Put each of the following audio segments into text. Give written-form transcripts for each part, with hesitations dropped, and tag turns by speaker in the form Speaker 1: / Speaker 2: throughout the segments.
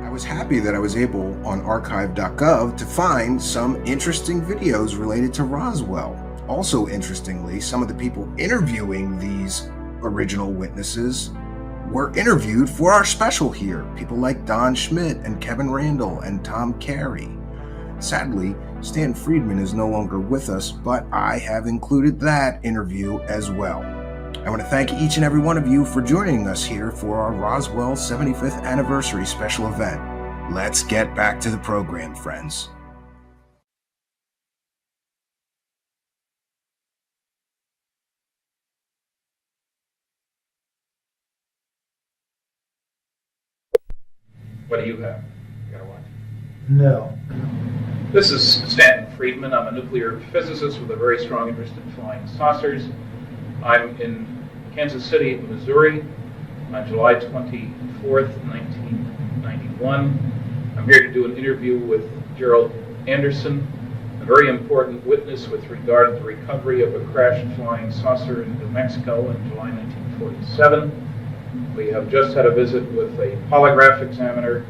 Speaker 1: I was happy that I was able on archive.gov to find some interesting videos related to Roswell. Also, interestingly, some of the people interviewing these original witnesses were interviewed for our special here. People like Don Schmidt and Kevin Randall and Tom Carey. Sadly, Stan Friedman is no longer with us, but I have included that interview as well. I want to thank each and every one of you for joining us here for our Roswell 75th anniversary special event. Let's get back to the program, friends.
Speaker 2: What do you have? You gotta watch.
Speaker 3: No.
Speaker 2: This is Stanton Friedman. I'm a nuclear physicist with a very strong interest in flying saucers. I'm in Kansas City, Missouri on July 24th, 1991. I'm here to do an interview with Gerald Anderson, a very important witness with regard to the recovery of a crashed flying saucer in New Mexico in July 1947. We have just had a visit with a polygraph examiner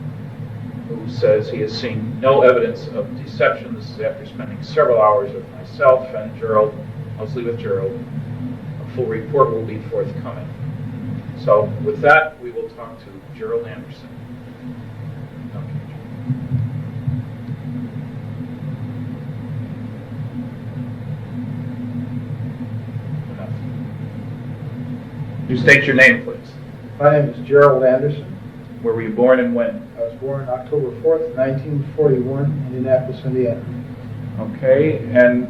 Speaker 2: who says he has seen no evidence of deception. This is after spending several hours with myself and Gerald, mostly with Gerald. A full report will be forthcoming. So with that, we will talk to Gerald Anderson. Enough. You state your name, please.
Speaker 3: My name is Gerald Anderson.
Speaker 2: Where were you born and when?
Speaker 3: I was born October 4th, 1941, Indianapolis, Indiana.
Speaker 2: Okay, and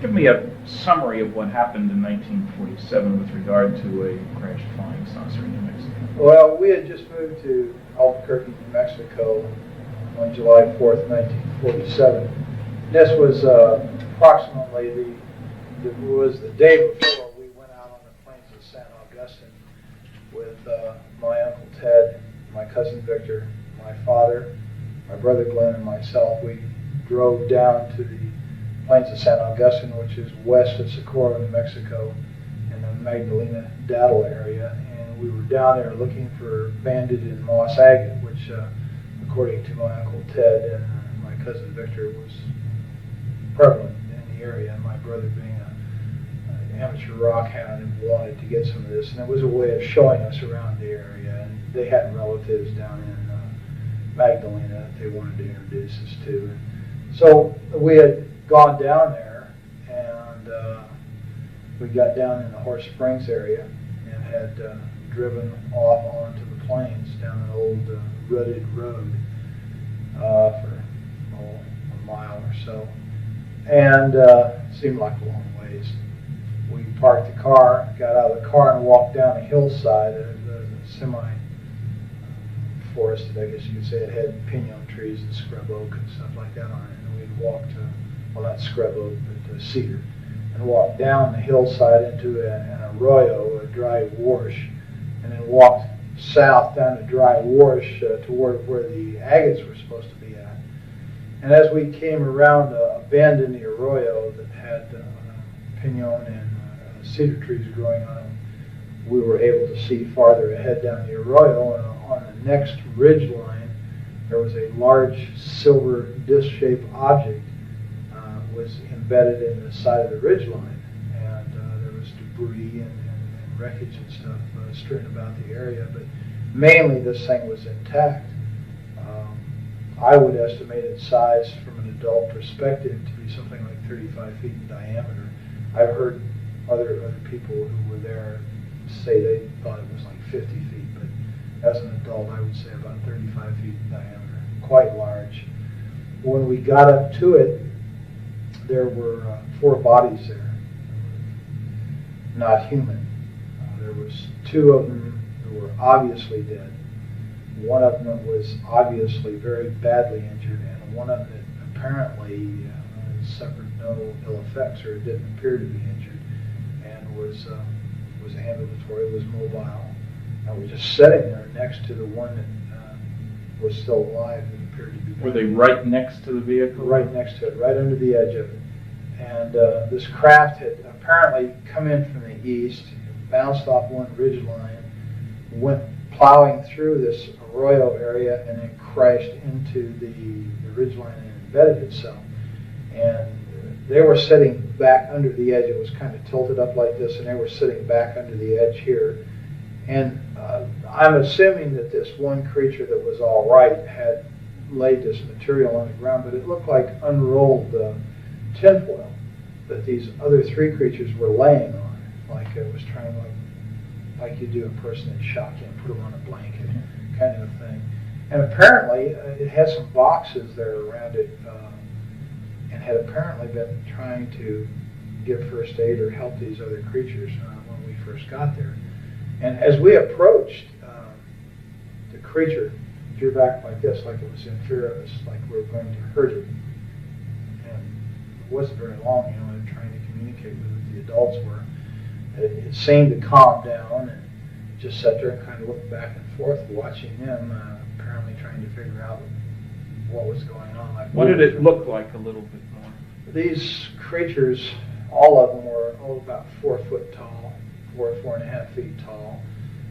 Speaker 2: give me a summary of what happened in 1947 with regard to a crashed flying saucer in New Mexico.
Speaker 3: Well, we had just moved to Albuquerque, New Mexico on July 4th, 1947. This was approximately the day before we went out on the plains of San Augustine with my Uncle Ted, my cousin Victor, my father, my brother Glenn, and myself. We drove down to the plains of San Augustine, which is west of Socorro, New Mexico, in the Magdalena Daddle area. And we were down there looking for banded and moss agate, which, according to my Uncle Ted and my cousin Victor, was prevalent in the area. And my brother being an amateur rock hound and wanted to get some of this. And it was a way of showing us around the area. And they had relatives down in Magdalena that they wanted to introduce us to. So we had gone down there, and we got down in the Horse Springs area and had driven off onto the plains down an old rutted road for a mile or so, and seemed like a long ways. We parked the car, got out of the car, and walked down a hillside. There's a semi-forested, I guess you could say. It had pinon trees and scrub oak and stuff like that on it. And we'd walked well, not scrub oak, but cedar, and walked down the hillside into an arroyo, a dry wash, and then walked south down the dry wash toward where the agates were supposed to be at. And as we came around a bend in the arroyo that had pinon and cedar trees growing on them, we were able to see farther ahead down the arroyo, and on the next ridge line there was a large silver disc-shaped object was embedded in the side of the ridge line, and there was debris and wreckage and stuff strewn about the area, but mainly this thing was intact. I would estimate its size from an adult perspective to be something like 35 feet in diameter. I've heard other people who were there say they thought it was like 50 feet, but as an adult I would say about 35 feet in diameter, quite large. When we got up to it, there were 4 bodies there, not human. There was 2 of them who were obviously dead. One of them was obviously very badly injured, and one of them that apparently suffered no ill effects, or didn't appear to be injured, and was ambulatory, was mobile, and was just sitting there next to the one that was still alive and appeared to be dead.
Speaker 2: Were they right next to the vehicle?
Speaker 3: Right next to it, right under the edge of it. And this craft had apparently come in from the east, bounced off one ridge line, went plowing through this arroyo area and it crashed into the ridgeline and embedded itself. And they were sitting back under the edge. It was kind of tilted up like this, and they were sitting back under the edge here. And I'm assuming that this one creature that was all right had laid this material on the ground, but it looked like unrolled tinfoil that these other three creatures were laying on, like it was trying, like you do a person in shock, you know, put them on a blanket, kind of a thing. And apparently, it had some boxes there around it, and had apparently been trying to give first aid or help these other creatures when we first got there. And as we approached, the creature drew back like this, like it was in fear of us, like we were going to hurt it. And it wasn't very long, you know, in trying to communicate with it. The adults were. It seemed to calm down and just sat there and kind of looked back and forth, watching them, apparently trying to figure out what was going on. Like,
Speaker 2: what did it look like a little bit more?
Speaker 3: These creatures, all of them were about 4 foot tall, 4.5 feet tall.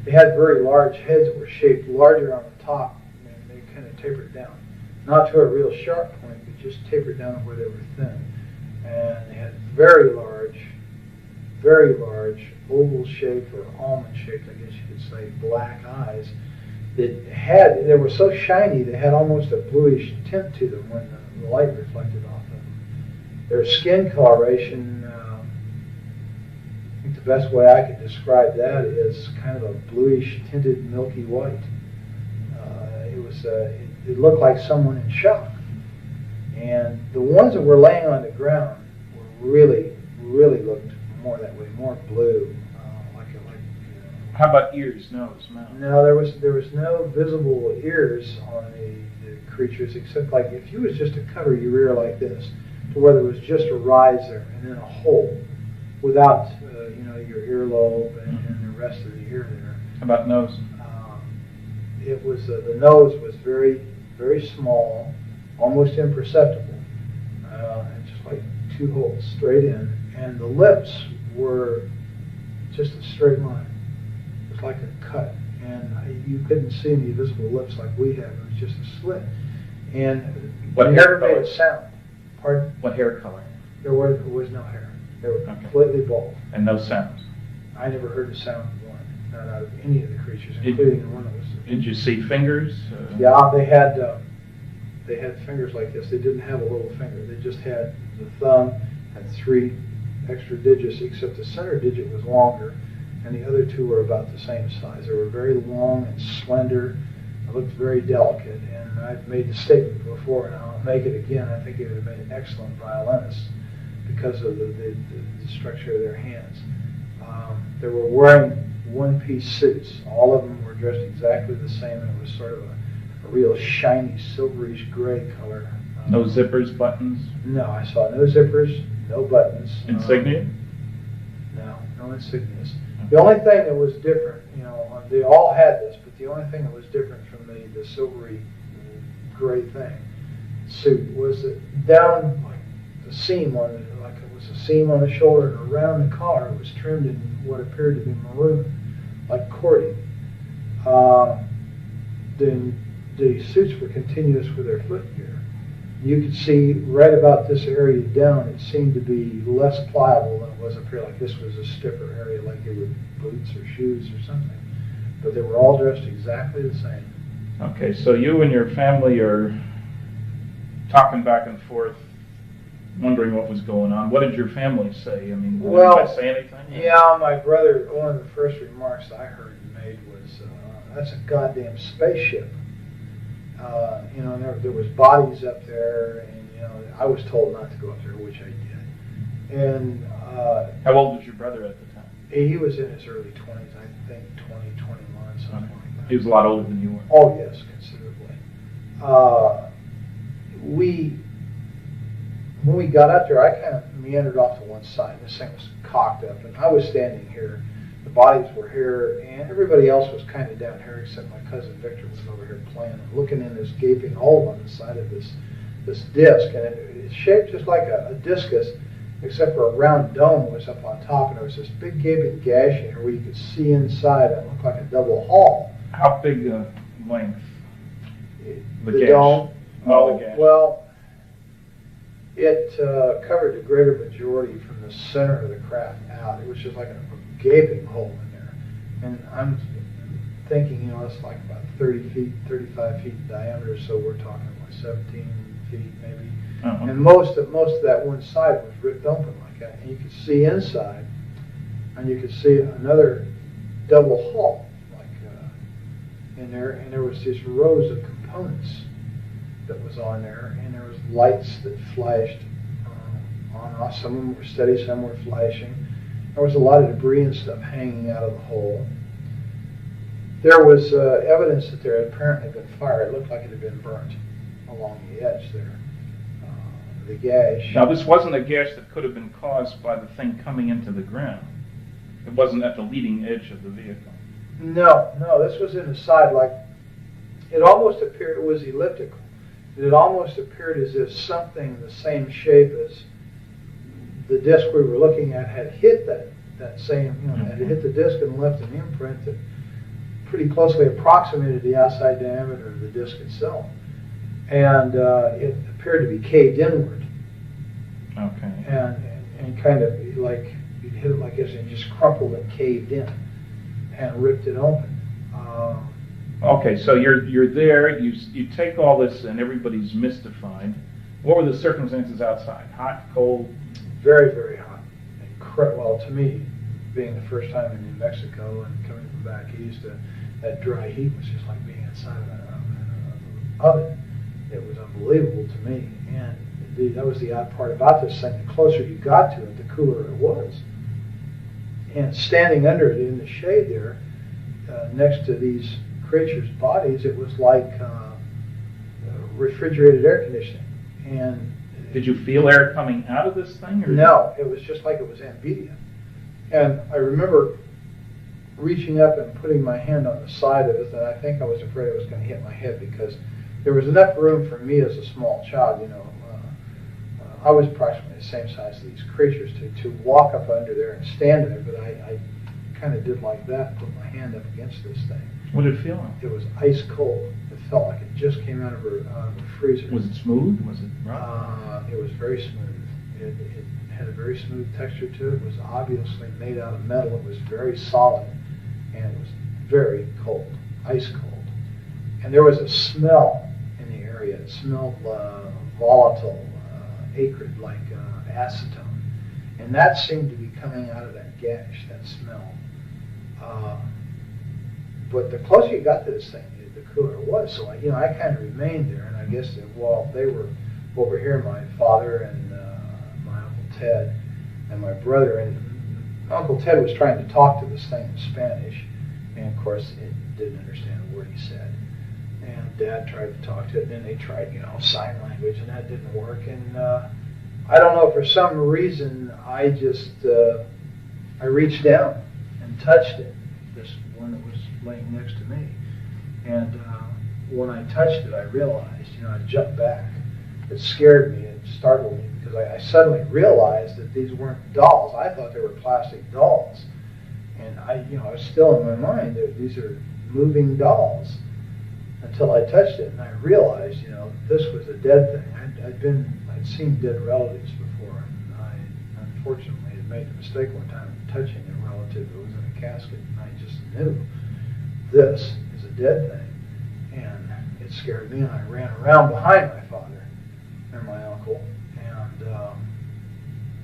Speaker 3: They had very large heads that were shaped larger on the top, and they kind of tapered down. Not to a real sharp point, but just tapered down where they were thin. And they had very large, oval-shaped or almond-shaped, I guess you could say, black eyes they were so shiny they had almost a bluish tint to them when the light reflected off of them. Their skin coloration, I think the best way I could describe that is kind of a bluish tinted milky white. It looked like someone in shock. And the ones that were laying on the ground were really looked more that way, more blue.
Speaker 2: How about ears, nose, mouth?
Speaker 3: No, there was no visible ears on the creatures, except like if you was just to cover your ear like this, to where there was just a rise there and then a hole, without your earlobe and the rest of the ear there.
Speaker 2: How about nose?
Speaker 3: It was the nose was very small, almost imperceptible, and just like 2 holes straight in, and the lips were just a straight line. Like a cut, and you couldn't see any visible lips like we have. It was just a slit, and
Speaker 2: what
Speaker 3: they never made a sound. Pardon?
Speaker 2: What hair color?
Speaker 3: There was no hair. They were completely bald.
Speaker 2: And no sounds?
Speaker 3: I never heard a sound of one, not out of any of the creatures, including the one that was.
Speaker 2: Did you see fingers?
Speaker 3: Yeah, they had fingers like this. They didn't have a little finger. They just had the thumb and 3 extra digits, except the center digit was longer. And the other 2 were about the same size. They were very long and slender. It looked very delicate. And I've made the statement before, and I'll make it again. I think they would have made excellent violinists because of the structure of their hands. They were wearing one-piece suits. All of them were dressed exactly the same. It was sort of a real shiny, silverish gray color.
Speaker 2: No zippers, buttons?
Speaker 3: No, I saw no zippers, no buttons.
Speaker 2: Insignia?
Speaker 3: No insignias. The only thing that was different, they all had this, but the only thing that was different from the silvery gray suit was that down like the seam on it, like it was a seam on the shoulder, and around the collar it was trimmed in what appeared to be maroon, like cording. The suits were continuous with their footgear. You could see right about this area down, it seemed to be less pliable than it was up here, like this was a stiffer area, like they were boots or shoes or something. But they were all dressed exactly the same.
Speaker 2: Okay, so you and your family are talking back and forth, wondering what was going on. What did your family say? I mean, did they say anything?
Speaker 3: Yeah, my brother, one of the first remarks I heard made was, that's a goddamn spaceship. There was bodies up there, and I was told not to go up there, which I did. And
Speaker 2: how old was your brother at the time?
Speaker 3: He was in his early 20s, I think 20, 21, something like that.
Speaker 2: He was a lot older than you were.
Speaker 3: Oh yes, considerably. When we got up there, I kind of meandered off to one side. This thing was cocked up, and I was standing here. The bodies were here, and everybody else was kind of down here, except my cousin Victor was over here playing and looking in this gaping hole on the side of this disc, and it's shaped just like a discus, except for a round dome was up on top, and there was this big gaping gash in here where you could see inside. It looked like a double hall.
Speaker 2: How big a length? The gash.
Speaker 3: dome.
Speaker 2: Oh, the gash.
Speaker 3: Well, it covered the greater majority from the center of the craft out. It was just like a gaping hole in there. And I'm thinking, it's like about 30 feet, 35 feet in diameter, so we're talking like 17 feet maybe.
Speaker 2: Uh-huh.
Speaker 3: And most of that one side was ripped open like that. And you could see inside, and you could see another double hull in there, and there was these rows of components that was on there, and there was lights that flashed on and off. Some of them were steady, some were flashing. There was a lot of debris and stuff hanging out of the hole. There was evidence that there had apparently been fire. It looked like it had been burnt along the edge there. The gash.
Speaker 2: Now, this wasn't a gash that could have been caused by the thing coming into the ground. It wasn't at the leading edge of the vehicle.
Speaker 3: No, this was in the side, like, it almost appeared, it was elliptical. It almost appeared as if something the same shape as the disc we were looking at had hit that same, had hit the disc and left an imprint that pretty closely approximated the outside diameter of the disc itself. And it appeared to be caved inward.
Speaker 2: Okay.
Speaker 3: And kind of like, you'd hit it like this and just crumpled and caved in and ripped it open.
Speaker 2: Okay, so you're there, you take all this and everybody's mystified. What were the circumstances outside? Hot, cold?
Speaker 3: Very, very hot. Well, to me, being the first time in New Mexico and coming from back east, that dry heat was just like being inside of an oven. It was unbelievable to me. And that was the odd part about this thing. The closer you got to it, the cooler it was. And standing under it in the shade there, next to these creatures' bodies, it was like refrigerated air conditioning. And
Speaker 2: did you feel air coming out of this thing? Or?
Speaker 3: No, it was just like it was ambient. And I remember reaching up and putting my hand on the side of it, and I think I was afraid it was going to hit my head because there was enough room for me as a small child, I was approximately the same size as these creatures to walk up under there and stand there, but I kind of did like that, put my hand up against this thing.
Speaker 2: What did it feel like?
Speaker 3: It was ice cold. It felt like it just came out of a freezer.
Speaker 2: Was it smooth? Was it rough?
Speaker 3: It was very smooth. It had a very smooth texture to it. It was obviously made out of metal. It was very solid, and it was very cold, ice cold. And there was a smell in the area. It smelled volatile, acrid, like acetone. And that seemed to be coming out of that gash, that smell. But the closer you got to this thing, the cooler it was. So, I kind of remained there. And I guess that while they were over here, my father and my Uncle Ted and my brother, and Uncle Ted was trying to talk to this thing in Spanish. And, of course, it didn't understand a word he said. And Dad tried to talk to it, and then they tried, sign language, and that didn't work. And I don't know, for some reason, I just, I reached down and touched it, this one that was laying next to me. And when I touched it, I realized, I jumped back. It scared me, it startled me, because I suddenly realized that these weren't dolls. I thought they were plastic dolls. And I was still in my mind that these are moving dolls. Until I touched it, and I realized, this was a dead thing. I'd seen dead relatives before, and I unfortunately had made the mistake one time of touching a relative who was in a casket, and I just knew this is a dead thing. And it scared me, and I ran around behind my father and my uncle, and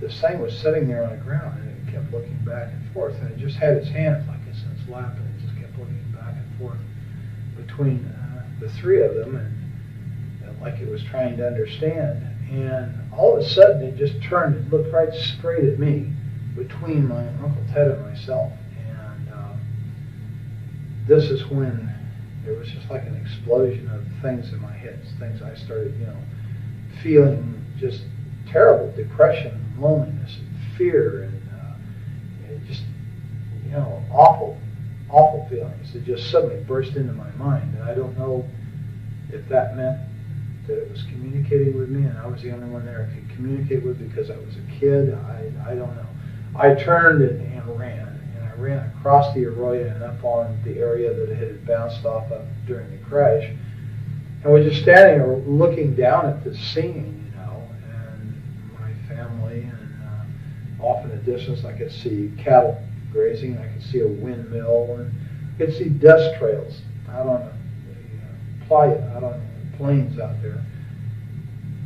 Speaker 3: this thing was sitting there on the ground, and it kept looking back and forth, and it just had its hands like this in its lap, and it just kept looking back and forth between the three of them, and like it was trying to understand. And all of a sudden, it just turned and looked right straight at me, between my Uncle Ted and myself. And this is when there was just like an explosion of things in my head. Things I started, feeling just terrible depression, loneliness, and fear, and just, awful feelings that just suddenly burst into my mind. And I don't know if that meant that it was communicating with me and I was the only one there I could communicate with because I was a kid. I don't know. I turned and ran, and I ran across the arroyo and up on the area that it had bounced off of during the crash. And we're just standing there looking down at this scene, you know, and my family, and off in the distance I could see cattle grazing, I could see a windmill, and I could see dust trails out on the playa, out on the plains out there.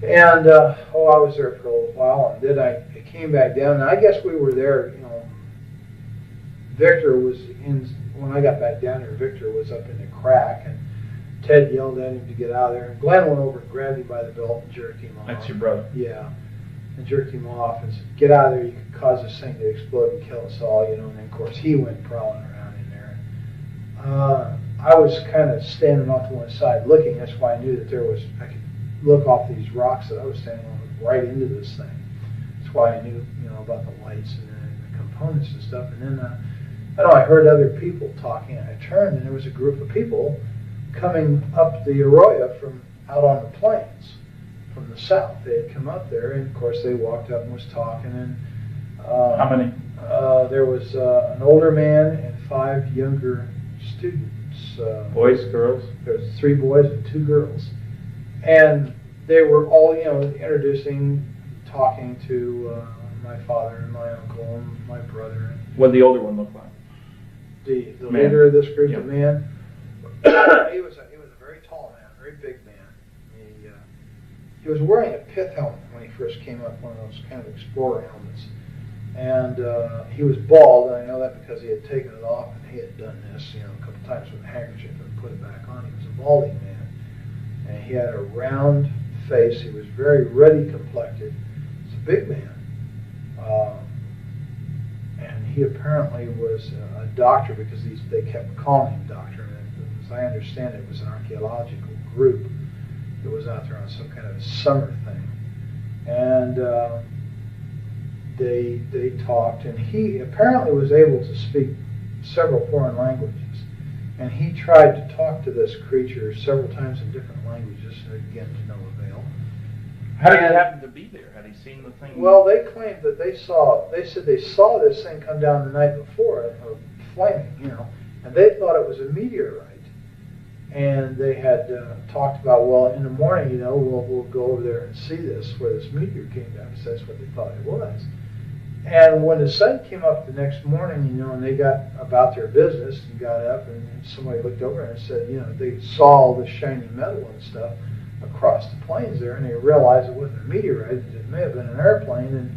Speaker 3: And, I was there for a little while, and then I came back down, and I guess we were there, you know, Victor was in, when I got back down there, Victor was up in the crack, and Ted yelled at him to get out of there, and Glenn went over and grabbed him by the belt and jerked him off.
Speaker 2: That's your brother?
Speaker 3: Yeah, and jerked him off and said, get out of there, you could cause this thing to explode and kill us all, you know, and then of course he went prowling around in there. I was kind of standing off to one side looking, that's why I knew that there was, I could look off these rocks that I was standing on right into this thing. That's why I knew, you know, about the lights and the components and stuff. And then, I heard other people talking, and I turned, and there was a group of people coming up the arroyo from out on the plains, from the south. They had come up there, and of course they walked up and was talking. And
Speaker 2: how many?
Speaker 3: There was an older man and 5 younger students.
Speaker 2: Boys, girls?
Speaker 3: There was 3 boys and 2 girls. And they were all, you know, introducing, talking to my father and my uncle and my brother.
Speaker 2: What did the older one look like?
Speaker 3: The leader of this group,
Speaker 2: yep.
Speaker 3: The man, he was a very tall man, very big man. He was wearing a pith helmet when he first came up, one of those kind of explorer helmets. And he was bald, and I know that because he had taken it off, and he had done this, you know, a couple times with a handkerchief and put it back on. He was a balding man. And he had a round face. He was very ruddy complected. He's a big man. And he apparently was a doctor because they kept calling him doctor. And as I understand it, was an archaeological group that was out there on some kind of a summer thing. And they talked, and he apparently was able to speak several foreign languages. And he tried to talk to this creature several times in different languages, again, to no avail.
Speaker 2: How did he happen to be there? Had he seen the thing?
Speaker 3: Well, they claimed that they said they saw this thing come down the night before, flaming, you know, and they thought it was a meteorite. And they had talked about, well, in the morning, you know, we'll go over there and see this, where this meteor came down, because that's what they thought it was. And when the sun came up the next morning, you know, and they got about their business and got up, and somebody looked over and said, you know, they saw all the shiny metal and stuff across the plains there, and they realized it wasn't a meteorite, it may have been an airplane, and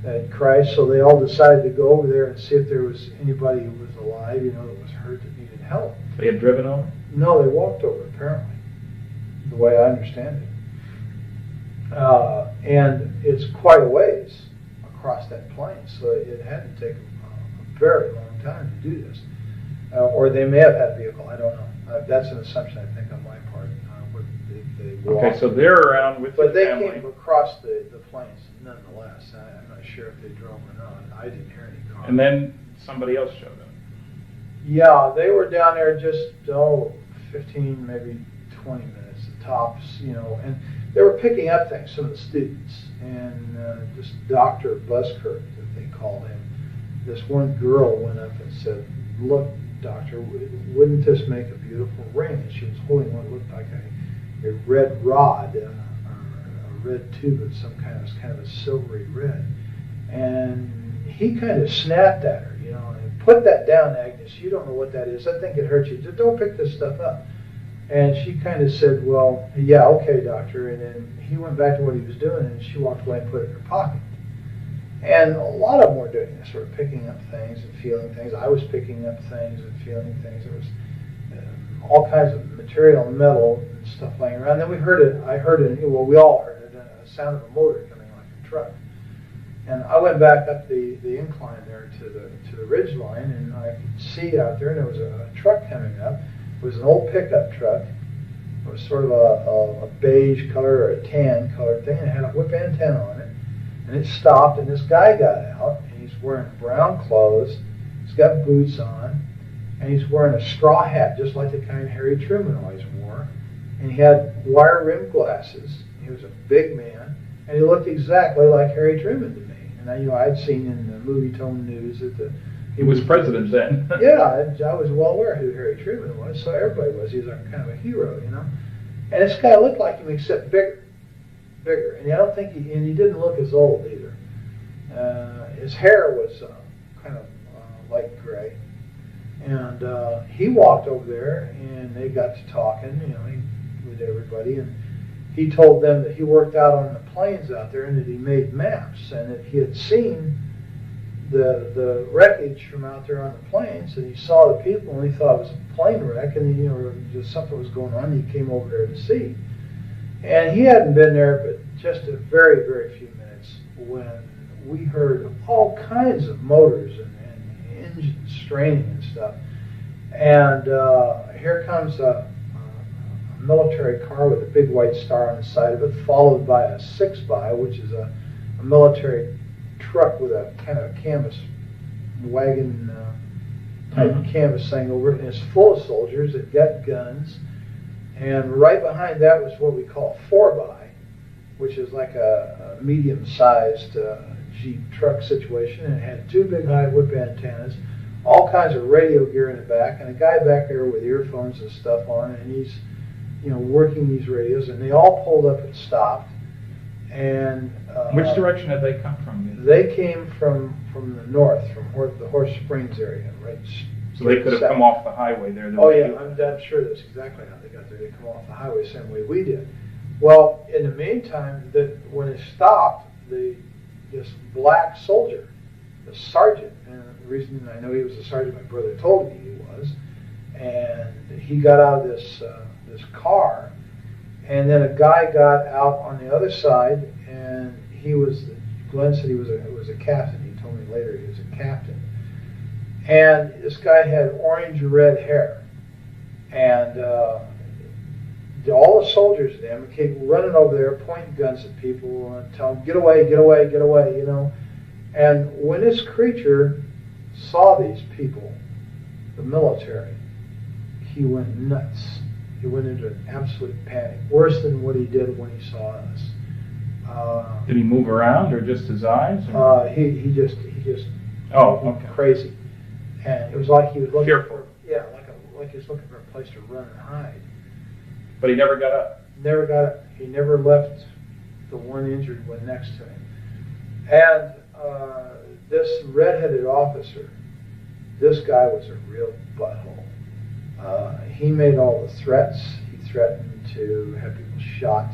Speaker 3: that crashed. So they all decided to go over there and see if there was anybody who was alive, you know, that was hurt, that needed help.
Speaker 2: They had driven over?
Speaker 3: No, they walked over, apparently, the way I understand it. And it's quite a ways across that plain, so it had to take a very long time to do this. Or they may have had a vehicle, I don't know. That's an assumption, I think, on my part. They walked.
Speaker 2: Okay, so they're around with the family.
Speaker 3: But they came across the plains nonetheless. I'm not sure if they drove or not. I didn't hear any cars.
Speaker 2: And then somebody else showed up.
Speaker 3: Yeah, they were down there just, 15, maybe 20 minutes at tops, you know, and they were picking up things, some of the students, and this Dr. Buskirk, that they called him, this one girl went up and said, look, doctor, wouldn't this make a beautiful ring? And she was holding what looked like a red rod, a red tube of some kind. It was kind of a silvery red. And he kind of snapped at her, you know, and put that down, Agnes. You don't know what that is. I think it hurt you. Just don't pick this stuff up. And she kind of said, well, yeah, okay, doctor. And then he went back to what he was doing, and she walked away and put it in her pocket. And a lot of them were doing this, sort of picking up things and feeling things. I was picking up things and feeling things. There was all kinds of material, metal, and stuff laying around. Then we heard it. I heard it. Well, we all heard it. A sound of a motor coming like a truck. And I went back up the incline there to the ridge line, and I could see out there, and there was a truck coming up. It was an old pickup truck. It was sort of a beige color or a tan colored thing, and it had a whip antenna on it. And it stopped, and this guy got out, and he's wearing brown clothes. He's got boots on, and he's wearing a straw hat, just like the kind Harry Truman always wore. And he had wire-rimmed glasses. He was a big man, and he looked exactly like Harry Truman to me. And I, I'd seen in the movie Tone News that the
Speaker 2: He was president then.
Speaker 3: Yeah, I was well aware who Harry Truman was, so everybody was. He was like kind of a hero, you know. And this guy looked like him except bigger. And I don't think he didn't look as old either. His hair was kind of light gray. And he walked over there, and they got to talking, you know, with everybody. And he told them that he worked out on the planes out there, and that he made maps, and that he had seen the wreckage from out there on the planes, and he saw the people, and he thought it was a plane wreck, and you know, just something was going on. And he came over there to see, and he hadn't been there but just a very, very few minutes when we heard all kinds of motors and engines straining and stuff. And here comes a military car with a big white star on the side of it, followed by a 6x, which is a military truck with a kind of canvas wagon type canvas thing over it, and it's full of soldiers that got guns. And right behind that was what we call a 4x, which is like a medium-sized Jeep truck situation, and it had two big high whip antennas, all kinds of radio gear in the back, and a guy back there with earphones and stuff on, and he's, you know, working these radios. And they all pulled up and stopped. And
Speaker 2: which direction had they come from?
Speaker 3: They came from the north, from the Horse Springs area, right?
Speaker 2: So they could have come off the highway there.
Speaker 3: Oh yeah, I'm sure that's exactly how they got there. They come off the highway the same way we did. Well, in the meantime, when it stopped, this black soldier, the sergeant, and the reason I know he was a sergeant, my brother told me he was, and he got out of this car, and then a guy got out on the other side, and Glenn said he was a captain. He told me later he was a captain. And this guy had orange-red hair. And all the soldiers then came running over there, pointing guns at people, and telling them, get away, get away, get away, you know. And when this creature saw these people, the military, he went nuts. He went into an absolute panic, worse than what he did when he saw us.
Speaker 2: Did he move around, or just his eyes?
Speaker 3: He just
Speaker 2: okay.
Speaker 3: Crazy, and it was like he was looking
Speaker 2: fearful.
Speaker 3: like he was looking for a place to run and hide.
Speaker 2: But he never got up.
Speaker 3: Never got up. He never left the one injured one next to him. And this redheaded officer, this guy was a real butthole. He made all the threats. He threatened to have people shot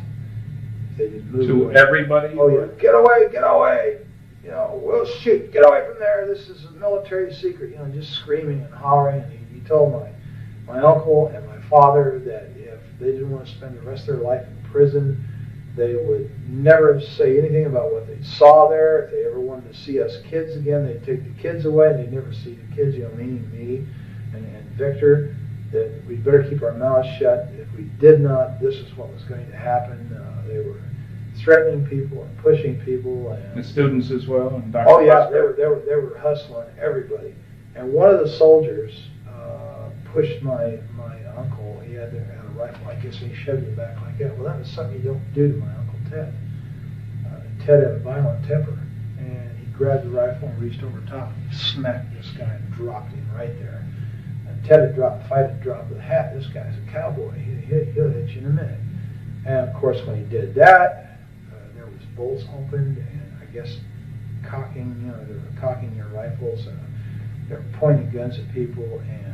Speaker 3: if they didn't move
Speaker 2: to
Speaker 3: away.
Speaker 2: Everybody?
Speaker 3: Oh yeah, get away, get away! You know, we'll shoot, get away from there. This is a military secret. You know, just screaming and hollering. And he told my uncle and my father that if they didn't want to spend the rest of their life in prison, they would never say anything about what they saw there. If they ever wanted to see us kids again, they'd take the kids away, and they'd never see the kids, you know, meaning me and Victor, that we'd better keep our mouths shut. If we did not, this is what was going to happen. They were threatening people and pushing people. And
Speaker 2: the students as well? And Dr.
Speaker 3: Oh yeah, they were hustling everybody. And one of the soldiers pushed my uncle. He had a rifle like this, and he shoved it back like that. Well, that was something you don't do to my Uncle Ted. Ted had a violent temper, and he grabbed the rifle and reached over top, smacked this guy, and dropped him right there. And Ted had dropped, fight had dropped with a hat. This guy's a cowboy. He'll hit you in a minute. And of course, when he did that, there was bolts opened, and I guess cocking, you know, they were cocking their rifles, and they were pointing guns at people, and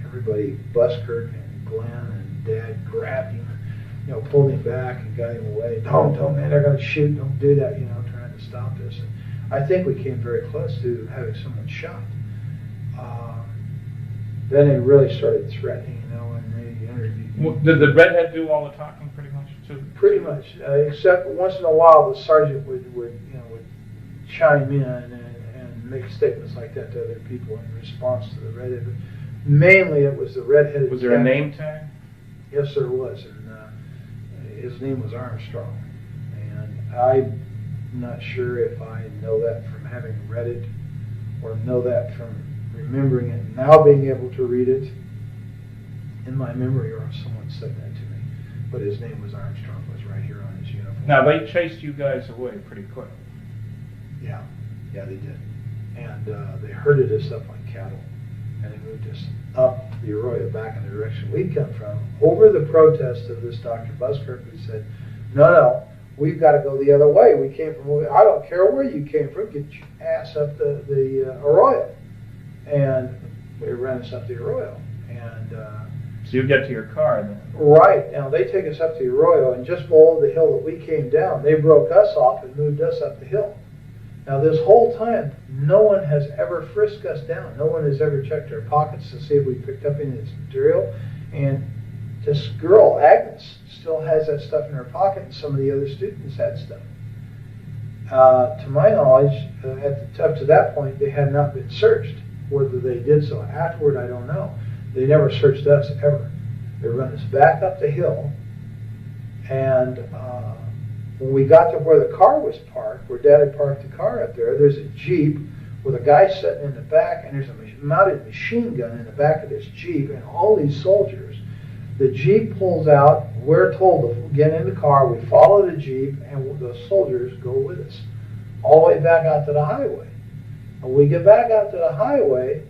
Speaker 3: everybody, Buskirk and Glenn and Dad, grabbed him, you know, pulled him back and got him away. Don't, man, they're going to shoot. Don't do that, you know, trying to stop this. And I think we came very close to having someone shot. Then they really started threatening, you know, and they interviewed.
Speaker 2: Well, did the redhead do all the talking pretty much too?
Speaker 3: Pretty much, except once in a while the sergeant would chime in and make statements like that to other people in response to the redhead. But mainly it was the redheaded.
Speaker 2: Was there a name tag?
Speaker 3: Yes, there was, and his name was Armstrong. And I'm not sure if I know that from having read it or know that from remembering it, now being able to read it in my memory, or if someone said that to me. But his name was Armstrong, was right here on his uniform.
Speaker 2: Now, they chased you guys away pretty quick.
Speaker 3: Yeah, they did. and they herded us up like cattle, and they moved us up the Arroyo back in the direction we'd come from, over the protest of this Dr. Buskirk, who said, no, we've got to go the other way. We came from, I don't care where you came from, get your ass up the Arroyo. And they ran us up the Arroyo. And
Speaker 2: so you get to your car then?
Speaker 3: Right. Now, they take us up the Arroyo, and just below the hill that we came down, they broke us off and moved us up the hill. Now, this whole time, no one has ever frisked us down. No one has ever checked our pockets to see if we picked up any of this material. And this girl, Agnes, still has that stuff in her pocket, and some of the other students had stuff. To my knowledge, up to that point, they had not been searched. Whether they did so afterward, I don't know. They never searched us, ever. They run us back up the hill, and when we got to where the car was parked, where Dad had parked the car up there, there's a Jeep with a guy sitting in the back, and there's a mounted machine gun in the back of this Jeep, and all these soldiers. The Jeep pulls out, we're told to get in the car, we follow the Jeep, and the soldiers go with us, all the way back out to the highway. When we get back out to the highway,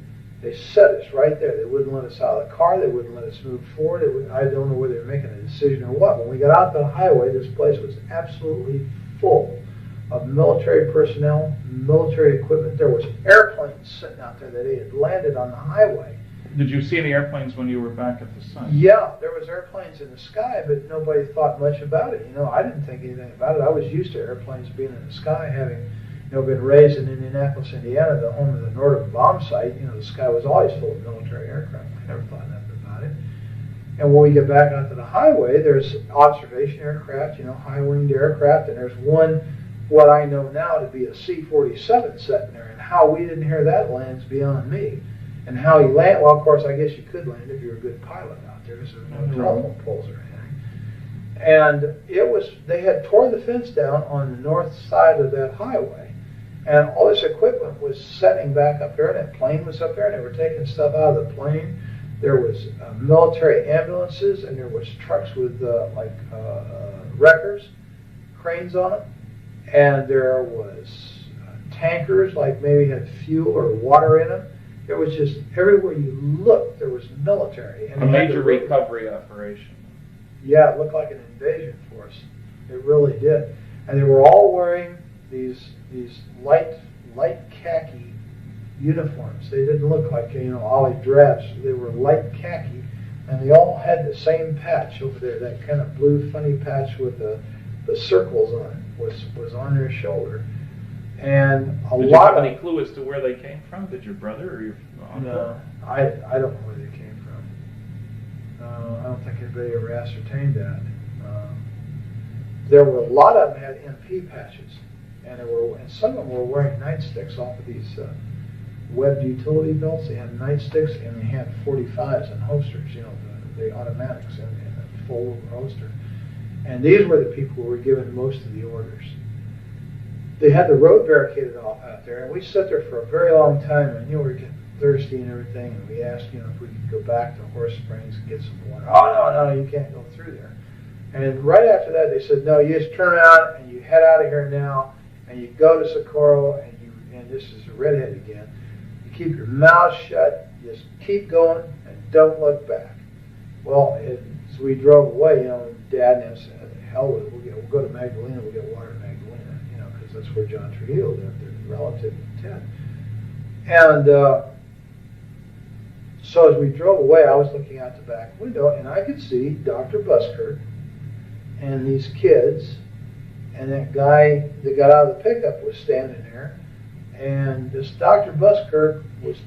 Speaker 3: they set us right there. They wouldn't let us out of the car. They wouldn't let us move forward. I don't know whether they were making a decision or what. When we got out to the highway, this place was absolutely full of military personnel, military equipment. There was airplanes sitting out there that they had landed on the highway.
Speaker 2: Did you see any airplanes when you were back at the site?
Speaker 3: Yeah, there was airplanes in the sky, but nobody thought much about it. I didn't think anything about it. I was used to airplanes being in the sky, having been raised in Indianapolis, Indiana, the home of the Northern bomb site. The sky was always full of military aircraft. I never thought nothing about it. And when we get back onto the highway, there's observation aircraft, high-winged aircraft, and there's one, what I know now to be a C-47 sitting there, and how we didn't hear that land's beyond me. And how he landed, well, of course, I guess you could land if you're a good pilot out there, so there's no telephone poles or anything. And they had tore the fence down on the north side of that highway. And all this equipment was setting back up there, and that plane was up there, and they were taking stuff out of the plane. There was military ambulances, and there was trucks with wreckers, cranes on them. And there was tankers, like maybe had fuel or water in them. There was just, everywhere you looked, there was military. And
Speaker 2: a major recovery operation.
Speaker 3: Yeah, it looked like an invasion force. It really did. And they were all wearing these light khaki uniforms. They didn't look like olive drabs. They were light khaki, and they all had the same patch over there. That kind of blue funny patch with the circles on it was on their shoulder. And
Speaker 2: Did you have any clue as to where they came from? Did your brother or your uncle?
Speaker 3: No, I don't know where they came from. I don't think anybody ever ascertained that. There were a lot of them had MP patches. And some of them were wearing nightsticks off of these webbed utility belts. They had nightsticks, and they had 45s and holsters, the automatics in a full holster. And these were the people who were given most of the orders. They had the road barricaded off out there, and we sat there for a very long time, and we were getting thirsty and everything, and we asked, if we could go back to Horse Springs and get some water. Oh, no, you can't go through there. And right after that, they said, no, you just turn around and you head out of here now. And you go to Socorro, and this is a redhead again. You keep your mouth shut, just keep going, and don't look back. Well, as we drove away, Dad and I said, hell with it, we'll go to Magdalena, we'll get water in Magdalena, because that's where John Trujillo lived, their relative in Ted. And so as we drove away, I was looking out the back window, and I could see Dr. Buskirk and these kids. And that guy that got out of the pickup was standing there, and this Dr. Buskirk was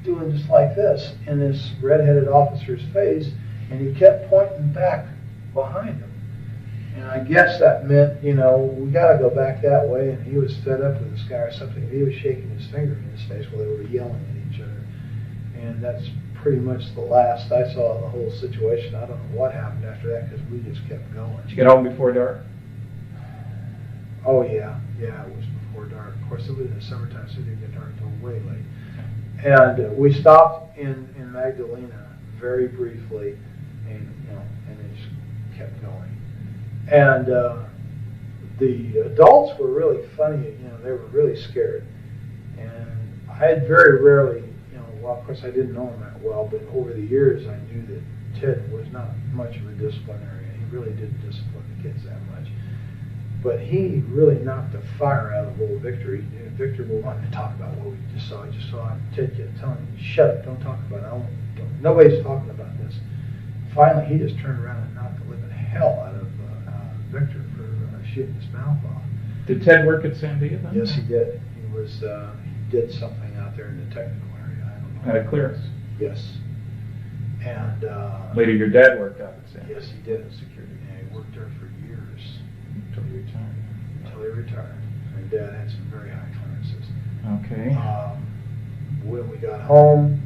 Speaker 3: doing just like this in this redheaded officer's face, and he kept pointing back behind him. And I guess that meant, we got to go back that way, and he was fed up with this guy or something. He was shaking his finger in his face while they were yelling at each other. And that's pretty much the last I saw of the whole situation. I don't know what happened after that, because we just kept going.
Speaker 2: Did you get home before dark?
Speaker 3: Oh, yeah, it was before dark. Of course, it was in the summertime, so it didn't get dark until way late. And we stopped in Magdalena very briefly, and it just kept going. And the adults were really funny. They were really scared. And I had very rarely, well, of course I didn't know him that well, but over the years I knew that Ted was not much of a disciplinarian. He really didn't discipline the kids that much. But he really knocked the fire out of little Victor. Victor wanted to talk about what we just saw. I just saw Ted kept telling him, shut up, don't talk about it. Nobody's talking about this. Finally, he just turned around and knocked the living hell out of Victor for shooting his mouth off.
Speaker 2: Did Ted work at Sandia then?
Speaker 3: Yes, he did. He did something out there in the technical area. I don't know.
Speaker 2: Had a clearance?
Speaker 3: Yes. And
Speaker 2: later your dad worked out at Sandia?
Speaker 3: Yes, he did.
Speaker 2: Security.
Speaker 3: And he worked there for years.
Speaker 2: Until he retired?
Speaker 3: Until he retired. And Dad had some very high clearances.
Speaker 2: Okay.
Speaker 3: When we got home,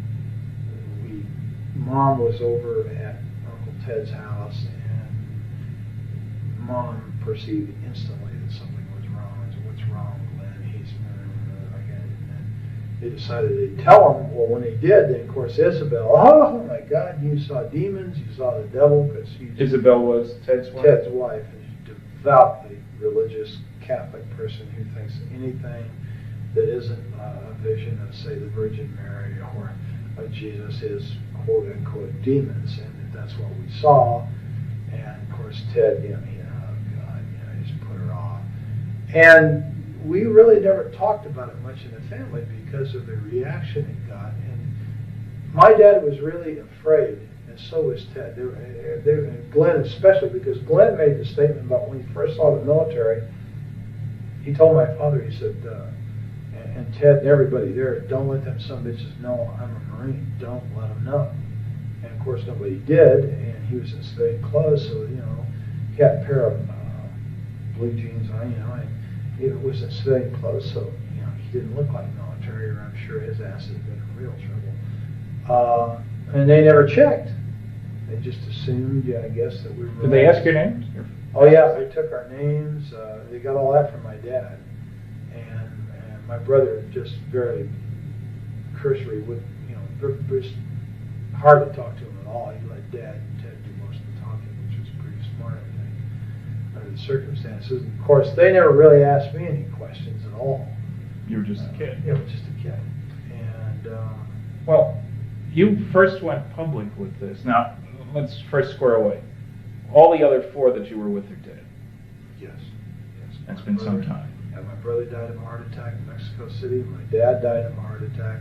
Speaker 3: Mom was over at Uncle Ted's house, and Mom perceived instantly that something was wrong. I said, what's wrong, Glenn? He's again. And then they decided they'd tell him. Well, when they did, then of course Isabel, oh my God, you saw demons, you saw the devil, because
Speaker 2: Isabel was Ted's wife?
Speaker 3: Ted's wife, and she's a devoutly religious Catholic person who thinks anything that isn't a vision of, say, the Virgin Mary or of Jesus is quote-unquote demons, and that's what we saw. And of course Ted, oh God, he just put her off. And we really never talked about it much in the family because of the reaction it got. And my dad was really afraid, and so was Ted. Glenn especially, because Glenn made the statement about when he first saw the military, he told my father, he said, and Ted and everybody there, don't let them some bitches know I'm a Marine. Don't let them know. And of course nobody did, and he was in civilian clothes, so he had a pair of blue jeans on, and it was in civilian clothes, so he didn't look like military, or I'm sure his ass had been in real trouble. And they never checked. They just assumed, I guess, that we were.
Speaker 2: Did they ask your names?
Speaker 3: Oh yeah, they took our names. They got all that from my dad, and my brother just very cursory with, just hard to talk to him at all. He let Dad and Ted do most of the talking, which was pretty smart, I think, under the circumstances. And of course, they never really asked me any questions at all.
Speaker 2: You were just a kid.
Speaker 3: Yeah, I was just a kid. And
Speaker 2: well, you first went public with this. Now, let's first square away. All the other four that you were with are dead.
Speaker 3: Yes.
Speaker 2: That's been some time.
Speaker 3: Yeah, my brother died of a heart attack in Mexico City. My dad died of a heart attack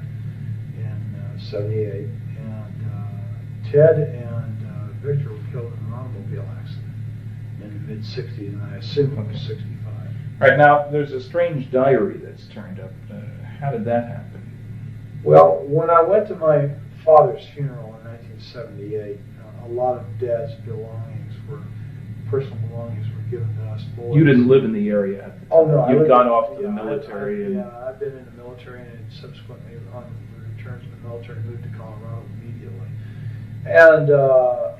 Speaker 3: in '78. And Ted and Victor were killed in an automobile accident in the mid-'60s, and I assume it was '65.
Speaker 2: All right, now, there's a strange diary that's turned up. How did that happen?
Speaker 3: Well, when I went to my father's funeral in 1978, a lot of Dad's personal belongings were given to us boys.
Speaker 2: You didn't live in the area at the time.
Speaker 3: Oh, no.
Speaker 2: You'd gone off to the military.
Speaker 3: I've been in the military, and subsequently, on return to the military, moved to Colorado immediately. And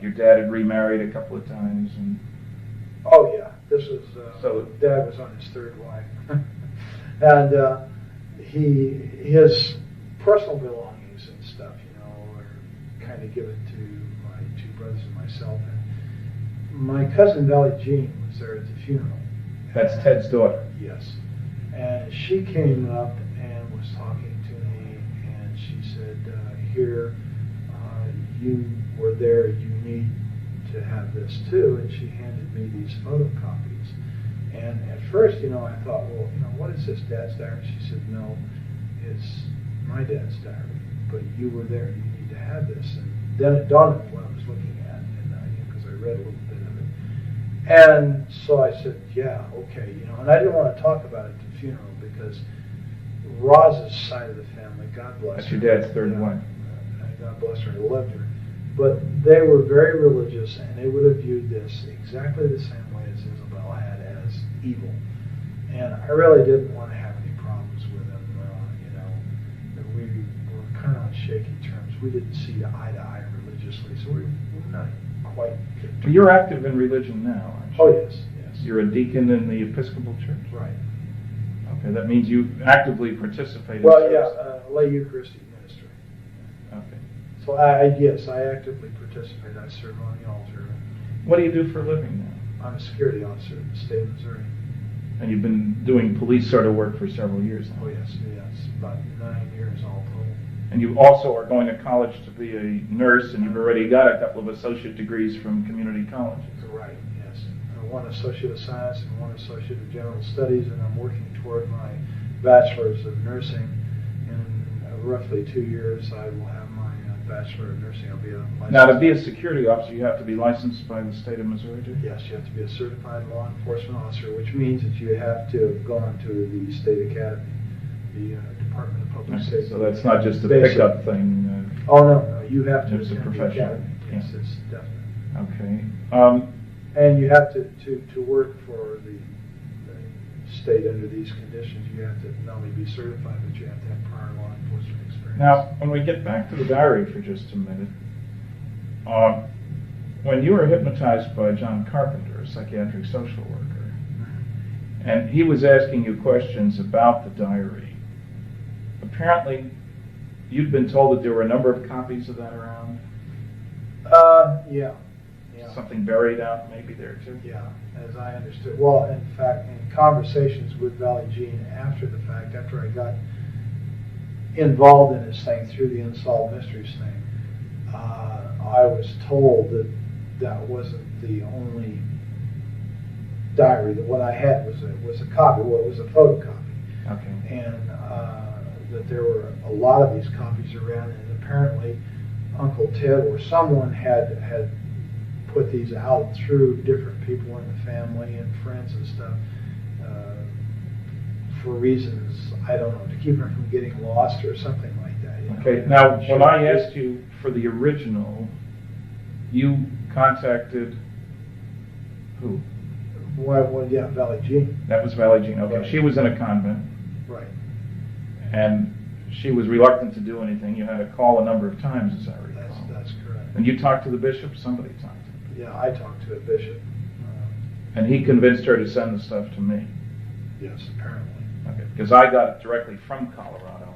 Speaker 2: your dad had remarried a couple of times.
Speaker 3: Oh, yeah. This was,
Speaker 2: so
Speaker 3: Dad was on his third wife. And his personal belongings and stuff, were kind of given to my two brothers and myself. And my cousin Valley Jean was there at the funeral.
Speaker 2: That's Ted's daughter?
Speaker 3: Yes. And she came up and was talking to me, and she said, here, you were there, you need to have this too. And she handed me these photocopies. And at first, I thought, well, what is this, Dad's diary? She said, no, it's my dad's diary, but you were there, you need to have this. And then it dawned on me what I was looking at, and because I read a little bit of it. And so I said, yeah, okay, and I didn't want to talk about it at the funeral because Roz's side of the family, God bless her.
Speaker 2: That's your dad's third wife.
Speaker 3: God bless her, I loved her. But they were very religious, and they would have viewed this exactly the same way as Isabel had, as evil. And I really didn't want to have any problems with them. We were kind of on shaky terms. We didn't see eye to eye religiously, so we're not quite good.
Speaker 2: But you're active in religion now, aren't you?
Speaker 3: Oh, yes.
Speaker 2: You're a deacon in the Episcopal Church?
Speaker 3: Right.
Speaker 2: Okay, that means you actively participate in
Speaker 3: lay Eucharistic ministry.
Speaker 2: Okay.
Speaker 3: So I actively participate. I serve on the altar.
Speaker 2: What do you do for a living now?
Speaker 3: I'm a security officer in the state of Missouri.
Speaker 2: And you've been doing police sort of work for several years now.
Speaker 3: Oh, yes, about 9 years all total.
Speaker 2: And you also are going to college to be a nurse, and you've already got a couple of associate degrees from community colleges.
Speaker 3: Right, yes. One Associate of Science and one Associate of General Studies, and I'm working toward my Bachelor's of Nursing. In roughly 2 years, I will have my Bachelor of Nursing. I'll be a licensed.
Speaker 2: Now, to be a security officer, you have to be licensed by the state of Missouri, do you?
Speaker 3: Yes, you have to be a certified law enforcement officer, which means that you have to have gone to the state academy, the Department of Public Safety.
Speaker 2: So that's not just a
Speaker 3: Basic.
Speaker 2: pickup thing.
Speaker 3: Oh, no, you have to
Speaker 2: It's a
Speaker 3: attend the
Speaker 2: professional.
Speaker 3: academy. Yes, it's definite.
Speaker 2: Okay.
Speaker 3: And you have to work for the state under these conditions. You have to not only be certified, but you have to have prior law enforcement experience.
Speaker 2: Now, when we get back to the diary for just a minute, when you were hypnotized by John Carpenter, a psychiatric social worker, and he was asking you questions about the diary, apparently you'd been told that there were a number of copies of that around?
Speaker 3: Yeah.
Speaker 2: Something buried out maybe there too?
Speaker 3: Yeah, as I understood. Well, in fact, in conversations with Valley Jean after the fact, after I got involved in this thing through the Unsolved Mysteries thing, I was told that that wasn't the only diary. That what I had was a copy. Well, it was a photocopy.
Speaker 2: Okay.
Speaker 3: And that there were a lot of these copies around, and apparently Uncle Ted or someone had put these out through different people in the family and friends and stuff for reasons, I don't know, to keep them from getting lost or something like that. You know?
Speaker 2: Okay, now when I asked you for the original, you contacted who?
Speaker 3: Well, yeah, Valley Jean.
Speaker 2: That was Valley Jean. Okay,
Speaker 3: Right.
Speaker 2: she was in a convent,
Speaker 3: Right.
Speaker 2: and she was reluctant to do anything. You had to call a number of times, as I recall.
Speaker 3: That's correct.
Speaker 2: And you talked to the bishop? Somebody talked to him.
Speaker 3: Yeah, I talked to a bishop.
Speaker 2: And he convinced her to send the stuff to me.
Speaker 3: Yes, apparently.
Speaker 2: Okay, because I got it directly from Colorado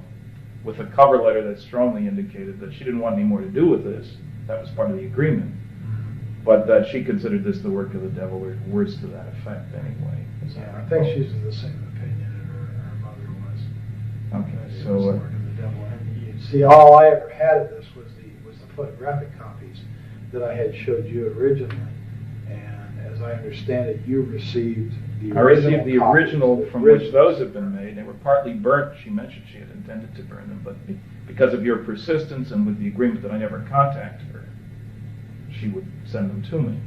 Speaker 2: with a cover letter that strongly indicated that she didn't want any more to do with this. That was part of the agreement. But that she considered this the work of the devil, or words to that effect anyway.
Speaker 3: Yeah, I think she's of the same opinion that her mother was.
Speaker 2: Okay,
Speaker 3: It was
Speaker 2: so
Speaker 3: the work of the devil. And you see, all I ever had of this was the photographic copies that I had showed you originally. And as I understand it, you received the original.
Speaker 2: I received the
Speaker 3: copies,
Speaker 2: original
Speaker 3: the
Speaker 2: from which
Speaker 3: originals.
Speaker 2: those had been made. They were partly burnt. She mentioned she had intended to burn them, but because of your persistence and with the agreement that I never contacted her, she would send them to me.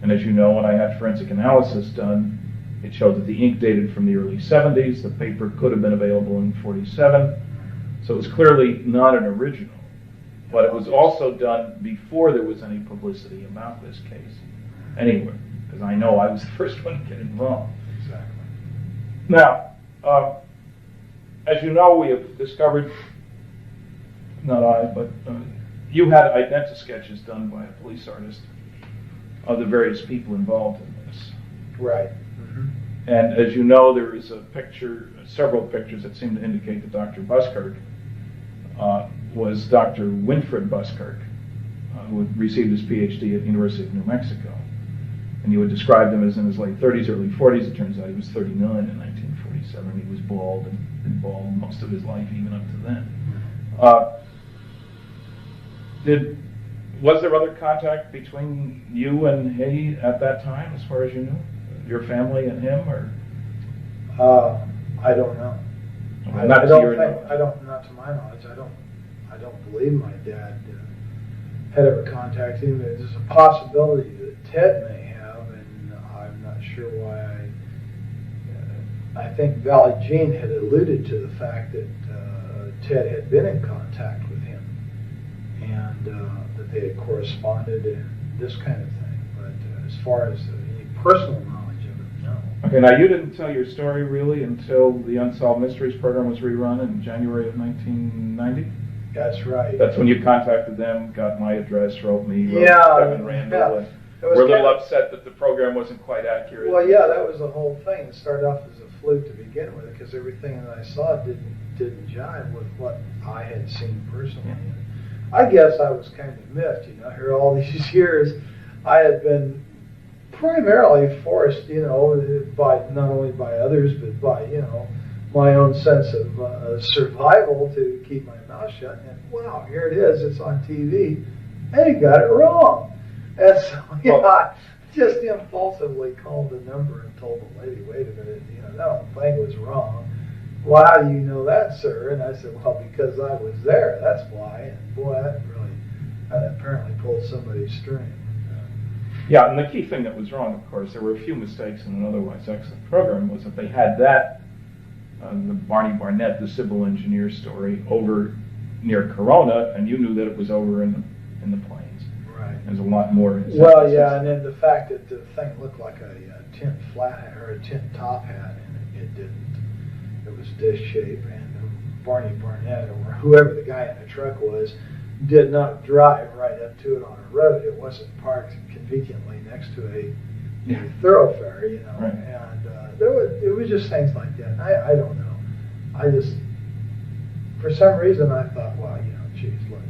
Speaker 2: And as you know, when I had forensic analysis done, it showed that the ink dated from the early 70s. The paper could have been available in 47. So it was clearly not an original. But it was also done before there was any publicity about this case. Anyway, because I know I was the first one to get involved.
Speaker 3: Exactly.
Speaker 2: Now, as you know, we have discovered, not I, but you had identi-sketches done by a police artist of the various people involved in this.
Speaker 3: Right.
Speaker 2: And as you know, there is a picture, several pictures that seem to indicate that Dr. Buskirk was Dr. Winfred Buskirk, who had received his PhD at the University of New Mexico. And you had described him as in his late 30s, early 40s. It turns out he was 39 in 1947. He was bald and been bald most of his life, even up to then. Was there other contact between you and he at that time, as far as you knew? Your family and him, or?
Speaker 3: I don't know.
Speaker 2: Well, not to your knowledge.
Speaker 3: Not to my knowledge. I don't believe my dad had ever contacted him. There's a possibility that Ted may have, and I'm not sure why. I think Valley Jean had alluded to the fact that Ted had been in contact with him, and that they had corresponded and this kind of thing. But as far as any personal knowledge of it, no.
Speaker 2: Okay, now you didn't tell your story really until the Unsolved Mysteries program was rerun in January of 1990?
Speaker 3: That's right.
Speaker 2: That's when you contacted them, got my address, wrote me, wrote
Speaker 3: Yeah,
Speaker 2: Kevin Randall,
Speaker 3: yeah.
Speaker 2: and
Speaker 3: It was
Speaker 2: we're a little
Speaker 3: kind of-
Speaker 2: upset that the program wasn't quite accurate.
Speaker 3: Well, yeah, that was the whole thing. It started off as a fluke to begin with, because everything that I saw didn't jive with what I had seen personally.
Speaker 2: Yeah.
Speaker 3: I guess I was kind of miffed, here all these years. I had been primarily forced, by not only by others, but by, my own sense of survival to keep my mouth shut. And wow, here it is, it's on TV, and he got it wrong. And so, I just impulsively called the number and told the lady, wait a minute, no, the thing was wrong. Well, how do you know that, sir? And I said, well, because I was there, that's why. And boy, that apparently pulled somebody's string.
Speaker 4: Yeah, and the key thing that was wrong, of course, there were a few mistakes in an otherwise excellent program, was that they had that, the Barney Barnett, the civil engineer story, over near Corona, and you knew that it was over in the plains.
Speaker 3: Right.
Speaker 4: There's a lot more.
Speaker 3: Well, yeah, and then the fact that the thing looked like a tin flat hat or a tin top hat, and it didn't. It was disc shape, and Barney Barnett, or whoever the guy in the truck was, did not drive right up to it on a road. It wasn't parked conveniently next to a thoroughfare,
Speaker 4: Right.
Speaker 3: And it was just things like that. I don't know. I just, for some reason, I thought, well, geez, look.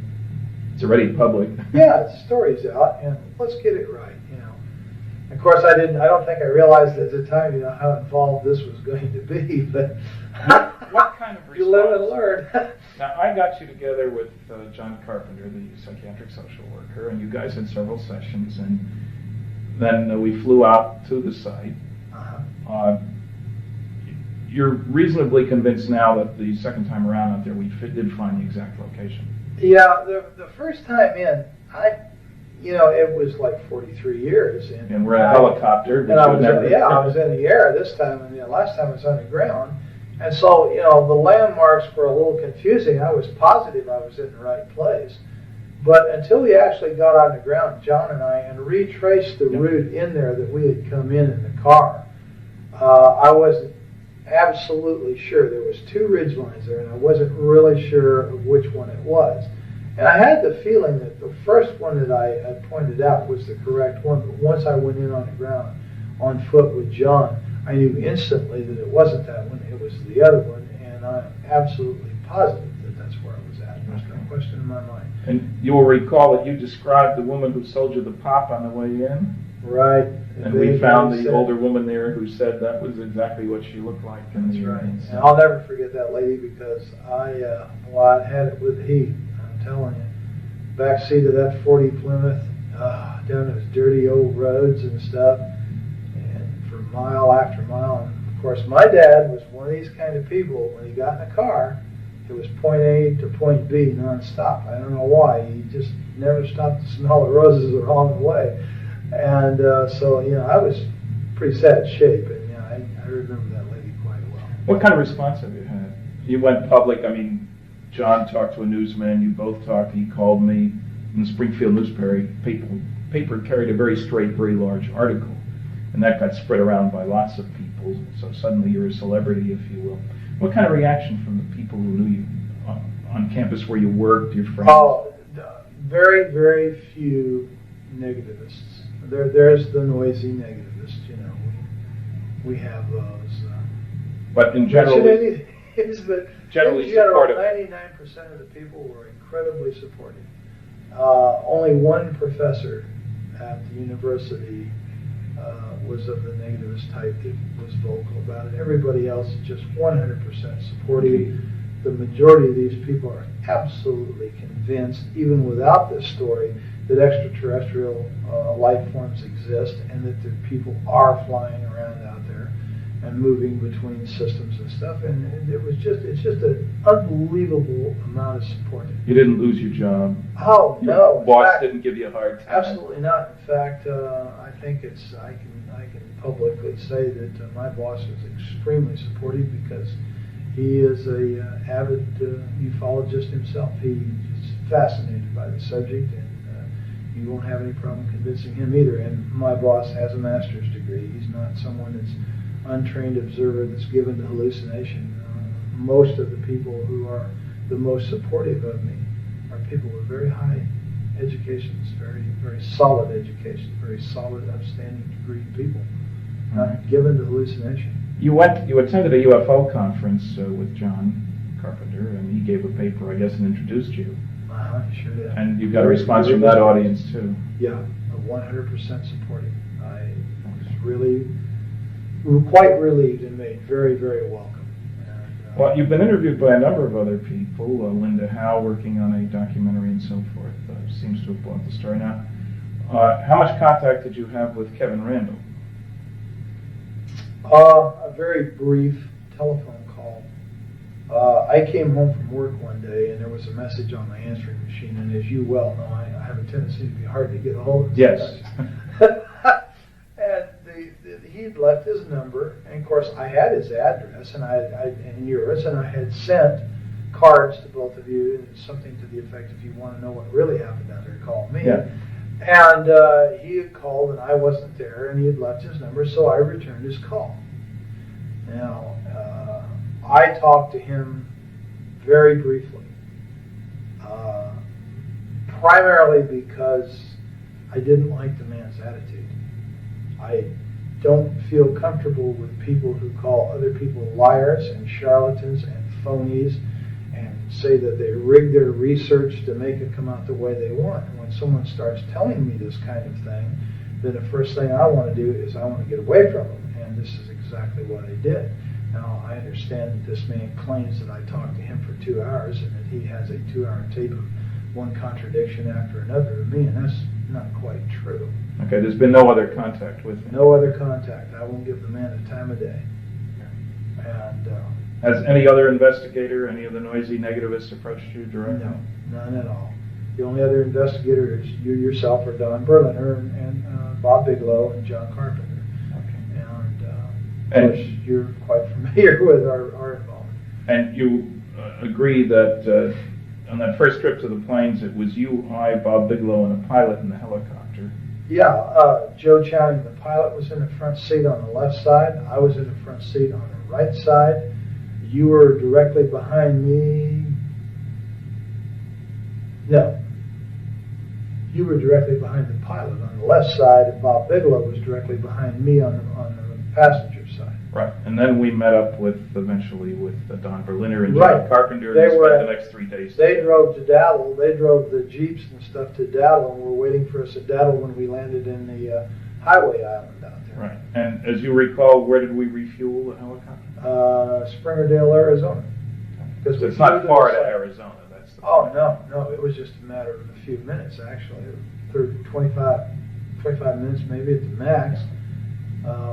Speaker 4: It's already public.
Speaker 3: Yeah, the story's out, and let's get it right, Of course, I don't think I realized at the time, how involved this was going to be, but
Speaker 4: What kind of response?
Speaker 3: you live and learn.
Speaker 4: Now, I got you together with John Carpenter, the psychiatric social worker, and you guys had several sessions, and then we flew out to the site.
Speaker 3: Uh-huh.
Speaker 4: You're reasonably convinced now that the second time around out there we did find the exact location.
Speaker 3: Yeah, the first time in, it was like 43 years.
Speaker 4: And we're in a helicopter.
Speaker 3: And I was in the air this time, and last time I was on the ground. And so, the landmarks were a little confusing. I was positive I was in the right place. But until we actually got on the ground, John and I, and retraced the route in there that we had come in the car, I wasn't absolutely sure. There was two ridge lines there, and I wasn't really sure of which one it was. And I had the feeling that the first one that I had pointed out was the correct one, but once I went in on the ground on foot with John, I knew instantly that it wasn't that one, it was the other one, and I'm absolutely positive that that's where I was at. There's no question in my mind.
Speaker 4: And you will recall that you described the woman who sold you the pop on the way in?
Speaker 3: Right.
Speaker 4: And we found the older woman there who said that was exactly what she looked like.
Speaker 3: That's right. And I'll never forget that lady because I had it with the heat. I'm telling you. Back seat of that 40 Plymouth, down those dirty old roads and stuff, and for mile after mile. And of course, my dad was one of these kind of people. When he got in a car, it was point A to point B nonstop. I don't know why. He just never stopped to smell the roses along the way. And so, I was pretty sad shape, and I remember that lady quite well.
Speaker 4: What kind of response have you had? You went public. I mean, John talked to a newsman. You both talked. He called me. In the Springfield paper carried a very straight, very large article, and that got spread around by lots of people. So suddenly you're a celebrity, if you will. What kind of reaction from the people who knew you on campus where you worked, your friends?
Speaker 3: Oh, very, very few negativists. There's the noisy negativists, we have those.
Speaker 4: But in general, generally supportive.
Speaker 3: 99% of the people were incredibly supportive. Only one professor at the university was of the negativist type that was vocal about it. Everybody else is just 100% supportive. The majority of these people are absolutely convinced, even without this story, that extraterrestrial life forms exist and that the people are flying around out there and moving between systems and stuff. And it's just an unbelievable amount of support.
Speaker 4: You didn't lose your job.
Speaker 3: Oh, no.
Speaker 4: Your boss didn't give you a hard time.
Speaker 3: Absolutely not. In fact, I think I can publicly say that my boss is extremely supportive because he is a avid ufologist himself. He's fascinated by the subject, and you won't have any problem convincing him either. And my boss has a master's degree. He's not someone that's untrained observer that's given to hallucination. Most of the people who are the most supportive of me are people with very high educations, very, very solid education, very solid, upstanding degree people, not given to hallucination.
Speaker 4: You attended a UFO conference with John Carpenter, and he gave a paper, I guess, and introduced you.
Speaker 3: Sure did.
Speaker 4: And you got a response from that audience too.
Speaker 3: Yeah, 100% supportive. were quite relieved and made very, very welcome. And,
Speaker 4: Well, you've been interviewed by a number of other people, Linda Howe working on a documentary and so forth, seems to have bought the story now. How much contact did you have with Kevin Randall?
Speaker 3: a very brief telephone call. I came home from work one day and there was a message on my answering machine, and as you well know, I have a tendency to be hard to get a hold of.
Speaker 4: Yes.
Speaker 3: And he'd left his number, and of course I had his address and yours, and I had sent cards to both of you, something to the effect, if you want to know what really happened down there, call me.
Speaker 4: Yeah.
Speaker 3: And he had called and I wasn't there, and he had left his number, so I returned his call. Now, I talked to him very briefly, primarily because I didn't like the man's attitude. I don't feel comfortable with people who call other people liars and charlatans and phonies and say that they rig their research to make it come out the way they want. And when someone starts telling me this kind of thing, then the first thing I want to do is I want to get away from them. And this is exactly what I did. Now, I understand that this man claims that I talked to him for 2 hours and that he has a 2-hour tape of one contradiction after another to me, and that's not quite true.
Speaker 4: Okay, there's been no other contact with him.
Speaker 3: No other contact. I won't give the man the time of day. And
Speaker 4: Has any other investigator, any of the noisy negativists approached you directly?
Speaker 3: no, none at all. The only other investigator is you yourself, or Don Berliner, and Bob Bigelow and John Carpenter.
Speaker 4: Okay.
Speaker 3: And of course, you're quite familiar with our involvement.
Speaker 4: And you agree that on that first trip to the plains, it was you, I, Bob Bigelow, and a pilot in the helicopter.
Speaker 3: Yeah, Joe Channing, the pilot, was in the front seat on the left side. I was in the front seat on the right side. You were directly behind me. No. You were directly behind the pilot on the left side, and Bob Bigelow was directly behind me on the passenger side.
Speaker 4: Right, and then we met up eventually with Don Berliner and
Speaker 3: Right.
Speaker 4: John Carpenter,
Speaker 3: They
Speaker 4: and
Speaker 3: were
Speaker 4: spent
Speaker 3: at-
Speaker 4: the next 3 days.
Speaker 3: They drove to Daddle. They drove the Jeeps and stuff to Daddle, and were waiting for us at Daddle when we landed in the highway island out there.
Speaker 4: Right, and as you recall, where did we refuel the helicopter?
Speaker 3: Springerdale, Arizona.
Speaker 4: So
Speaker 3: we
Speaker 4: it's not
Speaker 3: flew
Speaker 4: far
Speaker 3: the
Speaker 4: to
Speaker 3: side.
Speaker 4: Arizona, that's the
Speaker 3: Oh,
Speaker 4: point.
Speaker 3: no, it was just a matter of a few minutes, actually. 25 minutes maybe at the max,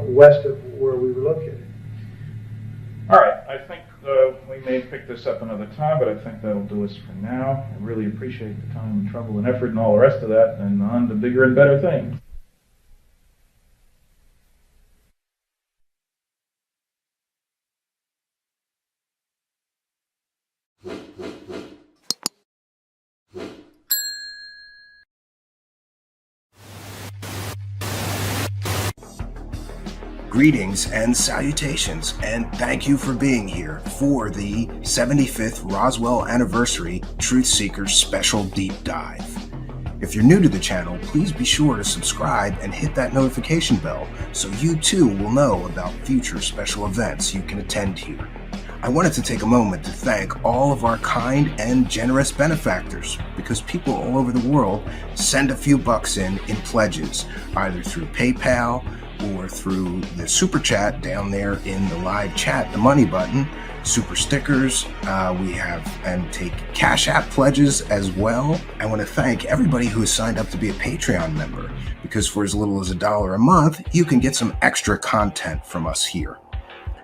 Speaker 3: west of where we were located.
Speaker 4: All right, I think we may pick this up another time, but I think that'll do us for now. I really appreciate the time and trouble and effort and all the rest of that, and on to bigger and better things.
Speaker 1: Greetings and salutations, and thank you for being here for the 75th Roswell Anniversary Truth Seekers Special Deep Dive. If you're new to the channel, please be sure to subscribe and hit that notification bell so you too will know about future special events you can attend here. I wanted to take a moment to thank all of our kind and generous benefactors, because people all over the world send a few bucks in pledges, either through PayPal or through the super chat down there in the live chat, the money button, super stickers, we have and take Cash App pledges as well. I want to thank everybody who has signed up to be a Patreon member, because for as little as $1 a month, you can get some extra content from us here.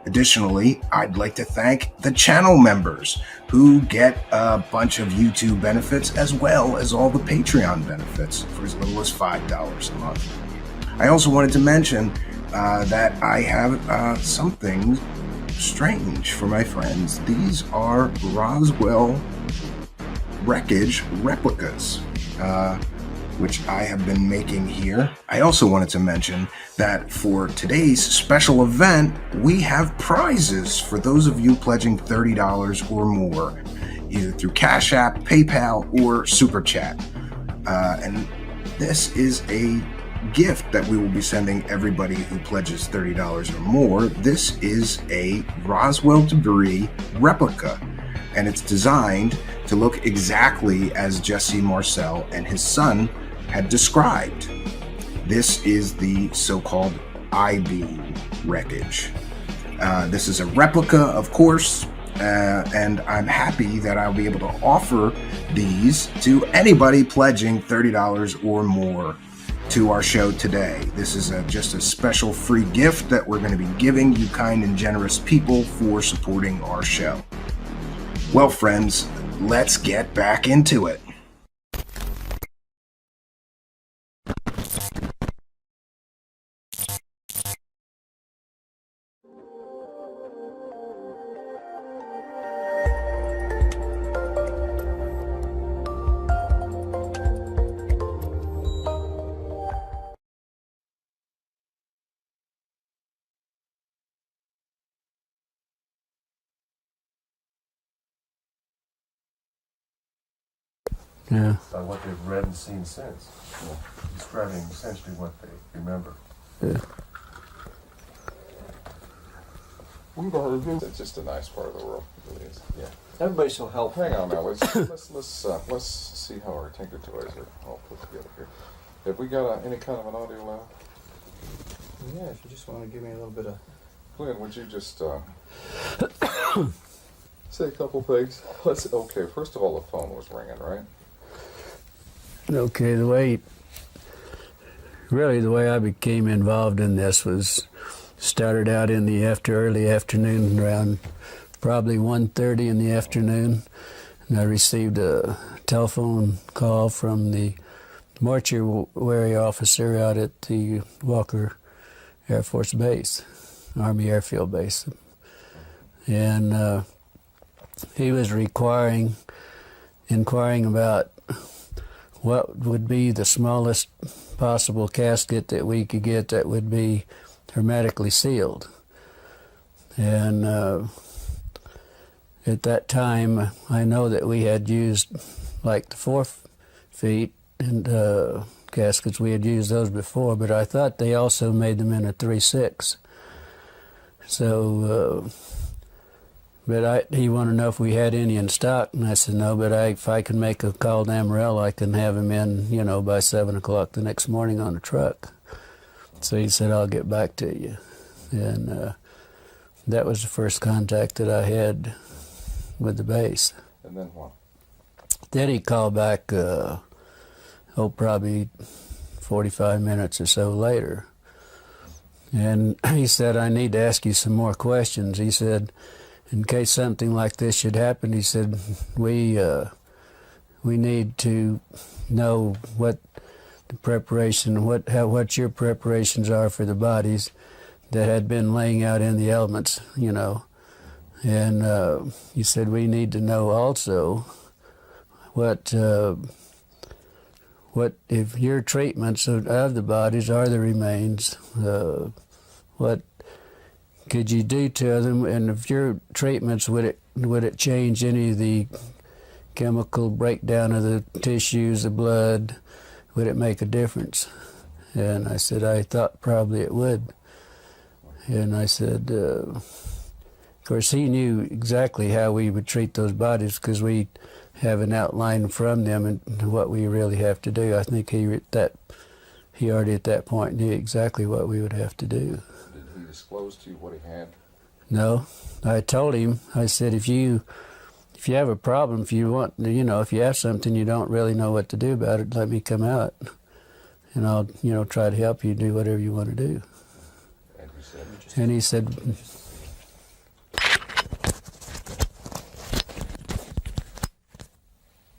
Speaker 1: Additionally, I'd like to thank the channel members who get a bunch of YouTube benefits as well as all the Patreon benefits for as little as $5 a month. I also wanted to mention that I have something strange for my friends. These are Roswell wreckage replicas, which I have been making here. I also wanted to mention that for today's special event, we have prizes for those of you pledging $30 or more, either through Cash App, PayPal, or Super Chat. And this is a gift that we will be sending everybody who pledges $30 or more. This is a Roswell debris replica, and it's designed to look exactly as Jesse Marcel and his son had described. This is the so-called I-beam wreckage. This is a replica, of course, and I'm happy that I'll be able to offer these to anybody pledging $30 or more to our show today. This is just a special free gift that we're going to be giving you kind and generous people for supporting our show. Well, friends, let's get back into it.
Speaker 5: Yeah.
Speaker 6: By what they've read and seen since, describing essentially what they remember.
Speaker 5: Yeah.
Speaker 7: It's just a nice part of the world. It really is.
Speaker 6: Yeah.
Speaker 3: Everybody's so helpful.
Speaker 7: Hang on now. Let's see how our Tinker Toys are all put together here. Have we got any kind of an audio lab?
Speaker 3: Yeah, if you just want to give me a little bit of...
Speaker 7: Glenn, would you just say a couple things? Okay, first of all, the phone was ringing, right?
Speaker 5: Okay, the way I became involved in this was started out in the early afternoon, around probably 1:30 in the afternoon, and I received a telephone call from the mortuary officer out at the Walker Air Force Base, Army Airfield Base, and he was inquiring about what would be the smallest possible casket that we could get that would be hermetically sealed. And at that time, I know that we had used like the 4 feet and caskets. We had used those before, but I thought they also made them in a 3/6. So, he wanted to know if we had any in stock, and I said no, but if I can make a call to Amarillo, I can have him in, by 7 o'clock the next morning on a truck. So he said, I'll get back to you. And that was the first contact that I had with the base.
Speaker 7: And then what?
Speaker 5: Then he called back, probably 45 minutes or so later. And he said, I need to ask you some more questions. He said, in case something like this should happen, he said, we need to know what the preparation, what your preparations are for the bodies that had been laying out in the elements, And he said, we need to know also what if your treatments of the bodies are the remains, what could you do to them, and if your treatments, would it change any of the chemical breakdown of the tissues, the blood? Would it make a difference? And I said, I thought probably it would. And I said, of course, he knew exactly how we would treat those bodies because we have an outline from them and what we really have to do. I think he already at that point knew exactly what we would have to do.
Speaker 7: Did he disclose to you what he had?
Speaker 5: No, I told him. I said, if you have a problem, if you want, if you have something you don't really know what to do about it, let me come out, and I'll, try to help you do whatever you want to do.
Speaker 7: And you said,
Speaker 5: And he said,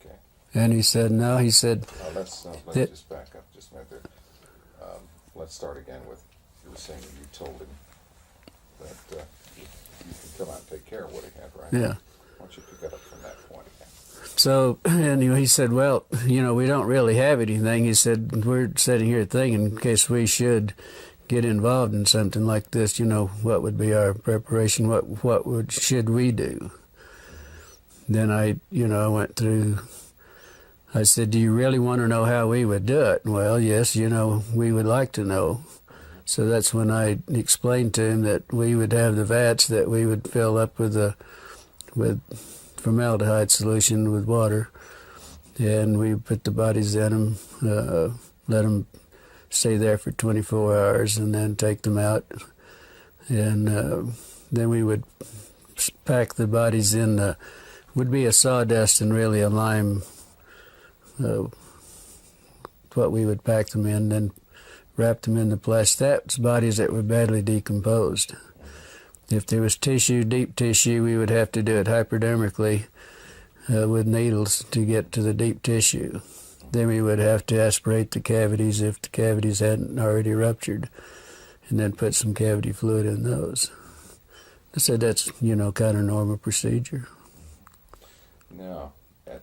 Speaker 7: okay.
Speaker 5: and he said, no, he said,
Speaker 7: Let's
Speaker 5: that-
Speaker 7: just back up just a minute there. Let's start again with, you were saying you told him that you can come out and take care of what he had, right?
Speaker 5: yeah.
Speaker 7: Why don't you pick it up from that point again?
Speaker 5: So, and he said, well, we don't really have anything. He said, we're sitting here thinking in case we should get involved in something like this, what would be our preparation? Should we do? Then I went through, I said, do you really want to know how we would do it? Well, yes, we would like to know. So that's when I explained to him that we would have the vats that we would fill up with formaldehyde solution with water, and we put the bodies in them, let them stay there for 24 hours and then take them out. And then we would pack the bodies in, would be a sawdust and really a lime, what we would pack them in, then wrap them in the plastic. That's bodies that were badly decomposed. If there was tissue, deep tissue, we would have to do it hypodermically with needles to get to the deep tissue. Then we would have to aspirate the cavities if the cavities hadn't already ruptured, and then put some cavity fluid in those. I said that's, kind of normal procedure.
Speaker 7: Now, at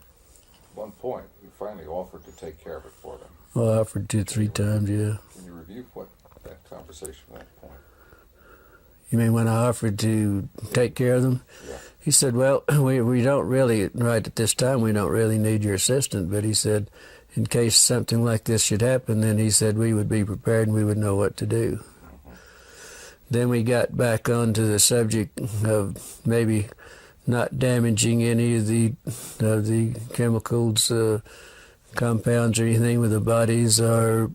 Speaker 7: one point, you finally offered to take care of it for them.
Speaker 5: Well, I offered 2-3 times, yeah.
Speaker 7: Can you review what that conversation at that point?
Speaker 5: You mean when I offered to take care of them?
Speaker 7: Yeah.
Speaker 5: He said, well, we don't really, right at this time, we don't really need your assistant, but he said, in case something like this should happen, then he said we would be prepared and we would know what to do. Then we got back onto the subject of maybe not damaging any of the chemicals, compounds or anything with the bodies, or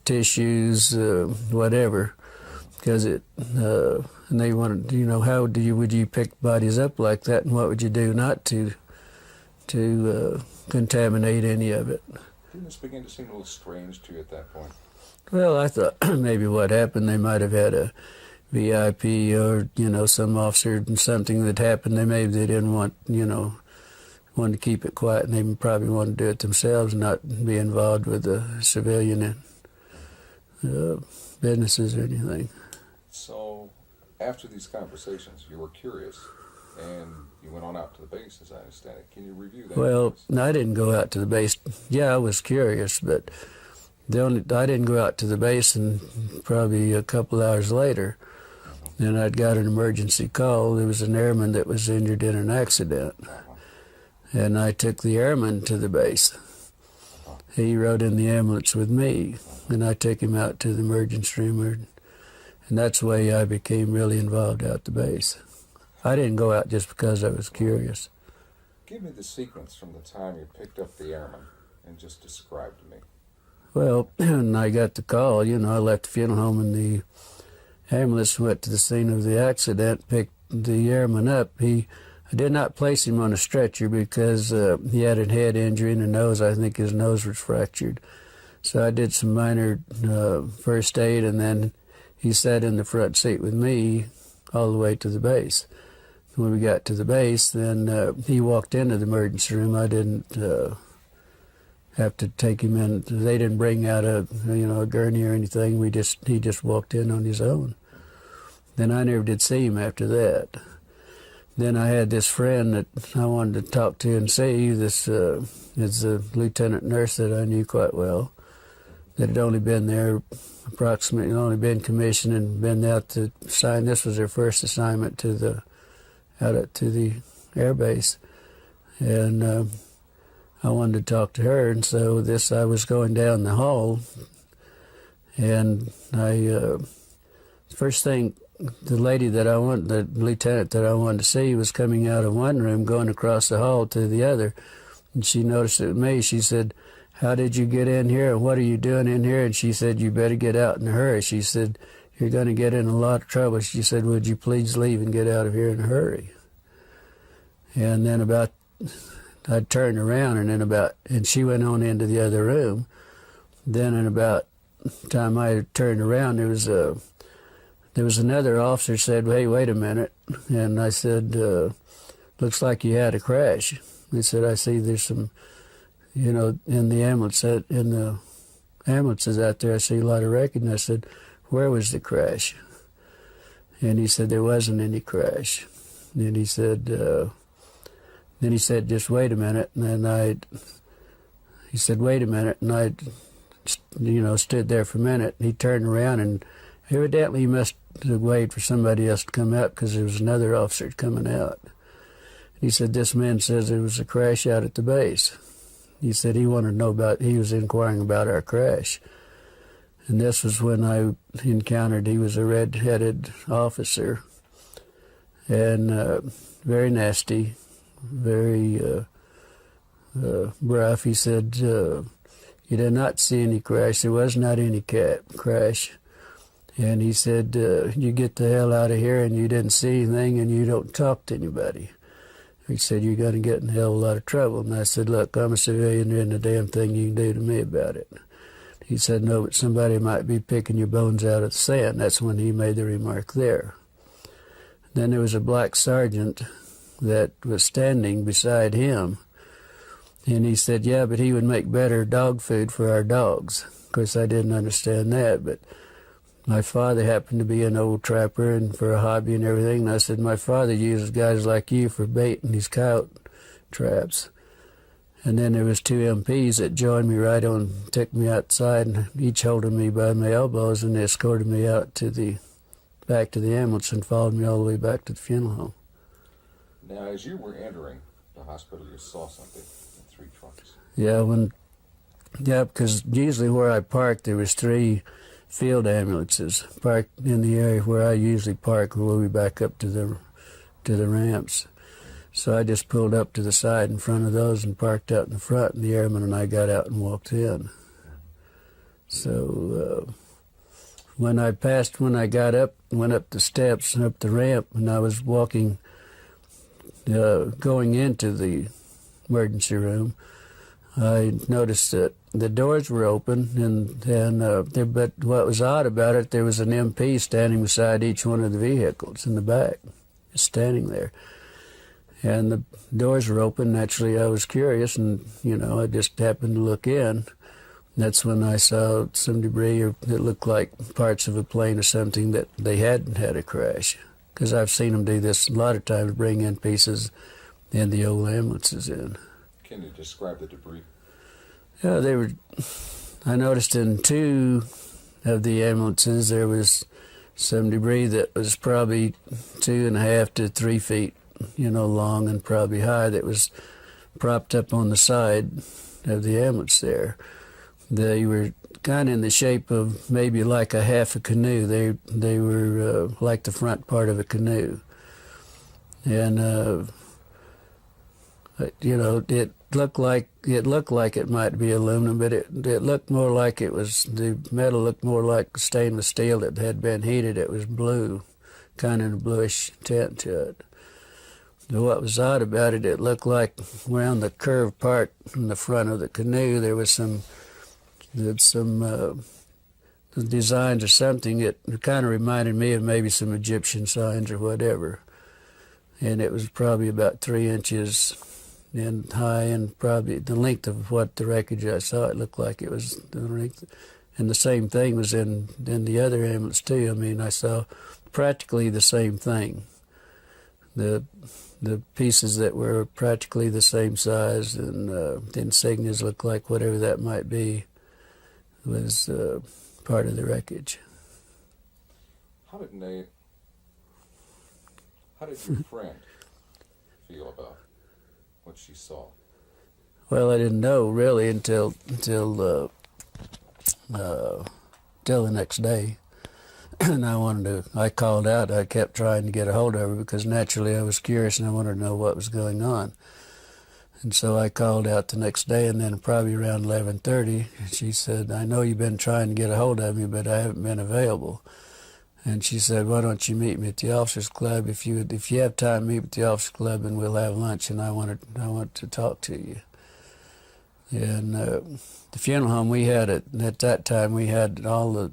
Speaker 5: tissues, whatever, because and they wanted, how would you pick bodies up like that, and what would you do not to contaminate any of it?
Speaker 7: Didn't this begin to seem a little strange to you at that point?
Speaker 5: Well, I thought maybe what happened, they might have had a VIP or, some officer and something that happened. Maybe they didn't want, wanted to keep it quiet, and they probably wanted to do it themselves, not be involved with the civilian businesses or anything.
Speaker 7: So, after these conversations, you were curious, and you went on out to the base, as I understand it. Can you review that?
Speaker 5: Well, I didn't go out to the base. Yeah, I was curious, but I didn't go out to the base, and probably a couple hours later, then I'd got an emergency call. There was an airman that was injured in an accident, and I took the airman to the base. He rode in the ambulance with me, and I took him out to the emergency room, and that's the way I became really involved out the base. I didn't go out just because I was curious.
Speaker 7: Give me the sequence from the time you picked up the airman and just describe to me.
Speaker 5: Well, when I got the call, I left the funeral home in the ambulance, went to the scene of the accident, picked the airman up. I did not place him on a stretcher because he had a head injury in the nose. I think his nose was fractured. So I did some minor first aid, and then he sat in the front seat with me all the way to the base. When we got to the base, then he walked into the emergency room. I didn't have to take him in. They didn't bring out a gurney or anything. He just walked in on his own. Then I never did see him after that. Then I had this friend that I wanted to talk to and see. This is a lieutenant nurse that I knew quite well, that had only been there approximately, only been commissioned and been out to sign. This was her first assignment to the air base, and I wanted to talk to her. And so I was going down the hall, and first thing, the lady that the lieutenant that I wanted to see was coming out of one room, going across the hall to the other, and she noticed it was me. She said, "How did you get in here, and what are you doing in here?" And she said, "You better get out in a hurry." She said, "You're going to get in a lot of trouble." She said, "Would you please leave and get out of here in a hurry?" And then I turned around, and she went on into the other room. Then in about the time I turned around, there was another officer said, "Hey, wait a minute." And I said, "Looks like you had a crash." He said, "I see there's some, in the ambulance, in the ambulances out there, I see a lot of wrecking." I said, "Where was the crash?" And he said, "There wasn't any crash." And he said, "Just wait a minute." And then he said, "Wait a minute." And I, stood there for a minute. And he turned around, and evidently he must have waited for somebody else to come out, because there was another officer coming out. He said, "This man says there was a crash out at the base." He said he was inquiring about our crash. And this was when I encountered, he was a red-headed officer, and very nasty, very rough. He said, you did not see any crash. There was not any crash. And he said, you get the hell out of here, and you didn't see anything, and you don't talk to anybody. He said, you're going to get in a hell of a lot of trouble. And I said, look, I'm a civilian, there ain't a damn thing you can do to me about it. He said, no, but somebody might be picking your bones out of the sand. That's when he made the remark there. Then there was a black sergeant that was standing beside him. And he said, yeah, but he would make better dog food for our dogs. Of course, I didn't understand that, but my father happened to be an old trapper and for a hobby and everything. And I said, my father uses guys like you for bait in these coyote traps. And then there was two MPs that joined me right on, took me outside, and each holding me by my elbows, and they escorted me out to back to the ambulance and followed me all the way back to the funeral home.
Speaker 7: Now, as you were entering the hospital, you saw something in 3 trucks.
Speaker 5: Yeah, because usually where I parked, there was 3 field ambulances parked in the area where I usually park, where we back up to the ramps. So I just pulled up to the side in front of those and parked out in the front, and the airman and I got out and walked in. So when I got up, went up the steps and up the ramp, and I was walking, going into the emergency room, I noticed that the doors were open, but what was odd about it, there was an MP standing beside each one of the vehicles in the back, just standing there. And the doors were open. Naturally, I was curious, and, I just happened to look in. That's when I saw some debris that looked like parts of a plane or something that they hadn't had a crash. Because I've seen them do this a lot of times, bring in pieces and the old ambulances in.
Speaker 7: Can you describe the debris?
Speaker 5: Yeah, I noticed in 2 of the ambulances there was some debris that was probably 2.5 to 3 feet, long and probably high, that was propped up on the side of the ambulance there. They were kind of in the shape of maybe like a half a canoe. They were like the front part of a canoe. And, it looked like it might be aluminum, but it looked more like the metal looked more like stainless steel that had been heated. It was blue, kind of a bluish tint to it. But what was odd about it, it looked like around the curved part in the front of the canoe there was some designs or something. It kind of reminded me of maybe some Egyptian signs or whatever. And it was probably about 3 inches in high, and probably the length of what the wreckage I saw, it looked like it was the length. And the same thing was in the other ambulance too. I mean, I saw practically the same thing. The pieces that were practically the same size, and the insignias looked like whatever that might be was part of the wreckage.
Speaker 7: How did your friend feel about what she saw?
Speaker 5: Well, I didn't know really until the next day. And I called out. I kept trying to get a hold of her because naturally I was curious and I wanted to know what was going on. And so I called out the next day, and then probably around 11:30, she said, I know you've been trying to get a hold of me, but I haven't been available. And she said, why don't you meet me at the officers club? If you have time, meet at the officers club and we'll have lunch, and I want to talk to you. And the funeral home we had at that time, we had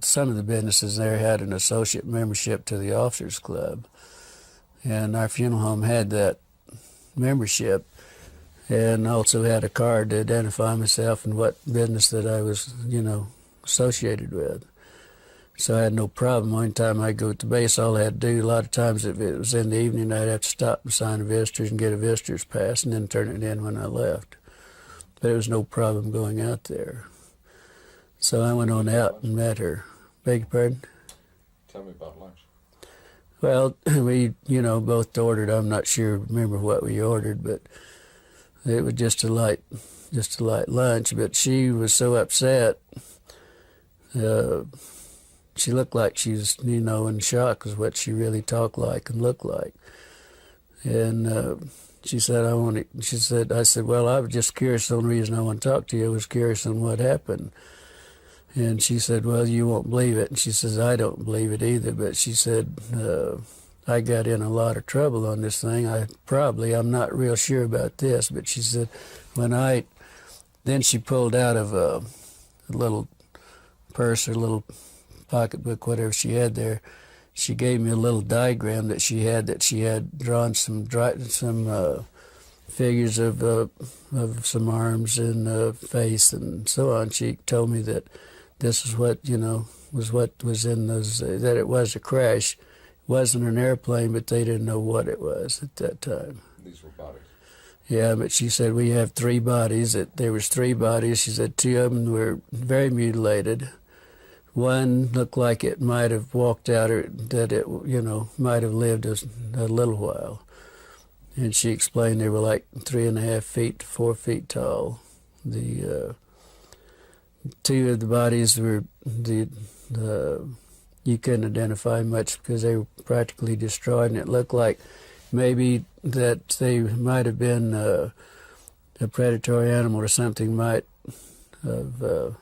Speaker 5: some of the businesses there had an associate membership to the officers club. And our funeral home had that membership, and also had a card to identify myself and what business that I was, associated with. So I had no problem. One time I'd go to base, all I had to do, a lot of times if it was in the evening, I'd have to stop and sign a visitor's and get a visitor's pass and then turn it in when I left. But there was no problem going out there. So I went on out and met her. Beg your pardon?
Speaker 7: Tell me about lunch.
Speaker 5: Well, we, both ordered. I'm not sure, remember what we ordered, but it was just a light lunch. But she was so upset. She looked like she was, in shock, is what she really talked like and looked like. And she said, I said, well, I was just curious. The only reason I want to talk to you was curious on what happened. And she said, well, you won't believe it. And she says, I don't believe it either. But she said, I got in a lot of trouble on this thing. I'm not real sure about this. But she said, then she pulled out of a little purse or little pocketbook, whatever she had there. She gave me a little diagram that she had drawn some figures of some arms and face and so on. She told me that this is what was in those, that it was a crash. It wasn't an airplane, but they didn't know what it was at that time.
Speaker 7: These were bodies.
Speaker 5: Yeah, but she said we have 3 bodies. There was 3 bodies. She said 2 of them were very mutilated. One looked like it might have walked out, or that it, might have lived a little while. And she explained they were like 3.5 feet to 4 feet tall. The 2 of the bodies were you couldn't identify much because they were practically destroyed, and it looked like maybe that they might have been a predatory animal or something might have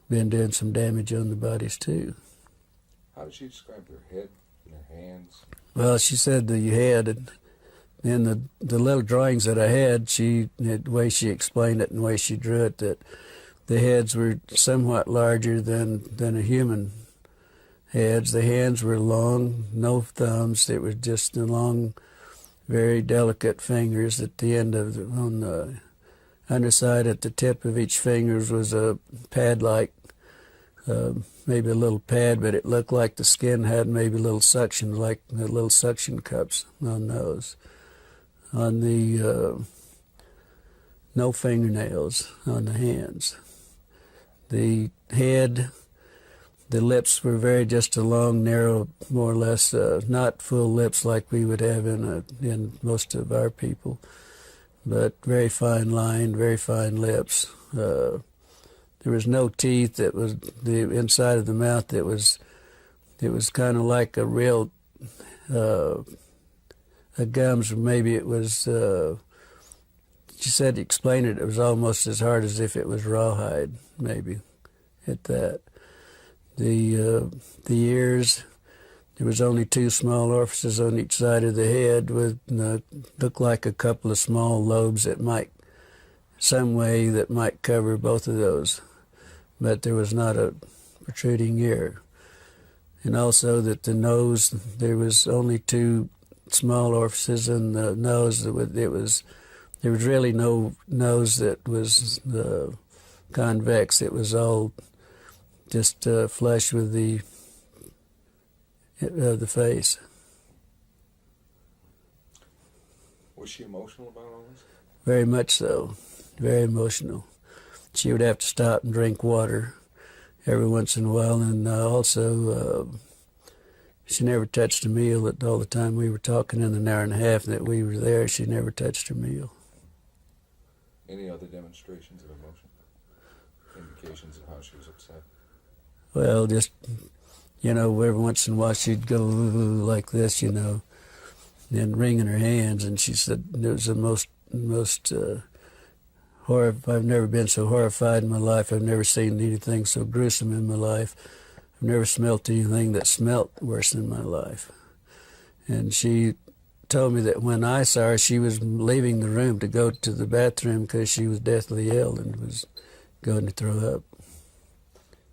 Speaker 5: been doing some damage on the bodies too.
Speaker 7: How did she describe their head and their hands?
Speaker 5: Well, she said the head, and in the little drawings that I had, the way she explained it and the way she drew it, that the heads were somewhat larger than a human heads. The hands were long, no thumbs. It was just the long, very delicate fingers at the end on the underside at the tip of each fingers was a pad-like, maybe a little pad, but it looked like the skin had maybe a little suction, like the little suction cups on those. On the, no fingernails on the hands. The head, the lips were just a long, narrow, more or less, not full lips like we would have in most of our people, but very fine line, very fine lips. There was no teeth. That was the inside of the mouth. It was kind of like a real a gums. Maybe it was. She said to explain it. It was almost as hard as if it was rawhide. Maybe at that. The ears. There was only 2 small orifices on each side of the head with looked like a couple of small lobes that might cover both of those, but there was not a protruding ear. And also that the nose, there was only 2 small orifices in the nose. There was really no nose that was convex. It was all just flush with the face.
Speaker 7: Was she emotional about all this?
Speaker 5: Very much so. Very emotional. She would have to stop and drink water every once in a while, and also she never touched a meal. All the time we were talking in an hour and a half that we were there, she never touched her meal.
Speaker 7: Any other demonstrations of emotion? Indications of how she was upset?
Speaker 5: Well, just, every once in a while she'd go like this, and wringing her hands, and she said it was the most I've never been so horrified in my life. I've never seen anything so gruesome in my life. I've never smelt anything that smelt worse in my life. And she told me that when I saw her, she was leaving the room to go to the bathroom because she was deathly ill and was going to throw up.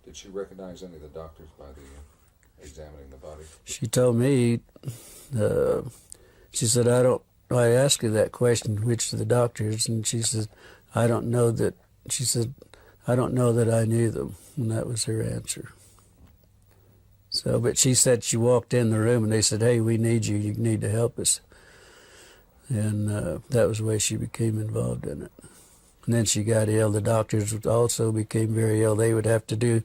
Speaker 7: Did she recognize any of the doctors by examining the body?
Speaker 5: She told me, she said, I asked her that question, which of the doctors, and she said, I don't know that I knew them, and that was her answer. So, but she said she walked in the room and they said, hey, we need you need to help us. And that was the way she became involved in it. And then she got ill. The doctors also became very ill. They would have to do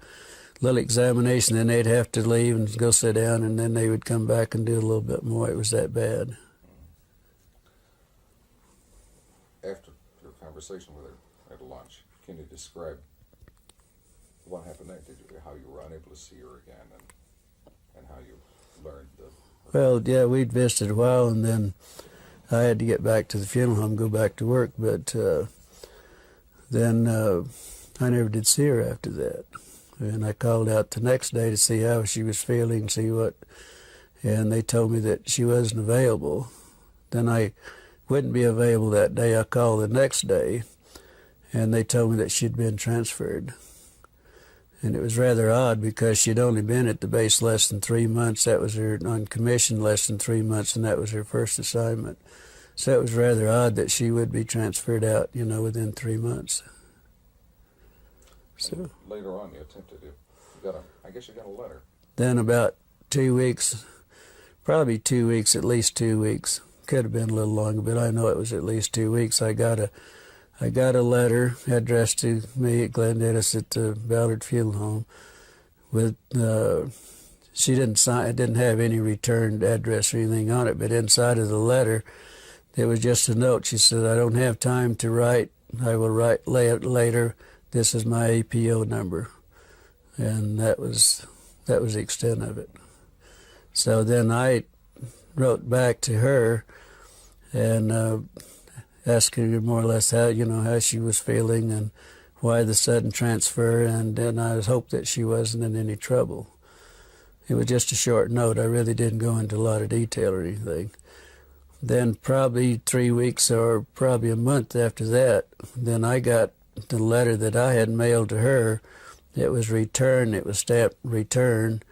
Speaker 5: a little examination, then they'd have to leave and go sit down, and then they would come back and do a little bit more. It was that bad.
Speaker 7: After your conversation with her at lunch, can you describe what happened next? How you were unable to see her again, and how you learned the...
Speaker 5: Well, yeah, we'd visited a while, and then I had to get back to the funeral home, go back to work, but then I never did see her after that. And I called out the next day to see how she was feeling, see what, and they told me that she wasn't available. Then I wouldn't be available that day. I called the next day, and they told me that she'd been transferred. And it was rather odd because she'd only been at the base less than 3 months. That was her, on commission less than 3 months, and that was her first assignment. So it was rather odd that she would be transferred out, within 3 months. So
Speaker 7: Later on, you attempted to. I guess you got a letter.
Speaker 5: then about 2 weeks, probably 2 weeks, at least 2 weeks. Could have been a little longer, but I know it was at least 2 weeks. I got a letter addressed to me at Glendennis at the Ballard Funeral Home. With she didn't sign. It didn't have any returned address or anything on it, but inside of the letter, there was just a note. She said, "I don't have time to write. I will write later. This is my APO number," and that was the extent of it. So then I wrote back to her and asked her more or less how she was feeling and why the sudden transfer, and then I hoped that she wasn't in any trouble. It was just a short note. I really didn't go into a lot of detail or anything. Then probably 3 weeks or probably a month after that, then I got the letter that I had mailed to her. It was returned. It was stamped return,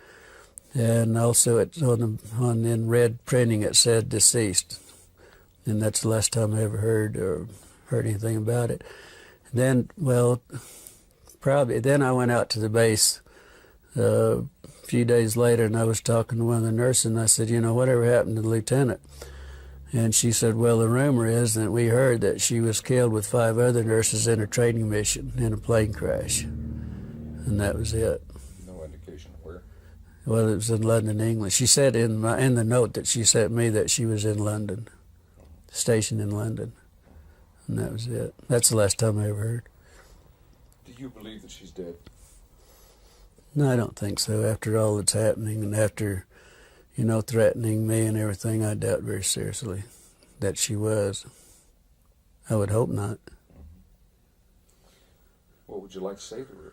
Speaker 5: and also it in red printing it said deceased. And that's the last time I ever heard anything about it. Then, then I went out to the base a few days later, and I was talking to one of the nurses, and I said, whatever happened to the lieutenant? And she said, well, the rumor is that we heard that she was killed with 5 other nurses in a training mission in a plane crash. And that was it.
Speaker 7: No indication of where?
Speaker 5: Well, it was in London, England. She said in the note that she sent me that she was in London, stationed in London. And that was it. That's the last time I ever heard.
Speaker 7: Do you believe that she's dead?
Speaker 5: No, I don't think so. After all that's happening and after, threatening me and everything, I doubt very seriously that she was. I would hope not.
Speaker 7: What would you like to say to her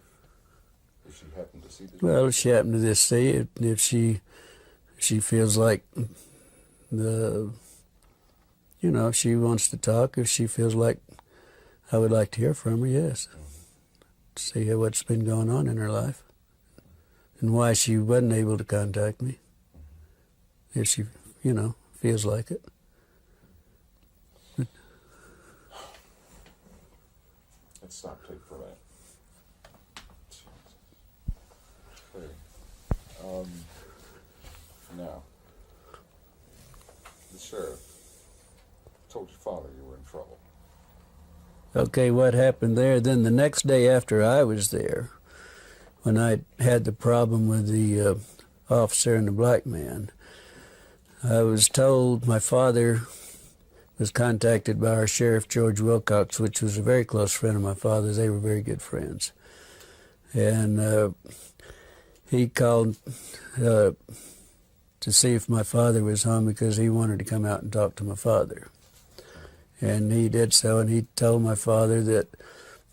Speaker 7: if she happened to see this?
Speaker 5: Well, if she happened to see it, if she feels like if she wants to talk, if she feels like I would like to hear from her, yes. See what's been going on in her life and why she wasn't able to contact me. If she, feels like it.
Speaker 7: Let's stop tape for that. Okay. Now, the sheriff told your father you were in trouble.
Speaker 5: Okay, what happened there? Then the next day after I was there, when I had the problem with the officer and the black man, I was told my father was contacted by our sheriff, George Wilcox, which was a very close friend of my father's. They were very good friends. And he called to see if my father was home because he wanted to come out and talk to my father. And he did so, and he told my father that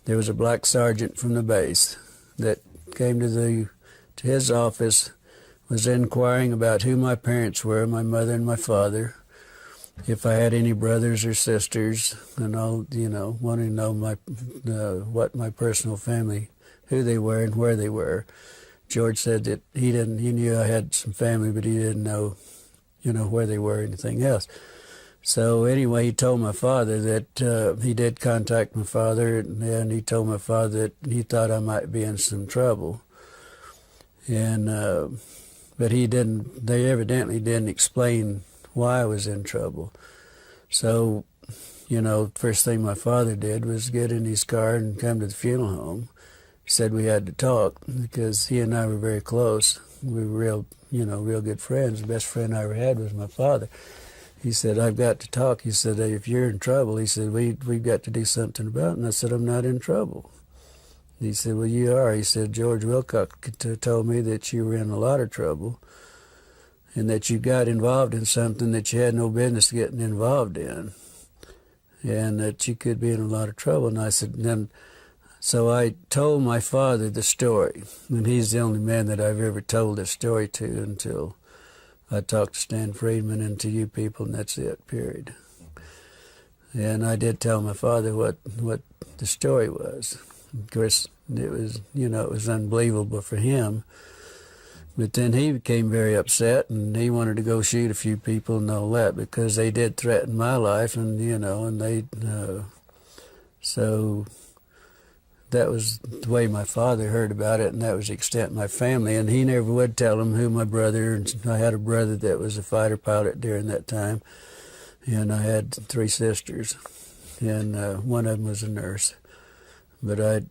Speaker 5: there was a black sergeant from the base that came to his office, was inquiring about who my parents were, my mother and my father, if I had any brothers or sisters, and all, wanting to know what my personal family, who they were and where they were. George said that he knew I had some family, but he didn't know, where they were or anything else. So anyway, he told my father that he did contact my father, and he told my father that he thought I might be in some trouble. And but they evidently didn't explain why I was in trouble. So, first thing my father did was get in his car and come to the funeral home. He said we had to talk because he and I were very close. We were real good friends. The best friend I ever had was my father. He said, I've got to talk. He said, if you're in trouble, he said, we've got to do something about it. And I said, I'm not in trouble. He said, well, you are. He said, George Wilcox told me that you were in a lot of trouble. and that you got involved in something that you had no business getting involved in, and that you could be in a lot of trouble. And I said, then, so I told my father the story, and he's the only man that I've ever told this story to until I talked to Stan Friedman and to you people, and that's it, period. And I did tell my father what the story was. Of course, it was, you know, it was unbelievable for him. But then he became very upset, and he wanted to go shoot a few people and all that, because they did threaten my life, and, you know, and they, so that was the way my father heard about it, and that was the extent of my family. And he never would tell him who my brother, and I had a brother that was a fighter pilot during that time, and I had 3 sisters, and one of them was a nurse. But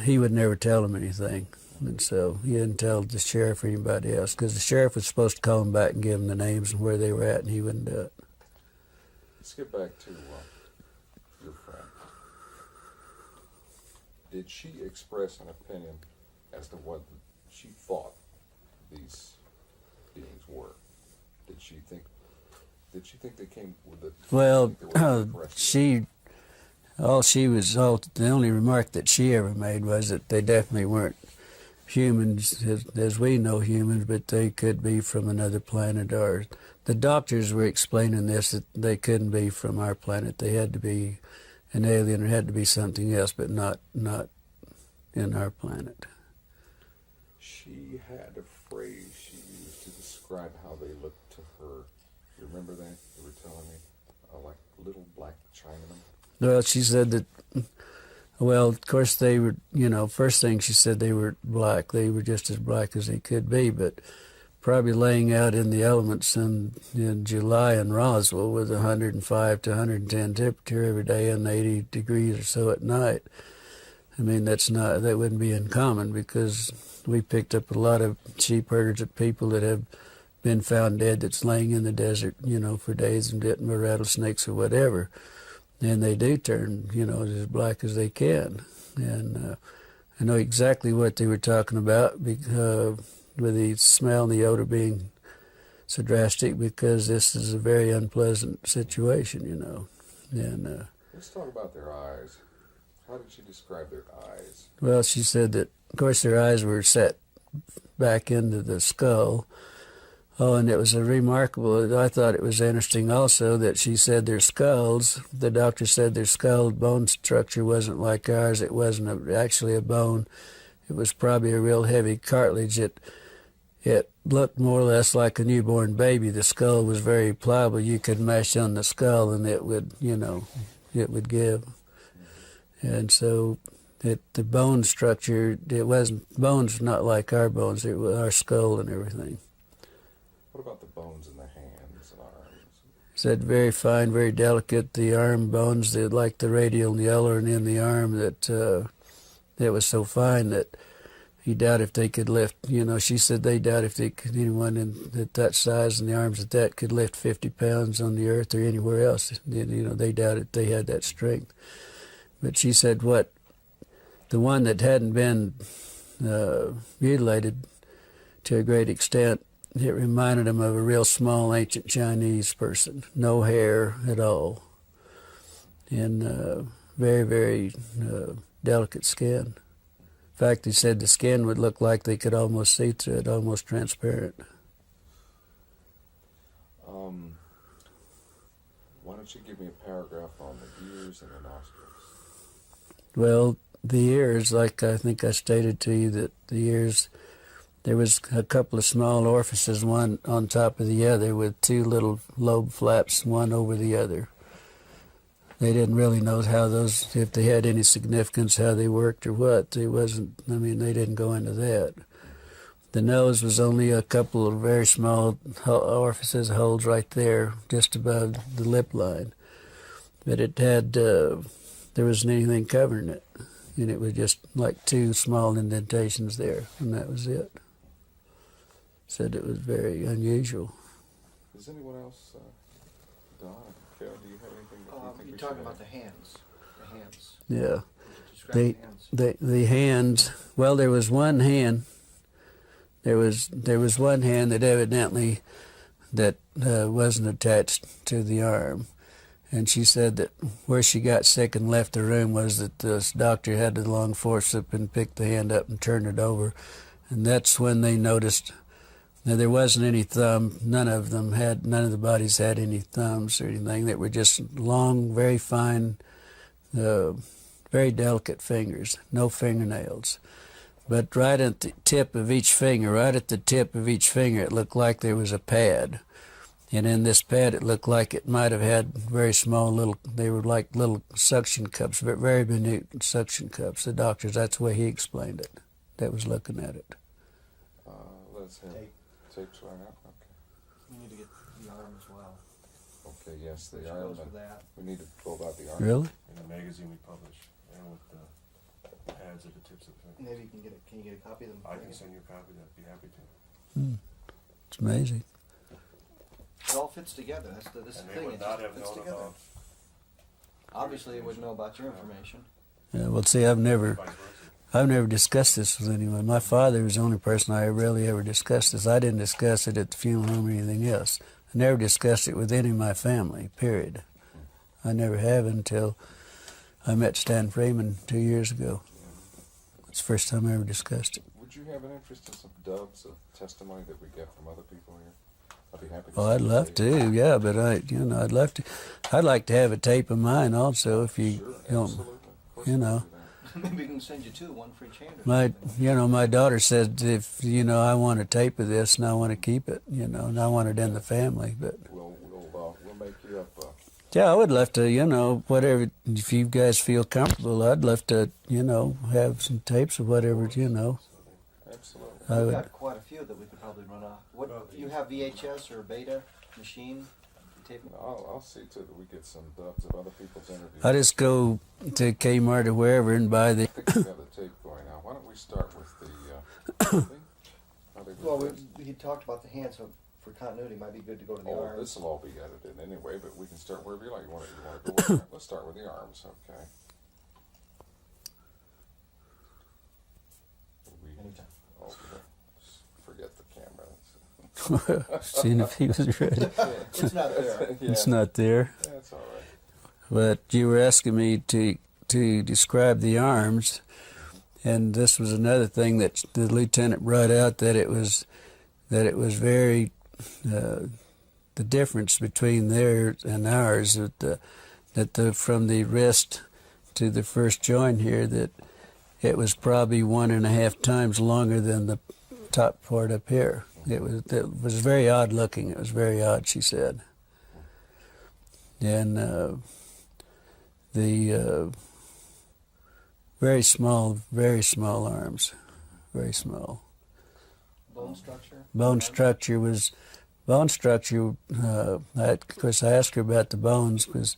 Speaker 5: he would never tell him anything. And so he didn't tell the sheriff or anybody else, because the sheriff was supposed to call him back and give him the names and where they were at, and he wouldn't do it.
Speaker 7: Let's get back to your friend. Did she express an opinion as to what she thought these beings were? Did she think they came with it?
Speaker 5: Well, the only remark that she ever made was that they definitely weren't humans as we know humans, but they could be from another planet. Or the doctors were explaining this, that they couldn't be from our planet. They had to be an alien, or had to be something else, but not in our planet.
Speaker 7: She had a phrase she used to describe how they looked to her. You remember that? You were telling me, like little black Chinamen.
Speaker 5: Well, she said that. Well, of course, they were, you know, first thing she said, they were black. They were just as black as they could be, but probably laying out in the elements in July in Roswell with 105 to 110 temperature every day and 80 degrees or so at night. I mean, that wouldn't be uncommon, because we picked up a lot of sheep herders of people that have been found dead that's laying in the desert, you know, for days and bitten by rattlesnakes or whatever. And they do turn, you know, as black as they can. And I know exactly what they were talking about, with the smell and the odor being so drastic, because this is a very unpleasant situation, you know. And
Speaker 7: let's talk about their eyes. How did she describe their eyes?
Speaker 5: Well, she said that, of course, their eyes were set back into the skull. Oh, and it was I thought it was interesting also that she said their skulls, the doctor said their skull bone structure wasn't like ours. It wasn't actually a bone. It was probably a real heavy cartilage. It looked more or less like a newborn baby. The skull was very pliable. You could mash on the skull and it would, you know, it would give. And so the bone structure, bones were not like our bones. It was our skull and everything.
Speaker 7: What about the bones in the hands and arms?
Speaker 5: Said very fine, very delicate. The arm bones, like the radial and the ulnar and in the arm, that was so fine that he doubted if they could lift. You know, she said they doubt if anyone at that size and the arms at that could lift 50 pounds on the earth or anywhere else. You know, they doubted they had that strength. But she said the one that hadn't been mutilated to a great extent, it reminded him of a real small ancient Chinese person, no hair at all, and very, very delicate skin. In fact, he said the skin would look like they could almost see through it, almost transparent.
Speaker 7: Why don't you give me a paragraph on the ears and the nostrils?
Speaker 5: Well, the ears, like I think I stated to you, that the ears, there was a couple of small orifices, one on top of the other, with 2 little lobe flaps, one over the other. They didn't really know how those, if they had any significance, how they worked or what. They didn't go into that. The nose was only a couple of very small orifices, holes right there, just above the lip line. But it had, there wasn't anything covering it. And it was just like 2 small indentations there, and that was it. Said it was very unusual.
Speaker 7: Does anyone else, Don, Carol, do you have anything that you think
Speaker 8: You're talking about the hands. The hands.
Speaker 5: Yeah.
Speaker 8: Describe the hands.
Speaker 5: The hands, well, there was one hand There was one hand that evidently that wasn't attached to the arm. And she said that where she got sick and left the room was that this doctor had the long forceps and picked the hand up and turned it over. And that's when they noticed that there wasn't any thumb. None of the bodies had any thumbs or anything. They were just long, very fine, very delicate fingers, no fingernails. But right at the tip of each finger, it looked like there was a pad. And in this pad, it looked like it might have had very small they were like little suction cups, very minute suction cups. The doctors, that's the way he explained it, that was looking at it.
Speaker 7: Let's have tapes right now. Okay.
Speaker 8: We need to get the arm as well.
Speaker 7: Okay, yes, the
Speaker 8: Which
Speaker 7: arm.
Speaker 8: goes with that.
Speaker 7: We need to pull out the arm.
Speaker 5: Really?
Speaker 6: In the magazine we publish, and with the pads at the tips of the fingers.
Speaker 8: Maybe you can get can you get a copy of them?
Speaker 6: I can send you a copy, I'd be happy to.
Speaker 5: It's amazing.
Speaker 8: It all fits together. That's the
Speaker 6: And they
Speaker 8: thing.
Speaker 6: would
Speaker 8: It
Speaker 6: not
Speaker 8: just
Speaker 6: have
Speaker 8: fits
Speaker 6: known
Speaker 8: together.
Speaker 6: about
Speaker 8: Obviously, they would know about your information.
Speaker 5: Yeah, well, see, I've never discussed this with anyone. My father was the only person I really ever discussed this. I didn't discuss it at the funeral home or anything else. I never discussed it with any of my family, period. I never have until I met Stan Freeman 2 years ago. It's the first time I ever discussed it.
Speaker 7: Would you have an interest in some dubs of testimony that we get from other people here? I'd be happy to.
Speaker 5: Oh, I'd love to, yeah, but I'd love to. I'd like to have a tape of mine also, if you
Speaker 7: Sure,
Speaker 5: don't,
Speaker 7: absolutely. Of course
Speaker 5: you
Speaker 7: we
Speaker 5: know.
Speaker 7: can do that.
Speaker 8: Maybe we can send you two, one for each hand. Or
Speaker 5: My,
Speaker 8: something.
Speaker 5: my daughter said if, I want a tape of this and I want to keep it, and I want it in the family, but.
Speaker 7: We'll make you up.
Speaker 5: Yeah, I would love to, whatever, if you guys feel comfortable, I'd love to, have some tapes of whatever,
Speaker 7: Absolutely.
Speaker 5: I
Speaker 8: We've
Speaker 5: would.
Speaker 8: got quite a few that we could probably run off. What you have VHS or Beta machine tape?
Speaker 7: I'll see to it that we get some dubs of other people's interviews.
Speaker 5: I just go to Kmart or wherever and buy the.
Speaker 7: I think we have the tape going now. Why don't we start with the thing? How they
Speaker 8: Well,
Speaker 7: replaced?
Speaker 8: we talked about the hand, so for continuity, it might be good to go to the
Speaker 7: Oh,
Speaker 8: arms.
Speaker 7: this will all be edited anyway, but we can start wherever you like. You want to go with the, let's start with the arms, okay?
Speaker 8: Anytime.
Speaker 7: Okay. Forget the camera.
Speaker 5: Seeing if he was ready.
Speaker 8: It's not there.
Speaker 7: Yeah.
Speaker 5: It's not there.
Speaker 7: That's all right.
Speaker 5: But you were asking me to describe the arms, and this was another thing that the lieutenant brought out, that it was very the difference between theirs and ours, that from the wrist to the first joint here, that it was probably 1.5 times longer than the top part up here. It was very odd looking. It was very odd, she said. And the very small arms, very small.
Speaker 8: Bone structure?
Speaker 5: Bone structure, of course I asked her about the bones because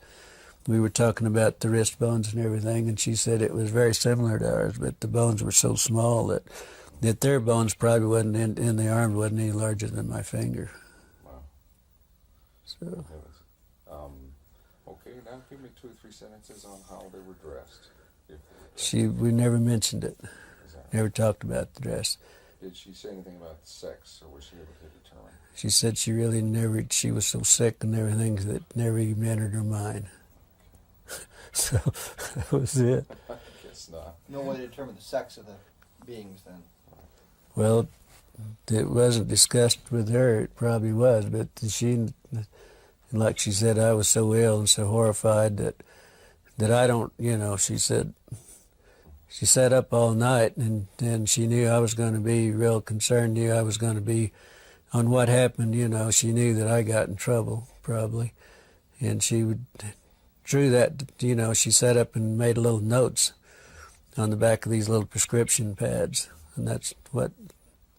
Speaker 5: we were talking about the wrist bones and everything, and she said it was very similar to ours, but the bones were so small that their bones probably wasn't in the arm, wasn't any larger than my finger.
Speaker 7: Wow.
Speaker 5: So
Speaker 7: Heavens. Okay, now give me 2 or 3 sentences on how they were dressed.
Speaker 5: we never mentioned it,
Speaker 7: Exactly.
Speaker 5: never talked about the dress.
Speaker 7: Did she say anything about sex, or was she able to determine?
Speaker 5: She said she really never, she was so sick and everything that never even entered her mind. So that was it.
Speaker 7: I guess not.
Speaker 8: No way to determine the sex of the beings then.
Speaker 5: Well, it wasn't discussed with her. It probably was, but she, like she said, I was so ill and so horrified that I don't, she said, she sat up all night and she knew I was going to be real concerned, knew I was going to be on what happened, she knew that I got in trouble, probably. And she drew that, she sat up and made little notes on the back of these little prescription pads. And that's what,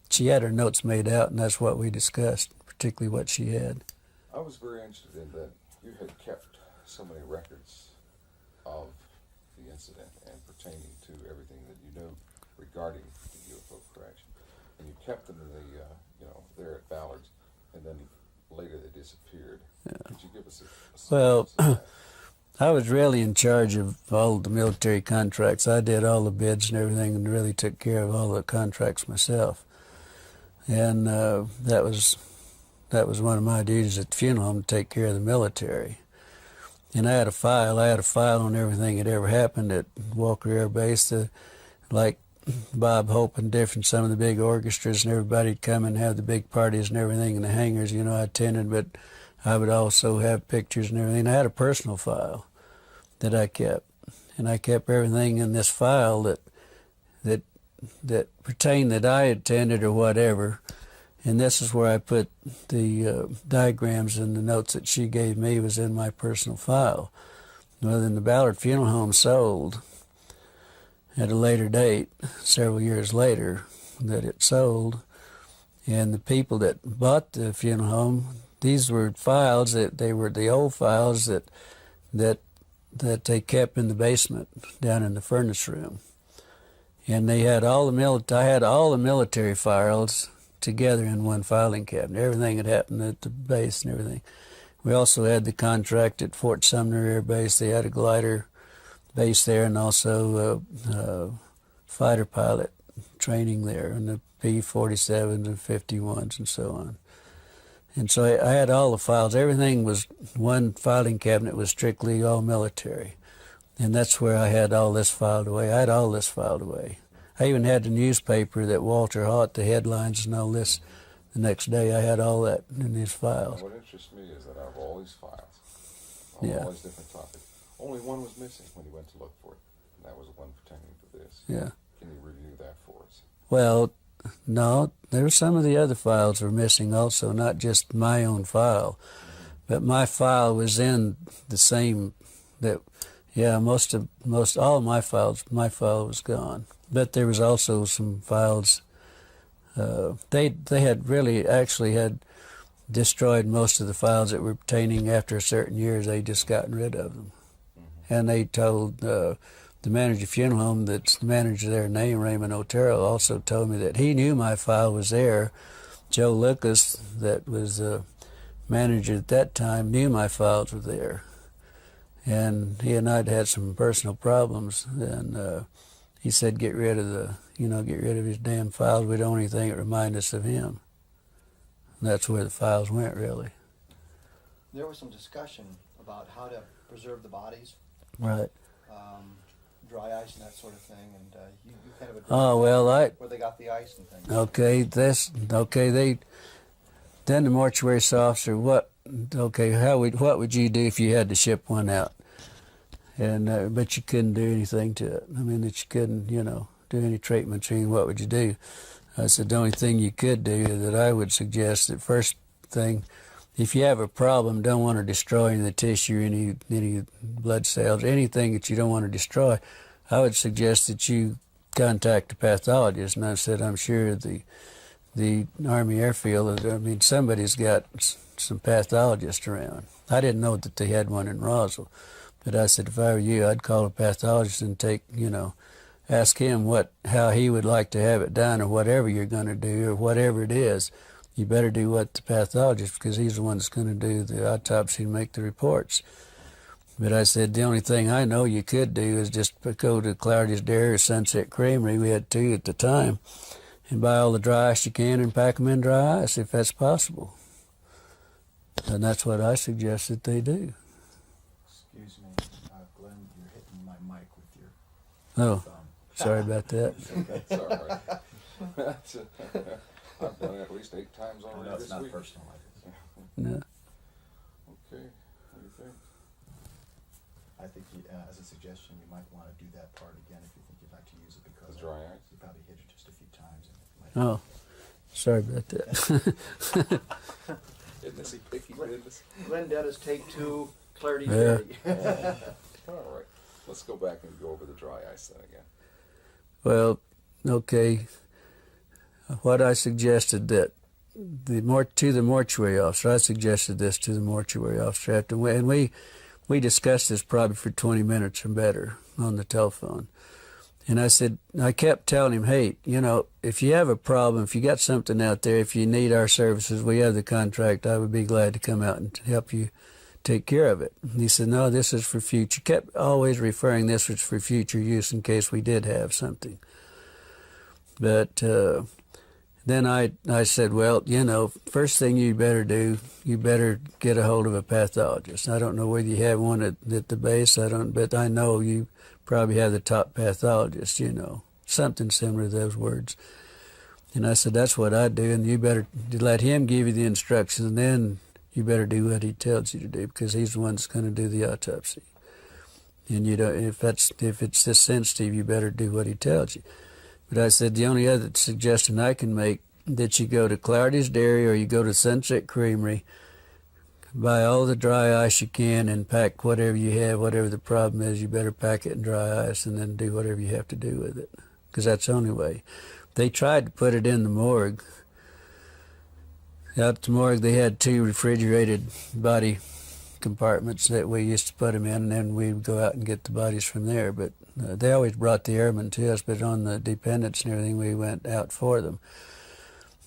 Speaker 5: she had her notes made out, and that's what we discussed, particularly what she had.
Speaker 7: I was very interested in that you had kept so many records of the incident and pertaining to everything that you know regarding the UFO correction. And you kept them in the, there at Ballard's, and then later they disappeared. Yeah. Could you give us a
Speaker 5: Well,
Speaker 7: sense of that?
Speaker 5: I was really in charge of all the military contracts. I did all the bids and everything and really took care of all the contracts myself. and that was one of my duties at the funeral home, to take care of the military. And I had a file on everything that ever happened at Walker Air Base, like Bob Hope and some of the big orchestras, and everybody'd come and have the big parties and everything in the hangars, I attended, but I would also have pictures and everything. I had a personal file that I kept, and I kept everything in this file that pertained that I attended or whatever. And this is where I put the diagrams and the notes that she gave me was in my personal file. Well, then the Ballard Funeral Home sold at a later date, several years later, that it sold. And the people that bought the funeral home, these were files they were the old files that they kept in the basement down in the furnace room. And they had I had all the military files together in one filing cabinet, everything that happened at the base and everything. We also had the contract at Fort Sumner Air Base. They had a glider base there, and also fighter pilot training there, and the P-47s and 51s and so on. And so I had all the files. Everything was one filing cabinet, was strictly all military. And that's where I had all this filed away. I had all this filed away. I even had the newspaper that Walter Haught, the headlines and all this, the next day. I had all that in these files.
Speaker 7: What interests me is that out of all these files,
Speaker 5: Yeah.
Speaker 7: all these different topics, only one was missing when you went to look for it, and that was the one pertaining to this.
Speaker 5: Yeah.
Speaker 7: Can you review that for us?
Speaker 5: Well, no, there were some of the other files were missing also, not just my own file. But my file was in the same, all of my file was gone. But there was also some files, they had destroyed most of the files that were pertaining after a certain years. They just gotten rid of them. And they told the manager of funeral home, that's the manager there named Raymond Otero, also told me that he knew my file was there. Joe Lucas, that was manager at that time, knew my files were there. And he and I'd had some personal problems, and he said, get rid of his damn files. We don't want anything that remind us of him. And that's where the files went, really.
Speaker 8: There was some discussion about how to preserve the bodies,
Speaker 5: Right.
Speaker 8: dry ice and that sort of thing, and you kind of
Speaker 5: Oh, well,
Speaker 8: where they got the ice and things.
Speaker 5: Then the mortuary officer, what would you do if you had to ship one out? And but you couldn't do anything to it. I mean, that you couldn't, do any treatment. What would you do? I said the only thing you could do that I would suggest, the first thing, if you have a problem, don't want to destroy any of the tissue, any blood cells, anything that you don't want to destroy, I would suggest that you contact a pathologist. And I said, I'm sure the Army Airfield, somebody's got some pathologists around. I didn't know that they had one in Roswell. But I said, if I were you, I'd call a pathologist and ask him how he would like to have it done, or whatever you're going to do, or whatever it is. You better do what the pathologist, because he's the one that's going to do the autopsy and make the reports. But I said, the only thing I know you could do is just go to Clardy's Dairy or Sunset Creamery, we had 2 at the time, and buy all the dry ice you can and pack them in dry ice, if that's possible. And that's what I suggest that they do.
Speaker 9: Excuse me, Glenn, you're hitting my mic with your
Speaker 5: Oh,
Speaker 9: thumb.
Speaker 5: sorry about that.
Speaker 7: That's all right. I've done it at least 8 times
Speaker 9: I
Speaker 7: already
Speaker 9: know it's
Speaker 7: this
Speaker 9: not
Speaker 7: week.
Speaker 9: personal, I guess.
Speaker 5: No.
Speaker 7: Okay, what do you think?
Speaker 9: I think as a suggestion, you might want to do that part again if you think you'd like to use it, because
Speaker 7: The dry ice?
Speaker 9: you probably hit it just a few times. And it might
Speaker 5: Oh, sorry about that.
Speaker 7: Isn't this picky business?
Speaker 8: Glenn Dennis, take 2, Clarity
Speaker 5: Yeah.
Speaker 8: Dairy.
Speaker 7: All right, let's go back and go over the dry ice then again.
Speaker 5: Well, okay. What I suggested to the mortuary officer, I suggested this to the mortuary officer and we discussed this probably for 20 minutes or better on the telephone. And I kept telling him, hey, if you have a problem, if you got something out there, if you need our services, we have the contract. I would be glad to come out and help you take care of it. And he said, no, this is for future. Kept always referring this was for future use in case we did have something. But then I said, well, you know, first thing you better do, you better get a hold of a pathologist. I don't know whether you have one at the base, but I know you probably have the top pathologist, you know, something similar to those words. And I said, that's what I do, and you better let him give you the instructions, and then you better do what he tells you to do, because he's the one that's going to do the autopsy. And you don't, if it's this sensitive, you better do what he tells you. But I said, the only other suggestion I can make, that you go to Clarity's Dairy or you go to Sunset Creamery, buy all the dry ice you can and pack whatever you have, whatever the problem is, you better pack it in dry ice and then do whatever you have to do with it, because that's the only way. They tried to put it in the morgue. Out at the morgue, they had 2 refrigerated body compartments that we used to put them in, and then we would go out and get the bodies from there. But they always brought the airmen to us, but on the dependents and everything, we went out for them.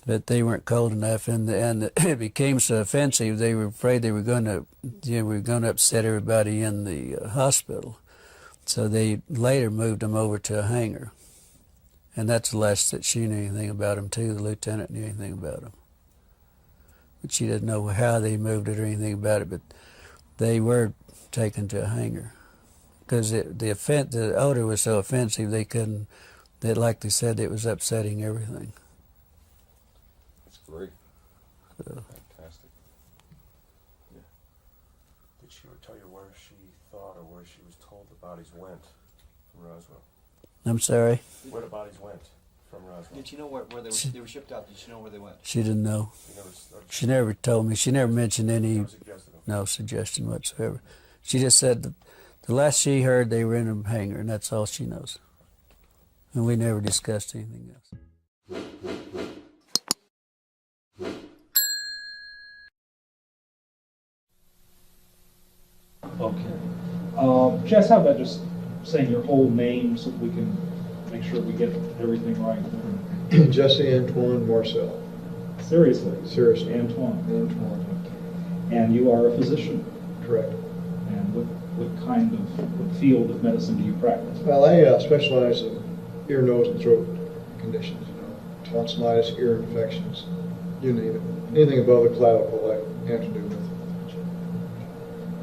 Speaker 5: But they weren't cold enough, and it became so offensive. They were afraid they were going to, upset everybody in the hospital. So they later moved them over to a hangar, and that's the last that she knew anything about them too. The lieutenant knew anything about them, but she didn't know how they moved it or anything about it. But they were taken to a hangar because the odor was so offensive they couldn't. That, like they said, it was upsetting everything.
Speaker 7: That's great.
Speaker 5: So,
Speaker 7: Fantastic.
Speaker 6: Yeah. Did she ever tell you where she thought or where she was told the bodies went from Roswell?
Speaker 5: I'm sorry.
Speaker 6: Where the bodies went from Roswell?
Speaker 8: Did you know where they were shipped out? Did you know where they went?
Speaker 5: She didn't know.
Speaker 6: She
Speaker 5: She
Speaker 6: never,
Speaker 5: never told me. She never mentioned any.
Speaker 6: never suggested them.
Speaker 5: No suggestion whatsoever. She just said that the last she heard they were in a hangar, and that's all she knows. And we never discussed anything else.
Speaker 4: Okay. Jess, how about just saying your whole name so we can make sure we get everything right?
Speaker 3: Jesse Antoine Marcel.
Speaker 4: Seriously?
Speaker 3: Seriously.
Speaker 4: Antoine.
Speaker 3: Antoine.
Speaker 4: And you are a physician?
Speaker 3: Correct.
Speaker 4: And what field of medicine do you practice?
Speaker 3: Well, I specialize in ear, nose, and throat conditions, tonsillitis, ear infections, you name it. Anything above the clavicle I have to do with.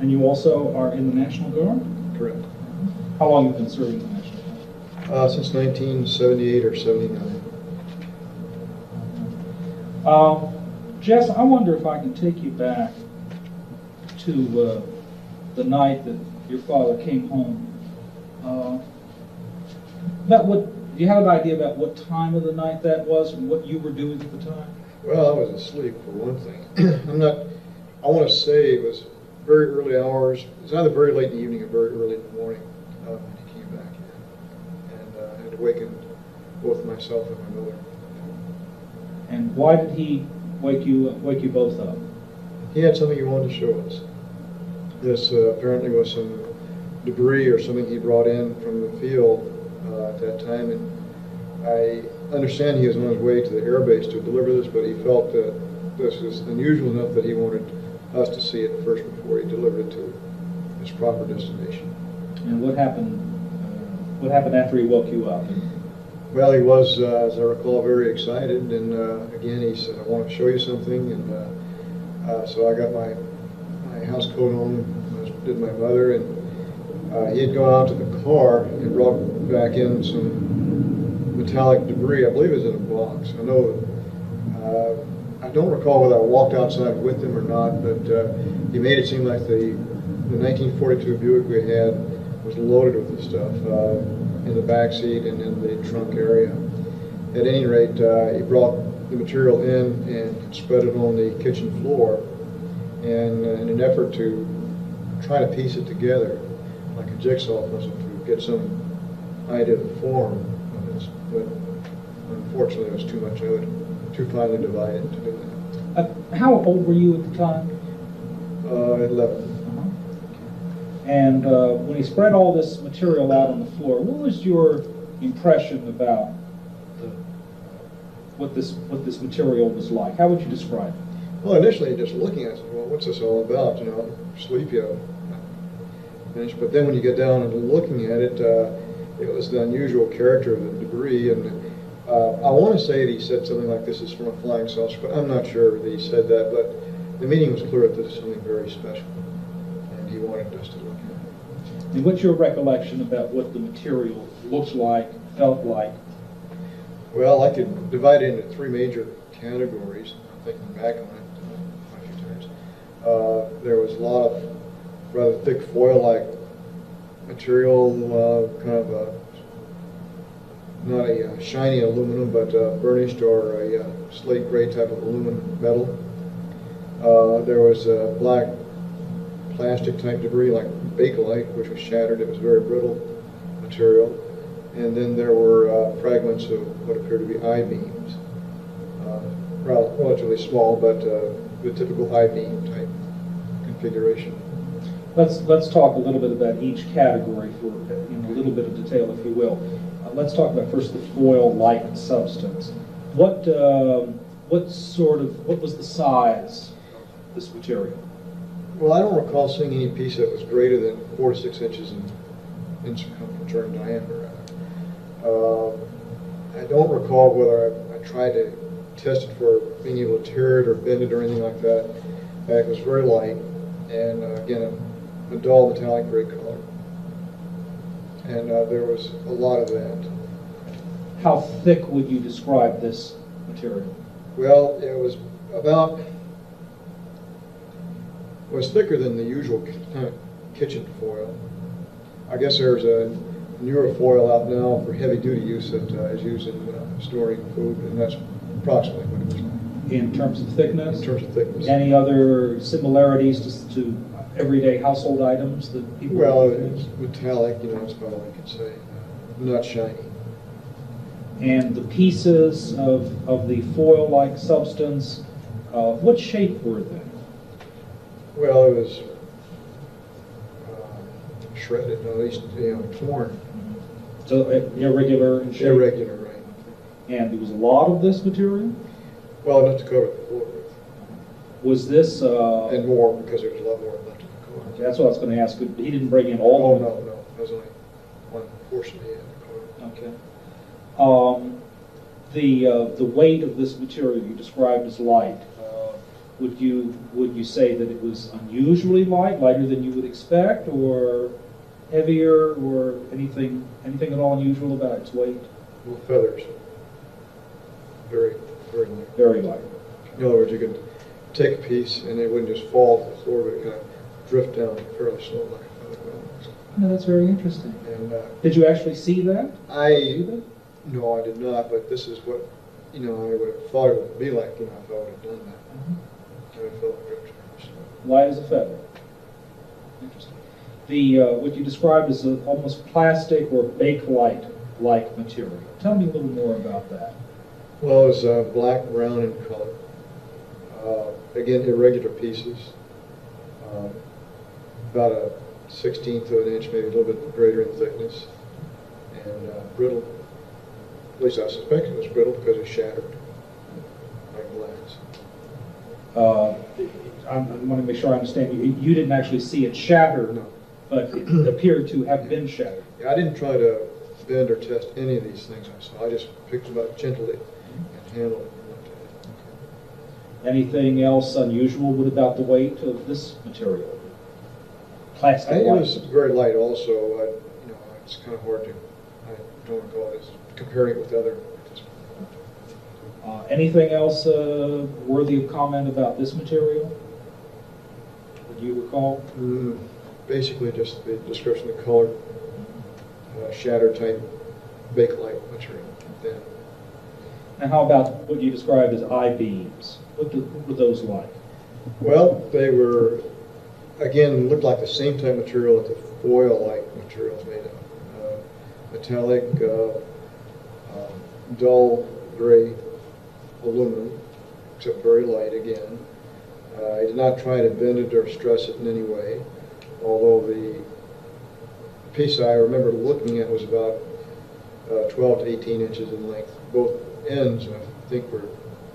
Speaker 4: And you also are in the National Guard?
Speaker 3: Correct.
Speaker 4: How long have you been serving in the National Guard?
Speaker 3: Since 1978 or 79.
Speaker 4: Jess, I wonder if I can take you back to the night that your father came home. Do you have an idea about what time of the night that was and what you were doing at the time?
Speaker 3: Well, I was asleep for one thing. I want to say it was very early hours. It was either very late in the evening or very early in the morning when he came back here. And I had awakened both myself and my mother.
Speaker 4: And why did he wake you both up?
Speaker 3: He had something he wanted to show us. This apparently was some debris or something he brought in from the field at that time, and I understand he was on his way to the air base to deliver this, but he felt that this was unusual enough that he wanted us to see it first before he delivered it to its proper destination.
Speaker 4: And what happened? What happened after he woke you up?
Speaker 3: Well, he was, as I recall, very excited, and again he said, "I want to show you something," and so I got my house coat on, as did my mother, and he had gone out to the car and brought back in some metallic debris. I believe it was in a box. I don't recall whether I walked outside with him or not, but he made it seem like the 1942 Buick we had was loaded with this stuff in the back seat and in the trunk area. At any rate, he brought the material in and spread it on the kitchen floor, and in an effort to try to piece it together like a jigsaw puzzle to get some idea of the form of this. But unfortunately, it was too much of it, too finely divided to do that.
Speaker 4: How old were you at the time?
Speaker 3: 11.
Speaker 4: And when he spread all this material out on the floor, what was your impression about what this material was like? How would you describe it?
Speaker 3: Well, initially, just looking at it, I said, well, what's this all about? Sleepy. But then when you get down and looking at it, it was the unusual character of the debris, and I want to say that he said something like this is from a flying saucer, but I'm not sure that he said that. But the meaning was clear that this is something very special, and he wanted us to look at it.
Speaker 10: And what's your recollection about what the material looks like, felt like?
Speaker 3: Well, I could divide it into three major categories. I'm thinking back on it quite a few times. There was a lot of rather thick foil-like material, kind of not a shiny aluminum, but burnished or a slate gray type of aluminum metal. There was black plastic type debris like bakelite, which was shattered. It was very brittle material. And then there were fragments of what appeared to be I-beams, relatively small, but the typical I-beam type configuration.
Speaker 10: Let's talk a little bit about each category for in a little bit of detail, if you will. Let's talk about first the foil-like substance. What was the size of this material?
Speaker 3: Well, I don't recall seeing any piece that was greater than 4 to 6 inches in circumference or in diameter. I don't recall whether I tried to test it for being able to tear it or bend it or anything like that. It was very light, and again, a dull metallic gray color. And there was a lot of that.
Speaker 10: How thick would you describe this material?
Speaker 3: Well, it was thicker than the usual kitchen foil. I guess there's a newer foil out now for heavy-duty use that is used in storing food, and that's approximately what it was like.
Speaker 10: In terms of thickness?
Speaker 3: In terms of thickness.
Speaker 10: Any other similarities to everyday household items that people?
Speaker 3: Well, it's metallic, that's about all I can say. Not shiny.
Speaker 10: And the pieces of the foil-like substance, what shape were they?
Speaker 3: Well, it was shredded, at least, torn.
Speaker 10: So irregular in shape?
Speaker 3: Irregular, right.
Speaker 10: And there was a lot of this material?
Speaker 3: Well, enough to cover the floor with.
Speaker 10: Was this...
Speaker 3: and more, because there was a lot more left in the car.
Speaker 10: That's what I was going to ask. He didn't bring in all
Speaker 3: Oh,
Speaker 10: of them?
Speaker 3: no. That was only one portion he had in the car.
Speaker 10: Okay. The weight of this material you described as light, would you say that it was unusually light, lighter than you would expect, or heavier, or anything at all unusual about its weight?
Speaker 3: Well, feathers. Very, very light.
Speaker 10: Very light.
Speaker 3: In other words, you could take a piece and it wouldn't just fall to the floor, but it kind of drift down fairly slow like a feather will.
Speaker 10: No, that's very interesting.
Speaker 3: And
Speaker 10: did you actually see that?
Speaker 3: No, I did not, but this is what, I would have thought it would be like, if I would have done that. I would have felt it drift fairly slow.
Speaker 10: Light as a feather. Interesting. What you described as almost plastic or bakelite-like material. Tell me a little more about that.
Speaker 3: Well, it was black, brown in color. Again, irregular pieces. About a 1/16 of an inch, maybe a little bit greater in thickness. And brittle. At least I suspect it was brittle because it shattered like glass.
Speaker 10: I want to make sure I understand. You didn't actually see it shatter,
Speaker 3: No.
Speaker 10: but it appeared to have been shattered.
Speaker 3: Yeah, I didn't try to bend or test any of these things I saw. I just picked them up gently and handled it.
Speaker 10: Anything else unusual about the weight of this material? Plastic
Speaker 3: It
Speaker 10: light.
Speaker 3: was very light also. It's kind of hard to, I don't recall it as comparing it with other.
Speaker 10: Anything else worthy of comment about this material? Would you recall?
Speaker 3: Basically just the description of the color, shatter type bakelite material. Then.
Speaker 10: And how about what you described as I-beams? What were those like?
Speaker 3: Well, they were, again, looked like the same type of material that the foil-like material is made of. Metallic, dull gray aluminum, except very light again. I did not try to bend it or stress it in any way, although the piece I remember looking at was about 12 to 18 inches in length. Both ends, I think, were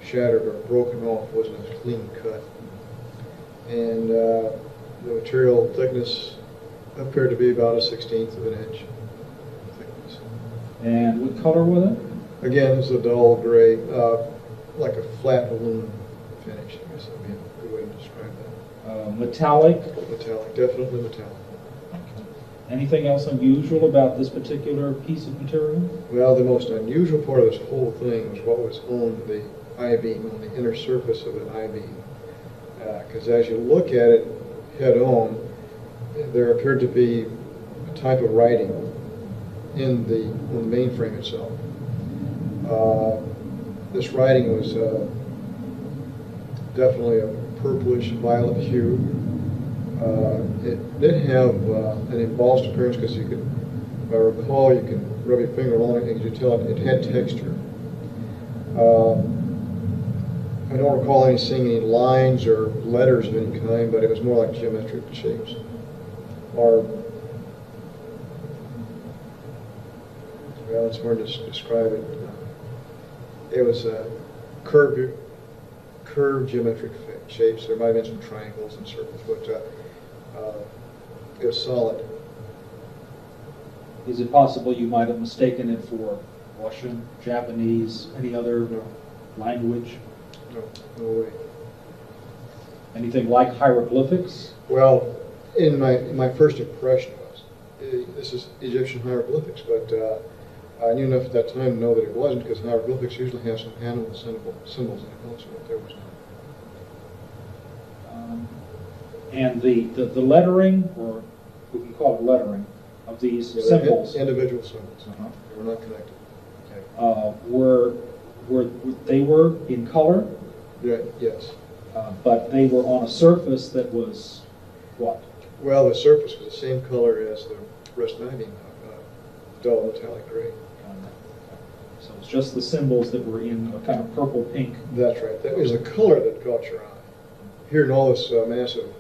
Speaker 3: shattered or broken off, wasn't a clean cut. And the material thickness appeared to be about a 1/16 of an inch thickness.
Speaker 10: And what color was it?
Speaker 3: Again, it's a dull gray, like a flat balloon finish, I guess would be a good way to describe that.
Speaker 10: Metallic?
Speaker 3: Metallic, definitely metallic.
Speaker 10: Anything else unusual about this particular piece of material?
Speaker 3: Well, the most unusual part of this whole thing was what was on the I-beam, on the inner surface of an I-beam. Because as you look at it head on, there appeared to be a type of writing on the mainframe itself. This writing was definitely a purplish violet hue. It did have an embossed appearance because you could, if I recall, you could rub your finger on it and you could tell it had texture. I don't recall seeing any lines or letters of any kind, but it was more like geometric shapes. Or, well, it's hard to describe it. It was curved geometric shapes. There might have been some triangles and circles, but it was solid.
Speaker 10: Is it possible you might have mistaken it for Russian, Japanese, any other language?
Speaker 3: No way.
Speaker 10: Anything like hieroglyphics?
Speaker 3: Well, in my first impression was this is Egyptian hieroglyphics, but I knew enough at that time to know that it wasn't, because hieroglyphics usually have some animal symbols in it also, but there was none.
Speaker 10: And the lettering, or we can call it lettering, of these symbols.
Speaker 3: Individual symbols. They were not connected.
Speaker 10: They were in color?
Speaker 3: Yeah, yes.
Speaker 10: But they were on a surface that was what?
Speaker 3: Well, the surface was the same color as the rest of the dull metallic gray.
Speaker 10: So it's just the symbols that were in a kind of purple pink.
Speaker 3: That's right. That was the color that caught your eye. Here in all this mass of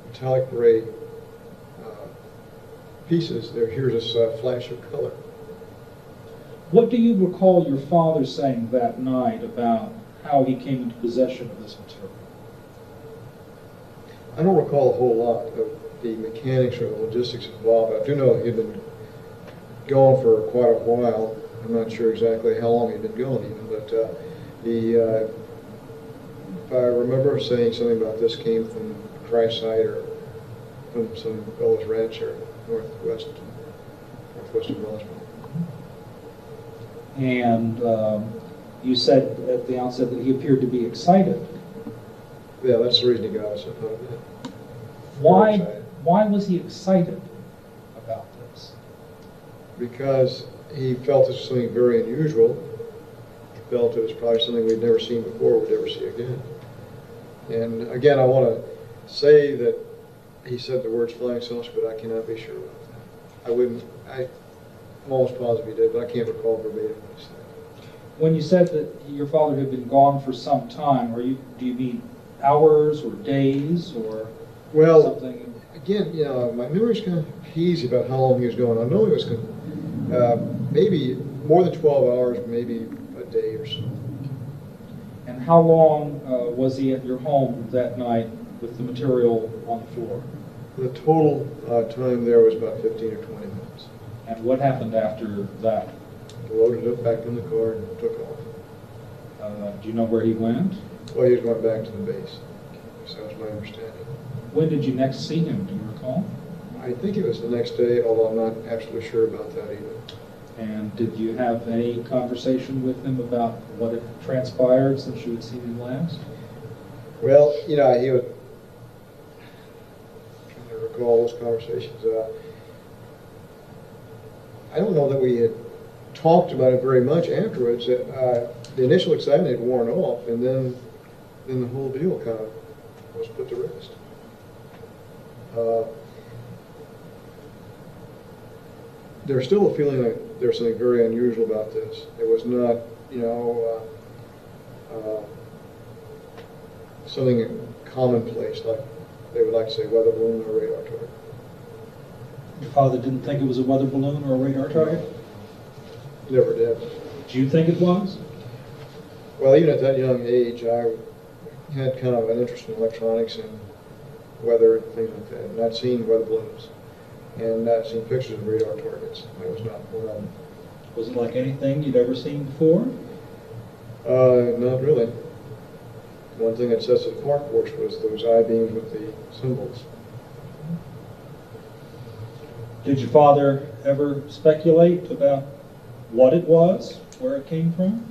Speaker 3: metallic gray pieces, here's this flash of color.
Speaker 10: What do you recall your father saying that night about how he came into possession of this material?
Speaker 3: I don't recall a whole lot of the mechanics or the logistics involved. I do know he'd been gone for quite a while. I'm not sure exactly how long he'd been gone even, but if I remember saying something about this came from a crash site or from some fellow's ranch or northwest of Roswell.
Speaker 10: And you said at the outset that he appeared to be excited.
Speaker 3: Yeah, that's the reason he got us up out of bed.
Speaker 10: Why was he excited about this?
Speaker 3: Because he felt this was something very unusual. He felt it was probably something we'd never seen before, we'd never see again. And again, I want to say that he said the words flying saucer, but I cannot be sure about that. I'm almost positive he did, but I can't recall verbatim what he said.
Speaker 10: When you said that your father had been gone for some time, do you mean hours or days or something?
Speaker 3: Again, my memory's kind of hazy about how long he was gone. I know he was maybe more than 12 hours, maybe a day or so.
Speaker 10: And how long was he at your home that night with the material on the floor?
Speaker 3: The total time there was about 15 or 20 minutes.
Speaker 10: And what happened after that?
Speaker 3: Loaded it back in the car and took off.
Speaker 10: Do you know where he went?
Speaker 3: Well, he was going back to the base. So that was my understanding.
Speaker 10: When did you next see him? Do you recall?
Speaker 3: I think it was the next day, although I'm not absolutely sure about that either.
Speaker 10: And did you have any conversation with him about what had transpired since you had seen him last?
Speaker 3: Well, he would, I'm trying to recall those conversations. I don't know that we had talked about it very much afterwards. The initial excitement had worn off, and then the whole deal kind of was put to rest. There's still a feeling like there's something very unusual about this. It was not, something commonplace, like they would like to say weather balloon or radar target.
Speaker 10: Your father didn't think it was a weather balloon or a radar target?
Speaker 3: Never did.
Speaker 10: Do you think it was?
Speaker 3: Well, even at that young age, I had kind of an interest in electronics and weather and things like that. And I'd seen weather balloons, and I'd seen pictures of radar targets. That was not one of them.
Speaker 10: Was it like anything you'd ever seen before?
Speaker 3: Not really. One thing that sets it apart, of course, was those I-beams with the symbols.
Speaker 10: Did your father ever speculate about what it was, where it came from?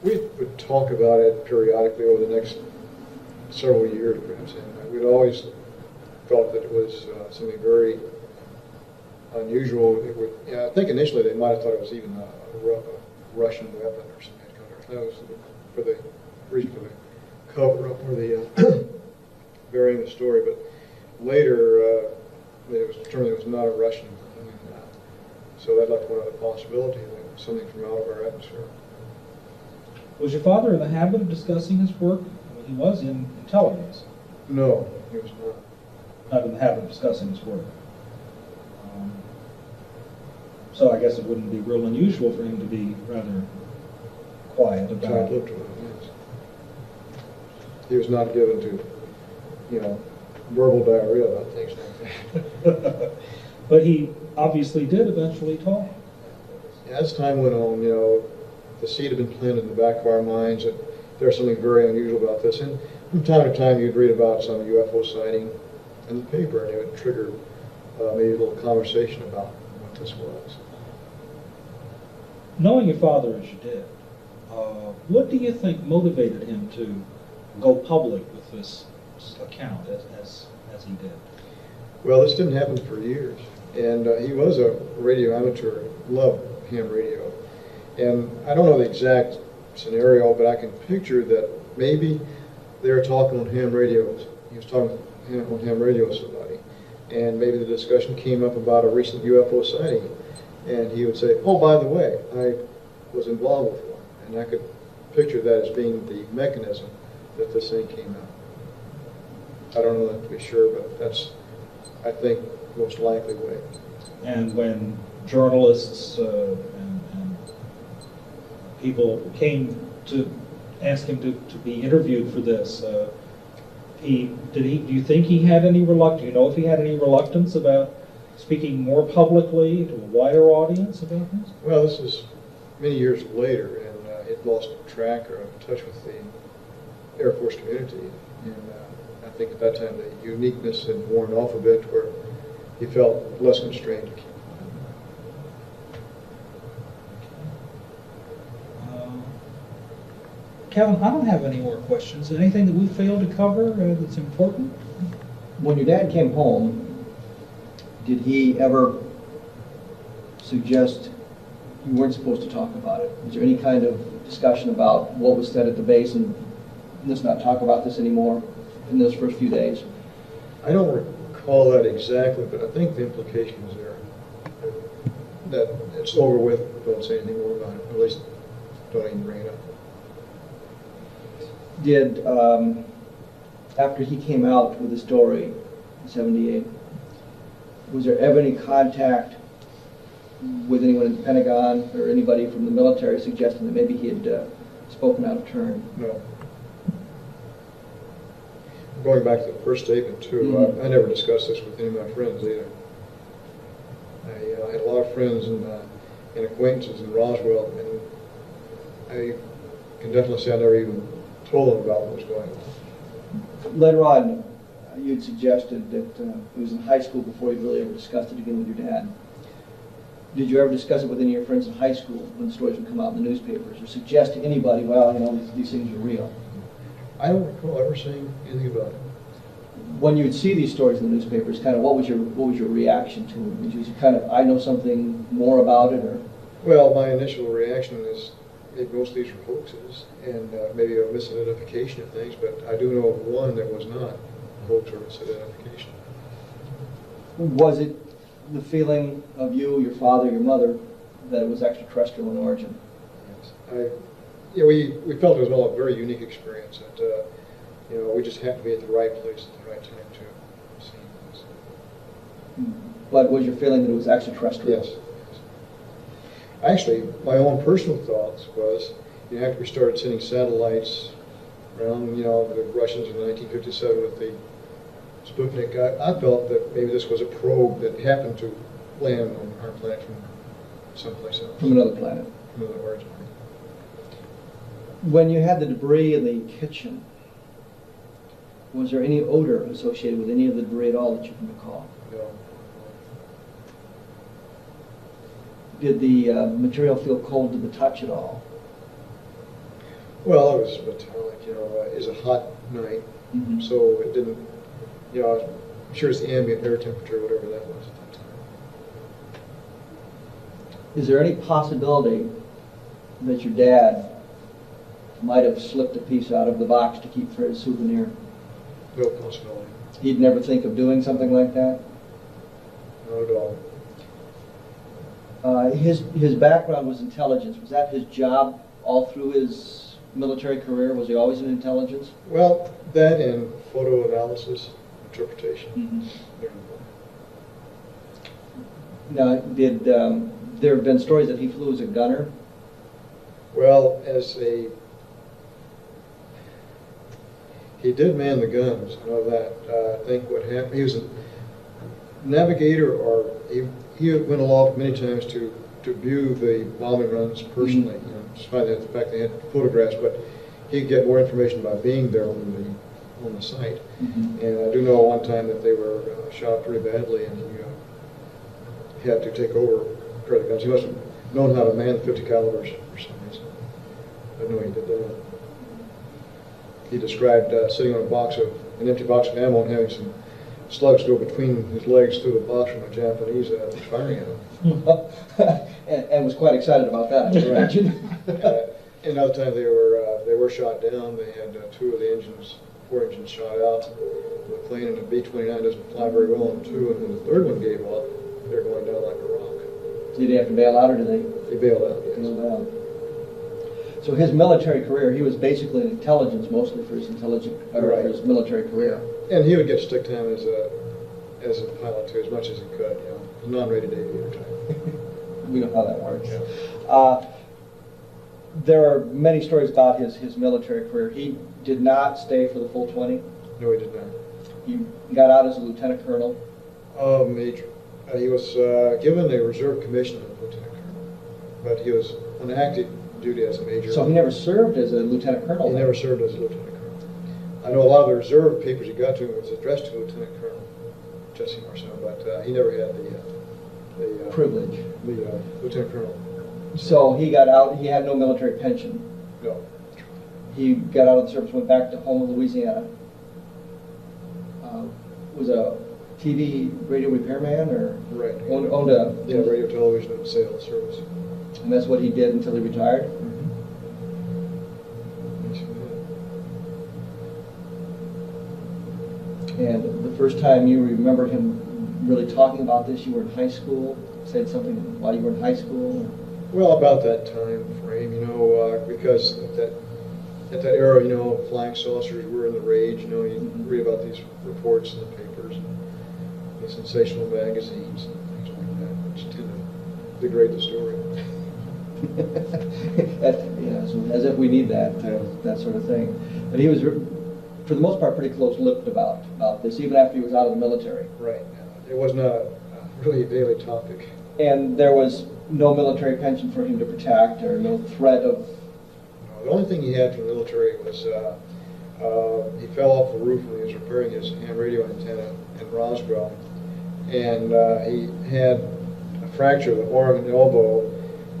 Speaker 3: We would talk about it periodically over the next several years, perhaps, and we'd always thought that it was something very unusual. It would, yeah, I think initially they might have thought it was even a Russian weapon or something. That was for the reason for the cover up or the burying the story. But later, it was determined it was not a Russian. So that left one other possibility, that it was something from out of our atmosphere.
Speaker 10: Was your father in the habit of discussing his work? Well, he was in intelligence.
Speaker 3: No, he was not.
Speaker 10: Not in the habit of discussing his work. So I guess it wouldn't be real unusual for him to be rather quiet about it.
Speaker 3: Tight-lipped with it, yes. He was not given to, verbal diarrhea about things like that.
Speaker 10: But he obviously did eventually talk.
Speaker 3: Yeah, as time went on, the seed had been planted in the back of our minds that there's something very unusual about this. And from time to time, you'd read about some UFO sighting in the paper, and it would trigger maybe a little conversation about what this was.
Speaker 10: Knowing your father as you did, what do you think motivated him to go public with this account as he did?
Speaker 3: Well, this didn't happen for years. And he was a radio amateur, loved ham radio. And I don't know the exact scenario, but I can picture that maybe they were talking on ham radios. He was talking on ham radio with somebody. And maybe the discussion came up about a recent UFO sighting. And he would say, oh, by the way, I was involved with one. And I could picture that as being the mechanism that this thing came out. I don't know that to be sure, but that's, I think, most likely way.
Speaker 10: And when journalists and people came to ask him to be interviewed for this, do you think he had any reluctance? Do you know if he had any reluctance about speaking more publicly to a wider audience about this?
Speaker 3: Well, this is many years later, and it lost track or touch with the Air Force community. And I think at that time the uniqueness had worn off a bit, where he felt less constrained to keep quiet.
Speaker 10: Kevin, I don't have any more questions. Anything that we failed to cover that's important?
Speaker 8: When your dad came home, did he ever suggest you weren't supposed to talk about it? Was there any kind of discussion about what was said at the base and let's not talk about this anymore in those first few days?
Speaker 3: I don't recall that exactly, but I think the implication was there. That it's over with, don't say anything more about it, at least don't even bring it up.
Speaker 8: Did, after he came out with the story in '78, was there ever any contact with anyone in the Pentagon or anybody from the military suggesting that maybe he had spoken out of turn?
Speaker 3: No. Going back to the first statement, too, I never discussed this with any of my friends either. I had a lot of friends and acquaintances in Roswell, and I can definitely say I never even told them about what was going on.
Speaker 8: Later on, you had suggested that it was in high school before you really ever discussed it again with your dad. Did you ever discuss it with any of your friends in high school when the stories would come out in the newspapers, or suggest to anybody, well, these things are real?
Speaker 3: I don't recall ever saying anything about it.
Speaker 8: When you would see these stories in the newspapers, kind of what was your reaction to them? Was you kind of, I know something more about it, or?
Speaker 3: Well, my initial reaction is maybe most of these were hoaxes and maybe a misidentification of things, but I do know of one that was not a hoax or misidentification.
Speaker 8: Was it the feeling of you, your father, your mother, that it was extraterrestrial in origin?
Speaker 3: Yes. We felt it was all a very unique experience, that we just happened to be at the right place at the right time to see this.
Speaker 8: But was your feeling that it was extraterrestrial?
Speaker 3: Yes. Actually, my own personal thoughts was, after we started sending satellites around, the Russians in 1957 with the Sputnik, I felt that maybe this was a probe that happened to land on our planet from someplace else.
Speaker 8: From another planet.
Speaker 3: From another origin.
Speaker 8: When you had the debris in the kitchen, was there any odor associated with any of the debris at all that you can recall?
Speaker 3: No.
Speaker 8: Did the material feel cold to the touch at all?
Speaker 3: Well, it was metallic, it was a hot night,
Speaker 8: Mm-hmm.
Speaker 3: so it didn't, I'm sure it's the ambient air temperature, whatever that was at that time.
Speaker 8: Is there any possibility that your dad might have slipped a piece out of the box to keep for his souvenir?
Speaker 3: No possibility.
Speaker 8: He'd never think of doing something like that?
Speaker 3: Not at all.
Speaker 8: His background was intelligence. Was that his job all through his military career? Was he always in intelligence?
Speaker 3: Well, that and photo analysis, interpretation.
Speaker 8: Mm-hmm.
Speaker 3: They're
Speaker 8: Now,
Speaker 3: involved.
Speaker 8: did there have been stories that he flew as a gunner?
Speaker 3: Well, he did man the guns, I know that. I think what happened, he was a navigator, or he went aloft many times to view the bombing runs personally.
Speaker 8: Mm-hmm.
Speaker 3: Despite the fact they had photographs, but he could get more information by being there on the site.
Speaker 8: Mm-hmm.
Speaker 3: And I do know one time that they were shot pretty badly, and he had to take over the guns. He must have known how to man the 50 calibers for some reason. I know he did that. He described sitting on an empty box of ammo and having some slugs go between his legs through the box from a Japanese firing at him.
Speaker 8: and was quite excited about that, I imagine.
Speaker 3: Another time they were shot down. They had four engines shot out. The plane and the B-29 doesn't fly very well on two, and then the third one gave up. They're going down like a rock.
Speaker 8: Did he have to bail out, or did they?
Speaker 3: He bailed out, yes.
Speaker 8: Bailed out. So his military career, he was basically in intelligence mostly for his for his military career.
Speaker 3: And he would get stick time as a pilot too, as much as he could, a non-rated aviator type.
Speaker 8: We know how that works.
Speaker 3: Yeah.
Speaker 8: There are many stories about his military career. He did not stay for the full 20.
Speaker 3: No, he did not.
Speaker 8: He got out as a lieutenant colonel.
Speaker 3: Major. He was given a reserve commission of lieutenant colonel, but he was on active duty as a major.
Speaker 8: So he never served as a lieutenant colonel?
Speaker 3: He never served as a lieutenant colonel. I know a lot of the reserve papers he got to was addressed to Lieutenant Colonel Jesse Marcel, but he never had the
Speaker 8: privilege.
Speaker 3: The lieutenant colonel.
Speaker 8: So he got out. He had no military pension.
Speaker 3: No.
Speaker 8: He got out of the service, went back to home in Louisiana. Was a TV radio repairman, or
Speaker 3: Right.
Speaker 8: owned a
Speaker 3: radio, television, and sales service.
Speaker 8: and that's what he did until he retired.
Speaker 3: Yes, he did.
Speaker 8: And the first time you remember him really talking about this, you were in high school. Said something while you were in high school.
Speaker 3: Well, about that time frame, because at that era, flying saucers were in the rage. You read about these reports in the papers, and the sensational magazines and things like that, which tend to degrade the story.
Speaker 8: So as if we need that sort of thing. But he was, for the most part, pretty close-lipped about this, even after he was out of the military.
Speaker 3: Right. It was not really a daily topic.
Speaker 8: And there was no military pension for him to protect, or no threat of...
Speaker 3: No, the only thing he had from the military was he fell off the roof when he was repairing his ham radio antenna in Roswell, and he had a fracture of the arm and elbow,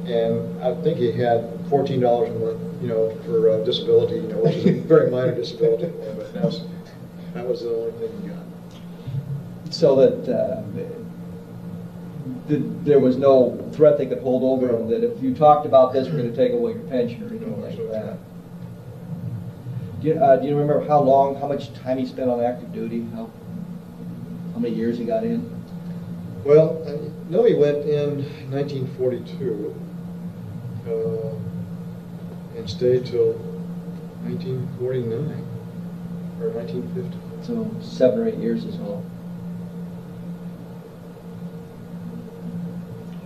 Speaker 3: and I think he had $14 a month, for disability, which is a very minor disability, but that was the only thing he got.
Speaker 8: So that there was no threat they could hold over him, that if you talked about this, we're going to take away your pension or anything like that. Do you remember how much time he spent on active duty? How many years he got in?
Speaker 3: Well, no, he went in 1942 and stayed till 1949 or 1950.
Speaker 8: So 7 or 8 years as well.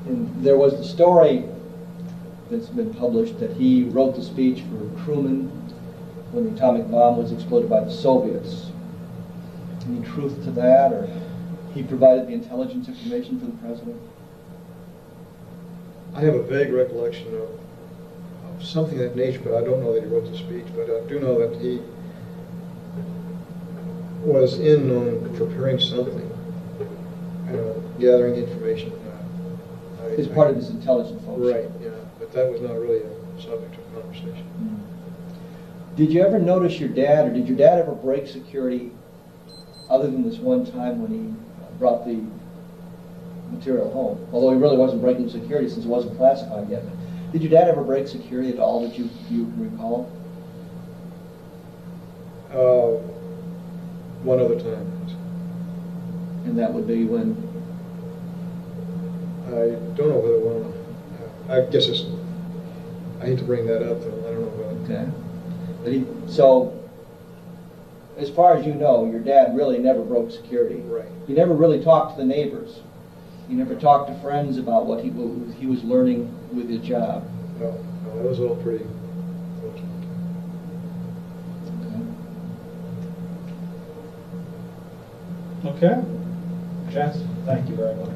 Speaker 8: And there was the story that's been published that he wrote the speech for Truman when the atomic bomb was exploded by the Soviets. Any truth to that, or he provided the intelligence information for the president?
Speaker 3: I have a vague recollection of something of that nature, but I don't know that he wrote the speech. But I do know that he was in on preparing something, gathering information.
Speaker 8: As part of his intelligence function.
Speaker 3: Right, yeah, but that was not really a subject of conversation.
Speaker 8: Did you ever notice your dad, or did your dad ever break security other than this one time when he brought the material home? Although he really wasn't breaking security since it wasn't classified yet. Did your dad ever break security at all that you can recall?
Speaker 3: One other time.
Speaker 8: And that would be when?
Speaker 3: I don't know whether one. I guess it's. I hate to bring that up, though. I don't know whether.
Speaker 8: Okay. But so, as far as you know, your dad really never broke security.
Speaker 3: Right.
Speaker 8: He never really talked to the neighbors. He never talked to friends about what he was learning with his job.
Speaker 3: No, it was all pretty.
Speaker 10: Okay. Jess, thank you very much.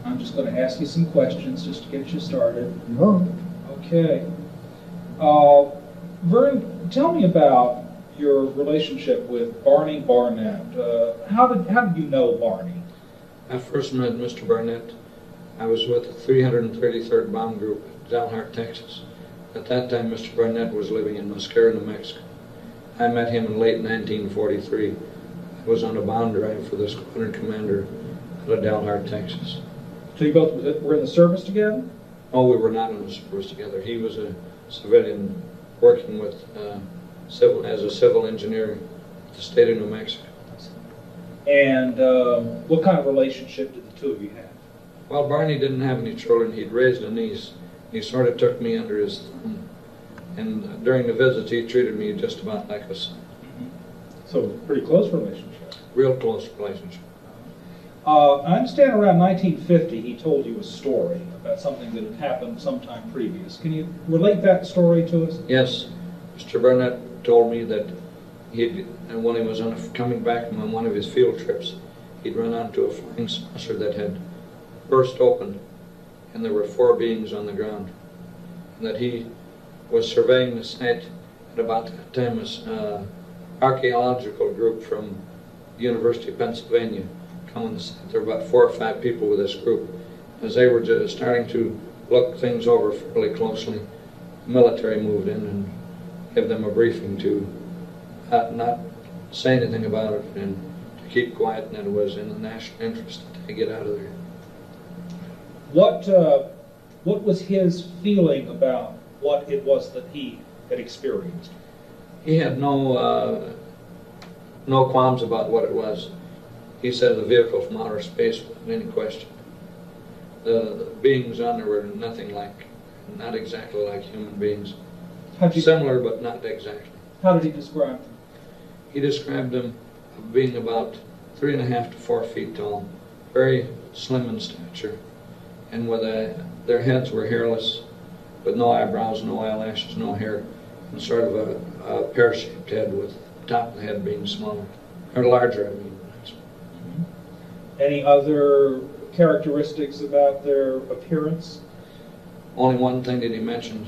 Speaker 10: I'm just going to ask you some questions just to get you started.
Speaker 3: No.
Speaker 10: Okay. Vern, tell me about your relationship with Barney Barnett. How did you know Barney?
Speaker 11: I first met Mr. Barnett. I was with the 333rd Bomb Group in Dalhart, Texas. At that time, Mr. Barnett was living in Mosquera, New Mexico. I met him in late 1943. I was on a bomb drive for the squadron commander out of Dalhart, Texas.
Speaker 10: So you both were in the service together?
Speaker 11: Oh, we were not in the service together. He was a civilian working with as a civil engineer at the state of New Mexico.
Speaker 10: And what kind of relationship did the two of you have?
Speaker 11: Well, Barney didn't have any children. He'd raised a niece. He sort of took me under his thumb. And during the visits, he treated me just about like a son.
Speaker 10: So pretty close relationship.
Speaker 11: Real close relationship.
Speaker 10: I understand around 1950 he told you a story about something that had happened sometime previous. Can you relate that story to us?
Speaker 11: Yes. Mr. Burnett told me that when he was coming back from one of his field trips, he'd run onto a flying saucer that had burst open, and there were 4 beings on the ground. And that he was surveying the site at about that time. An archaeological group from the University of Pennsylvania come on the site. There were about 4 or 5 people with this group. As they were just starting to look things over fairly closely, the military moved in and gave them a briefing to not say anything about it and to keep quiet, and that it was in the national interest that they get out of there.
Speaker 10: What was his feeling about what it was that he had experienced?
Speaker 11: He had no qualms about what it was. He said the vehicle from outer space without any question. The beings on there were not exactly like human beings. Similar, but not exactly.
Speaker 10: How did he describe them?
Speaker 11: He described them being about 3.5 to 4 feet tall, very slim in stature, and with their heads were hairless, with no eyebrows, no eyelashes, no hair, and sort of a pear-shaped head with the top of the head being smaller, or larger, I mean.
Speaker 10: Any other characteristics about their appearance?
Speaker 11: Only one thing that he mentioned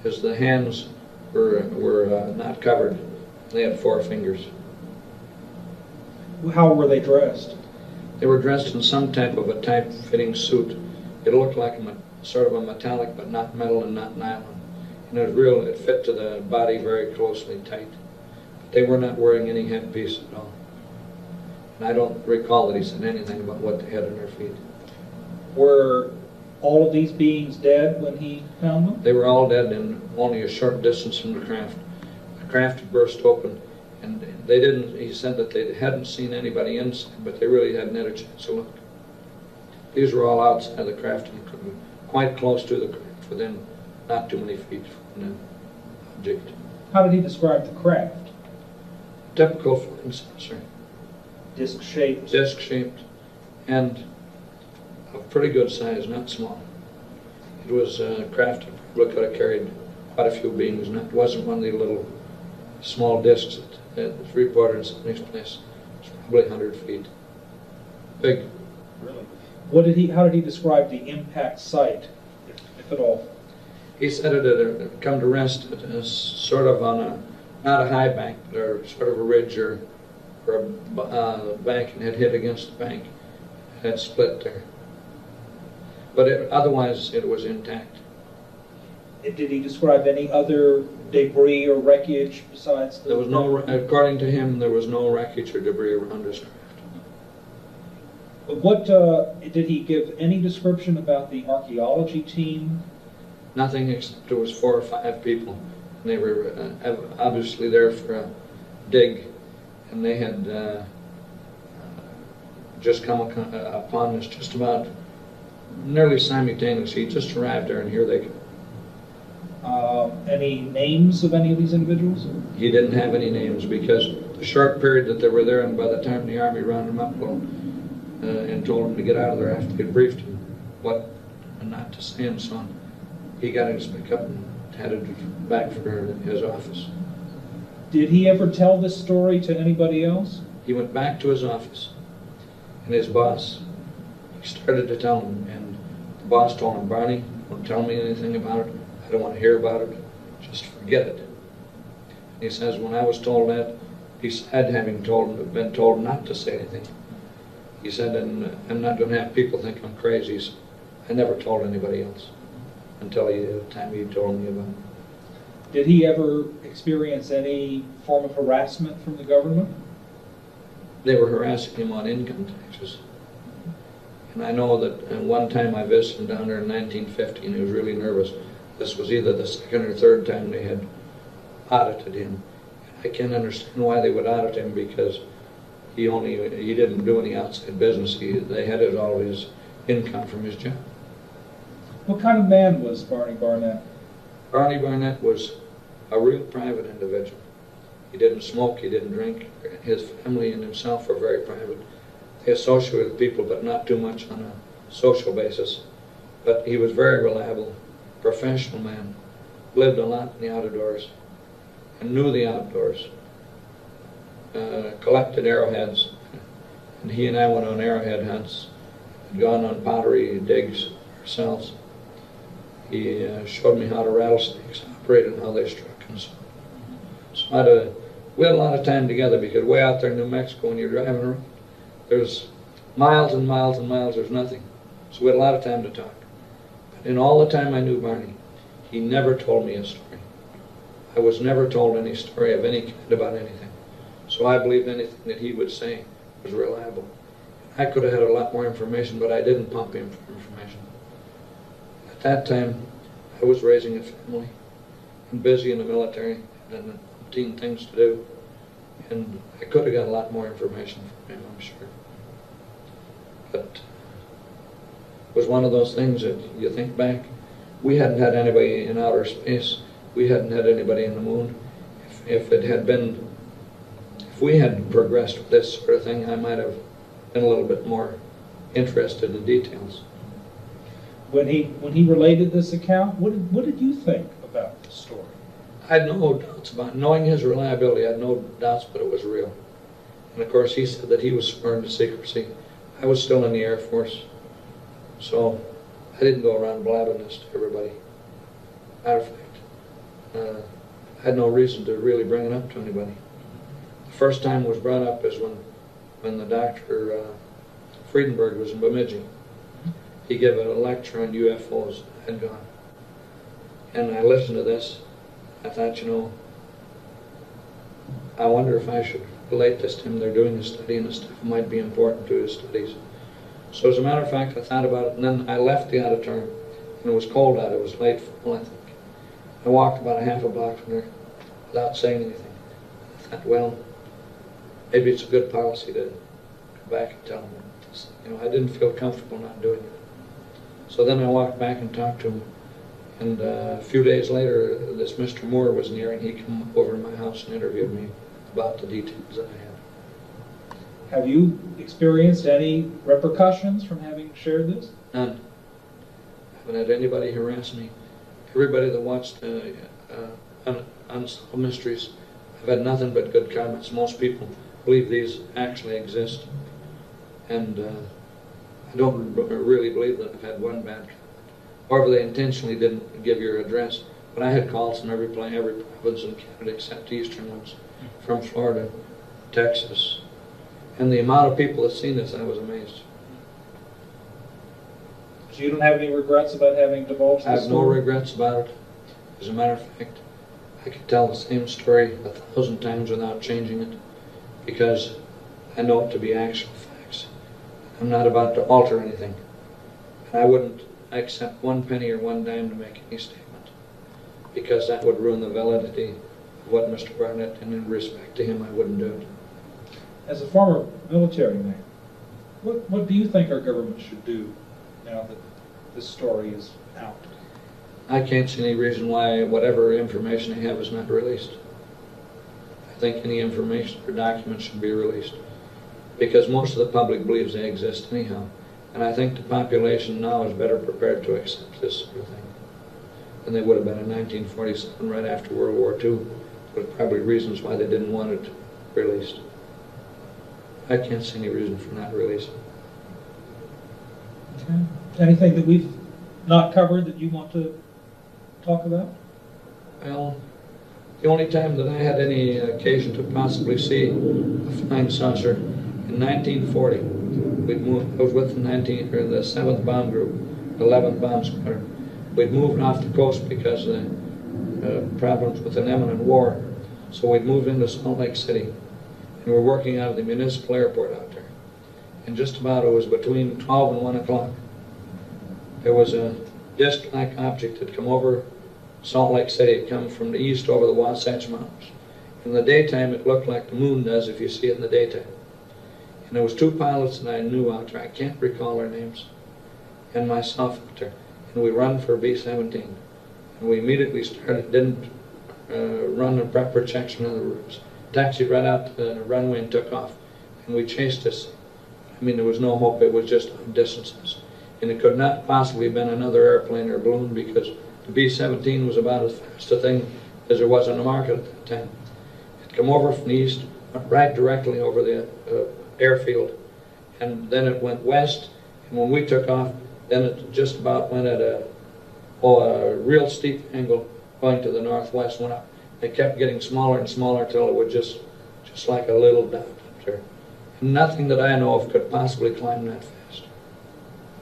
Speaker 11: is the hands were not covered. They had 4 fingers.
Speaker 10: How were they dressed?
Speaker 11: They were dressed in some type of a tight-fitting suit. It looked like sort of a metallic, but not metal and not nylon. And it fit to the body very closely tight. But they were not wearing any headpiece at all. And I don't recall that he said anything about what they had on their feet.
Speaker 10: Were all of these beings dead when he found them?
Speaker 11: They were all dead in only a short distance from the craft. The craft had burst open, and he said that they hadn't seen anybody inside, but they really hadn't had a chance to look. These were all outside the craft and quite close to the craft, within not too many feet from the object.
Speaker 10: How did he describe the craft?
Speaker 11: Typical flying saucer.
Speaker 10: Disc-shaped?
Speaker 11: Disc-shaped, and of pretty good size, not small. It was a craft that probably could have carried quite a few beings, and it wasn't one of the little small discs that was reported in somebody's place. It was probably 100 feet. Big.
Speaker 10: Really? How did he describe the impact site, if at all?
Speaker 11: He said it had come to rest at a sort of on a, not a high bank, but a sort of a ridge or a bank, and had hit against the bank. It had split there. But otherwise it was intact.
Speaker 10: Did he describe any other debris or wreckage besides the...
Speaker 11: There was no, according to him, there was no wreckage or debris around his craft.
Speaker 10: What, did he give any description about the archaeology team?
Speaker 11: Nothing, except there was 4 or 5 people. And they were obviously there for a dig, and they had just come upon this just about nearly simultaneously. He just arrived there, and here they come.
Speaker 10: Any names of any of these individuals?
Speaker 11: He didn't have any names because the short period that they were there, and by the time the Army rounded him up and told him to get out of there after they briefed him what and not to say and so on, he got his pickup and headed back for his office.
Speaker 10: Did he ever tell this story to anybody else?
Speaker 11: He went back to his office, and his boss, he started to tell him, and the boss told him, "Barney, don't tell me anything about it. I don't want to hear about it. Just forget it." And he says, when I was told that, he said, having been told not to say anything, he said, and I'm not going to have people think I'm crazy. So I never told anybody else until the time he told me about it.
Speaker 10: Did he ever experience any form of harassment from the government?
Speaker 11: They were harassing him on income taxes. And I know that one time I visited him down there in 1950, and he was really nervous. This was either the 2nd or 3rd time they had audited him. I can't understand why they would audit him, because he didn't do any outside business. They had all of his income from his job.
Speaker 10: What kind of man was Barney Barnett?
Speaker 11: Barney Barnett was a real private individual. He didn't smoke, he didn't drink. His family and himself were very private. They associated with people, but not too much on a social basis. But he was very reliable, professional man, lived a lot in the outdoors, and knew the outdoors. Collected arrowheads, and he and I went on arrowhead hunts, had gone on pottery digs ourselves. He showed me how the rattlesnakes operated and how they struck and so on. So we had a lot of time together, because way out there in New Mexico, when you're driving around, there's miles and miles and miles, there's nothing. So we had a lot of time to talk. But in all the time I knew Barney, he never told me a story. I was never told any story of any kind about anything. So I believed anything that he would say was reliable. I could have had a lot more information, but I didn't pump him for information. At that time, I was raising a family and busy in the military and 15 things to do. And I could have got a lot more information from him, I'm sure. But it was one of those things that you think back, we hadn't had anybody in outer space. We hadn't had anybody in the moon. If we had progressed with this sort of thing, I might have been a little bit more interested in details.
Speaker 10: When he related this account, what did you think about the story?
Speaker 11: I had no doubts about it. Knowing his reliability, I had no doubts, but it was real. And of course, he said that he was sworn to secrecy. I was still in the Air Force, so I didn't go around blabbing this to everybody. Matter of fact, I had no reason to really bring it up to anybody. The first time it was brought up is when the Dr. Friedenberg was in Bemidji. He gave a lecture on UFOs and gone. And I listened to this. I thought, I wonder if I should relate this to him. They're doing a study, and the stuff might be important to his studies. So as a matter of fact, I thought about it, and then I left the auditorium, and it was cold out. It was late fall, I think. I walked about a half a block from there without saying anything. I thought, well, maybe it's a good policy to go back and tell him this. I didn't feel comfortable not doing it. So then I walked back and talked to him. And a few days later, this Mr. Moore was near, and he came over to my house and interviewed me about the details that I had.
Speaker 10: Have you experienced any repercussions from having shared this?
Speaker 11: None. I haven't had anybody harass me. Everybody that watched Unsolved Mysteries, I've had nothing but good comments. Most people believe these actually exist. And I don't really believe that I've had one bad comment. However, they intentionally didn't give your address. But I had calls from every province in Canada except the eastern ones, from Florida, Texas. And the amount of people that seen this, I was amazed.
Speaker 10: So you don't have any regrets about having divulged
Speaker 11: I
Speaker 10: this
Speaker 11: have no
Speaker 10: story?
Speaker 11: regrets about it. As a matter of fact, I could tell the same story 1,000 times without changing it, because I know it to be actual facts. I'm not about to alter anything. And I wouldn't accept one penny or one dime to make any statement, because that would ruin the validity of what Mr. Barnett, and in respect to him, I wouldn't do it.
Speaker 10: As a former military man, what do you think our government should do now that this story is out?
Speaker 11: I can't see any reason why whatever information they have is not released. I think any information or documents should be released, because most of the public believes they exist anyhow. And I think the population now is better prepared to accept this sort of thing than they would have been in 1947, right after World War II. There's probably reasons why they didn't want it released. I can't see any reason for not releasing it.
Speaker 10: Okay. Anything that we've not covered that you want to talk about?
Speaker 11: Well, the only time that I had any occasion to possibly see a flying saucer, in 1940, I was with the 7th Bomb Group, 11th Bomb Squadron. We'd moved off the coast because of the problems with an imminent war. So we'd moved into Salt Lake City, and we're working out of the municipal airport out there. And just about, it was between 12 and 1 o'clock. There was a disc-like object that come over Salt Lake City. It come from the east over the Wasatch Mountains. In the daytime, it looked like the moon does if you see it in the daytime. And there was 2 pilots that I knew out there. I can't recall their names. And myself out there. And we run for B-17. And we immediately started, didn't run the proper checks from the routes. Taxied right out to the runway and took off. And we chased this. I mean, there was no hope. It was just distances. And it could not possibly have been another airplane or balloon, because the B-17 was about as fast a thing as there was on the market at that time. It come over from the east, went right directly over the airfield, and then it went west, and when we took off, then it just about went at a real steep angle going to the northwest, went up. It kept getting smaller and smaller till it was just like a little dot up there. And nothing that I know of could possibly climb that fast.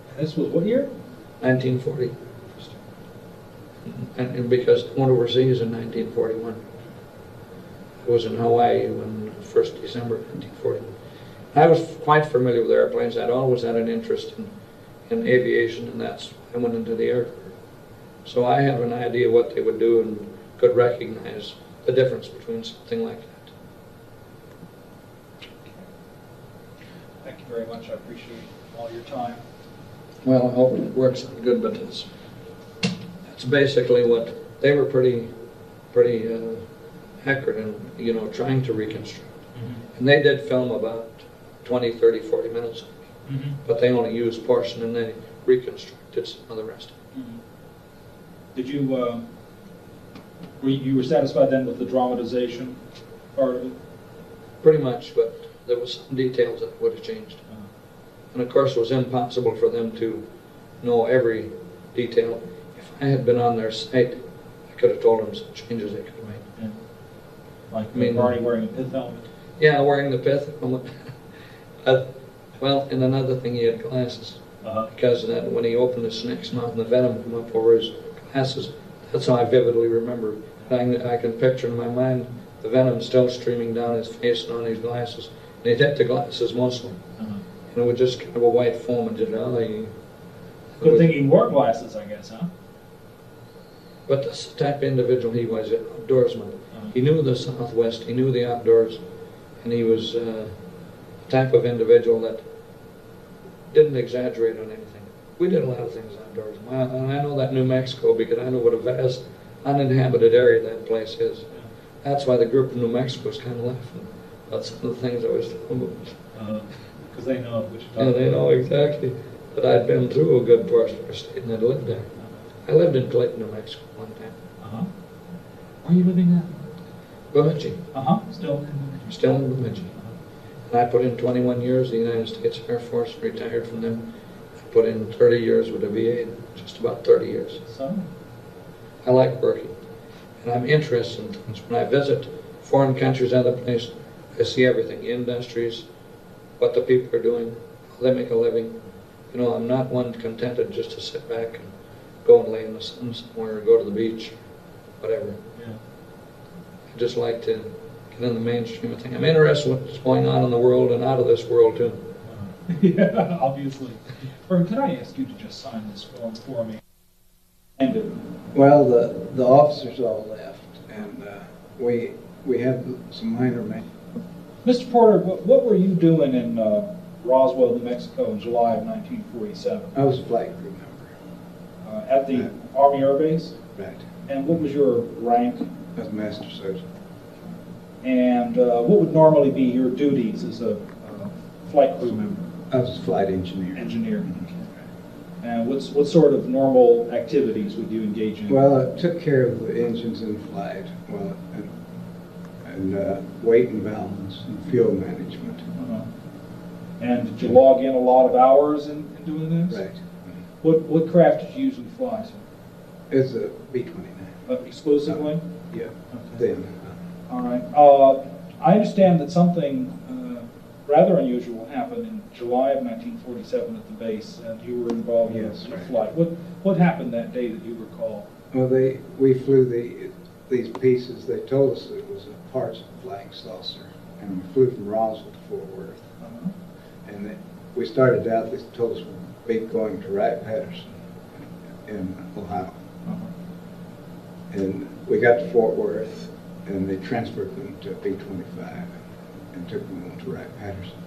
Speaker 10: And this was what year?
Speaker 11: 1940. And because I went overseas in 1941. I was in Hawaii on 1st December 1941. I was quite familiar with airplanes. I'd always had an interest in aviation, and that's why I went into the Air Corps. So I have an idea what they would do and could recognize the difference between something like that.
Speaker 10: Thank you very much. I appreciate all your time.
Speaker 11: Well, I hope it works out good, but that's basically what they were pretty accurate in, trying to reconstruct. Mm-hmm. And they did film about 20, 30, 40 minutes of me. Mm-hmm. But they only used portion, and they reconstructed some of the rest of it.
Speaker 10: Mm-hmm. Did you, you were satisfied then with the dramatization part of it?
Speaker 11: Pretty much, but there was some details that would have changed. Uh-huh. And of course it was impossible for them to know every detail. If I had been on their site, I could have told them some changes they could have made.
Speaker 10: Yeah. Like Barney wearing a pith helmet?
Speaker 11: Yeah, wearing the pith helmet. Well, and another thing, he had glasses. Uh-huh. Because of that, when he opened his snake's mouth and the venom came up over his glasses, that's how I vividly remember. I can picture in my mind the venom still streaming down his face and on his glasses. And he'd hit the glasses mostly. Uh-huh. And it was just kind of a white foam and just,
Speaker 10: good thing he wore glasses, I guess, huh?
Speaker 11: But that's the type of individual he was, an outdoorsman. Uh-huh. He knew the Southwest, he knew the outdoors, and he was the type of individual that didn't exaggerate on anything. We did a lot of things outdoors. And I know that New Mexico, because I know what a vast uninhabited area that place is. Yeah. That's why the group in New Mexico was kind of laughing about some of the things I was telling them.
Speaker 10: Because they know what you're talking
Speaker 11: about. Yeah, they know exactly. But I'd been through a good portion of our state and I'd lived there. I lived in Clayton, New Mexico one time.
Speaker 10: Uh-huh. Where are you living at?
Speaker 11: Bemidji.
Speaker 10: Uh-huh. Still in Bemidji.
Speaker 11: Still in Bemidji. And I put in 21 years in the United States Air Force, retired from them. I put in 30 years with the VA, just about 30 years.
Speaker 10: So,
Speaker 11: I like working, and I'm interested in things. When I visit foreign countries and other places, I see everything, industries, what the people are doing, how they make a living. You know, I'm not one contented just to sit back and go and lay in the sun somewhere or go to the beach, whatever.
Speaker 10: yeah.
Speaker 11: I just like to get in the mainstream of things. I'm interested in what's going on in the world and out of this world too.
Speaker 10: Yeah, obviously. Vern, could I ask you to just sign this form for me? And
Speaker 3: Well, the officers all left, and we have some minor men.
Speaker 10: Mr. Porter, what were you doing in Roswell, New Mexico in July of 1947?
Speaker 3: I was a flight crew member.
Speaker 10: At the Army Air Base?
Speaker 3: Right.
Speaker 10: And what was your rank?
Speaker 3: I was master sergeant.
Speaker 10: And what would normally be your duties as a flight crew member?
Speaker 3: I was a flight engineer.
Speaker 10: Engineer. And what sort of normal activities would you engage in?
Speaker 3: Well, I took care of the engines in flight, and weight and balance and fuel management.
Speaker 10: Uh-huh. And did you log in a lot of hours in doing this?
Speaker 3: Right.
Speaker 10: What craft did you usually fly, sir?
Speaker 3: It's a B-29.
Speaker 10: Exclusively?
Speaker 3: Yeah.
Speaker 10: Okay.
Speaker 3: Then.
Speaker 10: All right. I understand that something rather unusual happened in July of 1947 at the base, and you were involved in a flight. What happened that day that you recall?
Speaker 3: Well, we flew these pieces. They told us it was parts of a flying saucer, and we flew from Roswell to Fort Worth.
Speaker 10: Uh-huh.
Speaker 3: And we started out. They told us we'd be going to Wright-Patterson in Ohio.
Speaker 10: Uh-huh.
Speaker 3: And we got to Fort Worth, and they transferred them to B-25 and took them on to Wright-Patterson.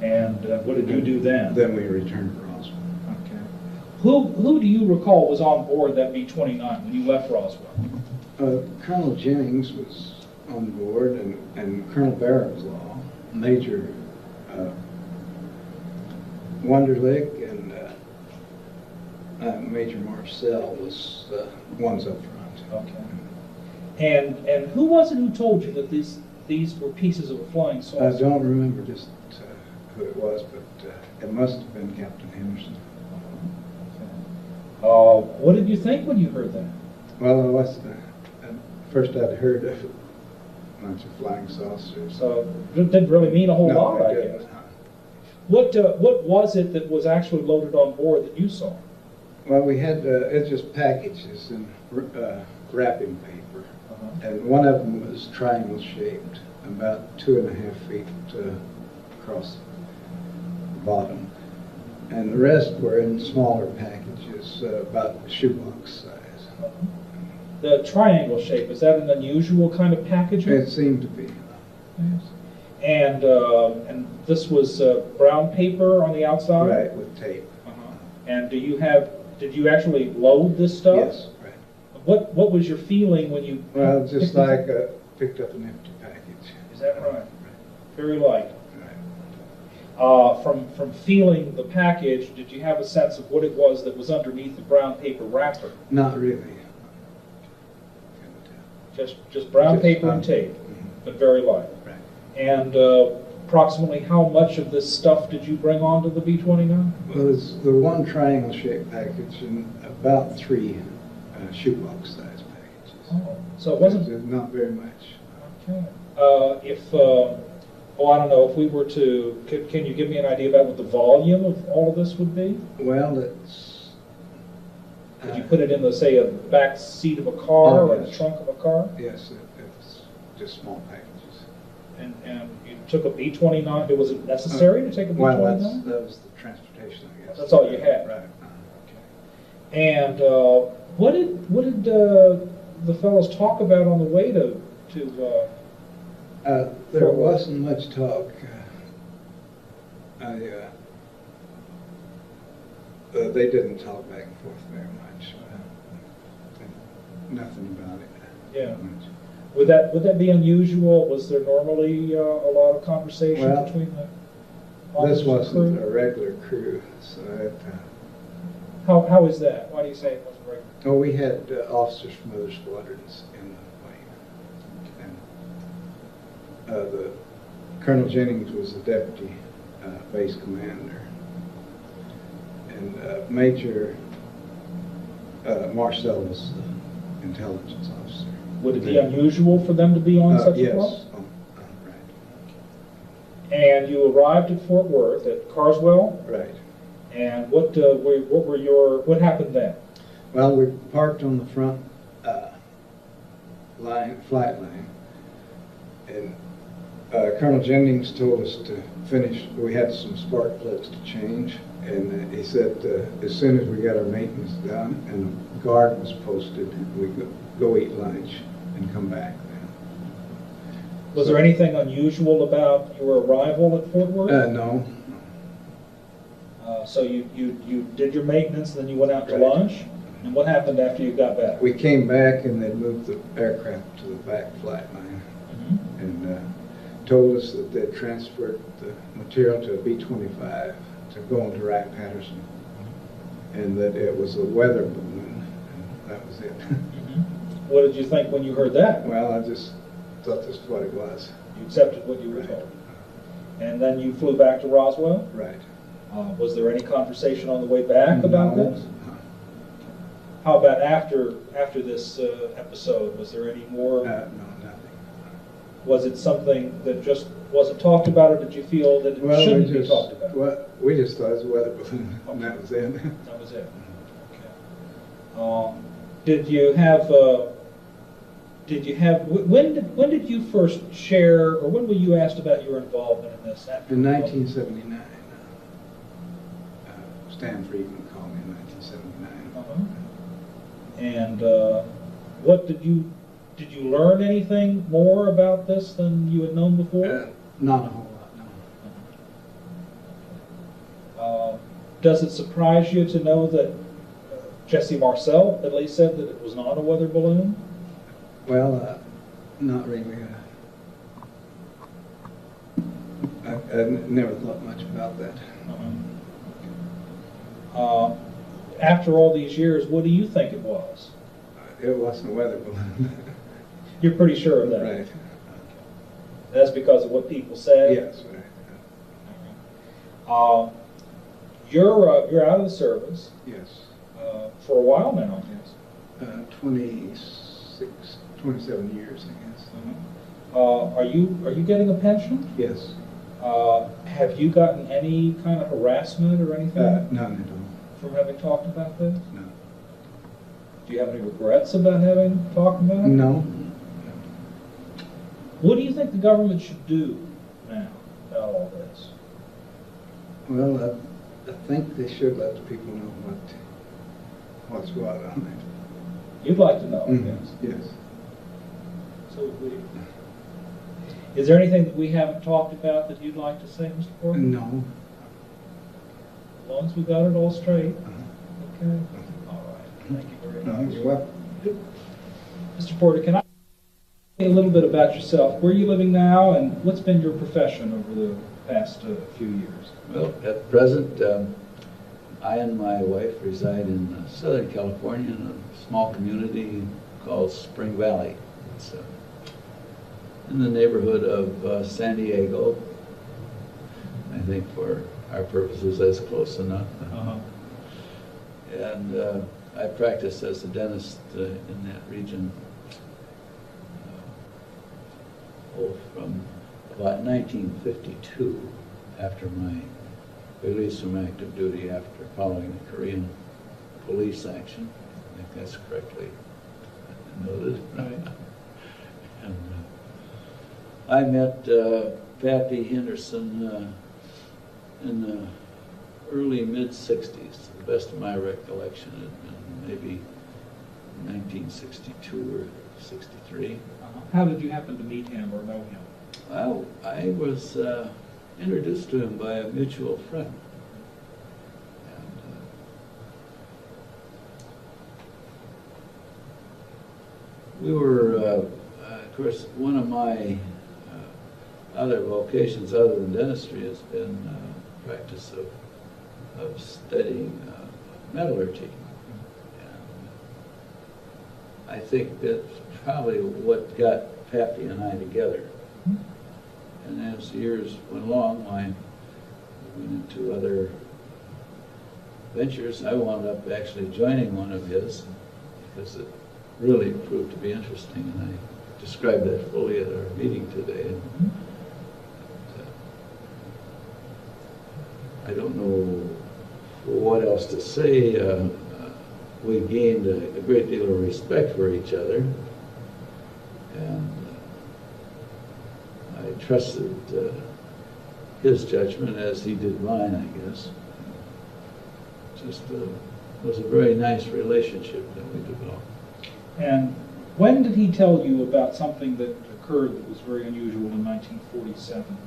Speaker 10: And what did you do then?
Speaker 3: Then we returned to Roswell.
Speaker 10: Okay. Who do you recall was on board that B-29 when you left Roswell?
Speaker 3: Colonel Jennings was on board, and Colonel Barrowslaw, Major Wunderlich, and Major Marcel was ones up front.
Speaker 10: Okay. And who was it who told you that these were pieces of a flying saucer?
Speaker 3: I don't remember just who it was, but it must have been Captain Henderson.
Speaker 10: What did you think when you heard that?
Speaker 3: Well, it was first I'd heard of a bunch of flying saucers.
Speaker 10: So it didn't really mean a whole lot, I
Speaker 3: didn't.
Speaker 10: guess. What was it that was actually loaded on board that you saw?
Speaker 3: Well, we had it's just packages and wrapping paper, and one of them was triangle shaped, about 2.5 feet across the bottom, and the rest were in smaller packages, about shoebox size.
Speaker 10: The triangle shape, is that an unusual kind of packaging?
Speaker 3: It seemed to be.
Speaker 10: Yes. And this was brown paper on the outside?
Speaker 3: Right, with tape.
Speaker 10: And did you actually load this stuff?
Speaker 3: Yes, right.
Speaker 10: What was your feeling when you...
Speaker 3: Well, just like picked up an empty package.
Speaker 10: Is that right? Very light.
Speaker 3: Right.
Speaker 10: From feeling the package, did you have a sense of what it was that was underneath the brown paper wrapper?
Speaker 3: Not really.
Speaker 10: Just brown paper and tape, but very light.
Speaker 3: Right.
Speaker 10: And approximately how much of this stuff did you bring onto the B-29?
Speaker 3: Well, it's the one triangle-shaped package and about 3 shoebox size packages.
Speaker 10: Oh, so it wasn't...
Speaker 3: Not very much.
Speaker 10: Okay. I don't know, if we were to... Can you give me an idea about what the volume of all of this would be?
Speaker 3: Well, it's...
Speaker 10: Could you put it in, say, a back seat of a car or in the
Speaker 3: yes.
Speaker 10: trunk of a car?
Speaker 3: Yes, it's just small packages.
Speaker 10: And you took a B-29, was it necessary to take a B-29?
Speaker 3: Well, that was the transportation, I guess.
Speaker 10: That's all you had?
Speaker 3: Right.
Speaker 10: Okay. And what did the fellows talk about on the way to
Speaker 3: there wasn't much talk. They didn't talk back and forth very much. Nothing about it.
Speaker 10: Yeah. Would that be unusual? Was there normally a lot of conversation between the officers?
Speaker 3: This wasn't a regular crew, so it...
Speaker 10: How is that? Why do you say it wasn't regular?
Speaker 3: Oh, we had officers from other squadrons in the plane. And the Colonel Jennings was the deputy base commander, and Major Marcel was the intelligence officer.
Speaker 10: Would it be unusual for them to be on such a
Speaker 3: yes.
Speaker 10: boat?
Speaker 3: Right.
Speaker 10: And you arrived at Fort Worth at Carswell,
Speaker 3: Right.
Speaker 10: and what happened then?
Speaker 3: Well, we parked on the front flight line, and Colonel Jennings told us to finish. We had some spark plugs to change, and he said as soon as we got our maintenance done and the guard was posted, we could go eat lunch and come back then.
Speaker 10: Was there anything unusual about your arrival at Fort Worth?
Speaker 3: No.
Speaker 10: So you did your maintenance, then you went out to
Speaker 3: Right.
Speaker 10: lunch, and what happened after you got back?
Speaker 3: We came back and they moved the aircraft to the back flight line,
Speaker 10: Mhm.
Speaker 3: and told us that they transferred the material to a B-25 to go into Wright-Patterson, and that it was a weather balloon, and that was it.
Speaker 10: What did you think when you heard that?
Speaker 3: Well, I just thought this was what it was.
Speaker 10: You accepted what you were
Speaker 3: Right.
Speaker 10: told. And then you flew back to Roswell?
Speaker 3: Right.
Speaker 10: Was there any conversation on the way back about
Speaker 3: No.
Speaker 10: this? How about after this episode? Was there any more?
Speaker 3: No, nothing.
Speaker 10: Was it something that just wasn't talked about, or did you feel that it shouldn't be talked about?
Speaker 3: Well, we just thought it was a weather balloon, and that was it.
Speaker 10: That was it. Okay. Did you have? When did you first share, or when were you asked about your involvement in this?
Speaker 3: In 1979, Stan Friedman called me in 1979.
Speaker 10: And what did you learn anything more about this than you had known before?
Speaker 3: Not a whole lot, no.
Speaker 10: Does it surprise you to know that Jesse Marcel at least said that it was not a weather balloon?
Speaker 3: Well, not really. I never thought much about that.
Speaker 10: After all these years, what do you think it was?
Speaker 3: It wasn't a weather balloon.
Speaker 10: You're pretty sure of that?
Speaker 3: Right.
Speaker 10: That's because of what people said?
Speaker 3: Yes, right.
Speaker 10: You're out of the service.
Speaker 3: Yes.
Speaker 10: For a while now.
Speaker 3: Yes. 27 years, I guess.
Speaker 10: Are you getting a pension?
Speaker 3: Yes.
Speaker 10: Have you gotten any kind of harassment or anything
Speaker 3: None at all.
Speaker 10: from having talked about this?
Speaker 3: No.
Speaker 10: Do you have any regrets about having talked about it?
Speaker 3: No.
Speaker 10: What do you think the government should do now about all this?
Speaker 3: Well, I think they should let the people know what's going on.
Speaker 10: You'd like to know, I
Speaker 3: Mhm.
Speaker 10: guess.
Speaker 3: Yes.
Speaker 10: So would we. Is there anything that we haven't talked about that you'd like to say, Mr. Porter?
Speaker 3: No.
Speaker 10: As long as we got it all straight.
Speaker 3: Uh-huh.
Speaker 10: Okay. All right. Thank you very much.
Speaker 3: You're welcome.
Speaker 10: Mr. Porter, can I tell you a little bit about yourself? Where are you living now, and what's been your profession over the past few years?
Speaker 12: Well, at present, I and my wife reside in Southern California in a small community called Spring Valley. It's in the neighborhood of San Diego. I think for our purposes, that's close enough. And I practiced as a dentist in that region from about 1952, after my release from active duty after following the Korean police action. I think that's correctly noted.
Speaker 10: Right.
Speaker 12: And I met Pappy Henderson in the early mid-60s, to the best of my recollection, maybe 1962 or 63.
Speaker 10: How did you happen to meet him or know him?
Speaker 12: Well, I was introduced to him by a mutual friend. And, we were, of course, one of my other vocations other than dentistry has been practice of studying metallurgy. And I think that's probably what got Pappy and I together. And as the years went along, I went into other ventures. I wound up actually joining one of his because it really proved to be interesting, and I described that fully at our meeting today. I don't know what else to say. We gained a great deal of respect for each other, and I trusted his judgment as he did mine, I guess. Just was a very nice relationship that we developed.
Speaker 10: And when did he tell you about something that occurred that was very unusual in 1947?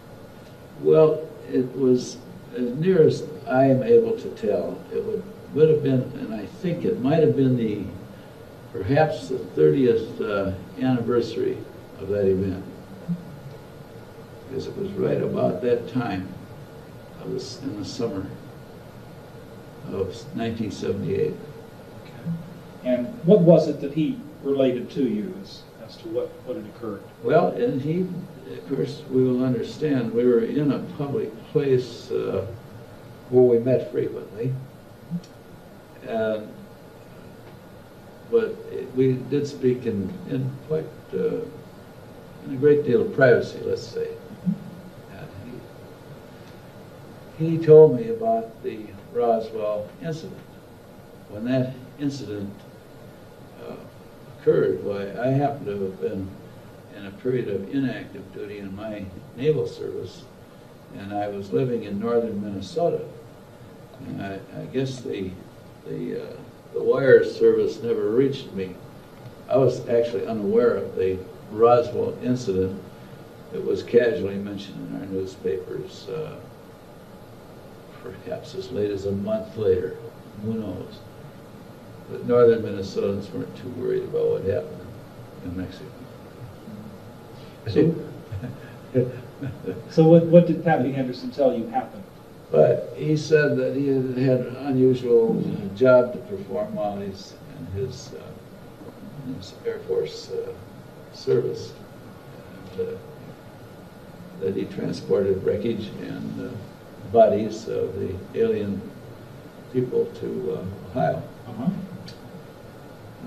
Speaker 12: Well, it was, as near as I am able to tell, it would have been, and I think it might have been perhaps the 30th anniversary of that event. Because it was right about that time, in the summer of 1978.
Speaker 10: And what was it that he related to you as to what had occurred?
Speaker 12: Well, and he, of course, we will understand, we were in a public place where we met frequently. But we did speak in quite, in a great deal of privacy, let's say. And he told me about the Roswell incident. When that incident occurred, why, I happened to have been in a period of inactive duty in my naval service, and I was living in northern Minnesota. And I guess the wire service never reached me. I was actually unaware of the Roswell incident. It was casually mentioned in our newspapers, perhaps as late as a month later. Who knows? But northern Minnesotans weren't too worried about what happened in Mexico.
Speaker 10: So what did Pappy Anderson tell you happened?
Speaker 12: But he said that he had an unusual job to perform while he's in his Air Force service. And, that he transported wreckage and bodies of the alien people to Ohio.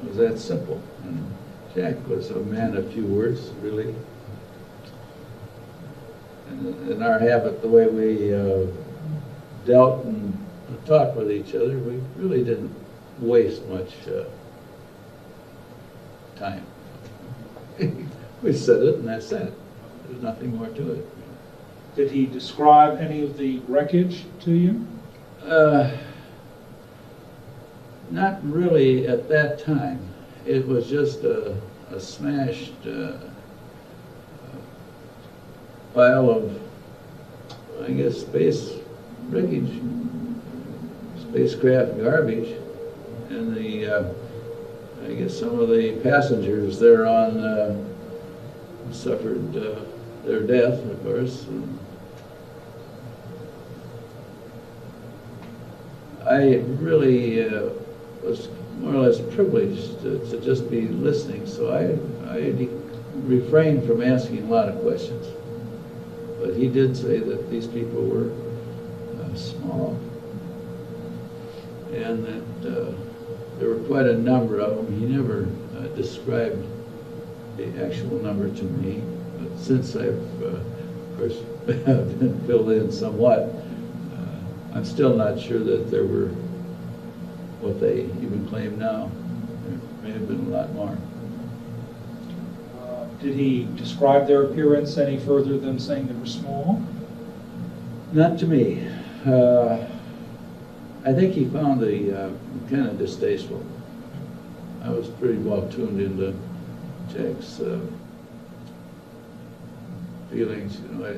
Speaker 12: It was that simple. And Jack was a man of few words, really. And in our habit, the way we dealt and talked with each other, we really didn't waste much time. We said it, and that's it. There's nothing more to it.
Speaker 10: Did he describe any of the wreckage to you?
Speaker 12: Not really at that time. It was just a smashed pile of, I guess, space wreckage, spacecraft garbage, and I guess some of the passengers thereon suffered their death, of course. And I really was more or less privileged to just be listening, so I refrained from asking a lot of questions. But he did say that these people were small, and that there were quite a number of them. He never described the actual number to me, but since I've, of course, been filled in somewhat, I'm still not sure that there were what they even claim now. There may have been a lot more.
Speaker 10: Did he describe their appearance any further than saying they were small?
Speaker 12: Not to me. I think he found the kind of distasteful. I was pretty well tuned into Jack's feelings, you know.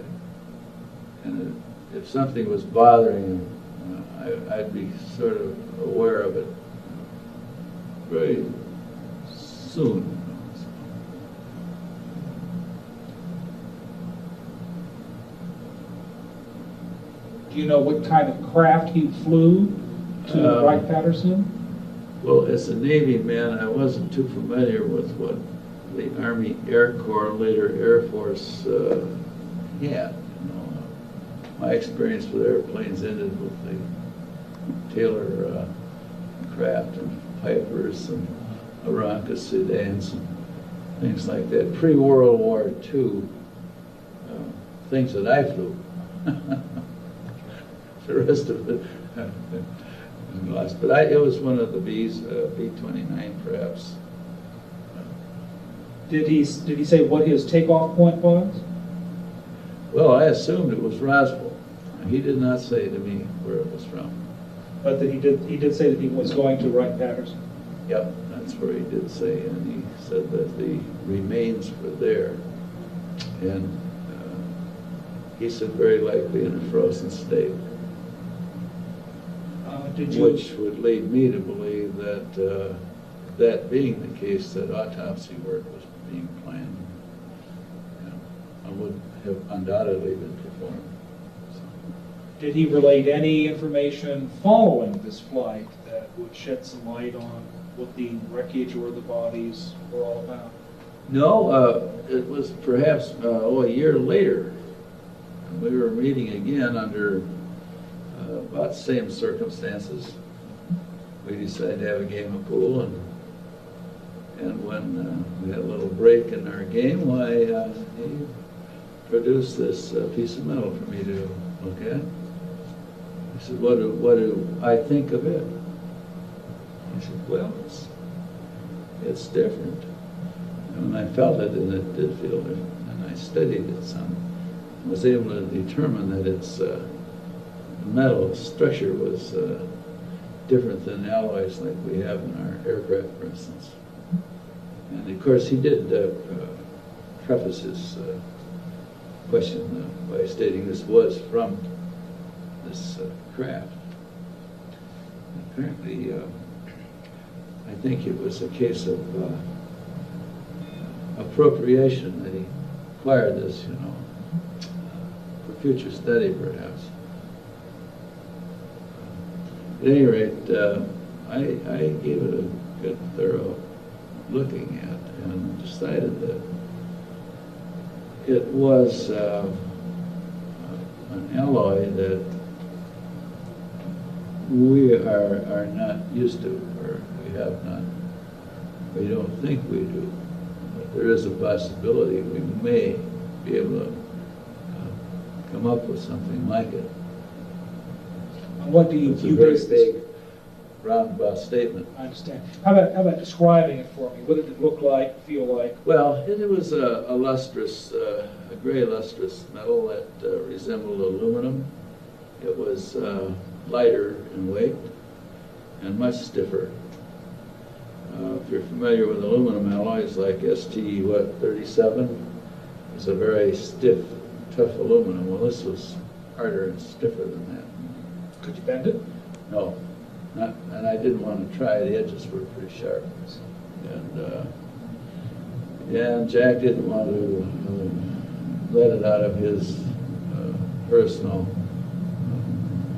Speaker 12: And if something was bothering him, I'd be sort of aware of it very soon.
Speaker 10: Do you know what kind of craft he flew to Wright-Patterson?
Speaker 12: Well, as a Navy man, I wasn't too familiar with what the Army Air Corps, later Air Force, he had. You know, my experience with airplanes ended with the Taylor craft and Pipers and Aranca sedans and things like that. Pre-World War II, things that I flew. The rest of it lost. But it was one of the Bs, B-29 perhaps.
Speaker 10: Did he say what his takeoff point was?
Speaker 12: Well, I assumed it was Roswell. He did not say to me where it was from.
Speaker 10: But that he did say that he was going to Wright-Patterson.
Speaker 12: Yep, that's where he did say, and he said that the remains were there. And he said very likely in a frozen state. Which would lead me to believe that, that being the case, that autopsy work was being planned. And would have undoubtedly been performed. So.
Speaker 10: Did he relate any information following this flight that would shed some light on what the wreckage or the bodies were all about?
Speaker 12: No, it was perhaps a year later. We were meeting again under about the same circumstances. We decided to have a game of pool, and when we had a little break in our game, why he produced this piece of metal for me to look at. He said, what do I think of it? I said, well, it's different. And when I felt it, and it did feel different, and I studied it some, I was able to determine that its metal structure was different than alloys like we have in our aircraft, for instance. And of course, he did preface his question by stating this was from this craft. Apparently, I think it was a case of appropriation that he acquired this, you know, for future study, perhaps. At any rate, I gave it a good, thorough looking at and decided that it was an alloy that we are not used to, or we have not. We don't think we do. But there is a possibility we may be able to come up with something like it.
Speaker 10: What do you
Speaker 12: It's a very big, roundabout statement.
Speaker 10: I understand. How about describing it for me? What did it look like, feel like?
Speaker 12: Well, it was a lustrous, a gray lustrous metal that resembled aluminum. It was lighter in weight and much stiffer. If you're familiar with aluminum alloys like ST-37, it's a very stiff, tough aluminum. Well, this was harder and stiffer than that.
Speaker 10: Could you bend it?
Speaker 12: No, not, and I didn't want to try. The edges were pretty sharp. And Jack didn't want to let it out of his personal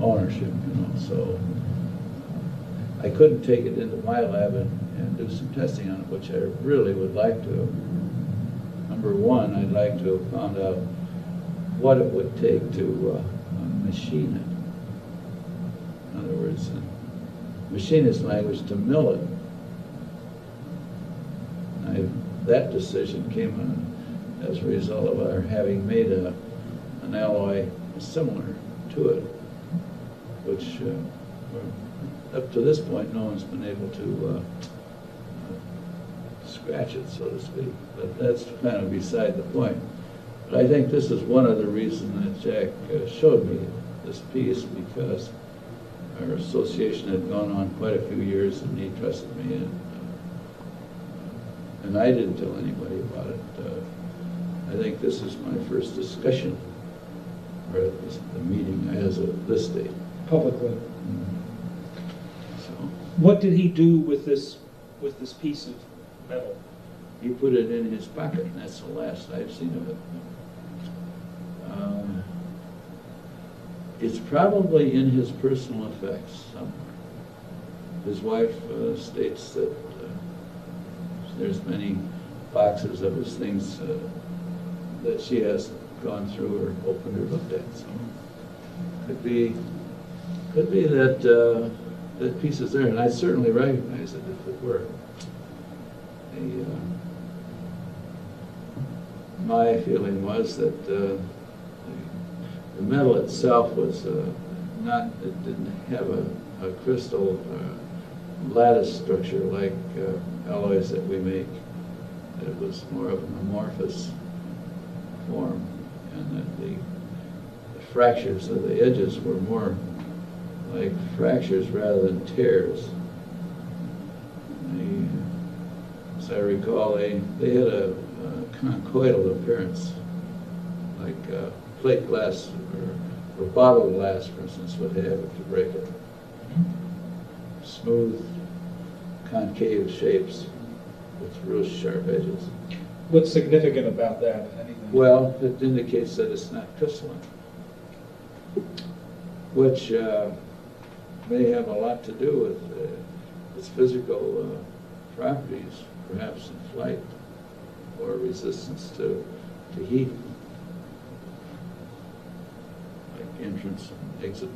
Speaker 12: ownership, you know, so I couldn't take it into my lab and do some testing on it, which I really would like to. Number one, I'd like to have found out what it would take to machine it. In other words, machinist language, to mill it. That decision came as a result of our having made an alloy similar to it, which up to this point no one's been able to scratch it, so to speak. But that's kind of beside the point. But I think this is one of the reasons that Jack showed me this piece, because our association had gone on quite a few years, and he trusted me, and I didn't tell anybody about it. I think this is my first discussion, or at least the meeting as of this date.
Speaker 10: Publicly.
Speaker 12: So
Speaker 10: What did he do with this piece of metal?
Speaker 12: he put it in his pocket, and that's the last I've seen of it. It's probably in his personal effects somewhere. His wife states that there's many boxes of his things that she has gone through or opened or looked at. So could be that that piece is there, and I'd certainly recognize it if it were. My feeling was that the metal itself was not, it didn't have a crystal lattice structure like alloys that we make. It was more of an amorphous form, and that the fractures of the edges were more like fractures rather than tears. As I recall, they had a conchoidal appearance, like plate glass or bottle glass, for instance, would have if you break it. Smooth, concave shapes with real sharp edges.
Speaker 10: What's significant about that, if anything?
Speaker 12: Well, it indicates that it's not crystalline, which may have a lot to do with its physical properties, perhaps in flight or resistance to heat, like entrance and exit.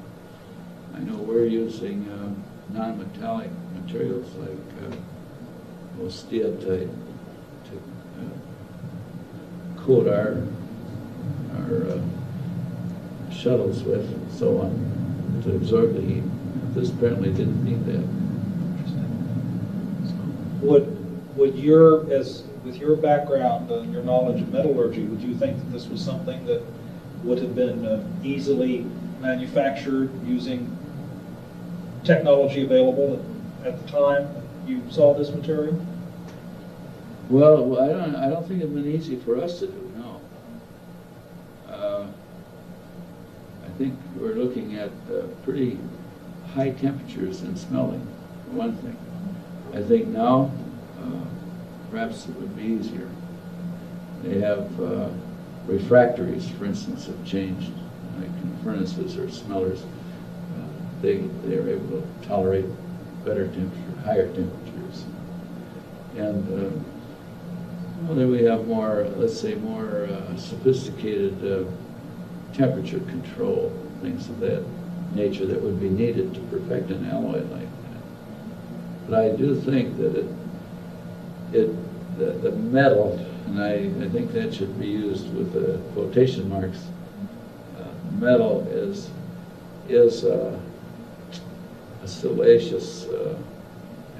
Speaker 12: I know we're using non-metallic materials like steatite to coat our shuttles with and so on to absorb the heat. This apparently didn't need that.
Speaker 10: Would your, with your background and your knowledge of metallurgy, would you think that this was something that would have been easily manufactured using technology available at the time you saw this material?
Speaker 12: Well, I don't think it'd been easy for us to do. No. I think we're looking at pretty high temperatures in smelting, for one thing. I think now, perhaps it would be easier. They have refractories, for instance, have changed, like in furnaces or smellers. They're able to tolerate better temperature, higher temperatures. And well, then we have more, let's say, more sophisticated temperature control, things of that nature that would be needed to perfect an alloy like that. But I do think that the metal, and I think that should be used with quotation marks, metal is a siliceous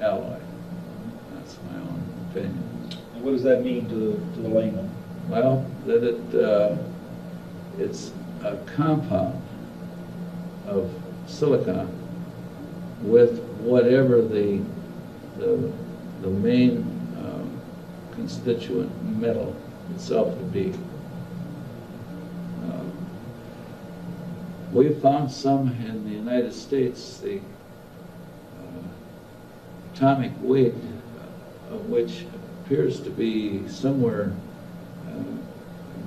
Speaker 12: alloy. That's my own opinion.
Speaker 10: And what does that mean to the layman?
Speaker 12: Well, that it's a compound of silicon with whatever the main constituent metal itself would be. We found some in the United States, the atomic weight of which appears to be somewhere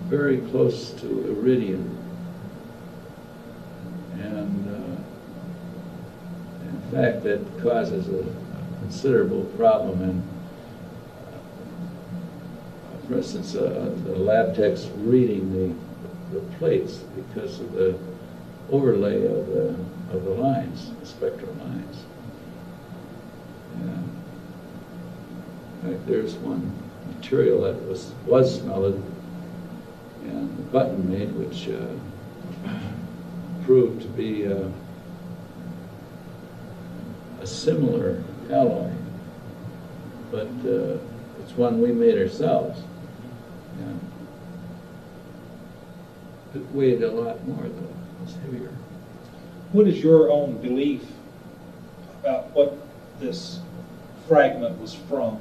Speaker 12: very close to iridium. And in fact, that causes a considerable problem in, for instance, the lab techs reading the plates because of the overlay of the lines, the spectral lines. And in fact, there's one material that was smelted and the button made, which proved to be a similar alloy, but it's one we made ourselves. And it weighed a lot more, though. It was heavier.
Speaker 10: What is your own belief about what this fragment was from?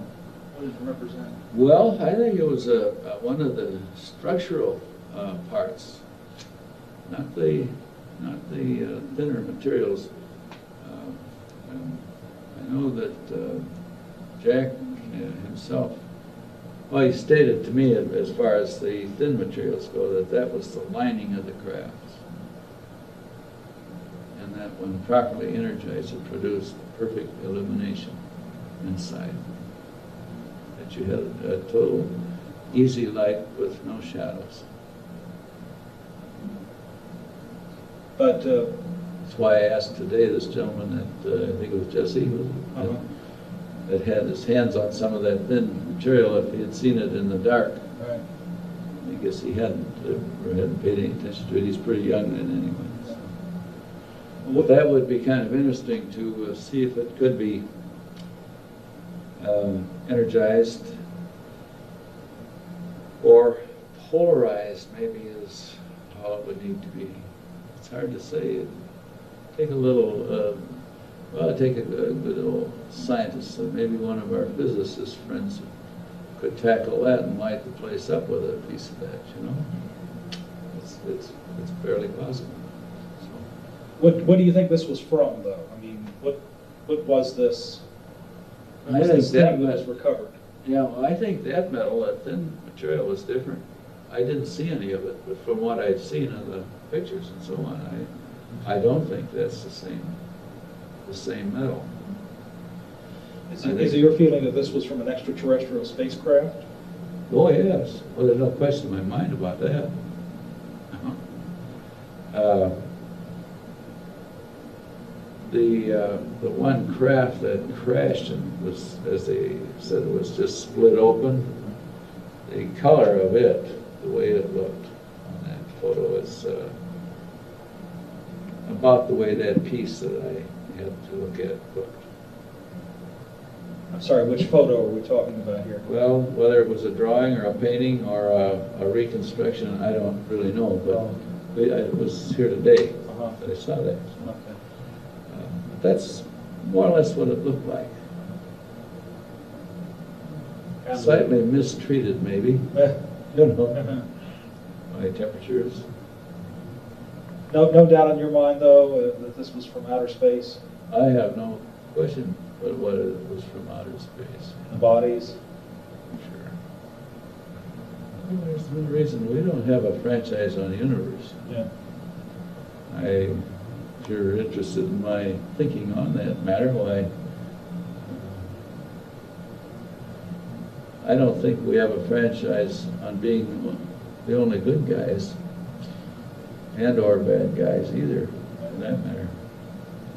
Speaker 10: What does it represent?
Speaker 12: Well, I think it was one of the structural parts, not the thinner materials. I know that Jack himself, well, he stated to me as far as the thin materials go that was the lining of the craft, and that when properly energized it produced perfect illumination inside, that you had a total easy light with no shadows.
Speaker 10: But
Speaker 12: That's why I asked today this gentleman that, I think it was Jesse,
Speaker 10: uh-huh.
Speaker 12: that had his hands on some of that thin material, if he had seen it in the dark.
Speaker 10: Right.
Speaker 12: I guess he hadn't, or hadn't paid any attention to it. He's pretty young then anyway. So. Well, that would be kind of interesting to see if it could be energized or polarized, maybe is how it would need to be. It's hard to say. Take a little, take a good old scientist, maybe one of our physicist friends could tackle that and light the place up with a piece of that, you know? It's fairly possible. So.
Speaker 10: What do you think this was from, though? I mean, what was this? What was
Speaker 12: I think
Speaker 10: this
Speaker 12: that
Speaker 10: thing that was recovered?
Speaker 12: Yeah, well, I think that metal, that thin material, was different. I didn't see any of it, but from what I'd seen in the pictures and so on, I don't think that's the same metal.
Speaker 10: Is it your feeling that this was from an extraterrestrial spacecraft?
Speaker 12: Oh, yes. Well, there's no question in my mind about that. The one craft that crashed and was, as they said, it was just split open. The color of it, the way it looked on that photo, is about the way that piece that I had to look at looked.
Speaker 10: I'm sorry, which photo are we talking about here?
Speaker 12: Well, whether it was a drawing or a painting or a reconstruction, I don't really know, but it was here today that I saw that.
Speaker 10: Okay.
Speaker 12: That's more or less what it looked like. Slightly mistreated, maybe. You know, by temperatures.
Speaker 10: No doubt in your mind, though, that this was from outer space?
Speaker 12: I have no question but what it was from outer space.
Speaker 10: The bodies?
Speaker 12: Sure. Well, there's no reason we don't have a franchise on the universe.
Speaker 10: Yeah.
Speaker 12: If you're interested in my thinking on that matter, why, I don't think we have a franchise on being the only good guys and or bad guys either, for that matter,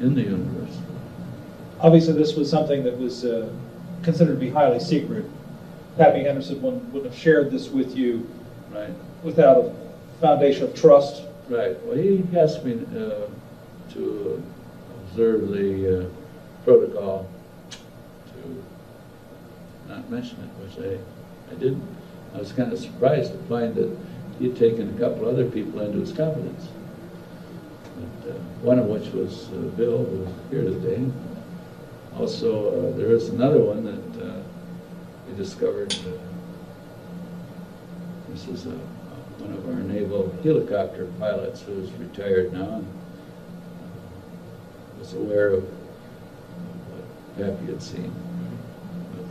Speaker 12: in the universe.
Speaker 10: Obviously, this was something that was considered to be highly secret. Pappy Henderson wouldn't have shared this with you
Speaker 12: Right.
Speaker 10: without a foundation of trust.
Speaker 12: Right. Well, he asked me to observe the protocol, to not mention it, which I didn't. I was kind of surprised to find that he'd taken a couple other people into his confidence. But, one of which was Bill, who was here today. Also, there is another one that we discovered. This is one of our naval helicopter pilots who is retired now. Was aware of what Pappy had seen. But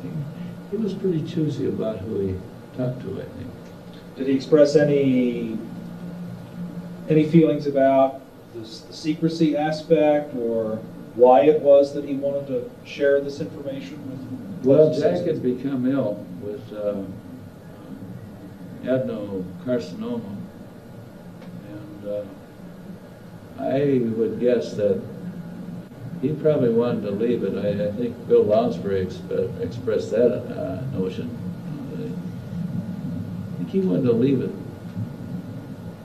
Speaker 12: he was pretty choosy about who he talked to, I think.
Speaker 10: Did he express any feelings about the secrecy aspect, or why it was that he wanted to share this information with?
Speaker 12: Well, Jack had become ill with adenocarcinoma, and I would guess that he probably wanted to leave it. I think Bill Lounsbury expressed that notion. I think he wanted to leave it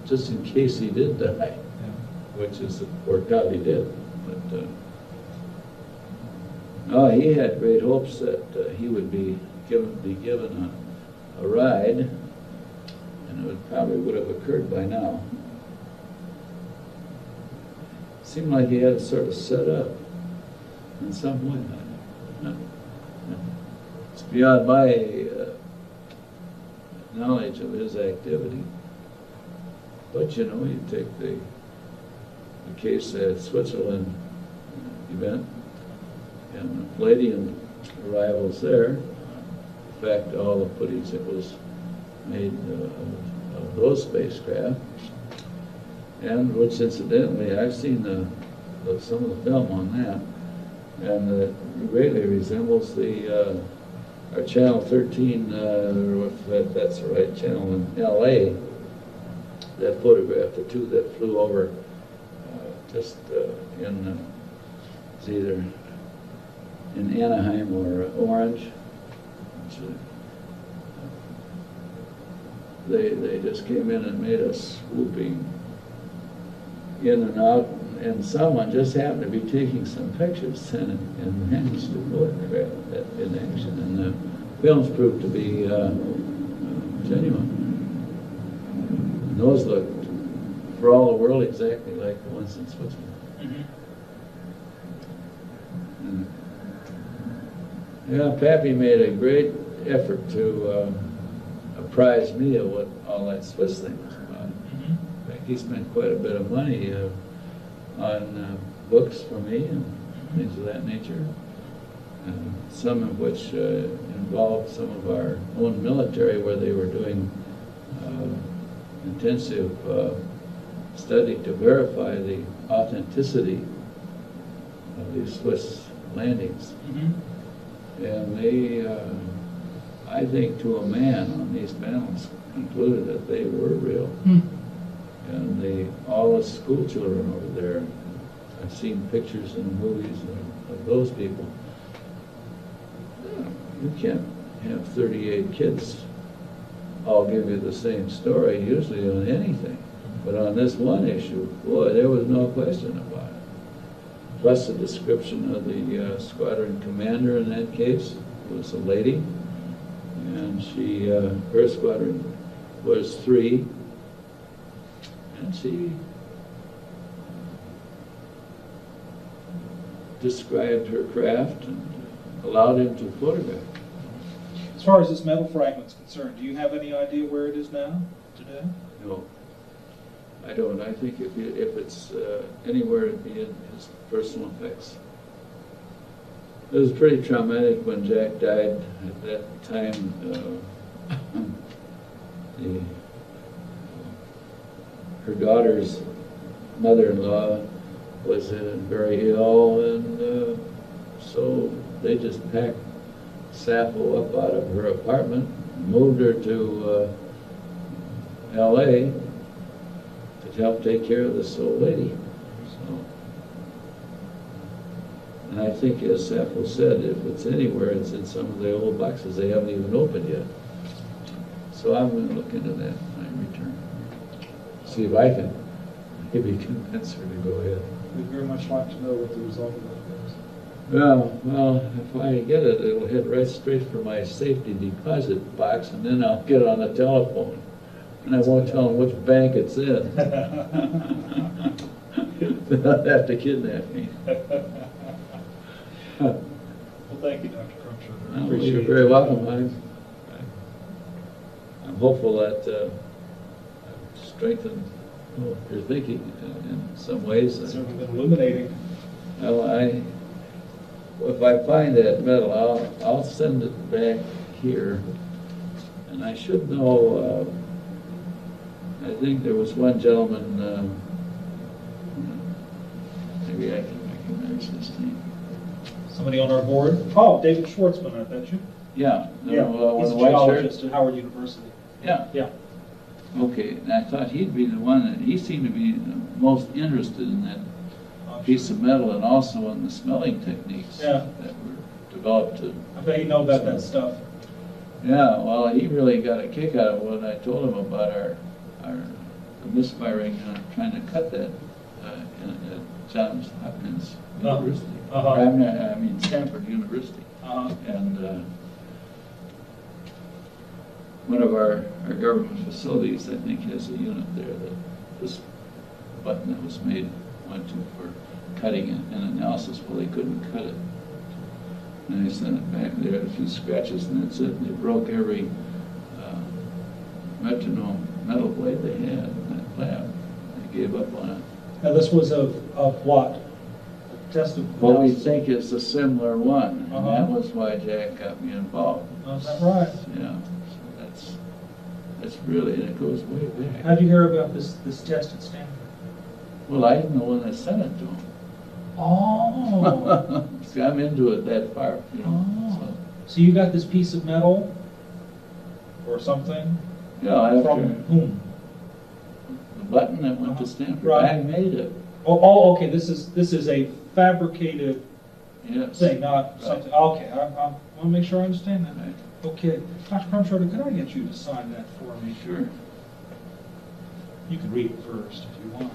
Speaker 12: just in case he did die, which is worked out he did. But no, he had great hopes that he would be given a ride, and it probably would have occurred by now. Seemed like he had it sort of set up in some way. It's beyond my knowledge of his activity. But you know, you take the case at Switzerland event and the Palladium arrivals there. In fact, all the footage that was made of those spacecraft, and which incidentally I've seen some of the film on that, and it greatly resembles our Channel 13, if that's the right channel in L.A., that photograph, the two that flew over just it's either in Anaheim or Orange. They just came in and made a swooping in and out, and someone just happened to be taking some pictures and managed to photograph that in action. And the films proved to be genuine. And those looked, for all the world, exactly like the ones in Switzerland. And, yeah, Pappy made a great effort to apprise me of what all that Swiss thing was about. In fact, he spent quite a bit of money on books for me and things of that nature, some of which involved some of our own military, where they were doing intensive study to verify the authenticity of these Swiss landings. And they, I think to a man on these panels, concluded that they were real. And all the school children over there, I've seen pictures in movies of those people. You can't have 38 kids all give you the same story, usually on anything. But on this one issue, boy, there was no question about it. Plus the description of the squadron commander in that case was a lady, and she, her squadron was 3, and she described her craft and allowed him to photograph.
Speaker 10: As far as this metal fragment is concerned, do you have any idea where it is now, today?
Speaker 12: No, I don't. I think if it's anywhere, it'd be in his personal effects. It was pretty traumatic when Jack died. At that time, her daughter's mother-in-law was very ill, and so they just packed Sappho up out of her apartment, moved her to L.A. to help take care of this old lady. So, and I think, as Sappho said, if it's anywhere, it's in some of the old boxes they haven't even opened yet. So I'm going to look into that when I return. See if I can maybe convince her to go ahead.
Speaker 10: We'd very much like to know what the result of that is.
Speaker 12: Well, if I get it, it'll head right straight for my safety deposit box, and then I'll get on the telephone. And I won't tell them which bank it's in. They'll have to kidnap me.
Speaker 10: Well, thank you, Dr. Crumshaw.
Speaker 12: Well, you're very welcome. I'm hopeful that I've strengthened your thinking in some ways.
Speaker 10: It's certainly been illuminating.
Speaker 12: Well, if I find that medal, I'll send it back here. And I should know, I think there was one gentleman, maybe I can recognize his name.
Speaker 10: Somebody on our board? Oh, David Schwartzman, I bet you.
Speaker 12: Yeah.
Speaker 10: He's
Speaker 12: with
Speaker 10: a
Speaker 12: the white shirt.
Speaker 10: geologist at Howard University.
Speaker 12: Yeah.
Speaker 10: Yeah.
Speaker 12: Okay, and I thought he'd be the one that, he seemed to be the most interested in that piece of metal, and also in the smelling techniques that were developed to...
Speaker 10: I bet you know about that stuff.
Speaker 12: Yeah, well, he really got a kick out of it when I told him about our misfiring trying to cut that at Johns Hopkins University. I mean Stanford University. And one of our government facilities, I think, has a unit there that this button that was made went to for cutting an analysis. Well, they couldn't cut it. And they sent it back there, a few scratches, and that's it. And they broke every metronome metal blade they had in that lab. They gave up on it.
Speaker 10: Now, this was of what? A test of...
Speaker 12: What we think is a similar one. And that was why Jack got me involved.
Speaker 10: Oh, is that right?
Speaker 12: Yeah. So that's really, and it goes way back.
Speaker 10: How did you hear about this test at Stanford?
Speaker 12: Well, I'm the one that sent it to him.
Speaker 10: Oh.
Speaker 12: See, I'm into it that far. You know,
Speaker 10: oh. So you got this piece of metal or something?
Speaker 12: Yeah,
Speaker 10: from whom?
Speaker 12: The button that went to Stanford.
Speaker 10: Right.
Speaker 12: I made it.
Speaker 10: Oh, okay, this is a fabricated
Speaker 12: Yes.
Speaker 10: thing, not
Speaker 12: Right.
Speaker 10: something, okay, I want to make sure I understand that. Okay, Dr. Crumshorter, could I get you to sign that for me?
Speaker 12: Sure.
Speaker 10: You can read it first if you want.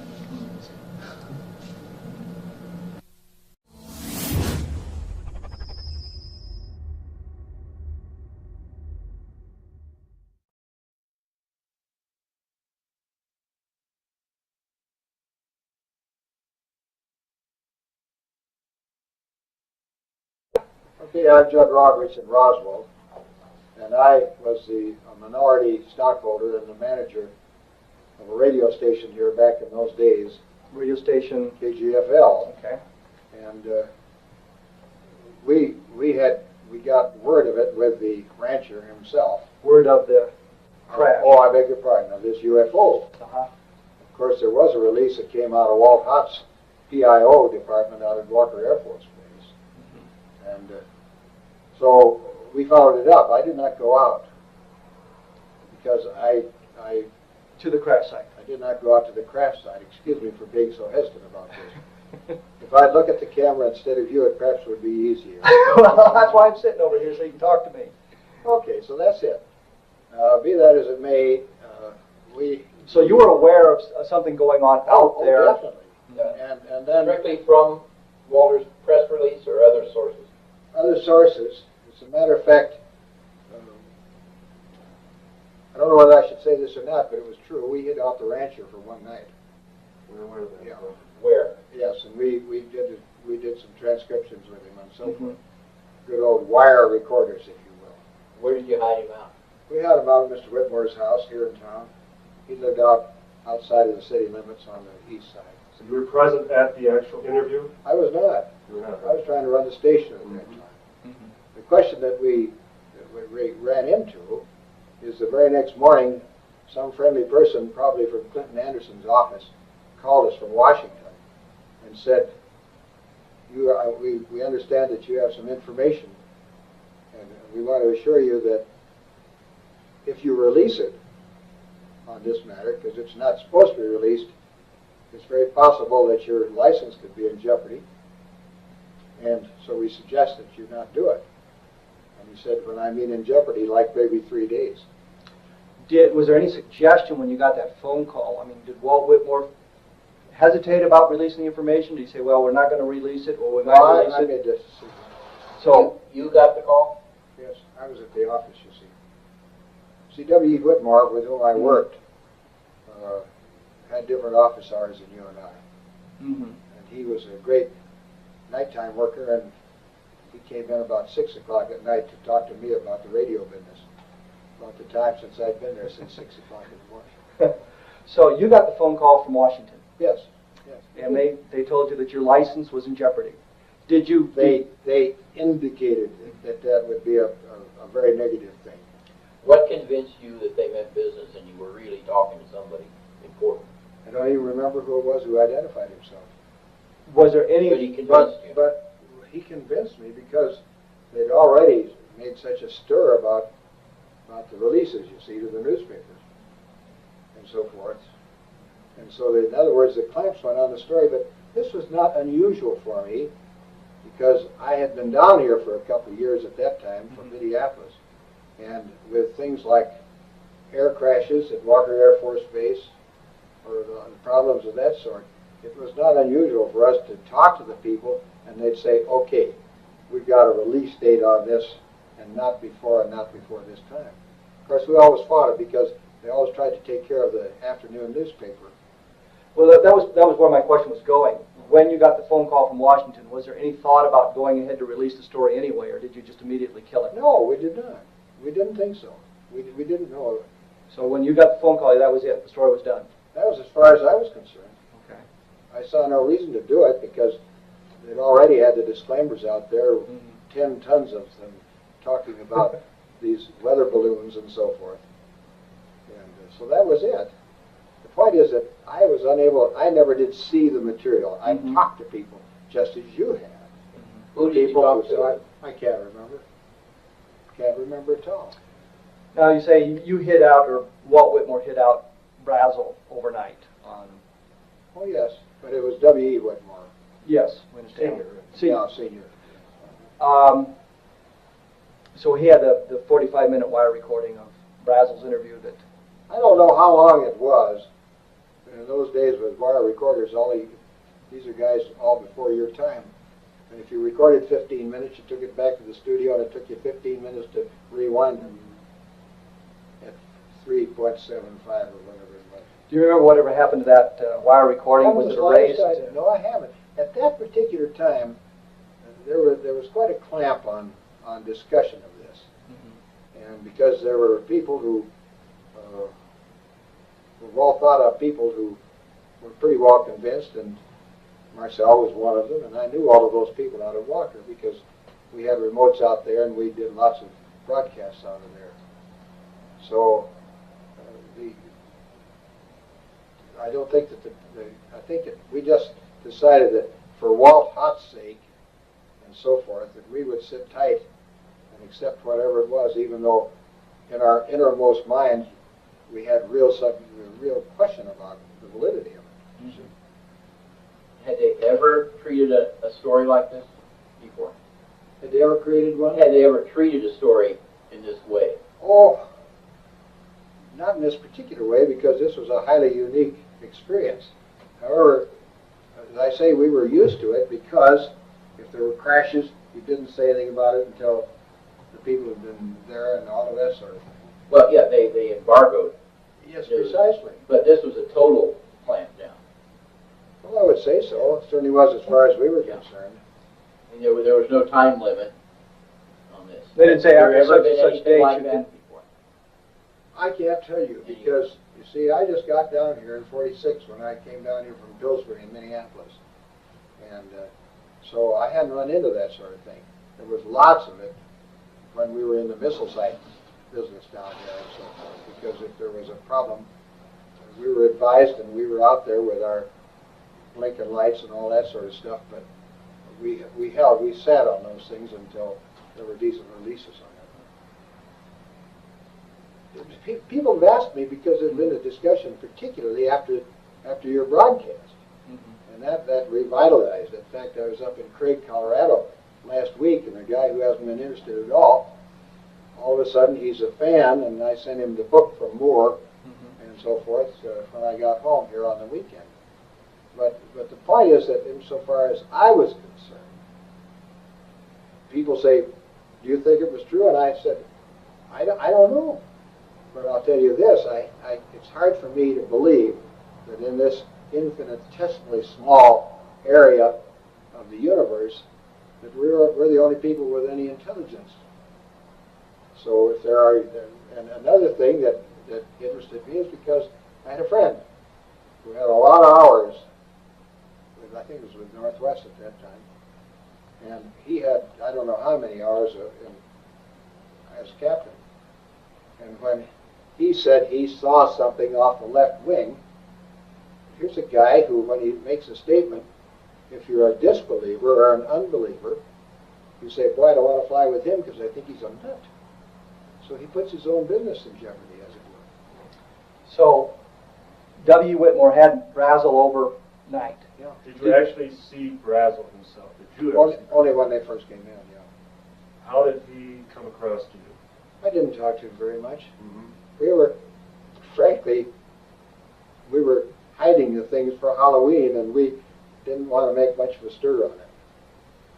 Speaker 3: Okay, I'm Judd Roberts in Roswell, and I was a minority stockholder and the manager of a radio station here back in those days.
Speaker 8: Radio station.
Speaker 3: KGFL.
Speaker 8: Okay.
Speaker 3: And we got word of it with the rancher himself.
Speaker 8: Word of the crash.
Speaker 3: Oh, I beg your pardon, of this UFO.
Speaker 8: Uh-huh.
Speaker 3: Of course, there was a release that came out of Walt Hutt's PIO department out at Walker Air Force Base. And so we followed it up. I did not go out because I
Speaker 8: To the crash site.
Speaker 3: I did not go out to the crash site. Excuse me for being so hesitant about this. If I'd look at the camera instead of you, it perhaps would be easier.
Speaker 8: Well, that's why I'm sitting over here, so you can talk to me.
Speaker 3: Okay, so that's it. Be that as it may, we...
Speaker 8: So you were aware of something going on out there?
Speaker 3: Definitely. And then...
Speaker 13: Directly from Walter's press release or other sources?
Speaker 3: Other sources. As a matter of fact, I don't know whether I should say this or not, but it was true. We hid out the rancher for one night.
Speaker 13: We're aware of that.
Speaker 3: Yeah.
Speaker 13: Where?
Speaker 3: Yes, and we did some transcriptions with him and so forth. Good old wire recorders, if you will.
Speaker 13: Where did you hide him out?
Speaker 3: We had him out at Mr. Whitmore's house here in town. He lived outside of the city limits on the east side.
Speaker 6: So you were present at the actual interview?
Speaker 3: I was not.
Speaker 6: You were not.
Speaker 3: I was trying to run the station at that time. The question that we ran into is the very next morning, some friendly person, probably from Clinton Anderson's office, called us from Washington and said, we understand that you have some information, and we want to assure you that if you release it on this matter, because it's not supposed to be released, it's very possible that your license could be in jeopardy, and so we suggest that you not do it. And he said, when I mean in jeopardy, like maybe 3 days.
Speaker 8: Was there any suggestion when you got that phone call? I mean, did Walt Whitmore hesitate about releasing the information? Did he say, well, we're not going to release it, or we might release
Speaker 3: I
Speaker 8: it?
Speaker 3: made this decision.
Speaker 8: So
Speaker 13: you got the call?
Speaker 3: Yes, I was at the office, you see. See, W.E. Whitmore, with whom I worked, had different office hours than you and I. And he was a great nighttime worker, and he came in about 6 o'clock at night to talk to me about the radio business, about the time since I'd been there since 6 o'clock in the morning.
Speaker 8: So you got the phone call from Washington?
Speaker 3: Yes, yes.
Speaker 8: And they told you that your license was in jeopardy. Did you?
Speaker 3: They indicated that would be a very negative thing.
Speaker 13: What convinced you that they meant business and you were really talking to somebody important?
Speaker 3: I don't even remember who it was who identified himself.
Speaker 8: Was there any?
Speaker 13: But he convinced you.
Speaker 3: But he convinced me because they'd already made such a stir about the releases, you see, to the newspapers and so forth. And so, in other words, the clamps went on the story, but this was not unusual for me because I had been down here for a couple of years at that time from Minneapolis, and with things like air crashes at Walker Air Force Base or the problems of that sort, it was not unusual for us to talk to the people and they'd say, okay, we've got a release date on this and not before this time. Of course, we always fought it because they always tried to take care of the afternoon newspaper.
Speaker 8: Well, that was where my question was going. When you got the phone call from Washington, was there any thought about going ahead to release the story anyway, or did you just immediately kill it?
Speaker 3: No, we did not. We didn't think so. We didn't know of it.
Speaker 8: So when you got the phone call, that was it. The story was done.
Speaker 3: That was as far as I was concerned.
Speaker 8: Okay.
Speaker 3: I saw no reason to do it because they'd already had the disclaimers out there, 10 tons of them, talking about these weather balloons and so forth. And so that was it. The point is that I was unable, I never did see the material. I talked to people just as you have.
Speaker 13: Who did you talk to?
Speaker 3: I can't remember. Can't remember at all.
Speaker 8: Now you say you hid out, or Walt Whitmore hid out Brazil overnight.
Speaker 3: Oh yes. But it was W.E. Whitmore.
Speaker 8: Yes, we understand.
Speaker 3: Senior. Yeah, senior.
Speaker 8: So he had the 45-minute wire recording of Brazel's interview that...
Speaker 3: I don't know how long it was. In those days with wire recorders, these are guys all before your time. And if you recorded 15 minutes, you took it back to the studio, and it took you 15 minutes to rewind them at 3.75 or whatever it was.
Speaker 8: Do you remember whatever happened to that wire recording? Was it erased?
Speaker 3: No, I haven't. At that particular time, there was quite a clamp on discussion of this. Mm-hmm. And because there were people who were well thought of people who were pretty well convinced, and Marcel was one of them, and I knew all of those people out of Walker because we had remotes out there and we did lots of broadcasts out of there. So I don't think that I think we just decided that for Walt Hott's sake and so forth, that we would sit tight and accept whatever it was, even though in our innermost minds we had real question about the validity of it.
Speaker 13: Mm-hmm. Had they ever treated a story like this before?
Speaker 3: Had they ever created one?
Speaker 13: Had they ever treated a story in this way?
Speaker 3: Oh, not in this particular way, because this was a highly unique experience. However, as I say, we were used to it because if there were crashes, you didn't say anything about it until the people had been there and all of that sort of thing.
Speaker 13: Well, yeah, they embargoed.
Speaker 3: Yes, precisely.
Speaker 13: But this was a total clamp down.
Speaker 3: Well, I would say so. It certainly was as far as we were concerned.
Speaker 13: And there was no time limit on this.
Speaker 8: They didn't say
Speaker 13: Have there
Speaker 8: after
Speaker 13: ever
Speaker 8: such and
Speaker 13: been
Speaker 8: such
Speaker 13: anything
Speaker 8: date
Speaker 13: like
Speaker 8: you
Speaker 13: that
Speaker 8: can...
Speaker 13: before?
Speaker 3: I can't tell you because, you see, I just got down here in '46 when I came down here from Pillsbury in Minneapolis. And so I hadn't run into that sort of thing. There was lots of it when we were in the missile site business down here and so forth, because if there was a problem, we were advised and we were out there with our blinking lights and all that sort of stuff, but we sat on those things until there were decent releases on it. People have asked me because there's been a discussion, particularly after your broadcast, and that revitalized. In fact, I was up in Craig, Colorado last week, and a guy who hasn't been interested at all of a sudden he's a fan, and I sent him the book from Moore and so forth when I got home here on the weekend. But the point is that insofar as I was concerned, people say, do you think it was true? And I said, I don't know. But I'll tell you this, it's hard for me to believe that in this infinitesimally small area of the universe that we're the only people with any intelligence. So if there are, and another thing that interested me is because I had a friend who had a lot of hours with, I think it was with Northwest at that time, and he had, I don't know how many hours as captain. And when he said he saw something off the left wing, here's a guy who, when he makes a statement, if you're a disbeliever or an unbeliever, you say, boy, I don't want to fly with him because I think he's a nut. So he puts his own business in jeopardy, as it were.
Speaker 8: So W. Whitmore had Brazel overnight.
Speaker 3: Yeah.
Speaker 6: Did you actually see Brazel himself? Did you ever see
Speaker 3: Only when they first came in, yeah.
Speaker 6: How did he come across to you?
Speaker 3: I didn't talk to him very much.
Speaker 6: Mm-hmm.
Speaker 3: Frankly, we were hiding the things for Halloween, and we didn't want to make much of a stir on it.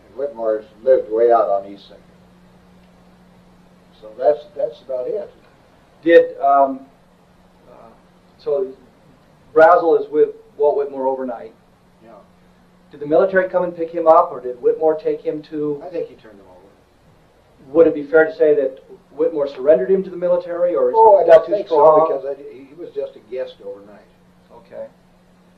Speaker 3: And Whitmore's lived way out on East 2nd. So that's about it.
Speaker 8: Did, so Brazel is with Walt Whitmore overnight.
Speaker 3: Yeah.
Speaker 8: Did the military come and pick him up, or did Whitmore take him to...
Speaker 3: I think he turned them over.
Speaker 8: Would it be fair to say that Whitmore surrendered him to the military, or is
Speaker 3: I
Speaker 8: that
Speaker 3: don't
Speaker 8: too
Speaker 3: think
Speaker 8: strong?
Speaker 3: so, because he was just a guest overnight.
Speaker 8: Okay.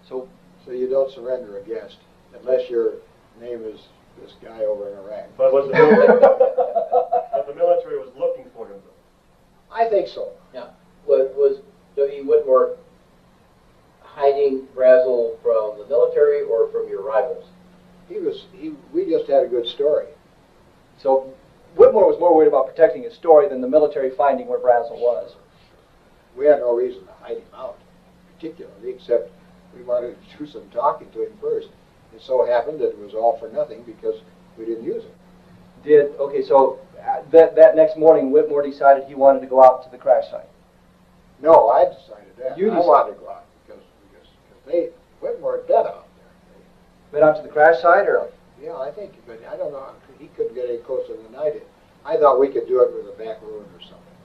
Speaker 8: So
Speaker 3: you don't surrender a guest, unless your name is this guy over in Iraq.
Speaker 6: But was the military, but the military was looking for him, though?
Speaker 3: I think so.
Speaker 13: Yeah. Was W. Whitmore hiding Brazel from the military or from your rivals?
Speaker 3: We just had a good story.
Speaker 8: So Whitmore was more worried about protecting his story than the military finding where Brazel was.
Speaker 3: We had no reason to hide him out, particularly, except we wanted to do some talking to him first. It so happened that it was all for nothing because we didn't use it.
Speaker 8: Okay, so that next morning, Whitmore decided he wanted to go out to the crash site.
Speaker 3: No, I decided that.
Speaker 8: You
Speaker 3: I
Speaker 8: decided.
Speaker 3: wanted to go out because Whitmore dead out there.
Speaker 8: Went out to the crash site, or?
Speaker 3: Yeah, I think, but I don't know. He couldn't get any closer than I did. I thought we could do it with a back road or something.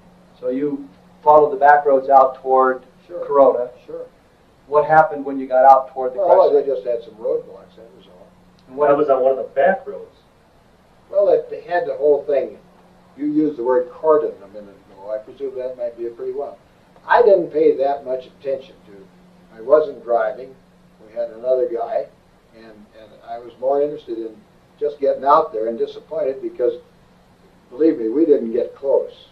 Speaker 8: So you followed the back roads out toward Corona.
Speaker 3: Sure.
Speaker 8: What happened when you got out toward the
Speaker 3: Well,
Speaker 8: crash
Speaker 3: they
Speaker 8: site?
Speaker 3: just had some roadblocks, that was all.
Speaker 8: And what
Speaker 14: That was on one of the back roads.
Speaker 3: Well, they had the whole thing. You used the word cordon a minute ago. I presume that might be it pretty well. I didn't pay that much attention to. I wasn't driving. We had another guy, and I was more interested in just getting out there, and disappointed because, believe me, we didn't get close.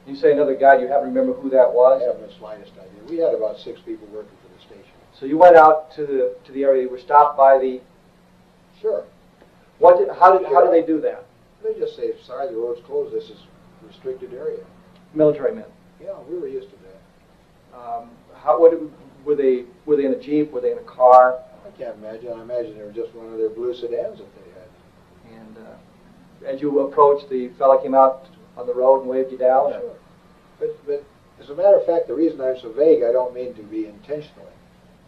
Speaker 8: You say another guy, you happen to remember who that
Speaker 3: I
Speaker 8: was?
Speaker 3: haven't the slightest idea. We had about 6 people working for the station.
Speaker 8: So you went out to the area, you were stopped by the...
Speaker 3: Sure.
Speaker 8: How did they do that?
Speaker 3: They just say, sorry, the road's closed. This is a restricted area.
Speaker 8: Military men.
Speaker 3: Yeah, we were used to that.
Speaker 8: Were they in a Jeep? Were they in a car?
Speaker 3: I can't imagine. I imagine they were just one of their blue sedans that they had.
Speaker 8: And as you approached, the fella came out on the road and waved you down?
Speaker 3: Sure. But as a matter of fact, the reason I'm so vague, I don't mean to be intentionally,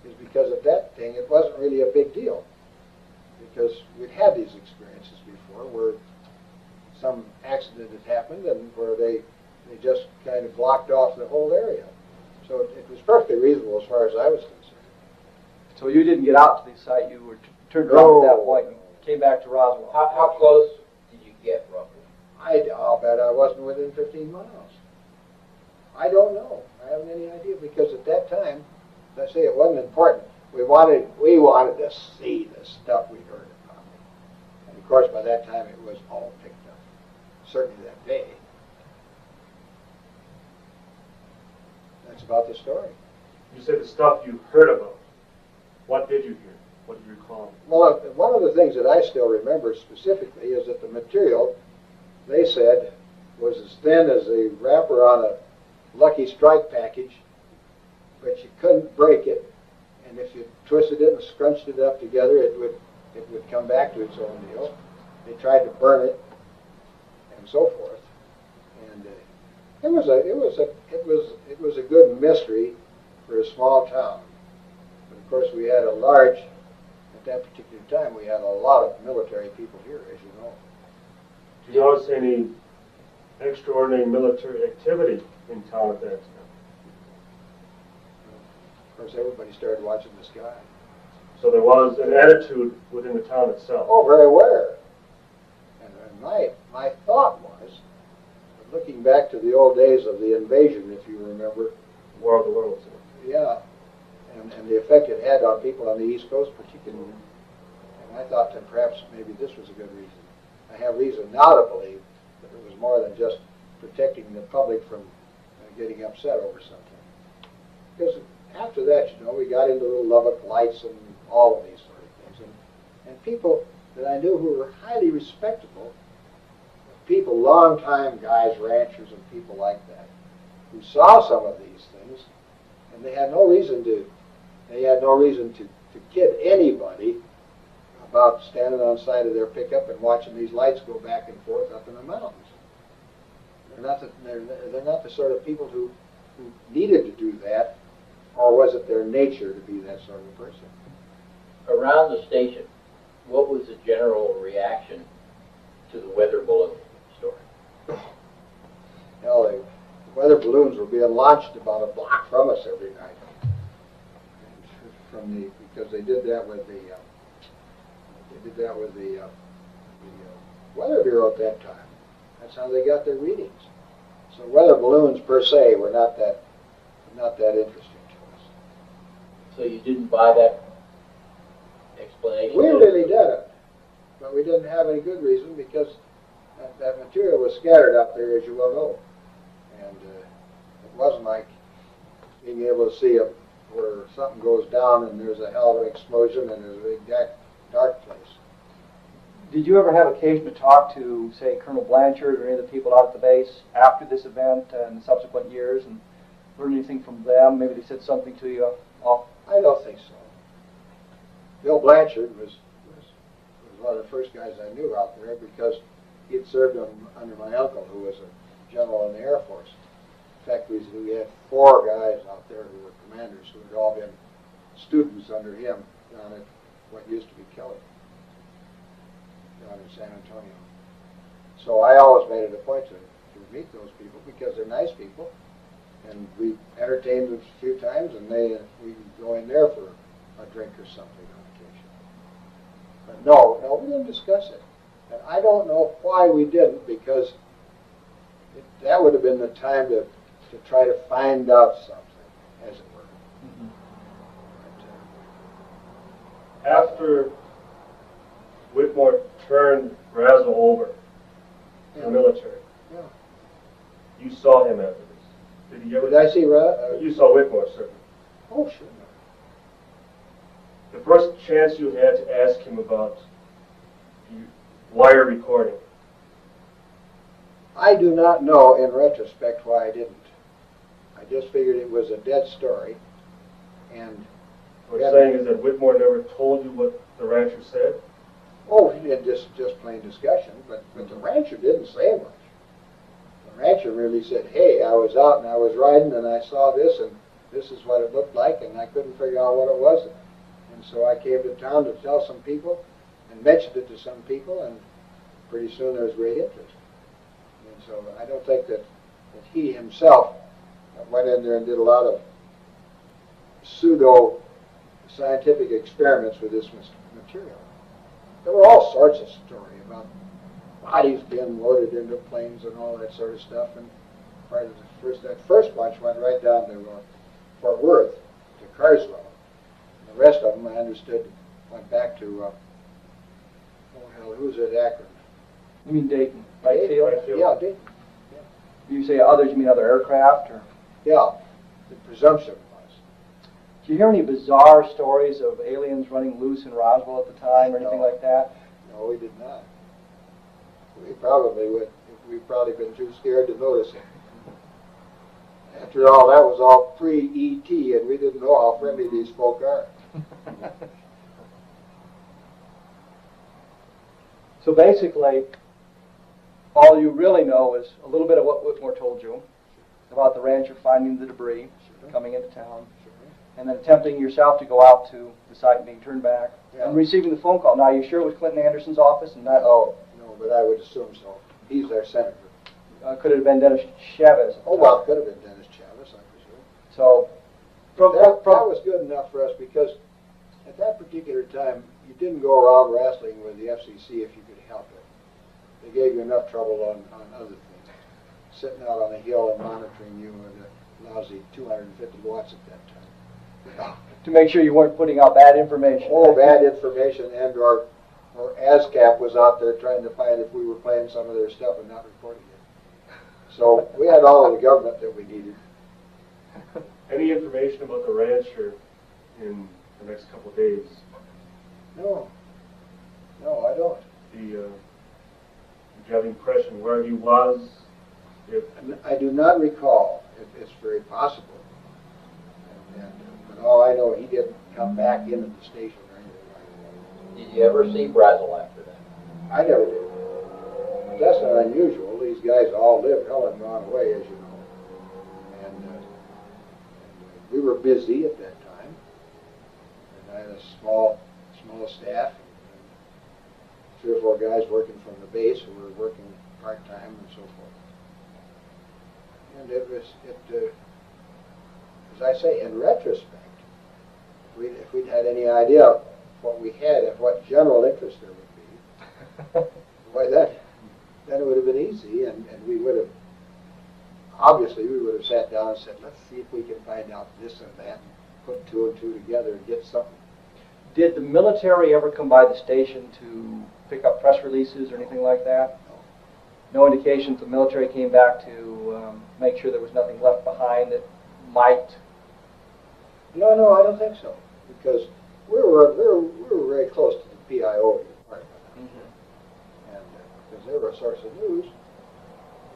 Speaker 3: is because at that thing, it wasn't really a big deal. Because we'd had these experiences before where some accident had happened and where they just kind of blocked off the whole area. So it was perfectly reasonable as far as I was concerned.
Speaker 8: So you didn't get out to the site, you were turned around at that point and came back to Roswell.
Speaker 13: How close did you get, roughly?
Speaker 3: I'll bet I wasn't within 15 miles. I don't know. I haven't any idea because at that time, as I say, it wasn't important. We wanted to see the stuff we heard about. And of course, by that time, it was all picked up. Certainly that day. That's about the story.
Speaker 14: You said the stuff you heard about. What did you hear? What do you recall?
Speaker 3: Well, one of the things that I still remember specifically is that the material, they said, was as thin as the wrapper on a Lucky Strike package, but you couldn't break it, and if you twisted it and scrunched it up together, it would come back to its own deal. They tried to burn it, and so forth. And it was a good mystery for a small town. But of course, we had at that particular time, we had a lot of military people here, as you know.
Speaker 14: Do you notice any extraordinary military activity in town at that time?
Speaker 3: Of course, everybody started watching the sky.
Speaker 14: So there was an attitude within the town itself.
Speaker 3: Oh, very aware. And my thought was, looking back to the old days of the invasion, if you remember.
Speaker 14: War of the Worlds.
Speaker 3: Yeah. And the effect it had on people on the East Coast particularly. And I thought that perhaps maybe this was a good reason. I have reason now to believe that it was more than just protecting the public from getting upset over something. Because after that, we got into little Lubbock lights and all of these sort of things. And people that I knew who were highly respectable, people, long-time guys, ranchers and people like that, who saw some of these things, and they had no reason to kid anybody about standing on the side of their pickup and watching these lights go back and forth up in the mountains. They're not the sort of people who needed to do that, or was it their nature to be that sort of person?
Speaker 13: Around the station, what was the general reaction to the weather balloon story?
Speaker 3: Hell, the weather balloons were being launched about a block from us every night. Because they did that with the Weather Bureau at that time. That's how they got their readings. So weather balloons per se were not that interesting to us.
Speaker 13: So you didn't buy that explanation?
Speaker 3: We really didn't, but we didn't have any good reason because that material was scattered up there, as you well know, and it wasn't like being able to see where something goes down and there's a hell of an explosion and there's a big dark place.
Speaker 8: Did you ever have occasion to talk to, say, Colonel Blanchard or any of the people out at the base after this event and subsequent years and learn anything from them? Maybe they said something to you off
Speaker 3: I don't think so. Bill Blanchard was one of the first guys I knew out there because he had served under my uncle, who was a general in the Air Force. In fact, we had 4 guys out there who were commanders who had all been students under him down at what used to be Kelly, down in San Antonio. So I always made it a point to meet those people because they're nice people, and we entertained them a few times, and we go in there for a drink or something on occasion. But no, we didn't discuss it, and I don't know why we didn't, because that would have been the time to try to find out something, as it were.
Speaker 14: Mm-hmm. After Whitmore turned Roswell over to the military, you saw him after this. Did he ever?
Speaker 3: Did I see
Speaker 14: you saw Whitmore, certainly.
Speaker 3: Oh, sure.
Speaker 14: The first chance you had to ask him about wire recording.
Speaker 3: I do not know, in retrospect, why I didn't. I just figured it was a dead story, and
Speaker 14: what you're saying is that Whitmore never told you what the rancher said?
Speaker 3: Oh, he did just plain discussion, but the rancher didn't say much. The rancher really said, hey, I was out and I was riding and I saw this and this is what it looked like, and I couldn't figure out what it was. And so I came to town to tell some people and mentioned it to some people, and pretty soon there was great interest. And so I don't think that he himself went in there and did a lot of pseudo-scientific experiments with this material. There were all sorts of stories about bodies being loaded into planes and all that sort of stuff. And part of that first bunch went right down to Fort Worth, to Carswell. And the rest of them, I understood, went back to, who's at Akron?
Speaker 8: You mean Dayton? Whitefield?
Speaker 3: Yeah, Dayton. Yeah.
Speaker 8: You say others, you mean other aircraft? Or?
Speaker 3: Yeah, the presumption was.
Speaker 8: Do you hear any bizarre stories of aliens running loose in Roswell at the time or anything like that?
Speaker 3: No, we did not. We'd probably been too scared to notice it. After all, that was all pre-ET, and we didn't know how friendly these folk are.
Speaker 8: So basically, all you really know is a little bit of what Whitmore told you about the rancher finding the debris, coming into town, and then attempting yourself to go out to the site and being turned back, and receiving the phone call. Now, are you sure it was Clinton Anderson's office and not?
Speaker 3: No, but I would assume so. He's our senator.
Speaker 8: Could it have been Dennis Chavez?
Speaker 3: Oh, well, it could have been Dennis Chavez, I presume.
Speaker 8: So,
Speaker 3: that was good enough for us, because at that particular time, you didn't go around wrestling with the FCC if you could help it. They gave you enough trouble on other things. Sitting out on a hill and monitoring you with a lousy 250 watts at that time.
Speaker 8: To make sure you weren't putting out bad information.
Speaker 3: Oh, bad information, and or ASCAP was out there trying to find if we were playing some of their stuff and not reporting it. So we had all of the government that we needed.
Speaker 14: Any information about the rancher in the next couple of days?
Speaker 3: No, I don't.
Speaker 14: Did you have the impression where he was?
Speaker 3: I do not recall. It's very possible. But all I know, he didn't come back into the station or anything like that.
Speaker 13: Did you ever see Brazel after that?
Speaker 3: I never did. But that's not unusual. These guys all lived hell and gone away, as you know. And we were busy at that time. And I had a small staff, and 3 or 4 guys working from the base who were working part-time and so forth. And as I say, in retrospect, if we'd had any idea of what we had and what general interest there would be, why then it would have been easy, and we would have, obviously, we would have sat down and said, let's see if we can find out this and that, and put 2 and 2 together and get something.
Speaker 8: Did the military ever come by the station to pick up press releases or anything like that? No indications the military came back to make sure there was nothing left behind that might?
Speaker 3: No, I don't think so, because we were very close to the PIO department, and because they were a source of news,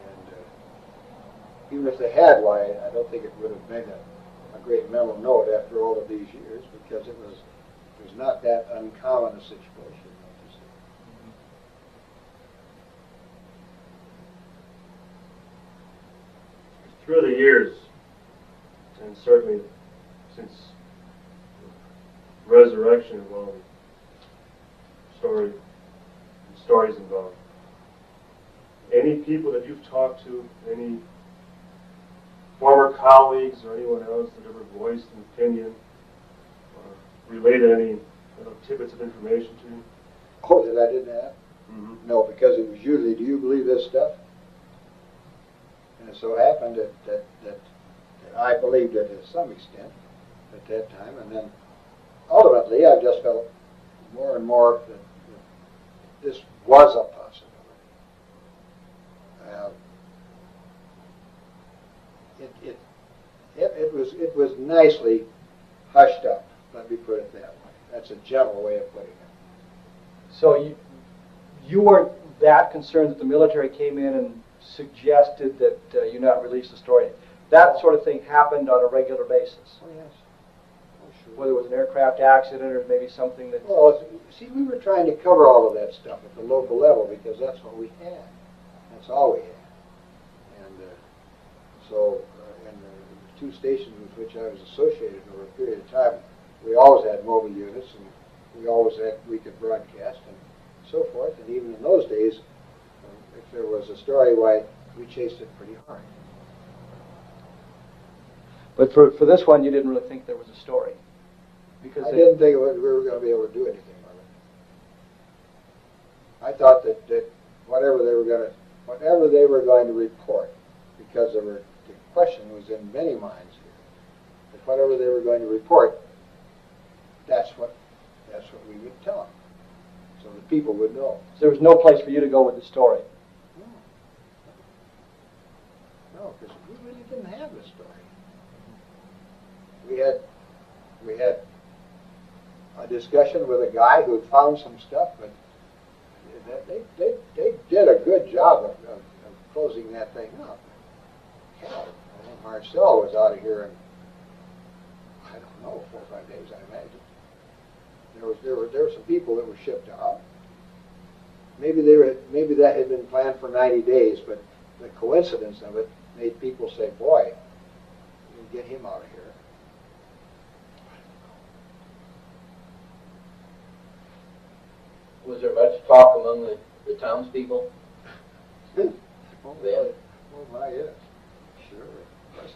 Speaker 3: and even if they had, why, I don't think it would have made a great mental note after all of these years, because it was not that uncommon a situation.
Speaker 14: Through the years, and certainly since resurrection involved, stories involved, any people that you've talked to, any former colleagues or anyone else that ever voiced an opinion or related any tidbits of information to you?
Speaker 3: Oh, that I didn't have?
Speaker 14: Mm-hmm.
Speaker 3: No, because it was usually, do you believe this stuff? And it so happened that I believed it to some extent at that time, and then ultimately I just felt more and more that this was a possibility. It was nicely hushed up. Let me put it that way. That's a gentle way of putting it.
Speaker 8: So you weren't that concerned that the military came in and suggested that you not release the story. That sort of thing happened on a regular basis.
Speaker 3: Oh yes. Oh sure.
Speaker 8: Whether it was an aircraft accident or maybe something that.
Speaker 3: Well, see, we were trying to cover all of that stuff at the local level because that's what we had. That's all we had. And so, in the two stations with which I was associated over a period of time, we always had mobile units, and we could broadcast and so forth. And even in those days, if there was a story, why, we chased it pretty hard.
Speaker 8: But for this one, you didn't really think there was a story, because
Speaker 3: I didn't think we were going to be able to do anything with it. I thought that whatever they were going to report, because the question was in many minds here, that whatever they were going to report, that's what we would tell them, so the people would know.
Speaker 8: So there was no place for you to go with the story.
Speaker 3: No, because we really didn't have the story. We had a discussion with a guy who had found some stuff, but they did a good job of closing that thing up. Hell, I think Marcel was out of here in, I don't know, 4 or 5 days, I imagine. There were some people that were shipped out. Maybe that had been planned for 90 days, but the coincidence of it made people say, "Boy, we'll get him out of here."
Speaker 13: Was there much talk among the townspeople?
Speaker 3: Oh,
Speaker 13: Then?
Speaker 3: oh my, yes. Sure. It's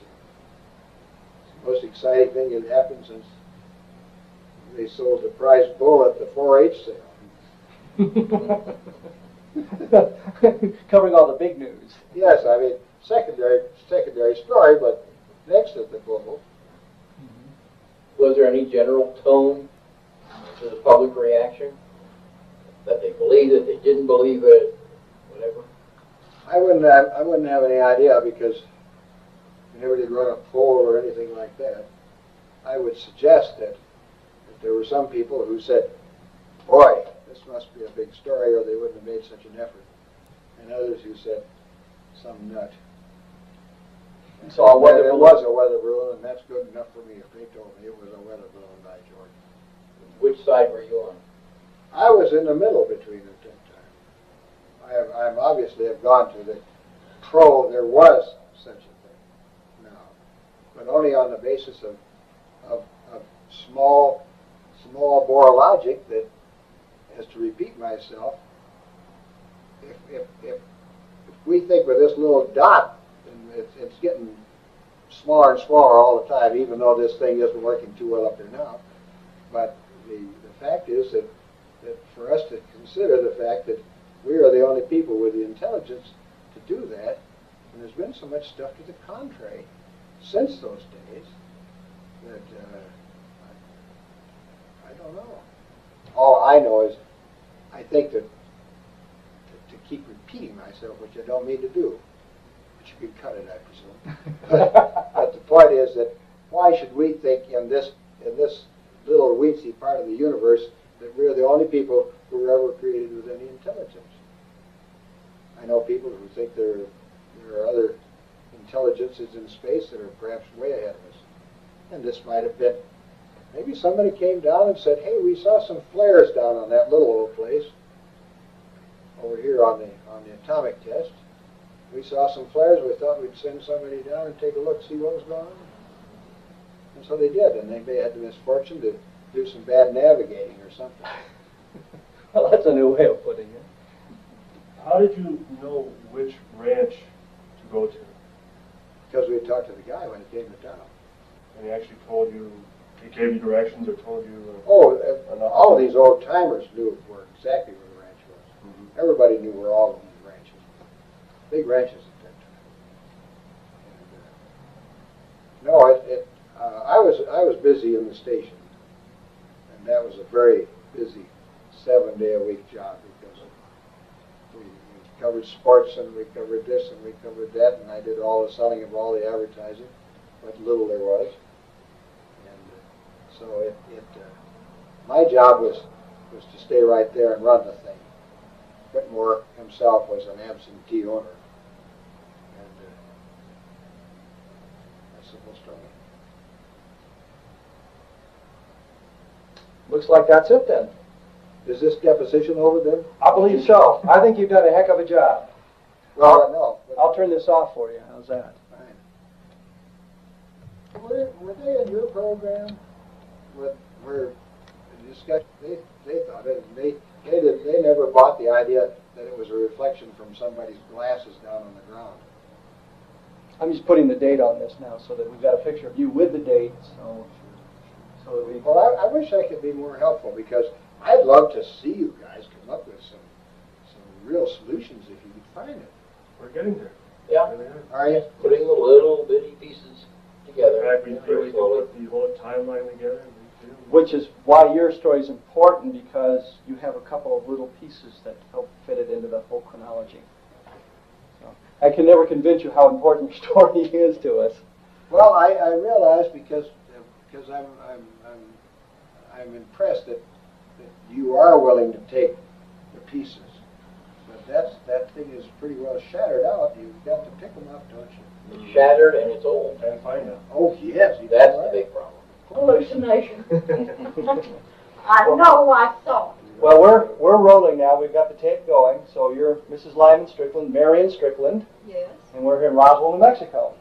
Speaker 3: the most exciting thing that happened since they sold the prize bull at the 4-H sale.
Speaker 8: Covering all the big news.
Speaker 3: Yes, I mean, secondary story, but next at the bull.
Speaker 13: Was there any general tone to the public reaction? That they believed it, they didn't believe it, whatever?
Speaker 3: I wouldn't have any idea, because we never did run a poll or anything like that. I would suggest that there were some people who said, "Boy, this must be a big story, or they wouldn't have made such an effort," and others who said, "Some nut."
Speaker 8: So a weather
Speaker 3: it
Speaker 8: balloon.
Speaker 3: was a weather balloon, and that's good enough for me if they told me it was a weather balloon, by George.
Speaker 13: Which side were you on?
Speaker 3: I was in the middle between them at that time. I obviously have gone to the there was such a thing now, but only on the basis of small bore logic that, as to repeat myself, if we think with this little dot, and it's getting smaller and smaller all the time, even though this thing isn't working too well up there now, but the fact is that for us to consider the fact that we are the only people with the intelligence to do that, and there's been so much stuff to the contrary since those days that I don't know. All I know is I think that to keep repeating myself, which I don't mean to do, but you can cut it, I presume. But the point is that why should we think in this little weensy part of the universe that we're the only people who were ever created with any intelligence? I know people who think there are other intelligences in space that are perhaps way ahead of us. And this might have been, maybe somebody came down and said, hey, we saw some flares down on that little old place over here on the atomic test. We saw some flares. We thought we'd send somebody down and take a look, see what was going on. And so they did, and they had the misfortune to do some bad navigating or something.
Speaker 8: Well, that's a new way of putting it.
Speaker 14: How did you know which ranch to go to?
Speaker 3: Because we had talked to the guy when he came to town.
Speaker 14: And he actually told you, he gave you directions or told you?
Speaker 3: All of these old timers knew where exactly where the ranch was. Mm-hmm. Everybody knew where all of these ranches were. Big ranches at that time. And, I was busy in the station, and that was a very busy 7-day-a-week job because we covered sports and we covered this and we covered that, and I did all the selling of all the advertising, what little there was. And so my job was to stay right there and run the thing. Whitmore himself was an absentee owner, and that's the whole story.
Speaker 8: Looks like that's it then.
Speaker 3: Is this deposition over then?
Speaker 8: I believe so. I think you've done a heck of a job.
Speaker 3: Well, no.
Speaker 8: I'll turn this off for you. How's that?
Speaker 3: Fine. Were they in your program? Where the discussion, they thought it, and they never bought the idea that it was a reflection from somebody's glasses down on the ground.
Speaker 8: I'm just putting the date on this now so that we've got a picture of you with the date. So that we.
Speaker 3: Well, I wish I could be more helpful because I'd love to see you guys come up with some real solutions if you could find it.
Speaker 14: We're getting there.
Speaker 13: Yeah.
Speaker 3: Are you?
Speaker 13: Putting the little bitty pieces together.
Speaker 14: In fact, we feel we can put the whole timeline together.
Speaker 8: Which is why your story is important, because you have a couple of little pieces that help fit it into the whole chronology. So, I can never convince you how important your story is to us.
Speaker 3: Well, I realize because I'm impressed that you are willing to take the pieces. But that thing is pretty well shattered out. You've got to pick them up, don't you?
Speaker 13: It's shattered and it's old.
Speaker 14: And find out.
Speaker 3: Oh yes,
Speaker 13: That's the big problem.
Speaker 15: Hallucination. I know I saw it.
Speaker 8: Well, we're rolling now. We've got the tape going. So you're Mrs. Lyman Strickland, Marion Strickland.
Speaker 15: Yes.
Speaker 8: And we're here in Roswell, New Mexico.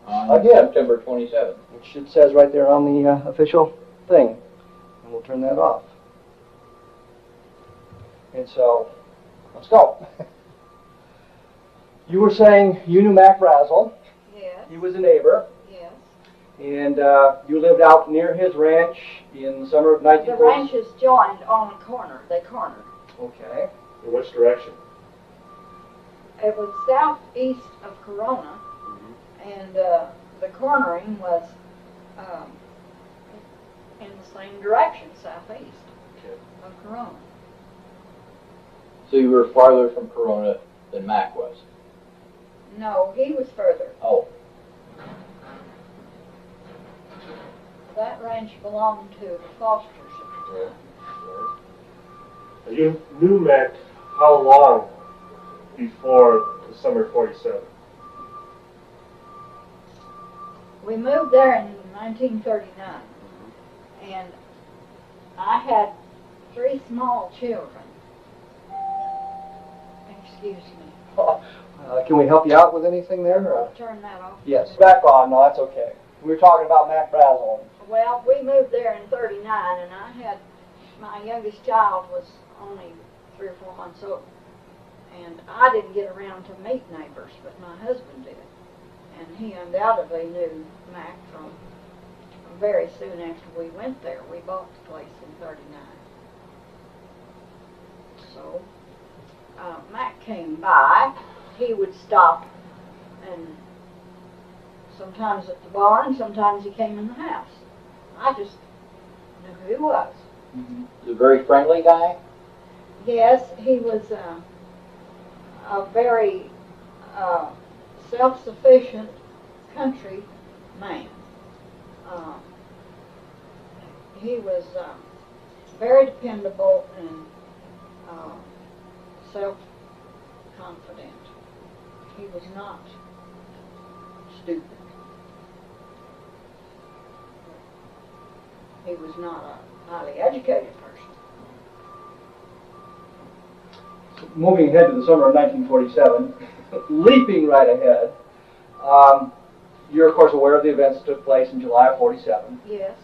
Speaker 13: Again, September 27th.
Speaker 8: Which it says right there on the official thing. And we'll turn that off. And so, let's go. You were saying you knew Mac Brazel.
Speaker 15: Yes.
Speaker 8: He was a neighbor.
Speaker 15: Yes.
Speaker 8: And you lived out near his ranch in the summer of 1940.
Speaker 15: The ranches joined on a corner. They cornered.
Speaker 8: Okay.
Speaker 14: In which direction?
Speaker 15: It was southeast of Corona, and the cornering was in the same direction, southeast of Corona.
Speaker 13: So you were farther from Corona than Mac was?
Speaker 15: No, he was further.
Speaker 13: Oh.
Speaker 15: That ranch belonged to the Fosters at the time.
Speaker 14: You knew Mac how long before the summer 47?
Speaker 15: We moved there in 1939, and I had 3 small children. Excuse me.
Speaker 8: Can we help you out with anything there? Or?
Speaker 15: Turn that off.
Speaker 8: Yes. Back on. No, that's okay. We were talking about Mac Brazel.
Speaker 15: Well, we moved there in 39, and I had, my youngest child was only 3 or 4 months old. And I didn't get around to meet neighbors, but my husband did. And he undoubtedly knew Mac from very soon after we went there. We bought the place in 39. So, Mac came by. He would stop, and sometimes at the barn, sometimes he came in the house. I just knew who he was.
Speaker 13: He was a very friendly guy?
Speaker 15: Yes, he was a very self-sufficient country man. He was very dependable and self-confident. He was not stupid. he was not a highly educated person.
Speaker 8: Moving ahead to the summer of 1947, leaping right ahead, you're of course aware of the events that took place in July of 47.
Speaker 15: Yes.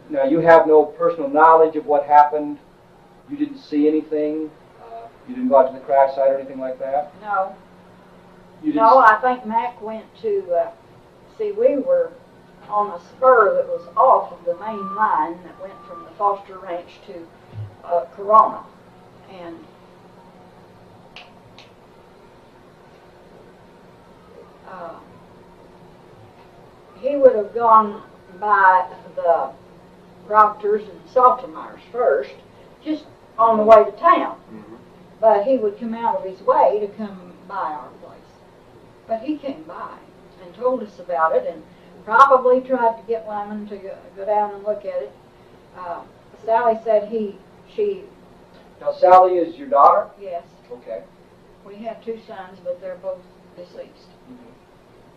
Speaker 8: Now you have no personal knowledge of what happened. You didn't see anything. You didn't go out to the crash site or anything like that.
Speaker 15: No.
Speaker 8: You didn't
Speaker 15: No, I think Mac went to, see, we were on a spur that was off of the main line that went from the Foster Ranch to Corona. And he would have gone by the Proctors and Saltimers first, just on the way to town. But he would come out of his way to come by our place. But he came by and told us about it, and probably tried to get Lyman to go down and look at it. Sally said she...
Speaker 8: Now Sally is your daughter?
Speaker 15: Yes.
Speaker 8: Okay.
Speaker 15: We have two sons, but they're both deceased.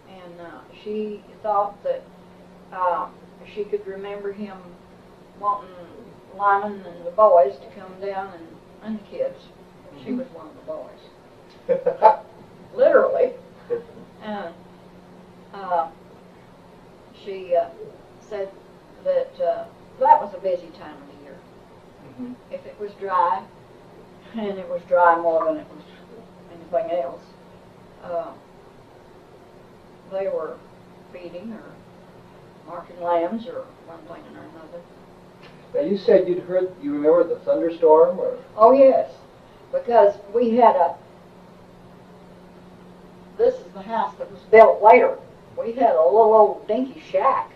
Speaker 15: And she thought that she could remember him wanting Lyman and the boys to come down, and the kids. She was one of the boys. Literally. And she said that that was a busy time of the year. If it was dry, and it was dry more than it was anything else, they were feeding or marking lambs or one thing or another.
Speaker 8: Now you said you remember the thunderstorm? Or?
Speaker 15: Oh yes, because we had this is the house that was built later. We had a little old dinky shack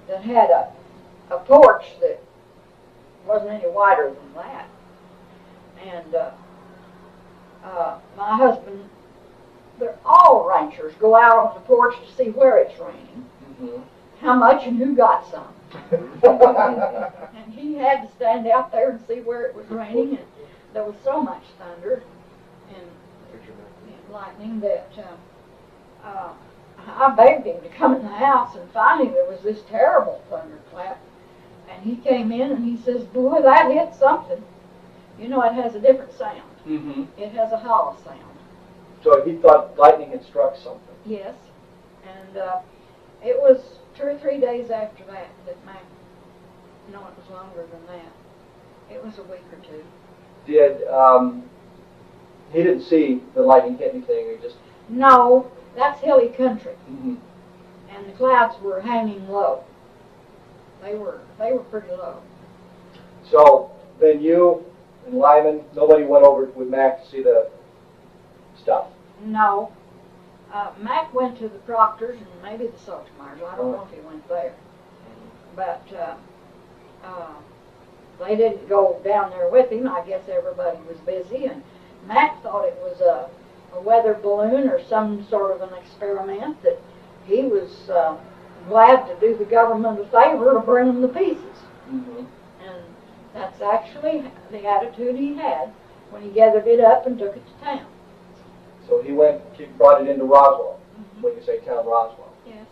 Speaker 15: that had a porch that wasn't any wider than that. And my husband, all ranchers go out on the porch to see where it's raining, how much and who got some. And he had to stand out there and see where it was raining, and there was so much thunder and lightning that I begged him to come in the house, and finally there was this terrible thunderclap, and he came in and he says, "Boy, that hit something." You know, it has a different sound. It has a hollow sound.
Speaker 8: So he thought lightning had struck something.
Speaker 15: Yes, and it was 2 or 3 days after that Mac, no, it was longer than that. It was a week or two.
Speaker 8: Did he didn't see the lightning hit anything? Or just
Speaker 15: No, that's hilly country, and the clouds were hanging low. They were pretty low.
Speaker 8: So then you and Lyman, nobody went over with Mac to see the stuff.
Speaker 15: No, Mac went to the Proctors and maybe the Saltimers. I don't know if he went there, but they didn't go down there with him. I guess everybody was busy, and Mac thought it was a weather balloon or some sort of an experiment, that he was glad to do the government a favor to bring them the pieces. And that's actually the attitude he had when he gathered it up and took it to town.
Speaker 8: So he brought it into Roswell. When you say town, Roswell.
Speaker 15: Yes.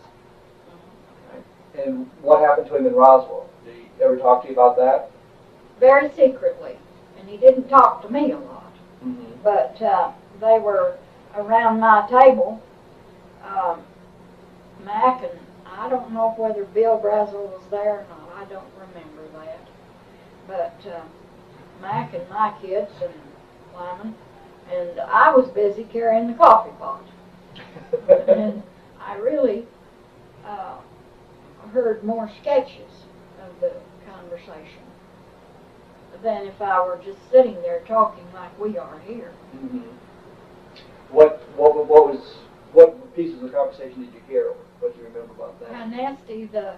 Speaker 8: And what happened to him in Roswell? Did he ever talk to you about that?
Speaker 15: Very secretly, and he didn't talk to me a lot. But they were around my table, Mac, and I don't know whether Bill Brazel was there or not. I don't remember that. But Mac and my kids and Lyman, and I was busy carrying the coffee pot. And I really heard more sketches of the conversation than if I were just sitting there talking like we are here.
Speaker 8: What pieces of conversation did you hear? What do you remember about that?
Speaker 15: How nasty the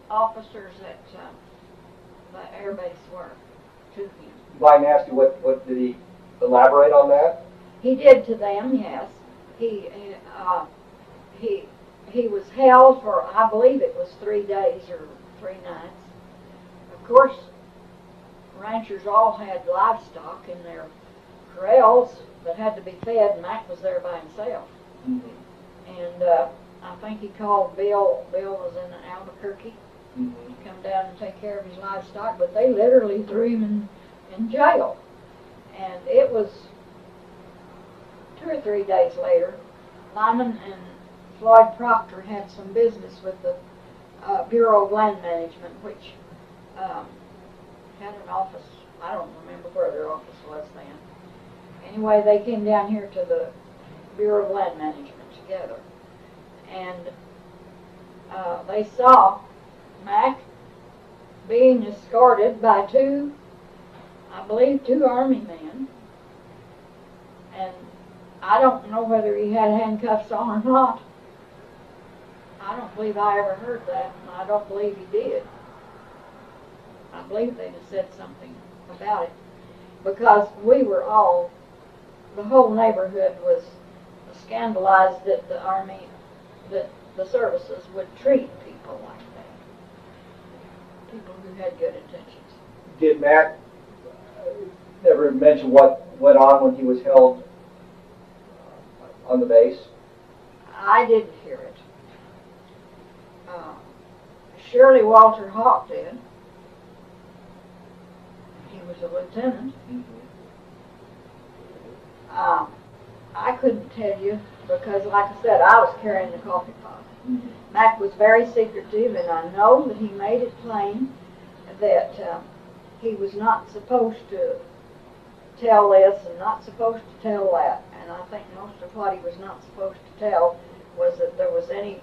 Speaker 15: officers at the air base were to him.
Speaker 8: By nasty, what did he elaborate on that?
Speaker 15: He did to them, yes. He was held for, I believe it was 3 days or 3 nights. Of course, ranchers all had livestock in their corrals that had to be fed. Mac was there by himself. And I think he called Bill. Bill was in Albuquerque.
Speaker 8: Mhm.
Speaker 15: To come down and take care of his livestock, but they literally threw him in jail. And it was 2 or 3 days later, Lyman and Floyd Proctor had some business with the Bureau of Land Management, which had an office. I don't remember where their office was then. Anyway, they came down here to the Bureau of Land Management together, and they saw Mac being escorted by two Army men, and I don't know whether he had handcuffs on or not. I don't believe I ever heard that, and I don't believe he did. I believe they'd have said something about it, because we were all, the whole neighborhood was scandalized that the Army, that the services would treat people like that, people who had good intentions.
Speaker 8: Did Matt ever mention what went on when he was held on the base?
Speaker 15: I didn't hear it. Surely Walter Hawk did. He was a lieutenant. I couldn't tell you because, like I said, I was carrying the coffee pot. Mac was very secretive, and I know that he made it plain that he was not supposed to tell this and not supposed to tell that. And I think most of what he was not supposed to tell was that there was any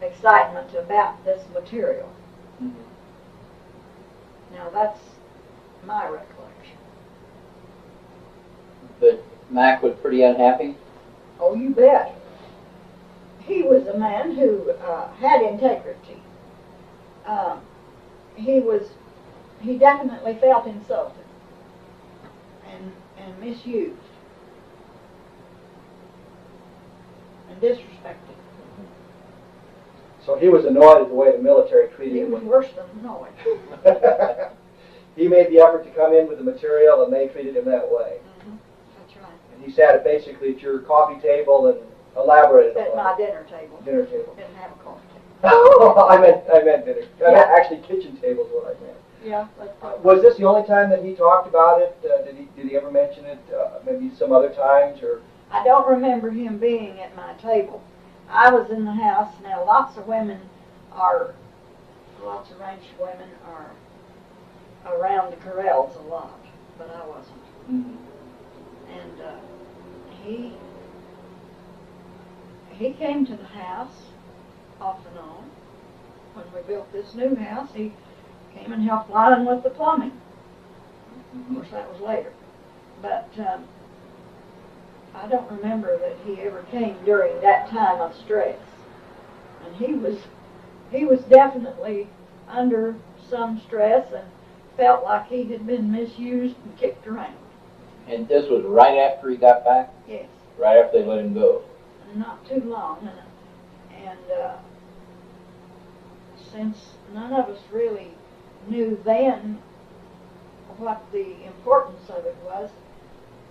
Speaker 15: excitement about this material. Now that's my recollection.
Speaker 13: But Mac was pretty unhappy?
Speaker 15: Oh, you bet. He was a man who had integrity. He definitely felt insulted and misused and disrespected.
Speaker 8: So he was annoyed at the way the military treated him.
Speaker 15: He was worse than annoyed.
Speaker 8: He made the effort to come in with the material, and they treated him that way.
Speaker 15: That's right.
Speaker 8: And he sat basically at your coffee table and elaborated
Speaker 15: At
Speaker 8: on
Speaker 15: my
Speaker 8: it.
Speaker 15: dinner table.
Speaker 8: Dinner table.
Speaker 15: Didn't have a coffee table.
Speaker 8: I meant dinner. I meant actually kitchen tables, what I meant.
Speaker 15: Yeah. That's probably
Speaker 8: Was this the only time that he talked about it? Did he ever mention it? Maybe some other times, or?
Speaker 15: I don't remember him being at my table. I was in the house. Now, lots of ranch women are around the corrals a lot, but I wasn't. And he came to the house off and on. When we built this new house, he came and helped Lyman with the plumbing. Of course, that was later. But I don't remember that he ever came during that time of stress. And he was definitely under some stress and felt like he had been misused and kicked around.
Speaker 13: And this was right after he got back?
Speaker 15: Yes.
Speaker 13: Right after they let him go?
Speaker 15: Not too long. And since none of us really knew then what the importance of it was,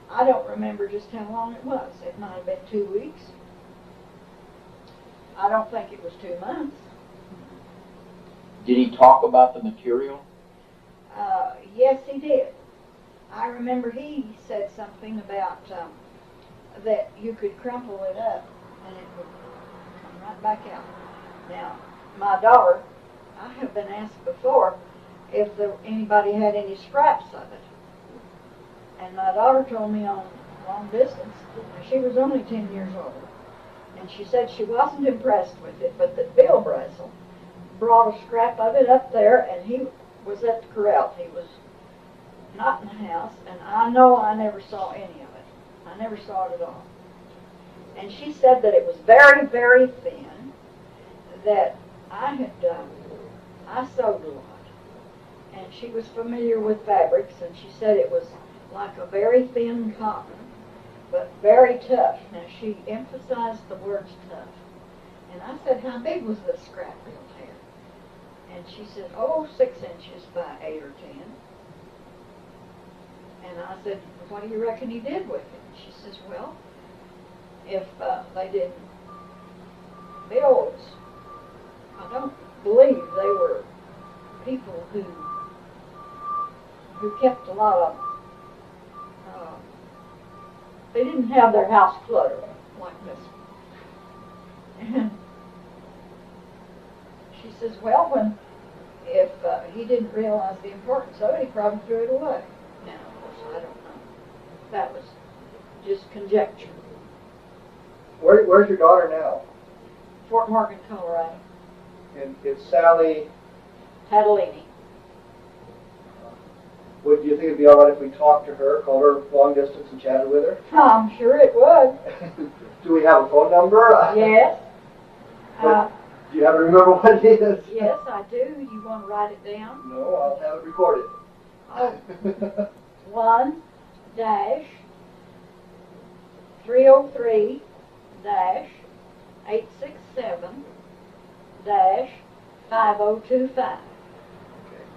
Speaker 15: I don't remember just how long it was. It might have been 2 weeks. I don't think it was 2 months.
Speaker 13: Did he talk about the material?
Speaker 15: Yes, he did. I remember he said something about that you could crumple it up and it would come right back out. Now, my daughter, I have been asked before if anybody had any scraps of it. And my daughter told me on long distance, she was only 10 years old, and she said she wasn't impressed with it, but that Bill Brazel brought a scrap of it up there, and he was at the corral. He was not in the house, and I know I never saw any of it. I never saw it at all. And she said that it was very, very thin, that I sewed a lot. And she was familiar with fabrics, and she said it was like a very thin cotton, but very tough. Now, she emphasized the words tough. And I said, how big was this scrap Bill had? And she said, 6 inches by 8 or 10. And I said, what do you reckon he did with it? And she says, well, if they didn't Bill was, I don't believe they were people who kept a lot of, they didn't have their house cluttered like this. And she says, well, if he didn't realize the importance of it, he probably threw it away. Now, of course, I don't know. That was just conjecture.
Speaker 8: Where's your daughter now?
Speaker 15: Fort Morgan, Colorado.
Speaker 8: And it's Sally.
Speaker 15: Catalini.
Speaker 8: Would you think it'd be all right if we talked to her, called her long distance and chatted with her?
Speaker 15: I'm sure it would.
Speaker 8: Do we have a phone number?
Speaker 15: Yes.
Speaker 8: Do you happen to remember what it is?
Speaker 15: Yes, I do. You want to write it down?
Speaker 8: No, I'll have it recorded.
Speaker 15: Oh. 1-303-867-5025.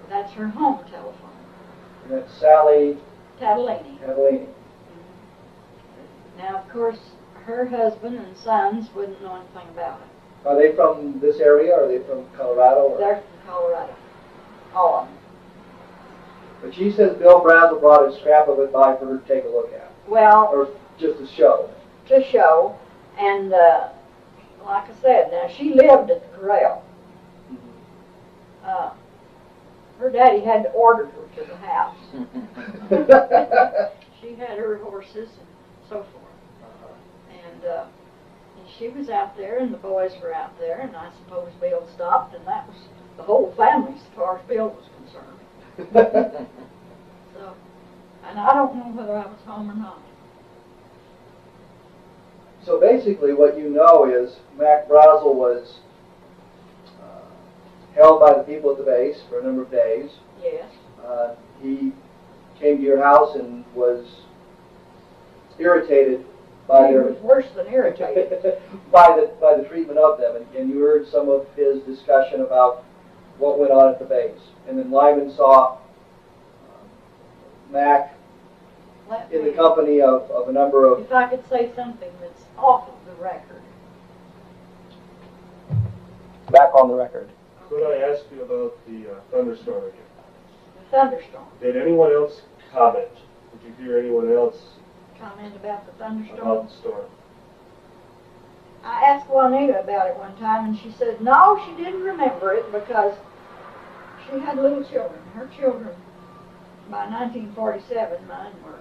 Speaker 15: That's her home telephone.
Speaker 8: And that's Sally
Speaker 15: Catalini.
Speaker 8: Catalini.
Speaker 15: Now, of course, her husband and sons wouldn't know anything about it.
Speaker 8: Are they from this area, or are they from Colorado? Or?
Speaker 15: They're from Colorado. All of them.
Speaker 8: But she says Bill Brazel brought a scrap of it by for her to take a look at.
Speaker 15: Well,
Speaker 8: or just to show.
Speaker 15: To show, and like I said, now she lived at the corral. Her daddy had to order her to the house. She had her horses and so forth. And she was out there, and the boys were out there, and I suppose Bill stopped, and that was the whole family as far as Bill was concerned. So, and I don't know whether I was home or not.
Speaker 8: So basically what you know is Mac Brazel was held by the people at the base for a number of days.
Speaker 15: Yes.
Speaker 8: He came to your house and was irritated by
Speaker 15: He was worse than irritated.
Speaker 8: by the treatment of them, and you heard some of his discussion about what went on at the base. And then Lyman saw Mac in the company of a number of...
Speaker 15: If I could say something that's off of the record.
Speaker 8: Back on the record.
Speaker 14: Could I ask you about the thunderstorm again?
Speaker 15: The thunderstorm.
Speaker 14: Did anyone else comment? Did you hear anyone else
Speaker 15: Comment about the thunderstorm?
Speaker 14: about the storm?
Speaker 15: I asked Juanita about it one time, and she said no, she didn't remember it because she had little children. Her children, by 1947, mine were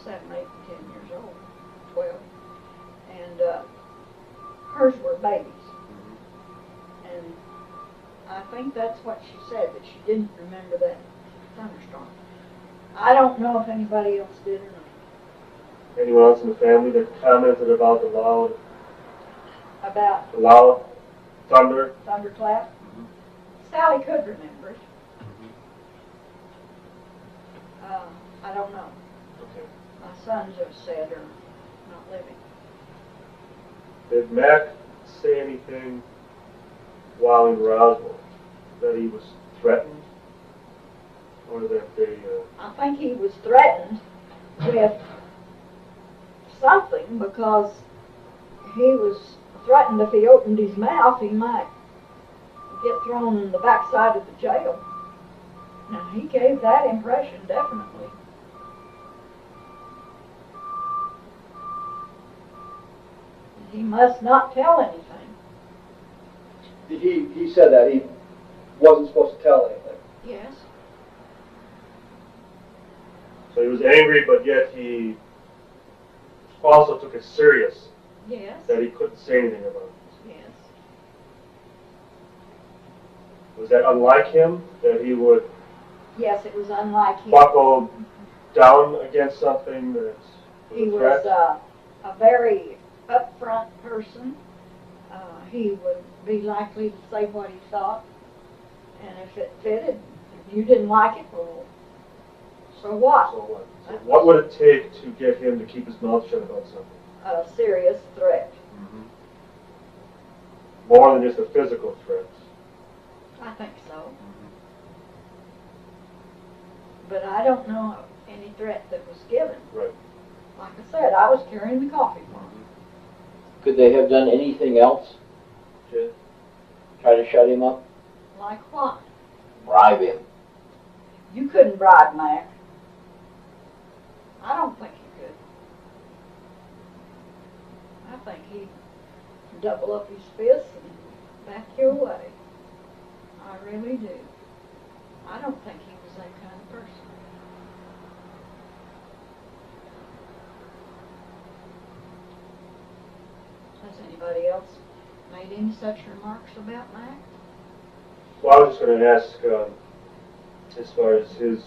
Speaker 15: 7, 8, and 10 years old, 12, and hers were babies. And I think that's what she said, that she didn't remember that thunderstorm. I don't know if anybody else did or not.
Speaker 14: Anyone else in the family that commented about the loud
Speaker 15: About
Speaker 14: thunder?
Speaker 15: thunderclap? Sally could remember it. I don't know.
Speaker 14: Okay.
Speaker 15: My sons have said are not living.
Speaker 14: Did Mac say anything while in Roswell that he was threatened, or that they?
Speaker 15: I think he was threatened with something because he was threatened if he opened his mouth, he might get thrown in the backside of the jail. Now, he gave that impression, definitely. He must not tell anything.
Speaker 8: He said that he wasn't supposed to tell anything.
Speaker 15: Yes.
Speaker 14: So he was angry, but yet he also took it serious.
Speaker 15: Yes.
Speaker 14: That he couldn't say anything about it.
Speaker 15: Yes.
Speaker 14: Was that unlike him, that he would
Speaker 15: Yes, it was unlike him.
Speaker 14: buckle down against something that was
Speaker 15: He
Speaker 14: a threat?
Speaker 15: was a very upfront person. He would be likely to say what he thought, and if it fitted, if you didn't like it, well, so what?
Speaker 14: So what? So what would it take to get him to keep his mouth shut about something?
Speaker 15: A serious threat.
Speaker 14: More than just a physical threat.
Speaker 15: I think so. But I don't know of any threat that was given.
Speaker 14: Right.
Speaker 15: Like I said, I was carrying the coffee for him.
Speaker 13: Could they have done anything else to try to shut him up?
Speaker 15: Like what?
Speaker 13: Bribe him?
Speaker 15: You couldn't bribe Mac. I don't think you could. I think he'd double up his fists and back you away. I really do. I don't think he was that kind of person. Has anybody else made any such remarks about Mac?
Speaker 14: Well, I was just going to ask, as far as his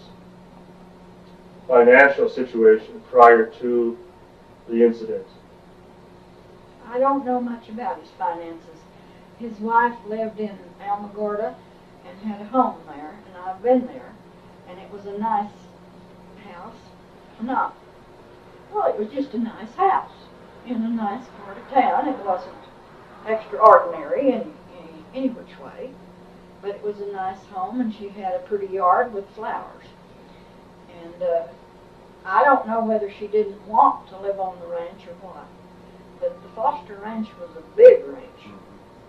Speaker 14: financial situation prior to the incident.
Speaker 15: I don't know much about his finances. His wife lived in Alamogordo and had a home there, and I've been there, and it was a nice house. No, well, it was just a nice house in a nice part of town. It wasn't extraordinary in any which way, but it was a nice home, and she had a pretty yard with flowers. And I don't know whether she didn't want to live on the ranch or what, but the Foster Ranch was a big ranch,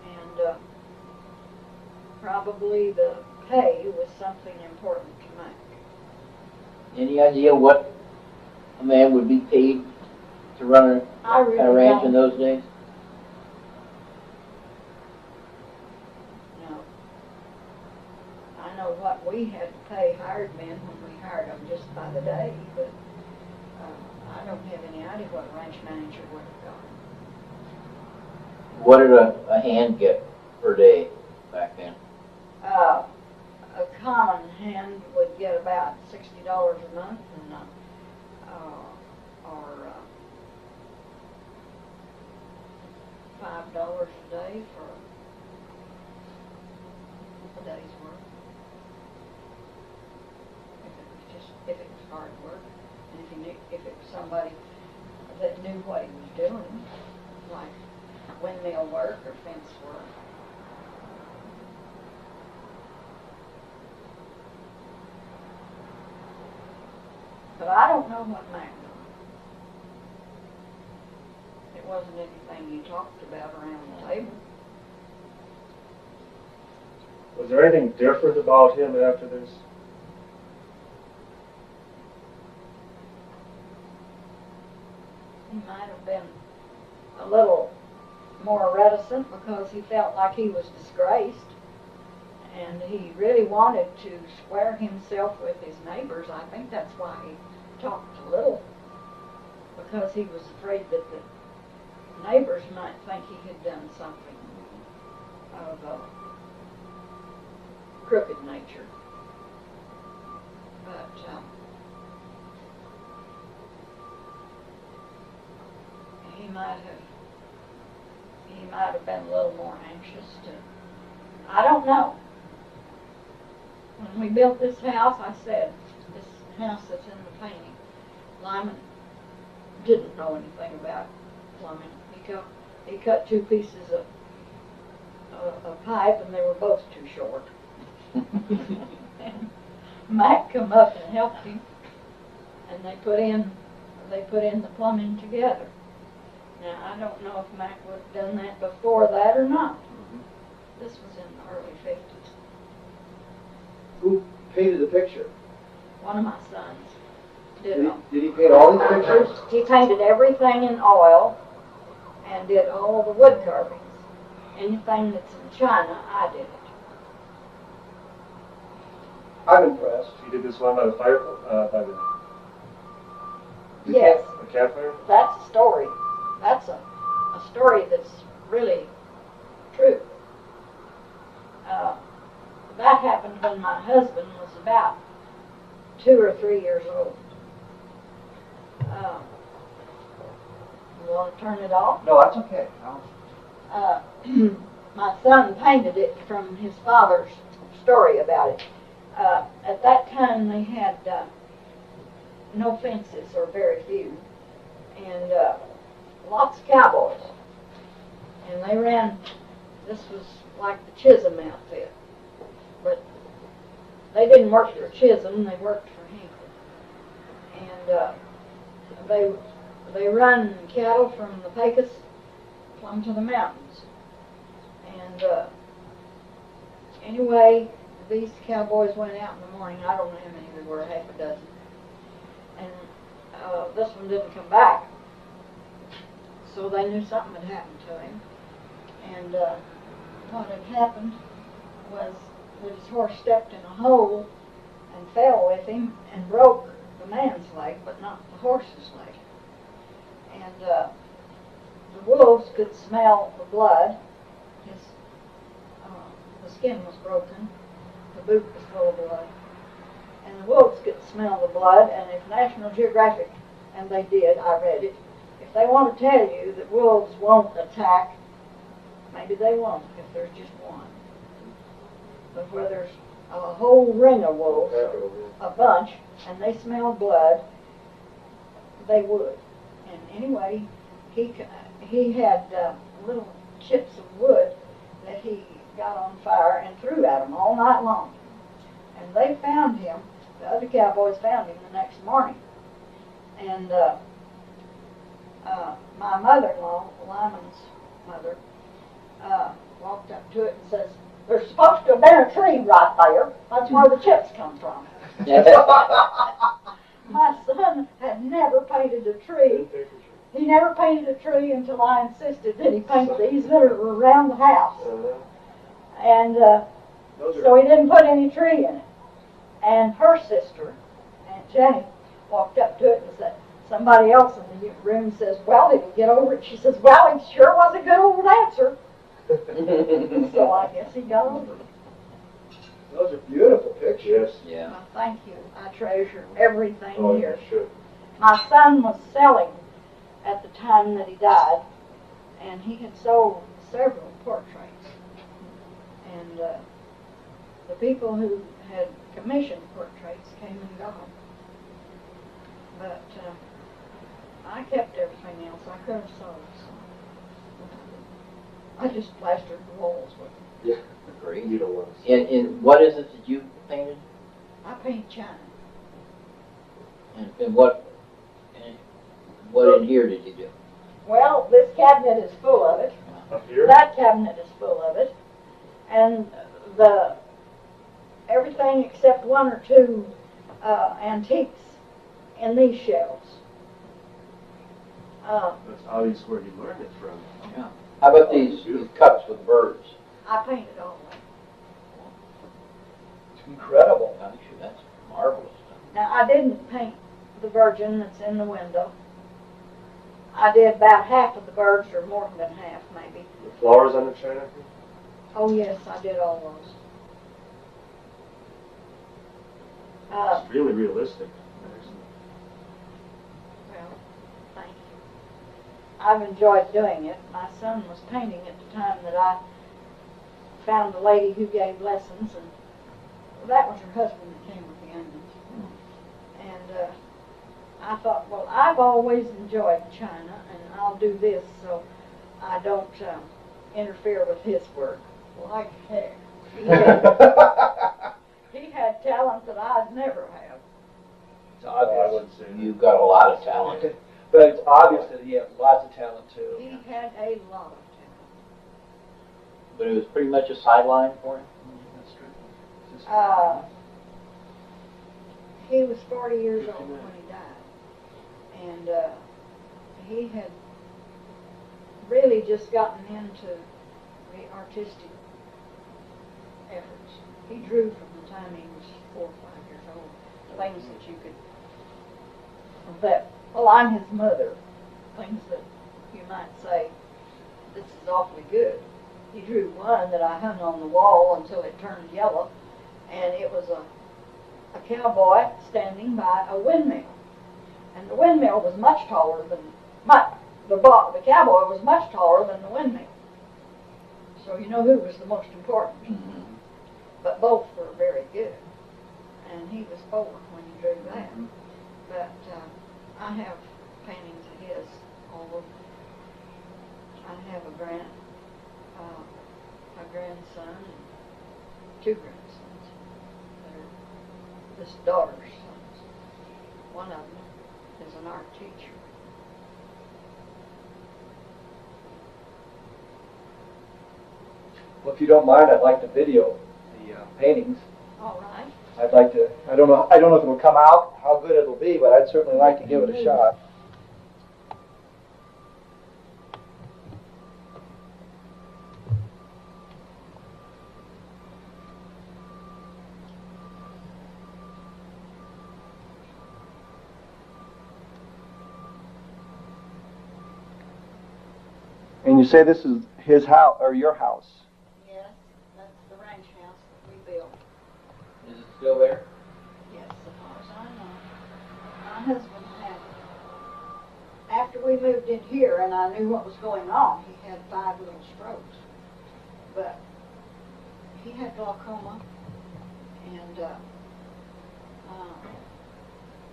Speaker 15: and probably the pay was something important to Mac.
Speaker 13: Any idea what a man would be paid to run a ranch in those days?
Speaker 15: No. I know what we had to pay hired men when we hired them just by the day, but I don't have any idea what a ranch manager would have got.
Speaker 13: What did a hand get per day back then?
Speaker 15: A common hand would get about $60 a month, and or $5 a day for a day's work. If it was hard work, and if it was somebody that knew what he was doing, like windmill work or fence work. But I don't know what Mac knew. It wasn't anything you talked about around the table.
Speaker 14: Was there anything different about him after this?
Speaker 15: He might have been a little more reticent because he felt like he was disgraced, and he really wanted to square himself with his neighbors. I think that's why he talked a little, because he was afraid that the neighbors might think he had done something of a crooked nature. But he might have been a little more anxious to, I don't know. When we built this house, I said, this house that's in the painting, Lyman didn't know anything about plumbing. He cut 2 pieces of pipe, and they were both too short. And Mac come up and helped him, and they put in the plumbing together. Now, I don't know if Mac would have done that before that or not. This was in the early 50s.
Speaker 8: Who painted the picture?
Speaker 15: One of my sons did.
Speaker 8: Did he paint all these pictures?
Speaker 15: He painted everything in oil and did all the wood carvings. Anything that's in China, I did it.
Speaker 8: I'm impressed.
Speaker 14: He did this one by the fire, by the
Speaker 15: Yes,
Speaker 14: campfire?
Speaker 15: that's a story. That's a story that's really true. That happened when my husband was about 2 or 3 years old. You want to turn it off?
Speaker 8: No, that's okay.
Speaker 15: My son painted it from his father's story about it. At that time, they had no fences, or very few, and lots of cowboys. And they ran, this was like the Chisholm outfit, but they didn't work for Chisholm, they worked for Hinkle. And they run cattle from the Pecos plumb to the mountains. And anyway, these cowboys went out in the morning. I don't know how many there were, half a dozen. And this one didn't come back. So they knew something had happened to him. And what had happened was that his horse stepped in a hole and fell with him and broke the man's leg, but not the horse's leg. And the wolves could smell the blood. The skin was broken. The boot was full of blood. And the wolves could smell the blood, and if National Geographic, and they did, I read it, if they want to tell you that wolves won't attack, maybe they won't if there's just one. But where there's a whole ring of wolves, a bunch, and they smell blood, they would. And anyway, he had little chips of wood that he got on fire and threw at them all night long. And they found him, the other cowboys found him the next morning. And my mother-in-law, Lyman's mother, walked up to it and says, "There's supposed to have been a tree right there. That's where the chips come from." My son had never painted a tree. He never painted a tree until I insisted that he paint these that are around the house. And so he didn't put any tree in it. And her sister, Aunt Jenny, walked up to it and said, somebody else in the room says, "Well, did he get over it?" She says, "Well, it sure was a good old answer." So I guess he got over it.
Speaker 3: Those are beautiful pictures.
Speaker 7: Yes.
Speaker 15: Yeah. Well, thank you. I treasure everything
Speaker 14: Oh,
Speaker 15: here.
Speaker 14: you should.
Speaker 15: My son was selling at the time that he died, and he had sold several portraits. And the people who had commissioned portraits came and got them. But I kept everything else. I could have sold some. I just plastered the walls with them.
Speaker 7: Yeah.
Speaker 13: Great.
Speaker 14: You don't want to.
Speaker 13: And what is it that you painted?
Speaker 15: I paint china.
Speaker 13: And what in here did you do?
Speaker 15: Well, this cabinet is full of it.
Speaker 14: Up here?
Speaker 15: That cabinet is full of it. And everything except one or two antiques in these shelves.
Speaker 14: That's obvious where you learned it from.
Speaker 13: Yeah. How about these cups with birds?
Speaker 15: I painted all of them.
Speaker 3: It's incredible.
Speaker 13: Actually, that's marvelous.
Speaker 15: Now, I didn't paint the Virgin that's in the window. I did about half of the birds, or more than half, maybe.
Speaker 14: The flowers on the china?
Speaker 15: Oh, yes, I did all those.
Speaker 14: It's really realistic.
Speaker 15: Well, thank you. I've enjoyed doing it. My son was painting at the time that I found a lady who gave lessons, and that was her husband that came with the onions. And I thought, well, I've always enjoyed China, and I'll do this so I don't interfere with his work. Like heck. He had talent that I'd never have.
Speaker 3: It's obvious.
Speaker 14: I wouldn't say
Speaker 13: You've got a lot of talent.
Speaker 3: But it's obvious that he had lots of talent too.
Speaker 15: He had a lot of
Speaker 13: But it was pretty much a sideline for him.
Speaker 3: That's true.
Speaker 15: talent. He was 40 years old when he died. And he had really just gotten into the artistic efforts. He drew from the time he was 4 or 5 years old. Things that you could, well, I'm his mother. Things that you might say, this is awfully good. He drew one that I hung on the wall until it turned yellow, and it was a cowboy standing by a windmill. And the windmill was much taller than, the cowboy was much taller than the windmill. So you know who was the most important.
Speaker 13: Mm-hmm.
Speaker 15: But both were very good. And he was 4 when he drew that. But I have paintings of his all over. I have a grandson and 2 grandsons. They're this daughter's sons. One of them is an art teacher.
Speaker 8: Well, if you don't mind, I'd like to video the paintings.
Speaker 15: All right.
Speaker 8: I'd like to, I don't know if it'll come out, how good it'll be, but I'd certainly like to give it a shot. And you say this is his house, or your house?
Speaker 15: Yes, that's the ranch house that we built.
Speaker 8: Is it still there?
Speaker 15: Yes, as far as I know. My husband had, after we moved in here and I knew what was going on, he had 5 little strokes. But he had glaucoma, and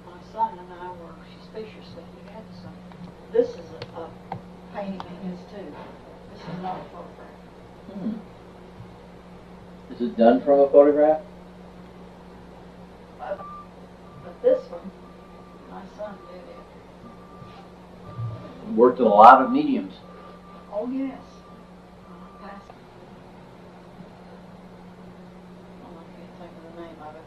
Speaker 15: my son and I were suspicious that he had some. This is a painting of his too. This is not a photograph.
Speaker 8: Is it done from a photograph?
Speaker 15: But this one, my son did it.
Speaker 8: Worked in a lot of mediums.
Speaker 15: Oh, yes. I can't think of the name of it.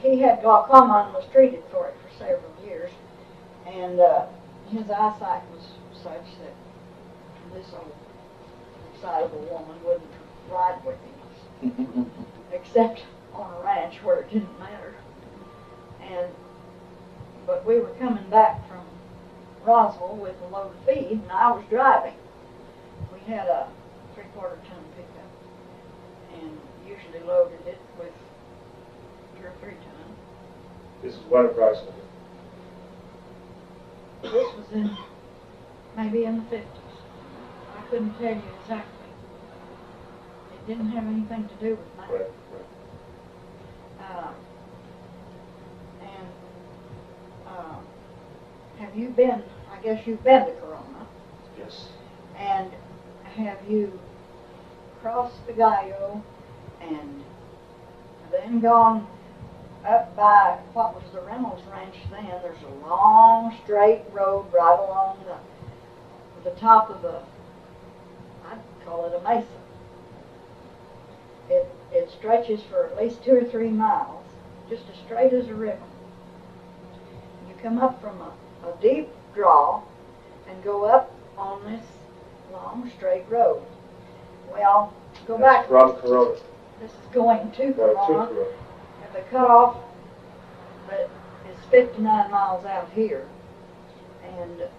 Speaker 15: He had glaucoma and was treated for it for several years, and his eyesight was such that this old excitable woman wouldn't ride with him, except on a ranch where it didn't matter. But we were coming back from Roswell with a load of feed, and I was driving. We had a 3/4 ton pickup, and usually loaded it with 2 or 3 tons.
Speaker 14: This is what approximately?
Speaker 15: This was maybe in the 50s. I couldn't tell you exactly. It didn't have anything to do with me.
Speaker 14: Right.
Speaker 15: Have you been, I guess you've been to Corona,
Speaker 14: Yes.
Speaker 15: and have you crossed the Gallo and then gone up by, what was the Reynolds Ranch then? There's a long straight road right along the top of the, I'd call it a mesa. It stretches for at least 2 or 3 miles, just as straight as a river. You come up from a deep draw and go up on this long straight road. Well, go
Speaker 14: That's
Speaker 15: back.
Speaker 14: from Corona.
Speaker 15: This is going to
Speaker 14: Right, to
Speaker 15: Corona.
Speaker 14: Corona.
Speaker 15: And the cutoff that is 59 miles out here, and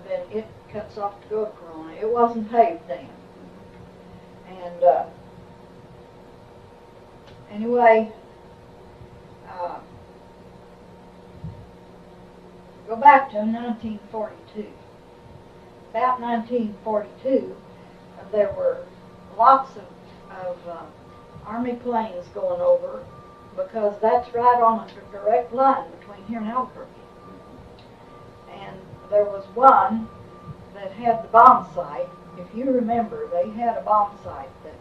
Speaker 15: then it cuts off to go to Corona. It wasn't paved then. And anyway, go back to 1942. About 1942, there were lots of Army planes going over, because that's right on a direct line between here and Albuquerque. And there was one that had the bomb sight. If you remember, they had a bomb sight that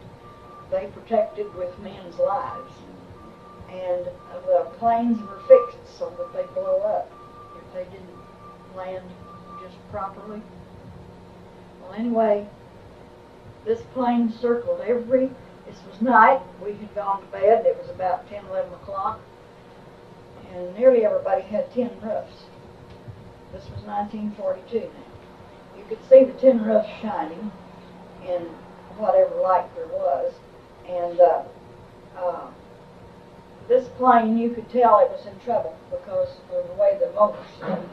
Speaker 15: they protected with men's lives. And the planes were fixed so that they blow up if they didn't land just properly. Well, anyway, this plane circled this was night, we had gone to bed, it was about 10, 11 o'clock, and nearly everybody had tin roofs. This was 1942 now. You could see the tin roofs shining in whatever light there was, and this plane, you could tell it was in trouble because of the way the motors sounded.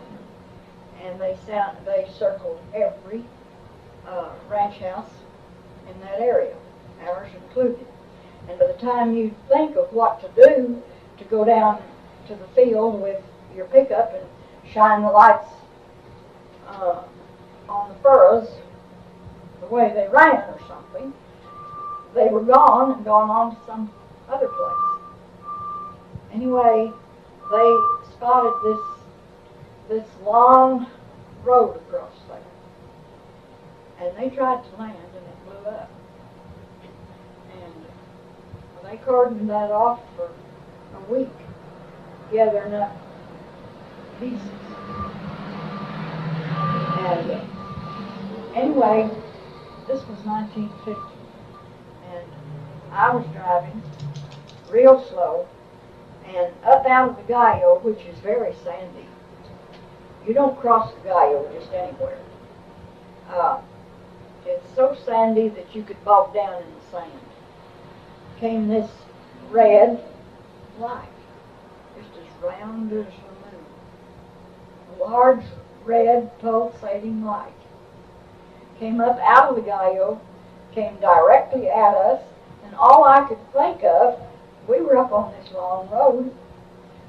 Speaker 15: And they circled every ranch house in that area, ours included. And by the time you think of what to do to go down to the field with your pickup and shine the lights on the furrows the way they ran or something, they were gone and gone on to some other place. Anyway, they spotted this long road across there, and they tried to land and it blew up. They cordoned that off for a week, gathering up pieces. And anyway, this was 1950, and I was driving real slow, and up out of the Gallo, which is very sandy. You don't cross the Gallo just anywhere. It's so sandy that you could bog down in the sand. Came this red light, just as round as the moon. A large red pulsating light. Came up out of the Gallo, came directly at us, and all I could think of, we were up on this long road,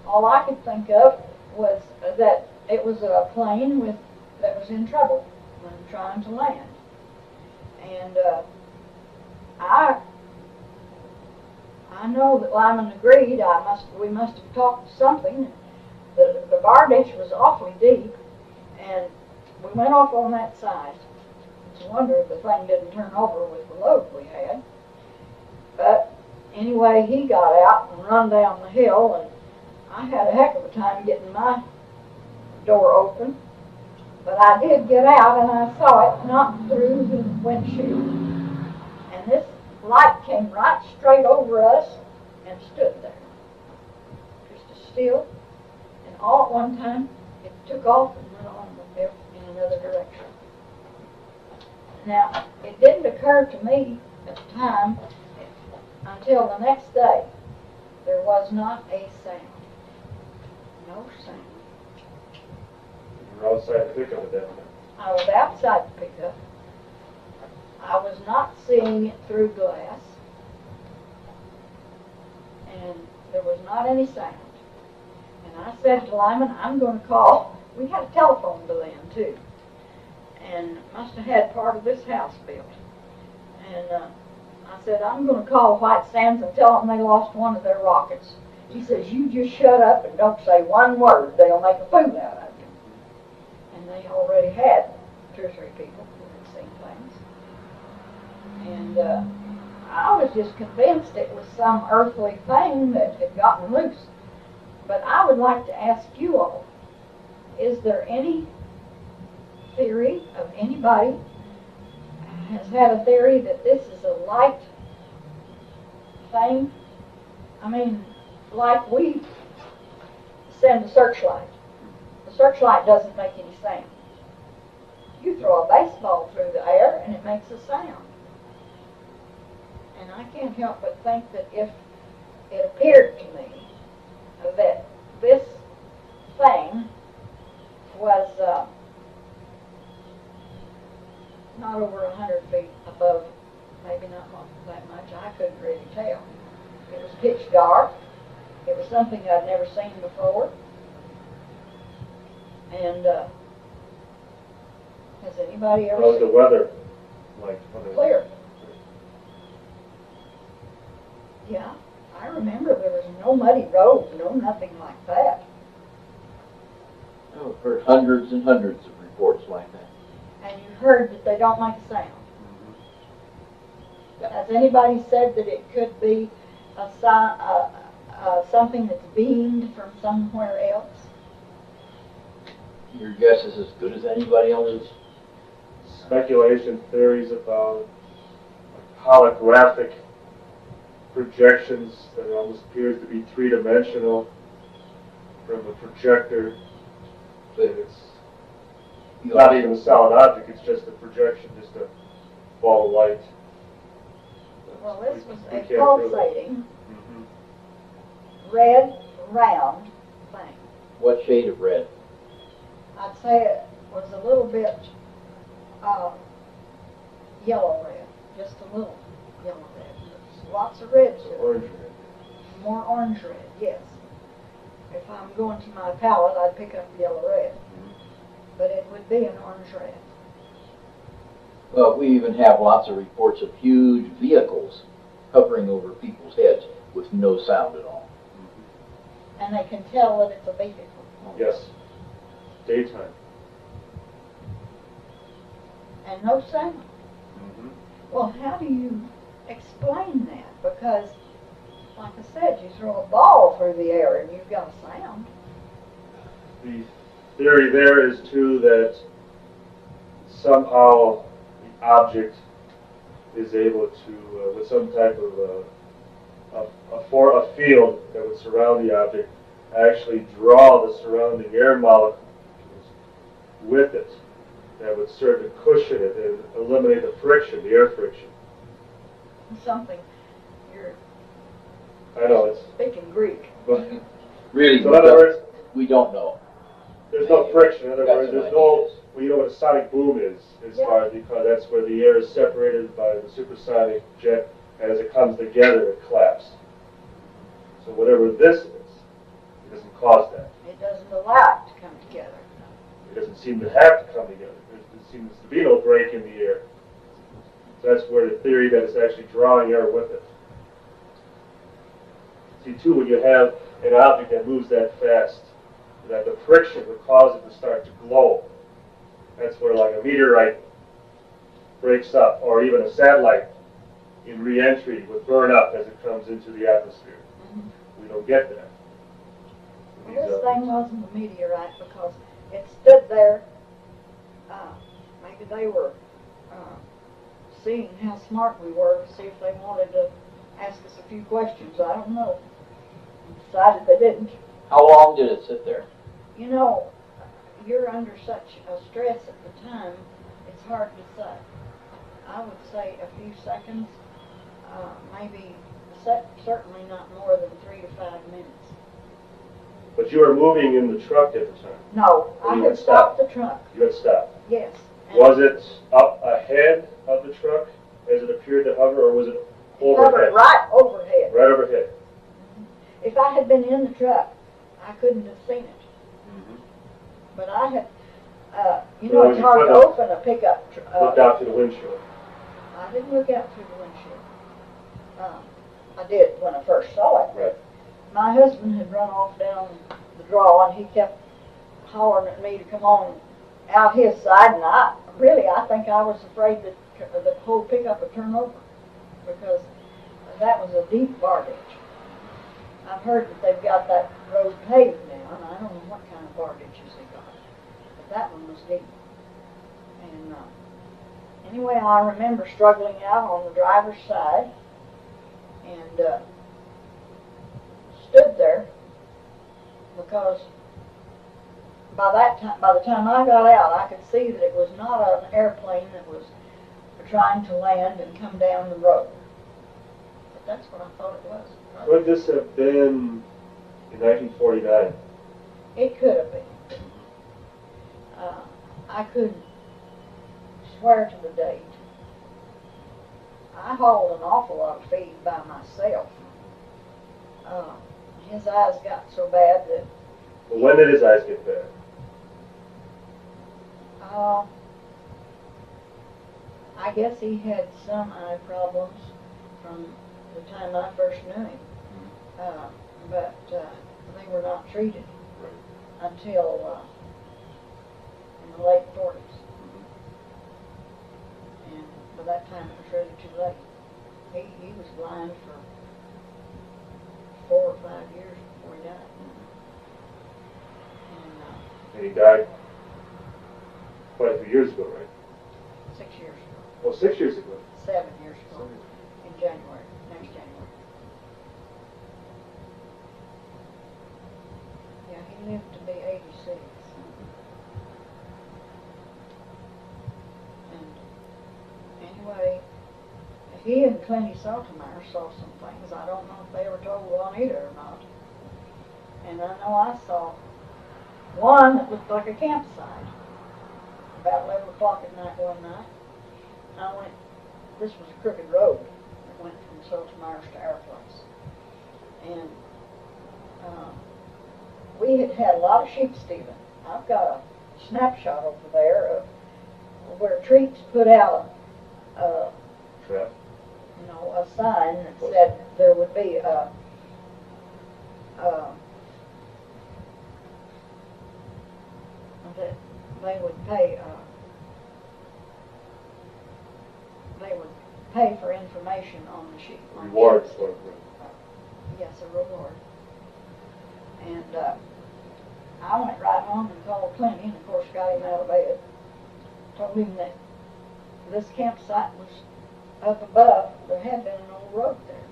Speaker 15: all I could think of was that it was a plane that was in trouble when trying to land. And I know that Lyman agreed. We must have talked something. The bar ditch was awfully deep, and we went off on that side. It's a wonder the thing didn't turn over with the load we had. But anyway, he got out and run down the hill, and I had a heck of a time getting my door open. But I did get out, and I saw it knock through the windshield. And this light came right straight over us and stood there, just as still. And all at one time, it took off and went on in another direction. Now, it didn't occur to me at the time until the next day. There was not a sound. No sound.
Speaker 14: You were outside the pickup at that time.
Speaker 15: I was outside the pickup. I was not seeing it through glass. And there was not any sound. And I said to Lyman, I'm going to call. We had a telephone bill in, too. And must have had part of this house built. And I said, I'm going to call White Sands and tell them they lost one of their rockets. He says, you just shut up and don't say one word. They'll make a fool out of you. And they already had 2 or 3 people who had seen things. And I was just convinced it was some earthly thing that had gotten loose. But I would like to ask you all, is there any theory of anybody has had a theory that this is a light thing? I mean, like we send a searchlight. The searchlight doesn't make any sound. You throw a baseball through the air and it makes a sound. And I can't help but think that if it appeared to me that this thing was not over 100 feet above, maybe not that much, I couldn't really tell. It was pitch dark. It was something I'd never seen before. And has anybody ever
Speaker 14: How's the
Speaker 15: seen
Speaker 14: weather like?
Speaker 15: clear? Yeah, I remember there was no muddy roads, no nothing like that.
Speaker 13: I've heard hundreds and hundreds of reports like that.
Speaker 15: And you heard that they don't make a sound. Has anybody said that it could be something that's beamed from somewhere else?
Speaker 13: Your guess is as good as anybody else's.
Speaker 14: Speculation theories about holographic projections that almost appears to be 3-dimensional from a projector. It's not even a solid object, it's just a projection, just a ball of light.
Speaker 15: Well, this was
Speaker 14: We
Speaker 15: a
Speaker 14: can't
Speaker 15: pulsating, red, round thing.
Speaker 13: What shade of red?
Speaker 15: I'd say it was a little bit yellow red, just a little yellow red. There's lots of reds to it.
Speaker 14: Orange red.
Speaker 15: More orange red, yes. If I'm going to my palette, I'd pick up yellow red. But it would be an orange red.
Speaker 13: Well, we even have lots of reports of huge vehicles hovering over people's heads with no sound at all.
Speaker 15: And they can tell that it's a vehicle.
Speaker 14: Yes. Daytime.
Speaker 15: And no sound. Well, how do you explain that? Because like I said, you throw a ball through the air and you've got a sound.
Speaker 14: The theory there is too that somehow the object is able to, with some type of a field that would surround the object, actually draw the surrounding air molecules with it, that would serve to cushion it and eliminate the friction, the air friction.
Speaker 15: Something. You're
Speaker 14: I know it's
Speaker 15: speaking Greek.
Speaker 14: But,
Speaker 13: Really,
Speaker 14: so in other words,
Speaker 13: we don't know.
Speaker 14: there's no friction. In other
Speaker 13: Got
Speaker 14: words,
Speaker 13: some
Speaker 14: there's no.
Speaker 13: ideas.
Speaker 14: Well, you know what a sonic boom is, as far as because that's where the air is separated by the supersonic jet, and as it comes together, it claps. So whatever this is, it doesn't cause that.
Speaker 15: It doesn't allow it to come together.
Speaker 14: It doesn't seem to have to come together. There seems to be no break in the air. So that's where the theory that it's actually drawing air with it. See, too, when you have an object that moves that fast, that the friction would cause it to start to glow. That's where, like, a meteorite breaks up, or even a satellite in re-entry would burn up as it comes into the atmosphere. We don't get that.
Speaker 15: Well, this thing wasn't a meteorite because it stood there. Maybe they were seeing how smart we were to see if they wanted to ask us a few questions. I don't know. Decided they didn't.
Speaker 13: How long did it sit there?
Speaker 15: You know, you're under such a stress at the time, it's hard to say. I would say a few seconds, maybe certainly not more than 3 to 5 minutes.
Speaker 14: But you were moving in the truck at the time.
Speaker 15: No, I had stopped the truck.
Speaker 14: You had stopped.
Speaker 15: Yes.
Speaker 14: Was it up ahead of the truck as it appeared to hover, or was it overhead?
Speaker 15: Hovered right overhead.
Speaker 14: Right overhead.
Speaker 15: If I had been in the truck, I couldn't have seen it. But I had, you know, it's hard to open a pickup truck.
Speaker 14: Looked out through the windshield.
Speaker 15: I didn't look out through the windshield. I did when I first saw it.
Speaker 14: Right.
Speaker 15: My husband had run off down the draw, and he kept hollering at me to come on out his side, and I think I was afraid that the whole pickup would turn over, because that was a deep bar ditch. I've heard that they've got that road paved now, and I don't know what kind of bar ditches they got, but that one was deep. And anyway, I remember struggling out on the driver's side, and stood there, because by the time I got out, I could see that it was not an airplane that was trying to land and come down the road. But that's what I thought it was.
Speaker 14: Could this have been in 1949?
Speaker 15: It could have been. I couldn't swear to the date. I hauled an awful lot of feed by myself. His eyes got so bad that...
Speaker 14: Well, when did his eyes get bad?
Speaker 15: I guess he had some eye problems from the time I first knew him. But they were not treated until in the late 40s. And by that time it was really too late. He was blind for 4 or 5 years before he died.
Speaker 14: And he died quite a few years ago, right?
Speaker 15: 6 years ago.
Speaker 14: Well, 6 years ago.
Speaker 15: 7 years ago. In January, next January. Yeah, he lived to be 86. And anyway, he and Clenny Saltemeyer saw some things. I don't know if they ever told Juanita or not. And I know I saw one that looked like a campsite about 11 o'clock at night one night. I went, this was a crooked road that went from Saltemeyer's to our place. And we had had a lot of sheep stealing. I've got a snapshot over there of where Treats put out a sign that said there would be that they would pay for information on the sheep.
Speaker 14: Rewards for
Speaker 15: Yes, a real Lord. And I went right home and called Clinty, and of course got him out of bed. Told him that this campsite was up above. There had been an old road there.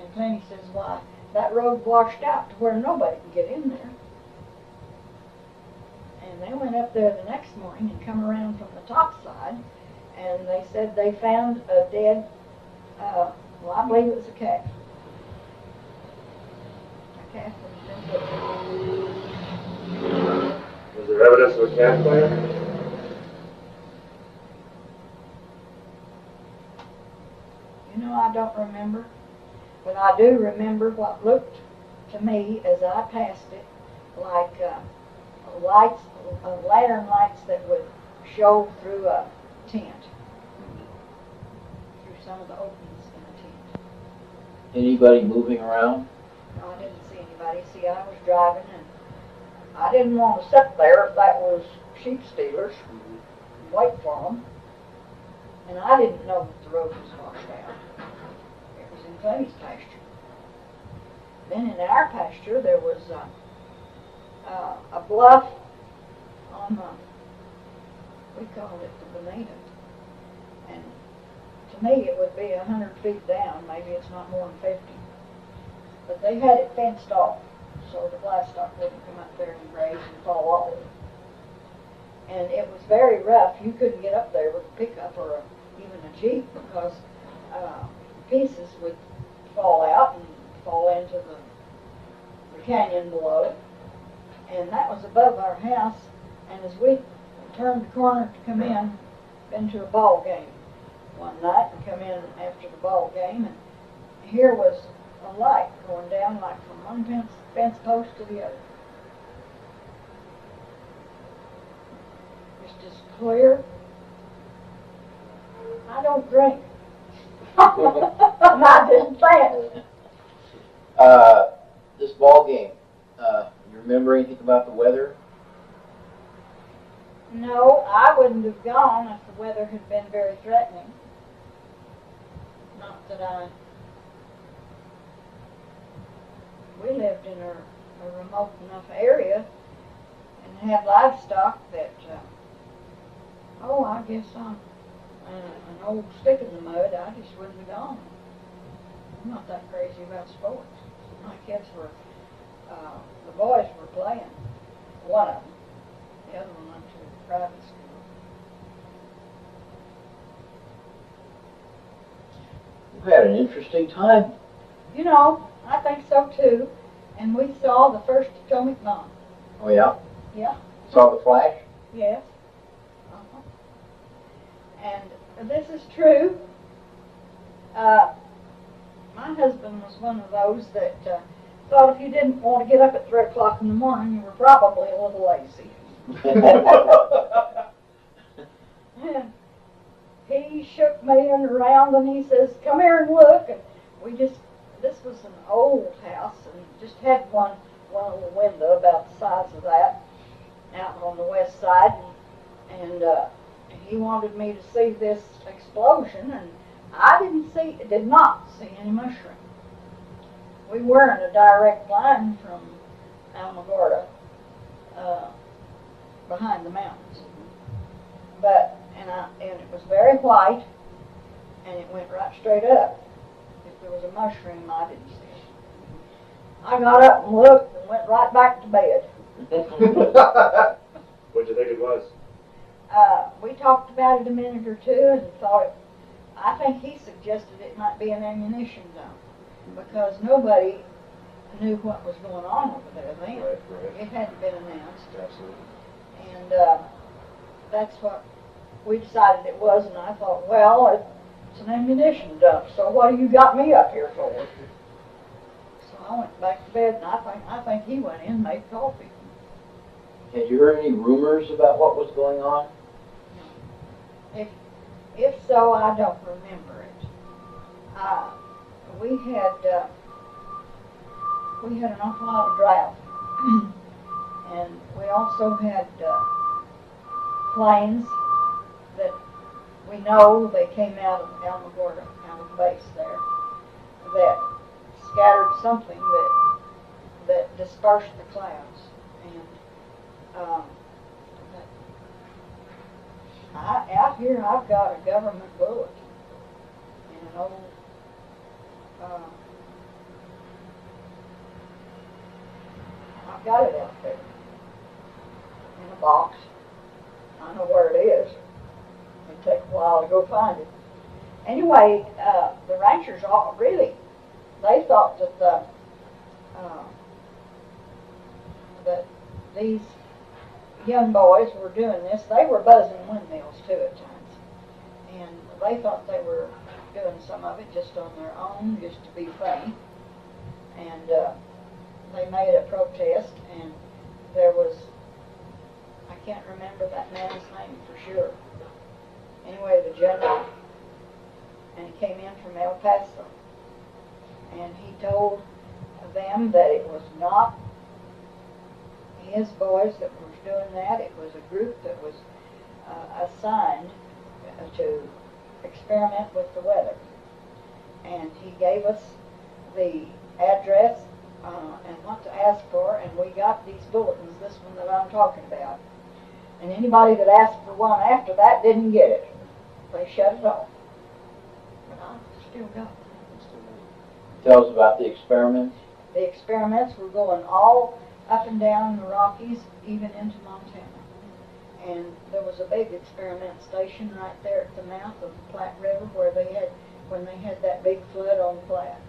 Speaker 15: And Clinty says, why, that road washed out to where nobody could get in there. And they went up there the next morning and come around from the top side, and they said they found a dead, well, I believe it was a calf. A calf had been butchered.
Speaker 14: Was there evidence of a calf there?
Speaker 15: You know, I don't remember, but I do remember what looked to me as I passed it like lights, lantern lights that would show through a tent, through some of the openings in the tent.
Speaker 13: Anybody moving around?
Speaker 15: No, I didn't see anybody. See, I was driving, and I didn't want to sit there if that was sheep stealers, wait for them. And I didn't know that the road was washed out. It was in Clinty's pasture. Then in our pasture there was a bluff on the, we called it the Bonita. And to me it would be 100 feet down, maybe it's not more than 50. But they had it fenced off so the livestock wouldn't come up there and graze and fall off. And it was very rough. You couldn't get up there with a pickup or even a Jeep because pieces would fall out and fall into the canyon below. And that was above our house. And as we turned the corner to come in, been to a ball game one night and come in after the ball game, and here was a light going down like from one fence post to the other. Just as clear. I don't drink. I didn't plan.
Speaker 13: This ball game, you remember anything about the weather?
Speaker 15: No, I wouldn't have gone if the weather had been very threatening. Not that we lived in a remote enough area and had livestock that, I guess I'm an old stick in the mud. I just wouldn't have gone. I'm not that crazy about sports. My kids were, the boys were playing. One of them. The other one went to private school.
Speaker 13: You had an interesting time.
Speaker 15: You know, I think so too. And we saw the first atomic bomb.
Speaker 13: Oh yeah?
Speaker 15: Yeah.
Speaker 13: Saw the flash?
Speaker 15: Yes. And this is true. My husband was one of those that thought if you didn't want to get up at 3 o'clock in the morning, you were probably a little lazy. And he shook me around and he says, come here and look. And this was an old house and just had one little window about the size of that out on the west side. And he wanted me to see this explosion, and I did not see any mushroom. We were in a direct line from Alamogordo, behind the mountains. And it was very white, and it went right straight up. If there was a mushroom, I didn't see it. I got up and looked and went right back to bed.
Speaker 14: What did you think it was?
Speaker 15: We talked about it a minute or two and thought, I think he suggested it might be an ammunition dump because nobody knew what was going on over there then.
Speaker 14: Right.
Speaker 15: It hadn't been announced.
Speaker 14: Absolutely.
Speaker 15: And that's what we decided it was, and I thought, well, it's an ammunition dump, so what do you got me up here for? So I went back to bed, and I think he went in and made coffee.
Speaker 13: Had you heard any rumors about what was going on?
Speaker 15: If so, I don't remember it. We had an awful lot of drought, and we also had planes that we know they came out of Alamogordo, out of the base there. that scattered something that dispersed the clouds. And out here I've got a government bulletin in an old I've got it out there in a box. I know where it is. It'd take a while to go find it. Anyway, the ranchers all really, they thought that these young boys were doing this. They were buzzing windmills too at times, and they thought they were doing some of it just on their own, just to be funny. And they made a protest, and there was, I can't remember that man's name for sure. Anyway, the general, and he came in from El Paso, and he told them that it was not his boys that was doing that. It was a group that was assigned to experiment with the weather. And he gave us the address and what to ask for, and we got these bulletins, this one that I'm talking about. And anybody that asked for one after that didn't get it. They shut it off. But I still got it.
Speaker 13: Tell us about the experiments.
Speaker 15: The experiments were going all up and down the Rockies, even into Montana. And there was a big experiment station right there at the mouth of the Platte River where they had, when they had that big flood on Platte.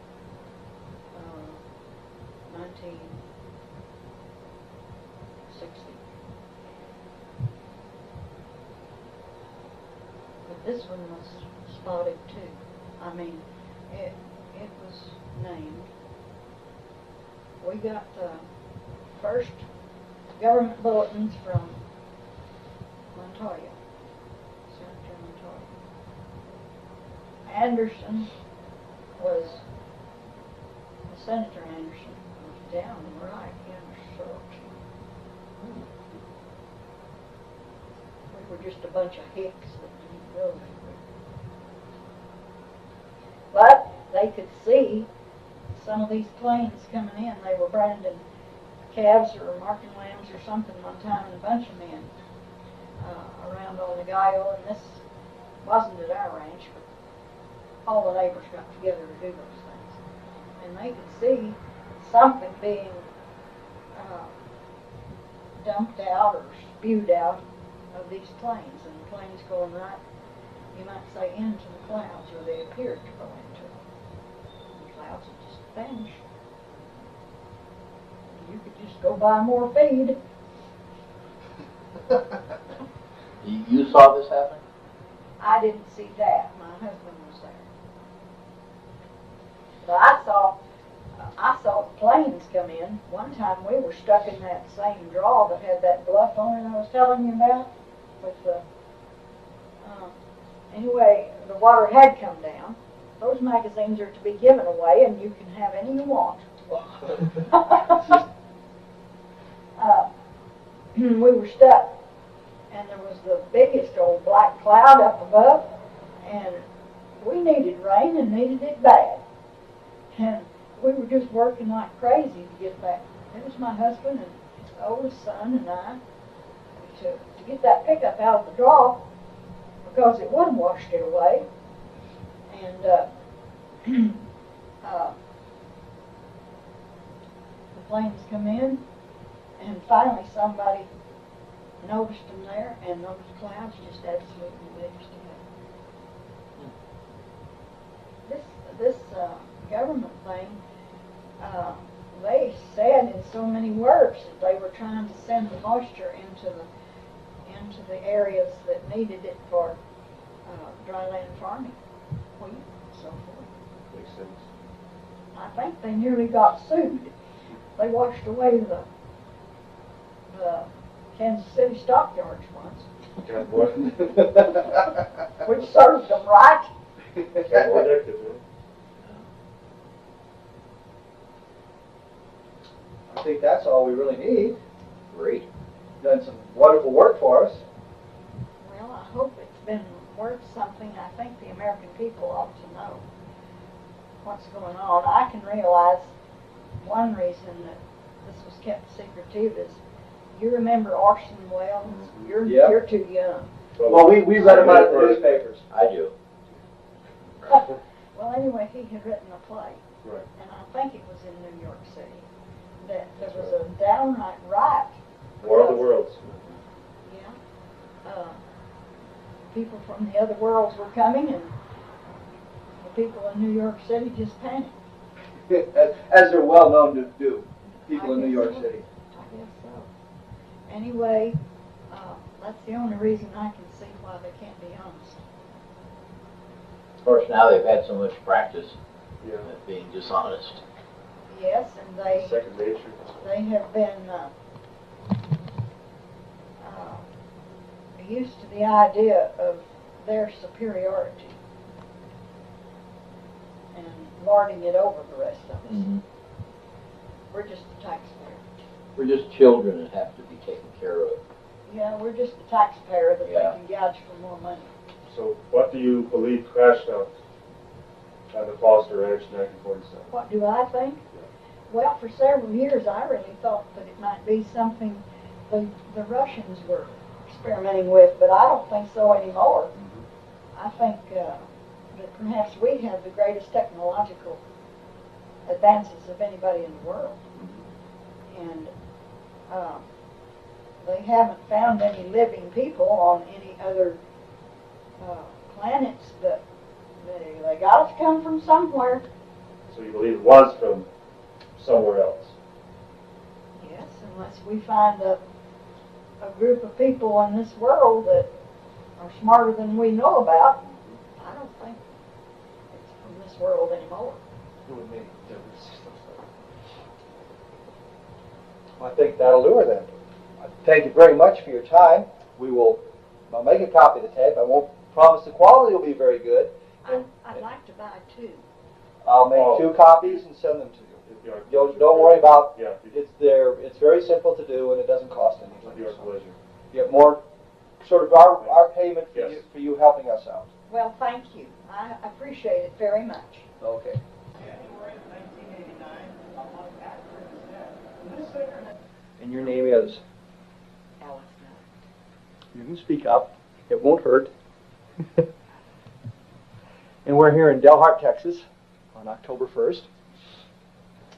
Speaker 15: 1960. But this one was spotted too. I mean, it was named. We got the first government bulletins from Montoya, Senator Montoya. Anderson was, Senator Anderson was down right in the throat. We were just a bunch of hicks that didn't go anywhere. But they could see some of these planes coming in. They were branding calves or marking lambs or something one time, and a bunch of men around on the Gallo, and this wasn't at our ranch, but all the neighbors got together to do those things. And they could see something being dumped out or spewed out of these planes, and the planes going right, you might say, into the clouds, or they appeared to go into them. The clouds would just vanish. You could just go buy more feed.
Speaker 13: You saw this happen?
Speaker 15: I didn't see that. My husband was there. But I saw the planes come in. One time we were stuck in that same draw that had that bluff on it I was telling you about. With the anyway, the water had come down. Those magazines are to be given away, and you can have any you want. We were stuck, and there was the biggest old black cloud up above, and we needed rain and needed it bad. And we were just working like crazy to get back. It was my husband and his oldest son and I to get that pickup out of the draw, because it would have washed it away. And the planes come in, and finally somebody noticed them there, and those clouds just absolutely vanished away. This government thing, they said in so many words that they were trying to send the moisture into the areas that needed it for dryland farming, wheat, and so forth.
Speaker 6: Makes sense.
Speaker 15: I think they nearly got sued. They washed away the Kansas City stockyards once,
Speaker 6: God, what?
Speaker 15: which served them right.
Speaker 6: Predictive, man.
Speaker 8: I think that's all we really need.
Speaker 13: Great.
Speaker 8: Done some wonderful work for us.
Speaker 15: Well, I hope it's been worth something. I think the American people ought to know what's going on, I can realize one reason that this was kept secret too is you remember Orson Welles? You're too young.
Speaker 3: Well, we read about it in the newspapers.
Speaker 13: I do.
Speaker 15: Well, anyway, he had written a play,
Speaker 14: Right.
Speaker 15: and I think it was in New York City, that there was a downright riot.
Speaker 14: War of the Worlds.
Speaker 15: Yeah. People from the other worlds were coming, and the people in New York City just panicked.
Speaker 3: As they're well known to do, people in New York
Speaker 15: so.
Speaker 3: City.
Speaker 15: I guess so. Anyway, that's the only reason I can see why they can't be honest.
Speaker 13: Of course, now they've had so much practice
Speaker 14: Yeah.
Speaker 13: at being dishonest.
Speaker 15: Yes, and
Speaker 14: Second nature.
Speaker 15: they have been used to the idea of their superiority and lording it over the rest of us.
Speaker 13: Mm-hmm.
Speaker 15: We're just the taxpayer.
Speaker 13: We're just children that have to be taken care of.
Speaker 15: Yeah, we're just the taxpayer that
Speaker 13: Yeah.
Speaker 15: they can gouge for more money.
Speaker 14: So what do you believe crashed out at the Foster Ranch in 1947?
Speaker 15: What do I think? Well, for several years I really thought that it might be something the Russians were experimenting with, but I don't think so anymore. I think that perhaps we have the greatest technological advances of anybody in the world. And they haven't found any living people on any other planets, but they got to come from somewhere.
Speaker 14: So you believe it was from somewhere else?
Speaker 15: Yes, unless we find a group of people in this world that are smarter than we know about, I don't think it's from this world anymore.
Speaker 3: I think that'll do her then. Thank you very much for your time. I'll make a copy of the tape. I won't promise the quality will be very good.
Speaker 15: I'd like to buy two.
Speaker 3: I'll make 2 copies and send them to you. Don't worry about
Speaker 14: Yeah.
Speaker 3: it's there. It's very simple to do and it doesn't cost anything.
Speaker 14: Your pleasure.
Speaker 3: You get more sort of our payment for,
Speaker 14: Yes.
Speaker 3: for you helping us out.
Speaker 15: Well, thank you. I appreciate it very much.
Speaker 3: Okay. And your name is?
Speaker 15: Alice.
Speaker 3: You can speak up. It won't hurt. And we're here in Delhart, Texas on October 1st.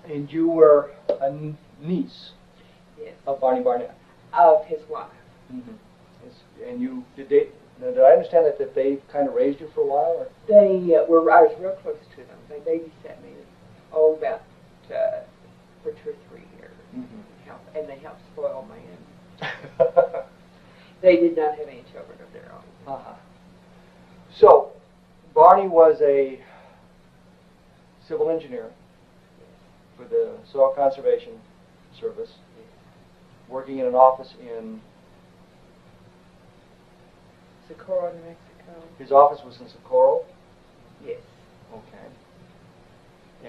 Speaker 3: And you were a niece
Speaker 16: Yes.
Speaker 3: of Barney Barnett.
Speaker 16: Of his wife.
Speaker 3: Mm-hmm. And you, did I understand that they kind of raised you for a while? Or?
Speaker 16: They I was real close to them. They babysat me, about for 2 or 3 years.
Speaker 3: Mm-hmm.
Speaker 16: And they helped spoil me. They did not have any children of their own.
Speaker 3: Uh-huh. So, Barney was a civil engineer for the Soil Conservation Service, working in an office in...
Speaker 16: Socorro, New Mexico.
Speaker 3: His office was in Socorro?
Speaker 16: Yes.
Speaker 3: Okay.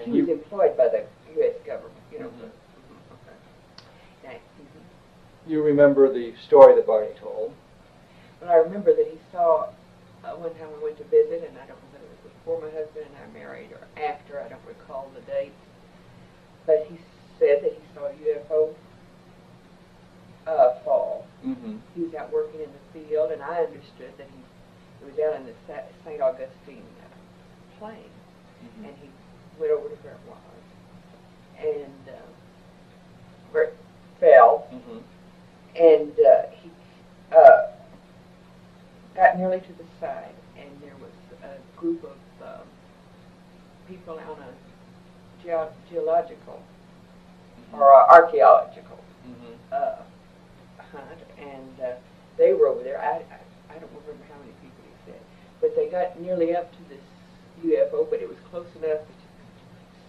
Speaker 16: He was employed by the U.S. government, you know.
Speaker 3: You remember the story that Barney told?
Speaker 16: But I remember that he saw, one time we went to visit, and I don't know whether it was before my husband and I married or after, I don't recall the date, but he said that he saw a UFO fall.
Speaker 3: Mm-hmm.
Speaker 16: He was out working in the field, and I understood that he was out in the St. Augustine plain, and he went over to where it was, and where it fell, and he got nearly to the side, and there was a group of people on a geological or archaeological hunt, and they were over there. I don't remember how many people he said, but they got nearly up to this UFO, but it was close enough to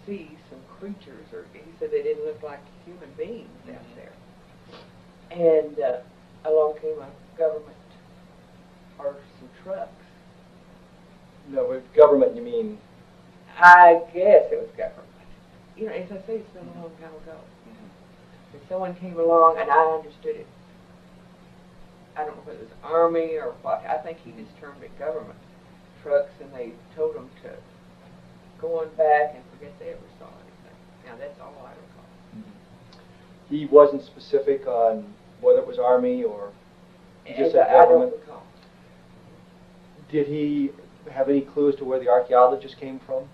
Speaker 16: see some creatures, or he said they didn't look like human beings out there. And along came a government, or some trucks.
Speaker 3: No, with government you mean?
Speaker 16: I guess it was government. You know, as I say, it's been a long time ago. And someone came along, and I understood it. I don't know whether it was Army or what. I think he just termed it government trucks, and they told them to go on back and
Speaker 8: he wasn't specific on whether it was Army or just
Speaker 16: And
Speaker 8: said
Speaker 16: I don't
Speaker 8: government?
Speaker 16: recall.
Speaker 8: Did he have any clues to where the archaeologist came from?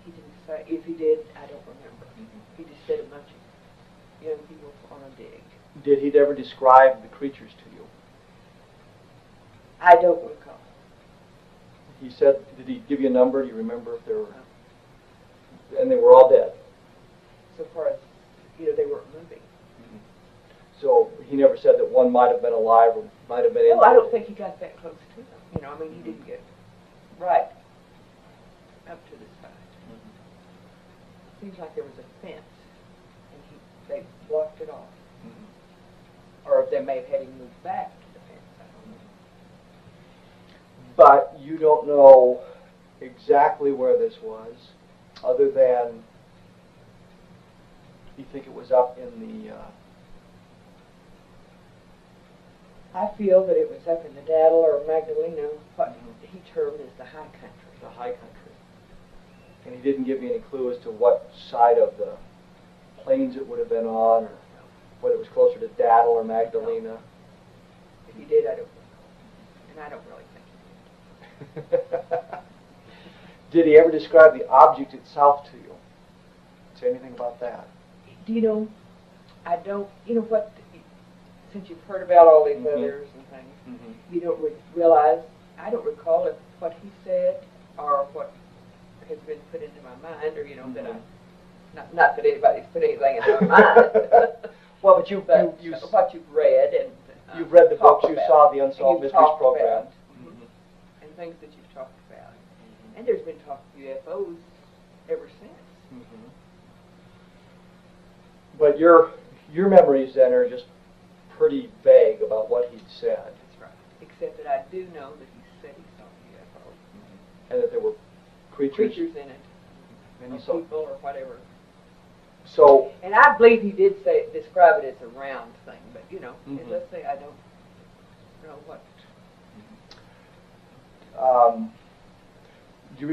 Speaker 16: He didn't say. If he did, I don't remember. He just said a bunch of young people on a dig.
Speaker 8: Did he ever describe the creatures to you?
Speaker 16: I don't recall.
Speaker 8: He said, did he give you a number? Do you remember if they were, and they were all dead?
Speaker 16: So far as, they weren't moving.
Speaker 8: So he never said that one might have been alive or might have been
Speaker 16: No,
Speaker 8: injured?
Speaker 16: I don't think he got that close to them. He didn't get right up to the side. Seems like there was a fence, and they blocked it off. Or they may have had him move back to the fence. I don't know.
Speaker 8: But you don't know exactly where this was, other than you think it was up in the...
Speaker 16: I feel that it was up in the Daddle or Magdalena, what he termed as the high country.
Speaker 8: The high country. And he didn't give you any clue as to what side of the plains it would have been on, or whether it was closer to Daddle or Magdalena.
Speaker 16: If he did, I don't know. And I don't really think he did.
Speaker 8: Did he ever describe the object itself to you? Say anything about that?
Speaker 16: Do you know, I don't, what, since you've heard about all these others and things, you don't realize, I don't recall if what he said or what has been put into my mind, or, that I, not that anybody's put anything into my mind.
Speaker 8: Well, but
Speaker 16: what you've read and
Speaker 8: you've read the books, you
Speaker 16: about,
Speaker 8: saw the Unsolved
Speaker 16: and you've
Speaker 8: Mysteries
Speaker 16: talked
Speaker 8: program.
Speaker 16: about, and things that you've talked about. And there's been talk of UFOs ever since.
Speaker 8: But your memories then are just pretty vague about what he'd said.
Speaker 16: That's right. Except that I do know that he said he saw a UFO.
Speaker 8: And that there were creatures
Speaker 16: in it.
Speaker 8: And
Speaker 16: or
Speaker 8: he saw
Speaker 16: people or whatever.
Speaker 8: So,
Speaker 16: and I believe he did describe it as a round thing, but as I say, I don't know what.
Speaker 8: Do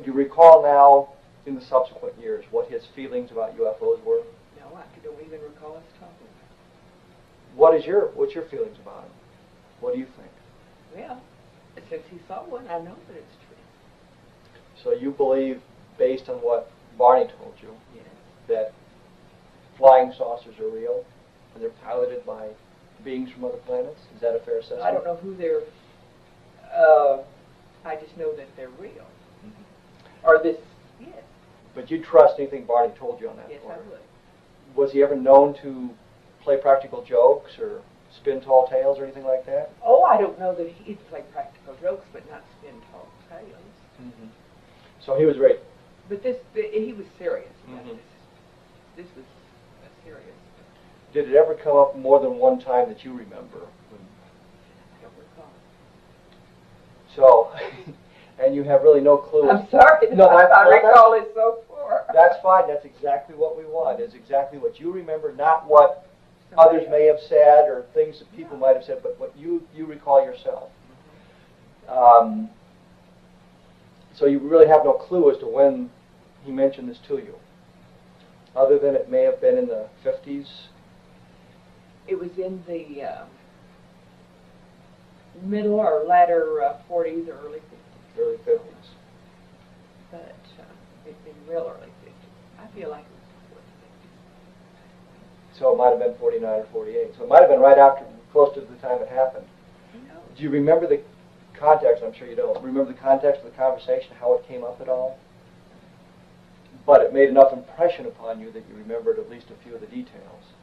Speaker 8: you recall now, in the subsequent years, what his feelings about UFOs were?
Speaker 16: No, I don't even recall us talking about
Speaker 8: What's your feelings about him? What do you think?
Speaker 16: it. Well, since he saw one, I know that it's true.
Speaker 8: So you believe, based on what Barney told you,
Speaker 16: Yes.
Speaker 8: that flying saucers are real, and they're piloted by beings from other planets? Is that a fair assessment?
Speaker 16: I don't know who they're. I just know that they're real. Or this, yes.
Speaker 8: But you trust anything Barney told you on that?
Speaker 16: Yes,
Speaker 8: part?
Speaker 16: I would.
Speaker 8: Was he ever known to play practical jokes or spin tall tales or anything like that?
Speaker 16: Oh, I don't know that he'd play practical jokes, but not spin tall tales.
Speaker 8: So he was very...
Speaker 16: But he was serious about this. This was serious.
Speaker 8: Did it ever come up more than one time that you remember?
Speaker 16: I don't recall.
Speaker 8: So, and you have really no clue.
Speaker 16: I'm sorry.
Speaker 8: No,
Speaker 16: I recall it so far.
Speaker 8: That's fine. That's exactly what we want. Is exactly what you remember, not what others may have said or things that people might have said, but what you recall yourself. So you really have no clue as to when he mentioned this to you, other than it may have been in the 50s.
Speaker 16: It was in the middle or latter 40s or early 50s.
Speaker 8: Early 50s.
Speaker 16: But it's been real early 50s. I feel like it was before the 50s.
Speaker 8: So it might have been 49 or 48. So it might have been right after, close to the time it happened. Do you remember the context? I'm sure you don't. Remember the context of the conversation, how it came up at all? But it made enough impression upon you that you remembered at least a few of the details.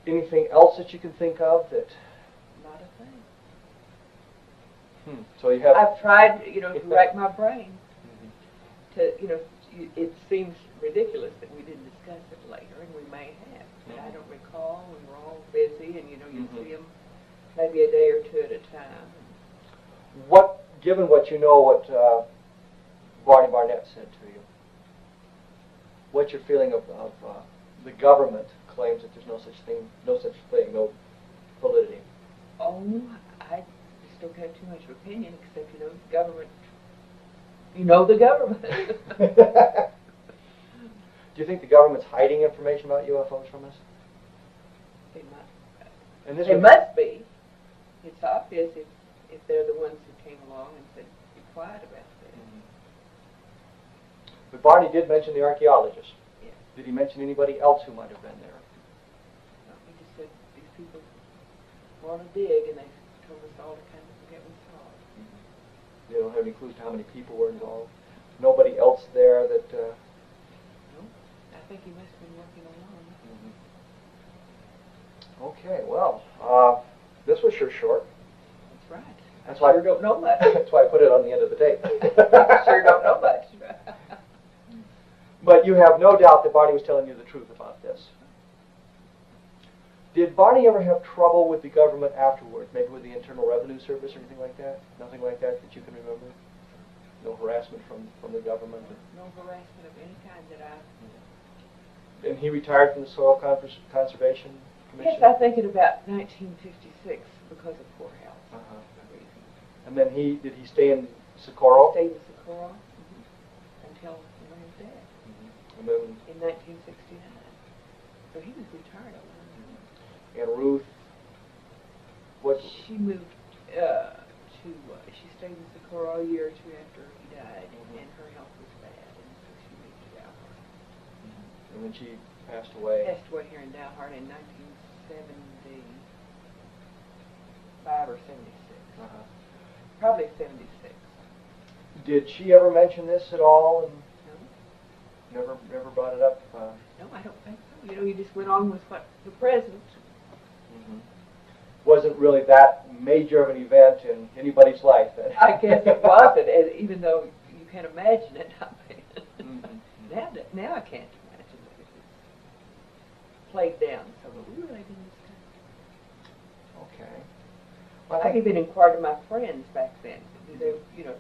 Speaker 8: Anything else that you can think of that...
Speaker 16: Not a thing.
Speaker 8: So you have...
Speaker 16: I've tried, to rack my brain. To, it seems ridiculous that we didn't discuss it later, and we may have. But I don't recall. We were all busy, and you see them maybe a day or two at a time.
Speaker 8: Given what you know, what Barney Barnett said to you, what's your feeling of the government claims that there's no such thing, no validity?
Speaker 16: Oh, I just don't have too much of opinion, except the government. The government.
Speaker 17: Do you think the government's hiding information about UFOs from us?
Speaker 16: They might.
Speaker 17: And this
Speaker 16: They
Speaker 17: would-
Speaker 16: must be. It's obvious if they're the ones who came along and said, be quiet about this.
Speaker 17: But Barney did mention the archaeologist.
Speaker 16: Yeah.
Speaker 17: Did he mention anybody else who might have been there?
Speaker 16: No, he just said these people want to dig, and they told us all to kind of forget we saw it.
Speaker 17: You don't have any clues to how many people were involved? Nobody else there that...
Speaker 16: No, I think he must have been working alone.
Speaker 17: Okay, well, this was sure short.
Speaker 16: That's right.
Speaker 17: That's
Speaker 16: I
Speaker 17: why
Speaker 16: sure don't know much.
Speaker 17: That's why I put it on the end of the tape.
Speaker 16: I sure don't know much.
Speaker 17: But you have no doubt that Barney was telling you the truth about this. Did Barney ever have trouble with the government afterwards, maybe with the Internal Revenue Service or anything like that? Nothing like that that you can remember? No harassment from the government?
Speaker 16: No harassment of any kind that I...
Speaker 17: And he retired from the Soil Conservation Commission?
Speaker 16: Yes, I think in about 1956 because of poor health.
Speaker 17: And then did he stay in Socorro?
Speaker 16: He stayed in Socorro until he was dead.
Speaker 17: And then,
Speaker 16: in 1969. So he was retired a long time.
Speaker 17: and Ruth, what?
Speaker 16: She moved she stayed in Socorro a year or two after he died, and her health was bad, and so she moved to Dalhart.
Speaker 17: And then she passed away.
Speaker 16: Passed away here in Dalhart in 1975 or 76. Probably 76.
Speaker 17: Did she ever mention this at all? And never brought it up?
Speaker 16: No, I don't think so. You know, he just went on with what the present.
Speaker 17: Wasn't really that major of an event in anybody's life then?
Speaker 16: I guess it wasn't, and even though you can imagine it. I mean, now I can't imagine that it was played down. So we really didn't.
Speaker 17: Okay.
Speaker 16: I've even inquired of my friends back then. They,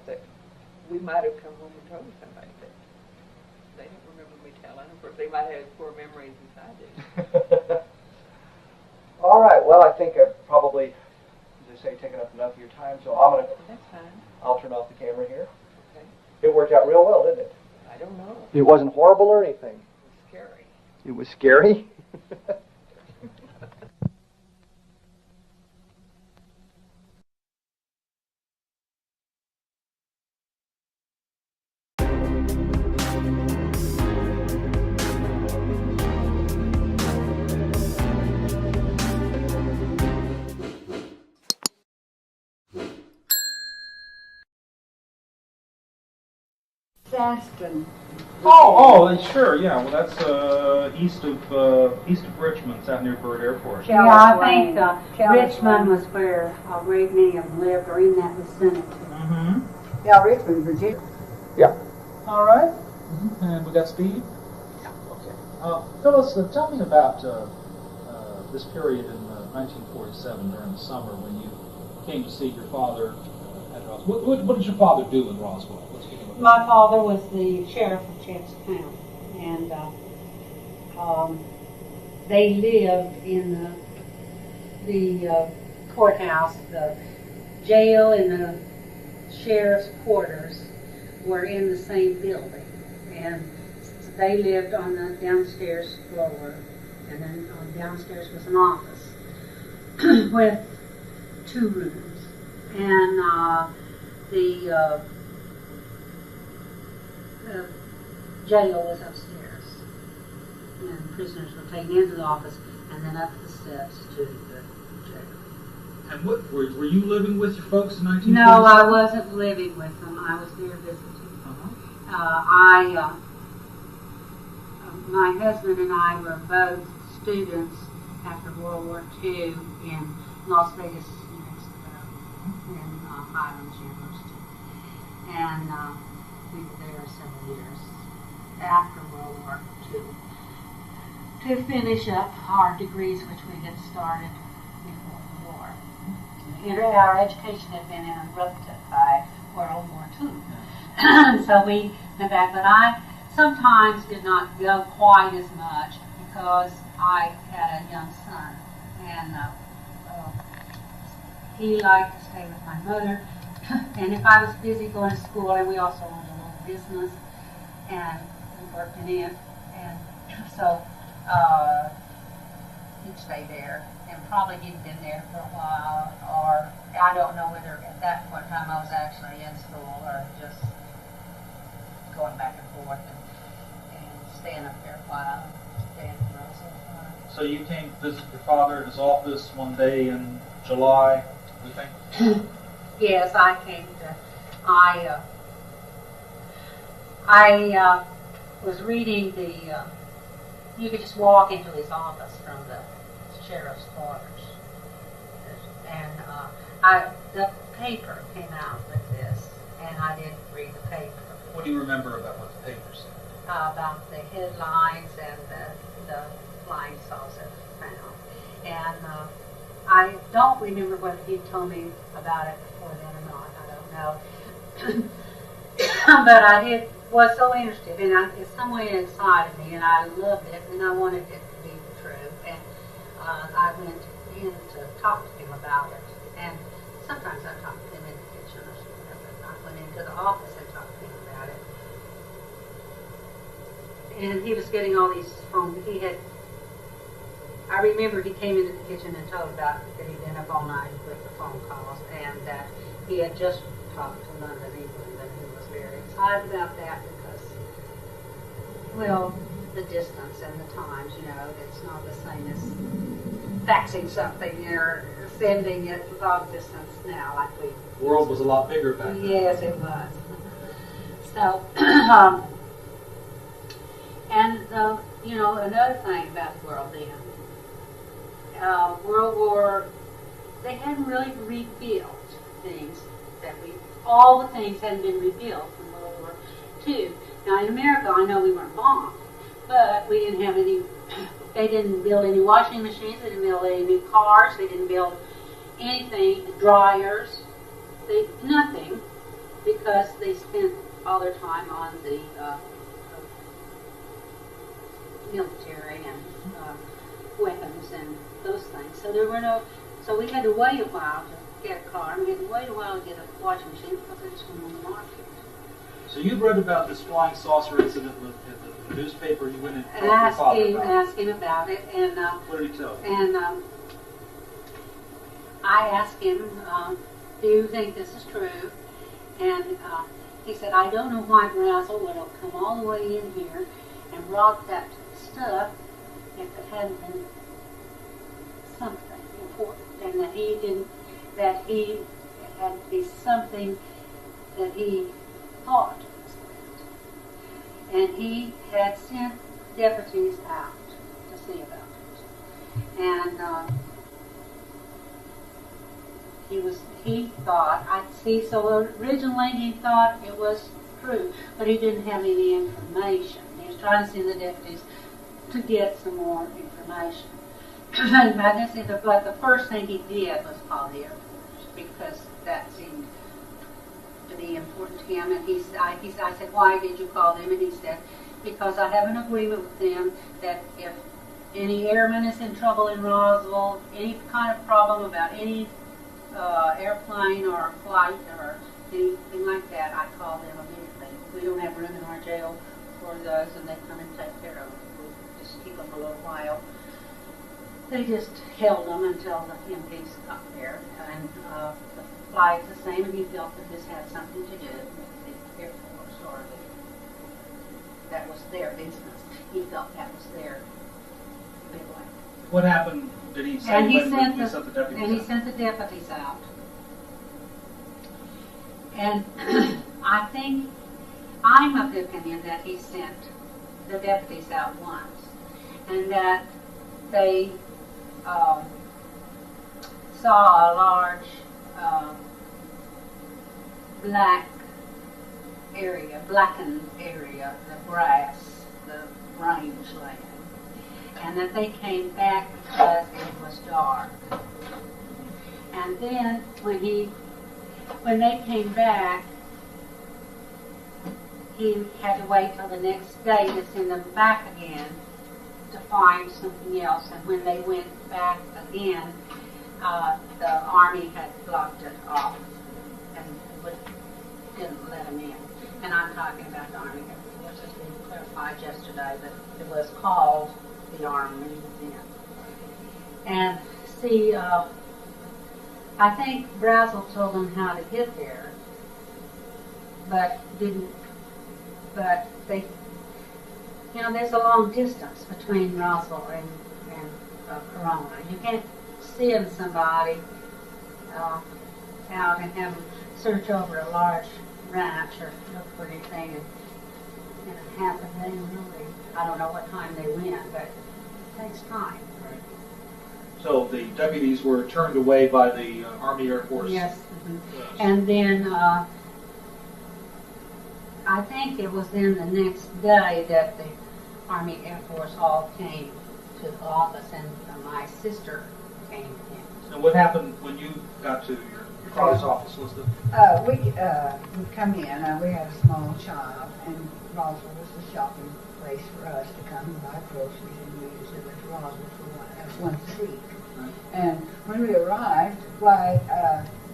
Speaker 16: that we might have come home and told somebody that they don't remember me telling. Of course, they might have as poor memories as I do.
Speaker 17: All right. Well, I think I've probably, as they say, taken up enough of your time. So I'm gonna.
Speaker 16: That's fine.
Speaker 17: I'll turn off the camera here.
Speaker 16: Okay.
Speaker 17: It worked out real well, didn't it?
Speaker 16: I don't know.
Speaker 17: It wasn't horrible or anything.
Speaker 16: It was scary.
Speaker 17: It was scary.
Speaker 18: Saston.
Speaker 4: Oh, sure, yeah. Well, that's east of Richmond. It's out near Byrd Airport.
Speaker 18: Yeah, I think Richmond was where a great many of them lived, or in that vicinity. Yeah, Richmond, Virginia.
Speaker 17: Yeah.
Speaker 10: All right. And we got Steve? Okay. Phyllis, tell me about this period in 1947 during the summer when you came to see your father at Roswell. What did your father do in Roswell?
Speaker 18: My father was the sheriff of Chester County, and they lived in the courthouse. The jail and the sheriff's quarters were in the same building, and they lived on the downstairs floor, and then downstairs was an office with 2 rooms, and the jail was upstairs, and prisoners were taken into the office and then up the steps to the jail.
Speaker 10: And what were you living with your folks in 1947?
Speaker 18: No, I wasn't living with them. I was there visiting. My husband and I were both students after World War II in Las Vegas, New Mexico, in Highlands University, and we were there several years after World War II to finish up our degrees, which we had started before the war. Our education had been interrupted by World War II. So we went back, but I sometimes did not go quite as much because I had a young son, and he liked to stay with my mother. And if I was busy going to school, and we also owned a little business, and we worked in it, And so he'd stay there, and probably he'd been there for a while, or I don't know whether at that point in time I was actually in school or just going back and forth and staying up there a while, staying in Roswell a while.
Speaker 10: So you came to visit your father in his office one day in July, we think?
Speaker 18: Yes, I came to, I was reading you could just walk into his office from the sheriff's quarters. And the paper came out with this, and I did read the paper.
Speaker 10: What do you remember about what the paper said?
Speaker 18: About the headlines and the flying saucer found. And I don't remember whether he told me about it before then or not. I don't know. But I was so interested, and it's some way inside of me, and I loved it, and I wanted it to be true. And I went in to talk to him about it. And sometimes I talked to him in the kitchen or something, but I went into the office and talked to him about it. And he was getting all these I remember he came into the kitchen and told about that he'd been up all night with the phone calls, and that he had just talked to London, England, and he was very excited about that because, well, the distance and the times, it's not the same as faxing something or sending it long distance now like we.
Speaker 10: The world was a lot bigger back then.
Speaker 18: Yes, it was. So, and another thing about the world then, World War, they hadn't really rebuilt things all the things hadn't been rebuilt from World War II. Now in America, I know we weren't bombed, but we didn't have they didn't build any washing machines, they didn't build any new cars, they didn't build anything, dryers, nothing, because they spent all their time on the military and weapons and those things. So we had to wait a while to get a car, and we had to wait a while to get a washing machine because they just weren't on the market.
Speaker 10: So you read about this flying saucer incident in the newspaper. You went and talked to your father about it.
Speaker 18: Asked him about it, and
Speaker 10: what did he tell you?
Speaker 18: And I asked him, "Do you think this is true?" And he said, "I don't know why Roswell would have come all the way in here and brought that stuff if it hadn't been something important, and that he had to be something that he thought was that." And he had sent deputies out to see about it. And he thought, so originally he thought it was true, but he didn't have any information. He was trying to send the deputies to get some more information. But the first thing he did was call the Air Force, because that seemed to be important to him. And I said, "Why did you call them?" And he said, "Because I have an agreement with them that if any airman is in trouble in Roswell, any kind of problem about any airplane or flight or anything like that, I call them immediately. We don't have room in our jail for those, and they come and take care of them. We'll just keep them for a little while." They just held them until the MPs got there, and the flight the same, and he felt that this had something to do with the Air Force, or that was their business. He felt that was their big way.
Speaker 10: What happened? Did he say
Speaker 18: And he
Speaker 10: when
Speaker 18: sent
Speaker 10: he sent the deputies
Speaker 18: and he
Speaker 10: out?
Speaker 18: sent the deputies out. And I'm of the opinion that he sent the deputies out once, and that they saw a large blackened area, the grass, the rangeland, and that they came back because it was dark. And then when they came back, he had to wait till the next day to send them back again to find something else. And when they went back again, the Army had blocked it off and didn't let them in. And I'm talking about the Army Air Force. just being clarified yesterday, that it was called the Army then. And see, I think Brazel told them how to get there, but they, you know, there's a long distance between Roswell and Corona. You can't send somebody out and have them search over a large ranch or look for anything in a half a day, really. I don't know what time they went, but it takes time.
Speaker 10: So the deputies were turned away by the Army Air Force.
Speaker 18: Yes. And then I think it was then the next day that the Army Air Force all came to the office, and my sister came in.
Speaker 10: And what happened when you got to your father's office? Was the
Speaker 19: we come in, we had a small child, and Roswell was the shopping place for us to come and buy groceries, and we usually went to Roswell for once a week.
Speaker 10: Right.
Speaker 19: And when we arrived, why,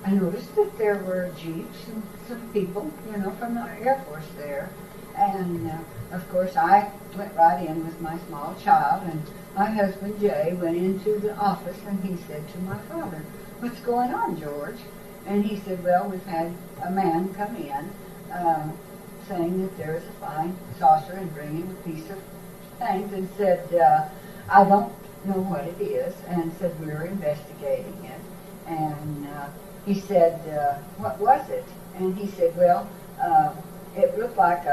Speaker 19: I noticed that there were jeeps and some people, you know, from the Air Force there. And of course, I went right in with my small child, and my husband Jay went into the office, and he said to my father, "What's going on, George?" And he said, "Well, we've had a man come in saying that there is a flying saucer and bringing a piece of things," and said, "I don't know what it is," and said, "We're investigating it." And he said, "What was it?" And he said, "Well, it looked like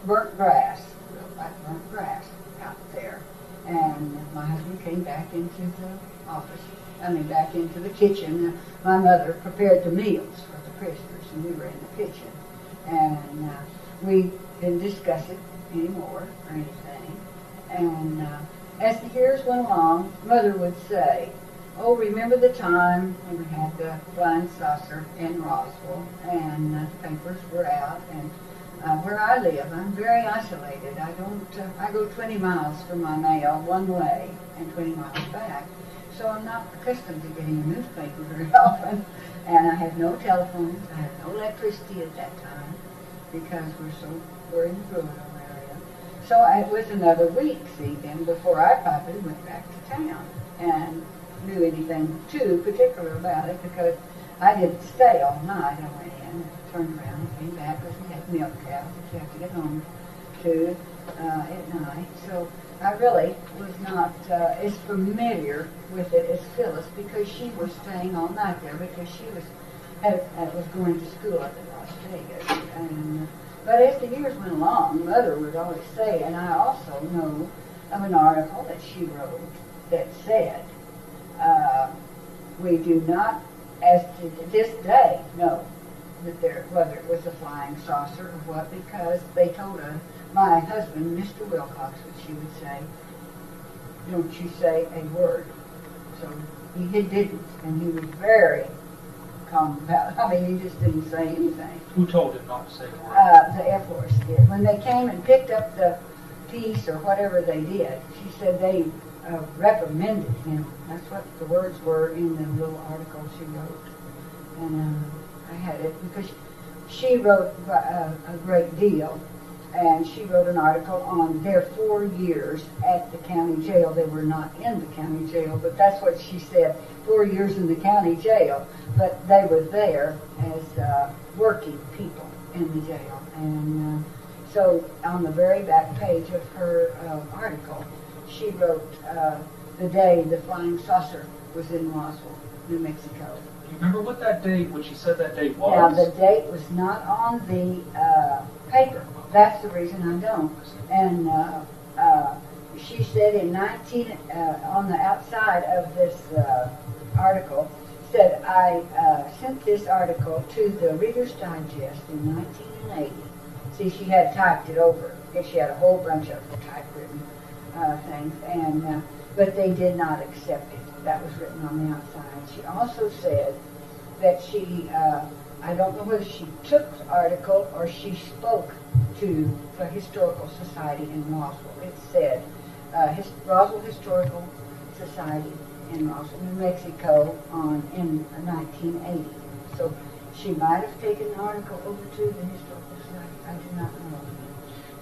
Speaker 19: burnt grass. It looked like burnt grass out there." And my husband came back into the office, back into the kitchen. My mother prepared the meals for the prisoners, and we were in the kitchen. And we didn't discuss it anymore or anything. And as the years went along, Mother would say, "Oh, remember the time when we had the flying saucer in Roswell, and the papers were out, and where I live, I'm very isolated. I go 20 miles for my mail one way and 20 miles back, so I'm not accustomed to getting a newspaper very often, and I have no telephone, I have no electricity at that time, because we're in the rural area. So it was another week, see, then before I probably went back to town and knew anything too particular about it, because I didn't stay all night. I went in, turned around, and came back, because we had milk cows that you have to get home to at night. So I really was not as familiar with it as Phyllis, because she was staying all night there, because she was going to school up in Las Vegas. And but as the years went along, Mother would always say, and I also know of an article that she wrote that said, we do not, as to this day, know that whether it was a flying saucer or what, because they told her, my husband, Mr. Wilcox, which she would say, "Don't you say a word." So he didn't, and he was very calm about it. He just didn't say anything.
Speaker 10: Who told him not to say a word?
Speaker 19: The Air Force did. When they came and picked up the piece or whatever they did, she said they reprimanded him. That's what the words were in the little article she wrote. And I had it because she wrote a great deal, and she wrote an article on their 4 years at the county jail. They were not in the county jail, but that's what she said, 4 years in the county jail, but they were there as working people in the jail. And so on the very back page of her article, she wrote the day the flying saucer was in Roswell, New Mexico.
Speaker 10: Do you remember what that date, what she said that date was?
Speaker 19: Now, the date was not on the paper. That's the reason I don't. And she said in on the outside of this article, said, I sent this article to the Reader's Digest in 1980. See, she had typed it over. She had a whole bunch of typewritten things, and but they did not accept it. That was written on the outside. She also said that she, I don't know whether she took the article or she spoke to the Historical Society in Roswell. It said, Roswell Historical Society in Roswell, New Mexico in 1980. So she might have taken the article over to the Historical Society. I do not know.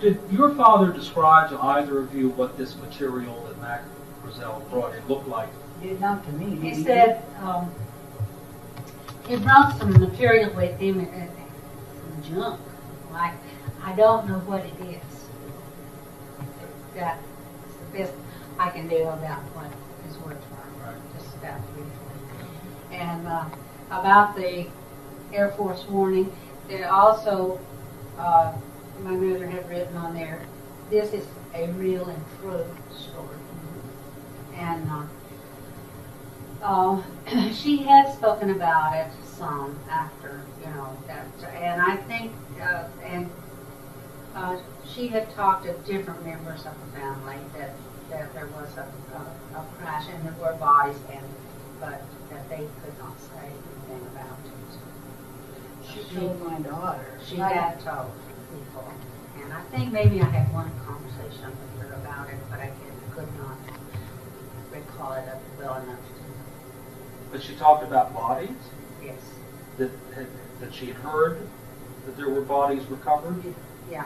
Speaker 10: Did your father describe to either of you what this material that Mac Brazell brought in looked like?
Speaker 19: Did not to me.
Speaker 18: He said he brought some material with him, some junk. Like, I don't know what it is. That's the best I can do about what his words were. Right. Just about briefly. And about the Air Force warning, there also, my mother had written on there, this is a real and true story. And she had spoken about it some after, that, and I think, she had talked to different members of the family that there was a crash and there were bodies in, but that they could not say anything about it.
Speaker 19: She told my daughter.
Speaker 18: She had told people, and I think maybe I had one conversation with her about it, but I could not recall it well enough to.
Speaker 10: But she talked about bodies?
Speaker 18: Yes.
Speaker 10: That she had heard that there were bodies recovered?
Speaker 18: Yeah.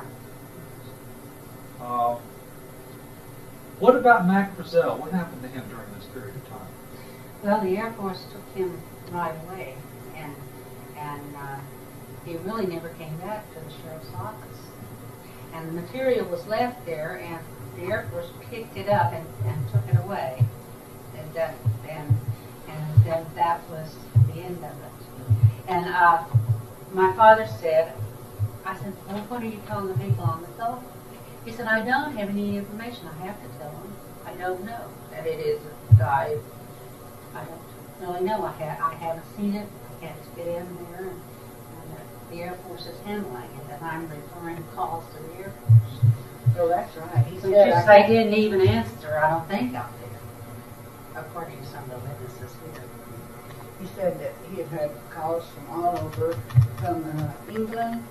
Speaker 10: What about Mac Brazell? What happened to him during this period of time?
Speaker 18: Well, the Air Force took him right away, and he really never came back to the sheriff's office. And the material was left there, and the Air Force picked it up and took it away. And then that was the end of it. And my father said, I said, well, what are you telling the people on the telephone? He said, I don't have any information. I have to tell them. I don't know that it is a guy. I don't really know. I haven't seen it. I can't get in there. And the Air Force is handling it. And I'm referring calls to the Air Force.
Speaker 19: Oh, that's right. He
Speaker 18: So
Speaker 19: said
Speaker 18: just they didn't even answer, I don't think, out there, according to some of the witnesses here.
Speaker 19: He said that he had had calls from all over, from England,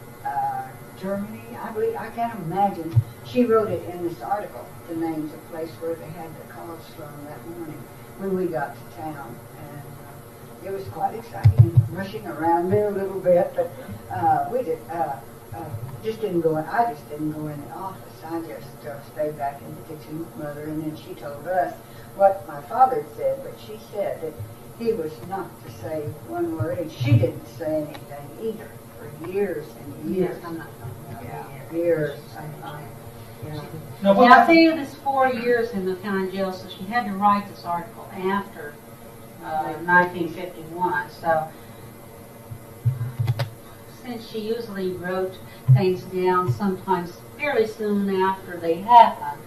Speaker 19: Germany, I believe. I can't imagine. She wrote it in this article, the names of place where they had the calls from that morning when we got to town. And it was quite exciting, rushing around there a little bit, but we just didn't go in. I just didn't go in the office. I just stayed back in the kitchen with Mother, and then she told us what my father had said, but she said that he was not to say one word, and she didn't say anything either for years and years.
Speaker 18: I'm not talking about
Speaker 19: Years.
Speaker 18: Now, I see this 4 years in the county jail, so she had to write this article after 1951. So, since she usually wrote things down sometimes fairly soon after they happened,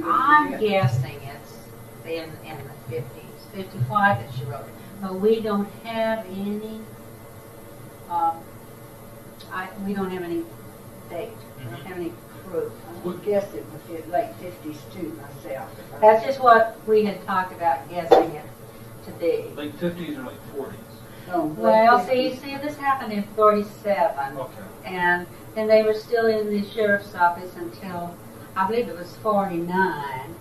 Speaker 18: I'm guessing it's in the 50s, 55 that she wrote it. But we don't have any. We don't have any date. We don't have any proof.
Speaker 19: I would guess it was late 50s too myself.
Speaker 18: That's just what we had talked about guessing it to be.
Speaker 10: Late 50s or late 40s?
Speaker 19: No,
Speaker 18: well, see, this happened in 47.
Speaker 10: Okay.
Speaker 18: And then they were still in the sheriff's office until, I believe it was 49.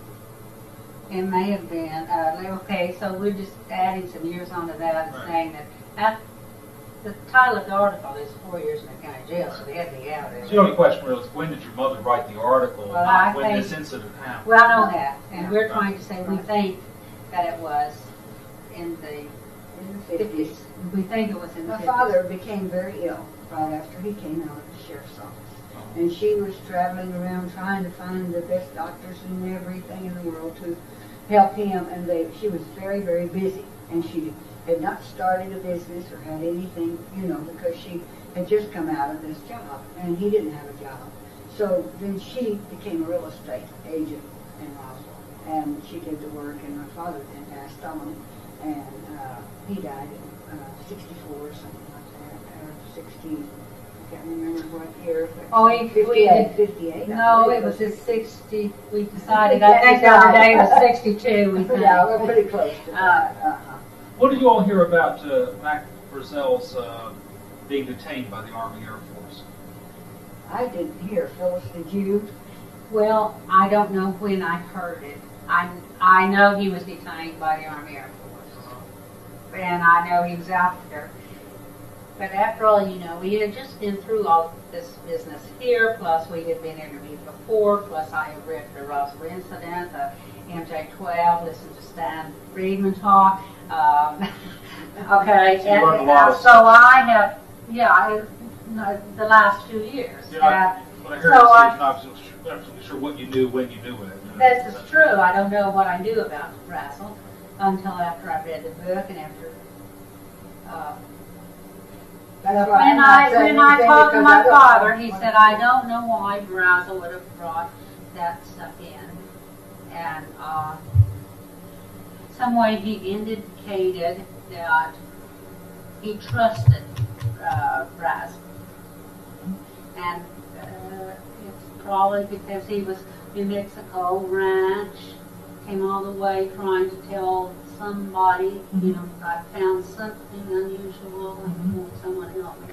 Speaker 18: It may have been. Okay, so we're just adding some years onto that and saying that the title of the article is 4 years in the county jail, so they had to be out of there.
Speaker 10: So the only question really is, when did your mother write the article,
Speaker 18: Well,
Speaker 10: not when this incident happened?
Speaker 18: Well, I know that, and we're trying to say we think that it was in the 50s. We think it was in the 50s.
Speaker 19: My father became very ill right after he came out of the sheriff's office. And she was traveling around trying to find the best doctors and everything in the world to help him. And she was very, very busy. And she had not started a business or had anything, because she had just come out of this job. And he didn't have a job. So then she became a real estate agent in Roswell. And she did the work, and my father then passed on. And he died in 64 or something like that, or 60. I can't remember what year.
Speaker 18: Oh,
Speaker 19: 58.
Speaker 18: No, it was in 60. We decided. I think the other day was 62. We think.
Speaker 19: Yeah, we're pretty close to that.
Speaker 10: What did you all hear about Mac Brazell's being detained by the Army Air Force?
Speaker 19: I didn't hear. Phyllis, did you?
Speaker 18: Well, I don't know when I heard it. I know he was detained by the Army Air Force, and I know he was out there. But after all, you know, we had just been through all this business here, plus we had been interviewed before, plus I had read the Roswell incident, the MJ-12, listened to Stan Friedman talk. Okay,
Speaker 10: So you learned a lot of
Speaker 18: so I have, the last 2 years.
Speaker 10: Yeah, what I heard
Speaker 18: so
Speaker 10: you say,
Speaker 18: I-
Speaker 10: you're not absolutely sure what you knew when you knew it.
Speaker 18: This is true. I don't know what I knew about Roswell until after I read the book and after.
Speaker 19: That's why I'm
Speaker 18: When
Speaker 19: not
Speaker 18: I
Speaker 19: saying
Speaker 18: when I
Speaker 19: anything
Speaker 18: talked to
Speaker 19: because
Speaker 18: my
Speaker 19: I don't
Speaker 18: father,
Speaker 19: know
Speaker 18: he
Speaker 19: what
Speaker 18: said, I don't know why Roswell would have brought that stuff in, and some way he indicated that he trusted Roswell, and it's probably because he was New Mexico ranch, came all the way trying to tell somebody, you know, I found something unusual and want someone to help me.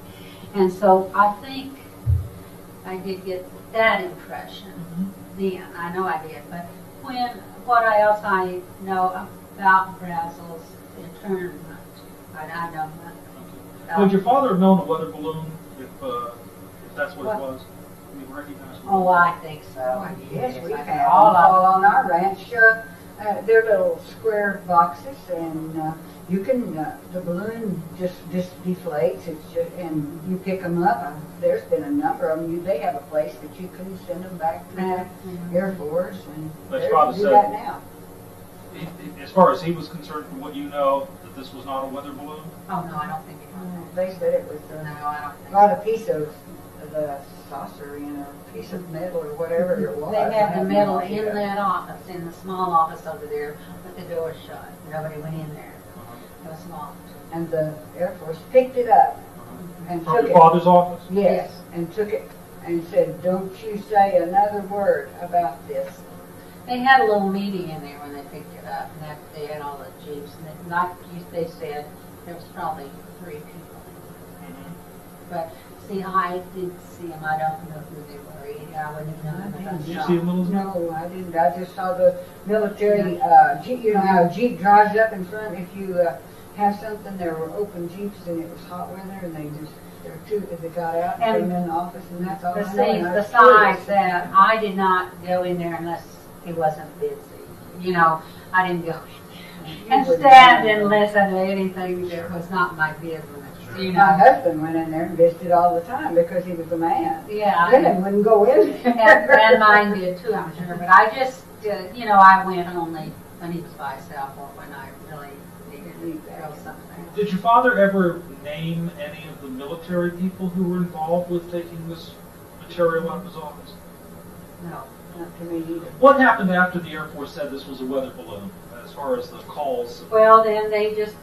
Speaker 18: And so I think I did get that impression then. I know I did, but what else I know about Brazil's internment, I know nothing.
Speaker 10: Would your father have known a weather balloon if that's what it was? I mean, recognized what it
Speaker 18: Oh,
Speaker 10: was?
Speaker 18: I think so.
Speaker 19: Yes, we
Speaker 18: I
Speaker 19: have
Speaker 18: think
Speaker 19: them
Speaker 18: all
Speaker 19: all
Speaker 18: of
Speaker 19: on our ranch. They're little square boxes, and you can, the balloon just deflates, it's just, and you pick them up. There's been a number of them. They have a place that you can send them back to the Air Force, and
Speaker 10: But
Speaker 19: they
Speaker 10: his father
Speaker 19: do
Speaker 10: said-
Speaker 19: that now.
Speaker 10: As far as he was concerned, from what you know, that this was not a weather balloon?
Speaker 18: Oh, no, I don't think it was.
Speaker 19: They said it was
Speaker 18: No, I don't think
Speaker 19: not a piece of the saucer, a piece of metal or whatever it was.
Speaker 18: They
Speaker 19: I
Speaker 18: had the
Speaker 19: have no
Speaker 18: metal
Speaker 19: idea.
Speaker 18: in that office, in the small office over there, with the door shut. Nobody went in there. It was locked.
Speaker 19: And the Air Force picked it up and
Speaker 10: From
Speaker 19: took
Speaker 10: your
Speaker 19: it.
Speaker 10: father's office?
Speaker 19: Yes, and took it and said, "Don't you say another word about this."
Speaker 18: They had a little meeting in there when they picked it up, and they had all the jeeps, and they said there was probably 3 people in there. But see, I didn't see them. I don't know who they were either. I wouldn't know them.
Speaker 10: Did you see them, Elizabeth?
Speaker 19: No, I didn't. I just saw the military Jeep. You know how a Jeep drives up in front if you have something. There were open Jeeps, and it was hot weather, and there were 2 that got out and
Speaker 18: And
Speaker 19: came in the office, and that's all I know.
Speaker 18: The
Speaker 19: And I was
Speaker 18: besides
Speaker 19: curious.
Speaker 18: that, I did not go in there unless he wasn't busy. You know, I didn't go in there and stand and listen to anything that was not my business. You know.
Speaker 19: My husband went in there and visited all the time because he was a man.
Speaker 18: Yeah.
Speaker 19: Women wouldn't go in there.
Speaker 18: and mine did too, I'm sure. But I just, you know, I went only when he was by himself or when I really needed to go something.
Speaker 10: Did your father ever name any of the military people who were involved with taking this material out of his office?
Speaker 19: No, not to me either.
Speaker 10: What happened after the Air Force said this was a weather balloon, as far as the calls?
Speaker 18: Well, then they just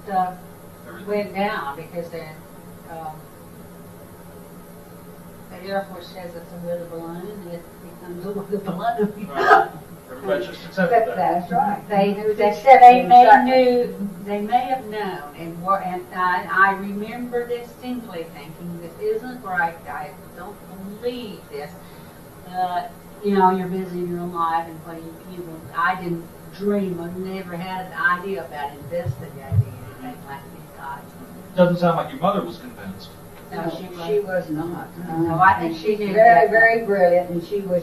Speaker 18: went down because the Air Force says it's a weather balloon, and it becomes a weather balloon.
Speaker 10: Right. Everybody just accepted that.
Speaker 19: That's right.
Speaker 18: They
Speaker 19: Exactly.
Speaker 18: they may have known, and I remember distinctly thinking, this isn't right. I don't believe this. You know, you're busy in your own life, and what I didn't dream. I never had an idea about investigating anything like these guys.
Speaker 10: Doesn't sound like your mother was convinced.
Speaker 19: No, she was not.
Speaker 18: No, I think
Speaker 19: And
Speaker 18: she
Speaker 19: she's
Speaker 18: knew
Speaker 19: very,
Speaker 18: that.
Speaker 19: very brilliant, and she was.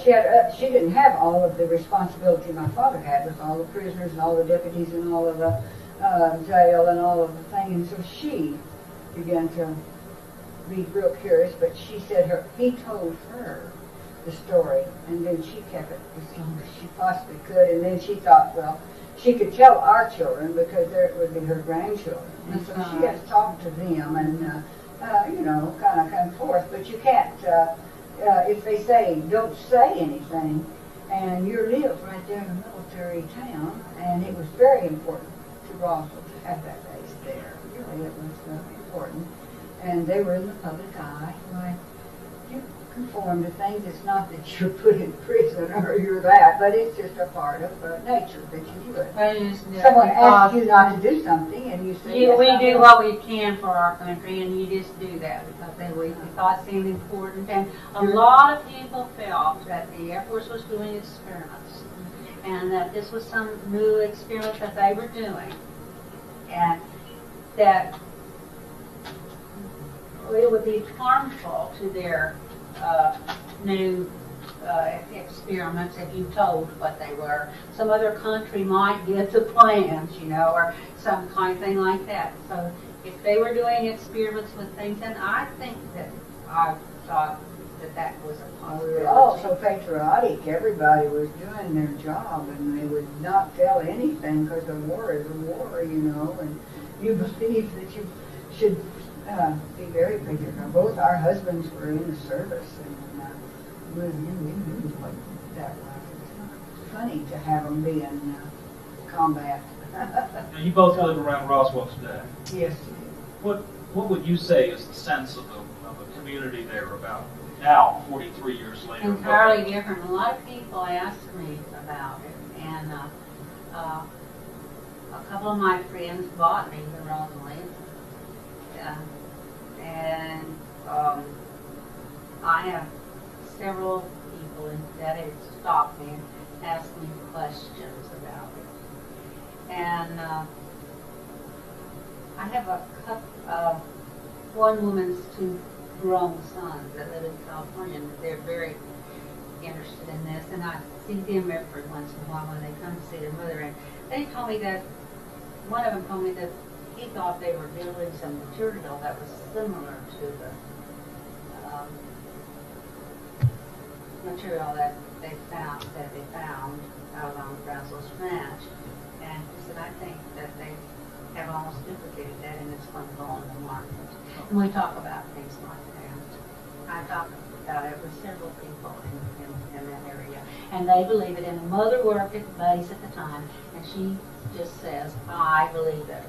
Speaker 19: She didn't have all of the responsibility my father had with all the prisoners and all the deputies and all of the jail and all of the thing, and so she began to be real curious. But she said he told her the story, and then she kept it as long as she possibly could, and then she thought, well, she could tell our children because it would be her grandchildren, and so she had to talk to them and you know, kind of come forth. But you can't. If they say don't say anything, and you live right there in a military town, and it was very important to Roswell to have that base there. Really, it was important, and they were in the public eye. Like, you conform to things. It's not that you're put in prison or you're that, but it's just a part of nature that you do it. Someone asks you not to do something, and you say yes,
Speaker 18: We
Speaker 19: I
Speaker 18: do
Speaker 19: will.
Speaker 18: what we can for our country, and you just do that because we thought it seemed important. And a lot of people felt that the Air Force was doing experiments, and that this was some new experiment that they were doing, and that it would be harmful to their new experiments if you told what they were. Some other country might get the plans, you know, or some kind of thing like that. So if they were doing experiments with things, then I think that I thought that was a
Speaker 19: We
Speaker 18: possibility.
Speaker 19: were all so patriotic. Everybody was doing their job, and they would not tell anything because a war is a war, you know. And you believe that you should be very patriotic. Both our husbands were in the service, and we knew what that was. It's not funny to have them be in combat.
Speaker 10: Now, you both live around Roswell today.
Speaker 19: Yes.
Speaker 10: What would you say is the sense of the community there about now, 43 years later?
Speaker 18: Entirely different. A lot of people ask me about it, and a couple of my friends bought me the Roswell, and I have several people that have stopped me and asked me questions about it, and I have a couple, one woman's two grown sons that live in California, and they're very interested in this, and I see them every once in a while when they come to see their mother, and they told me that, one of them told me that he thought they were building some material that was similar to the material that they found out on Roswell's ranch, and he said, I think that they have almost duplicated that, and it's going to go on the market. And we talk about things like that. I talk about it with several people in that area, and they believe it. And the mother worked at the base at the time, and she just says, I believe it.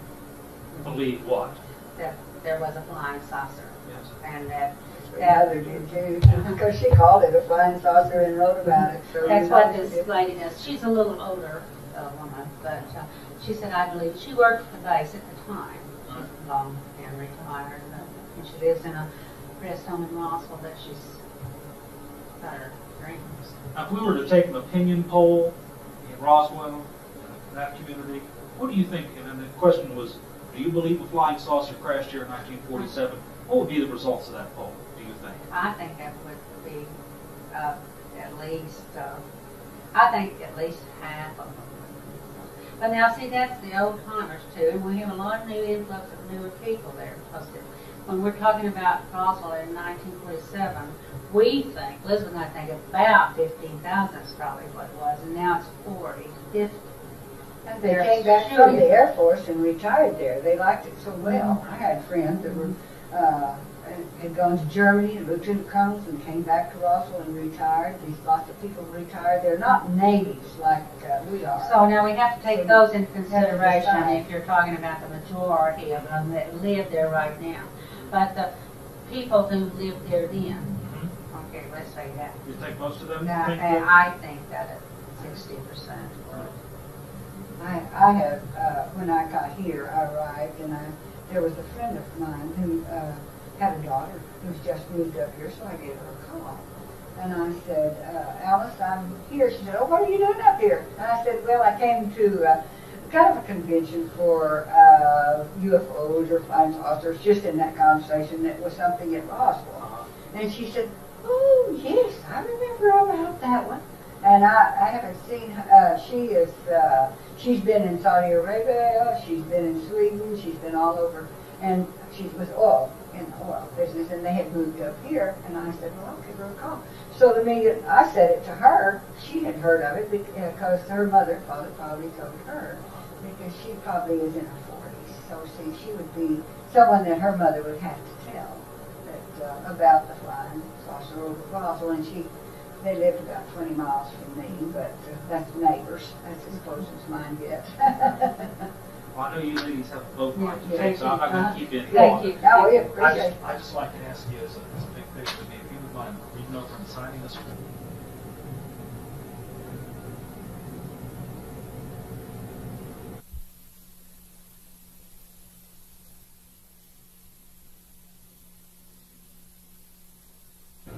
Speaker 10: Believe what?
Speaker 18: That there was a flying saucer.
Speaker 10: Yes.
Speaker 18: And that
Speaker 19: Mother did too, because she called it a flying saucer and wrote about it. So
Speaker 18: that's what this lady does. She's a little older woman, but she said, I believe she worked at the base at the time, and retired, and she lives in a rest home in Roswell that she's got her dreams.
Speaker 10: Now, if we were to take an opinion poll in Roswell, that community, what do you think? And then the question was, do you believe a flying saucer crashed here in 1947? What would be the results of that poll, do you think?
Speaker 18: I think that would be at least, I think at least half of them. But now, see, that's the old timers too, and we have a lot of new influx of newer people there. Because when we're talking about Roswell in 1947, we think, Elizabeth and I think about 15,000 is probably what it was, and now it's 40, 50.
Speaker 19: And they came back from the Air Force and retired there. They liked it so well. I had friends that were had gone to Germany and lieutenant colonels and came back to Roswell and retired. These lots of people retired. They're not natives like we are.
Speaker 18: So now we have to take those into consideration if you're talking about the majority of them that live there right now. But the people who lived there then, okay, let's say that.
Speaker 10: You think most of them?
Speaker 18: I think that it's 60%.
Speaker 19: I have, when I got here, I arrived, and there was a friend of mine who had a daughter who's just moved up here, so I gave her a call. And I said, Alice, I'm here. She said, oh, what are you doing up here? And I said, well, I came to kind of a convention for UFOs or flying saucers, just in that conversation. It was something at Roswell. And she said, oh, yes, I remember all about that one. And I haven't seen her. She's been in Saudi Arabia, she's been in Sweden, she's been all over, and she was in the oil business, and they had moved up here, and I said, well, I'll give her a call. So the minute I said it to her, she had heard of it because her mother probably told her, because she probably is in her 40s. So see, she would be someone that her mother would have to tell that, about the flying saucer over Roswell, and they lived about 20 miles from me, but that's neighbors. That's as close as mine gets.
Speaker 10: Well, I know you ladies have a vote like to take, so I'm not going to keep you
Speaker 19: Thank
Speaker 10: informed.
Speaker 19: you. Oh, we appreciate it.
Speaker 10: I'd just like to ask you as a big picture, if you would mind reading over and signing this one.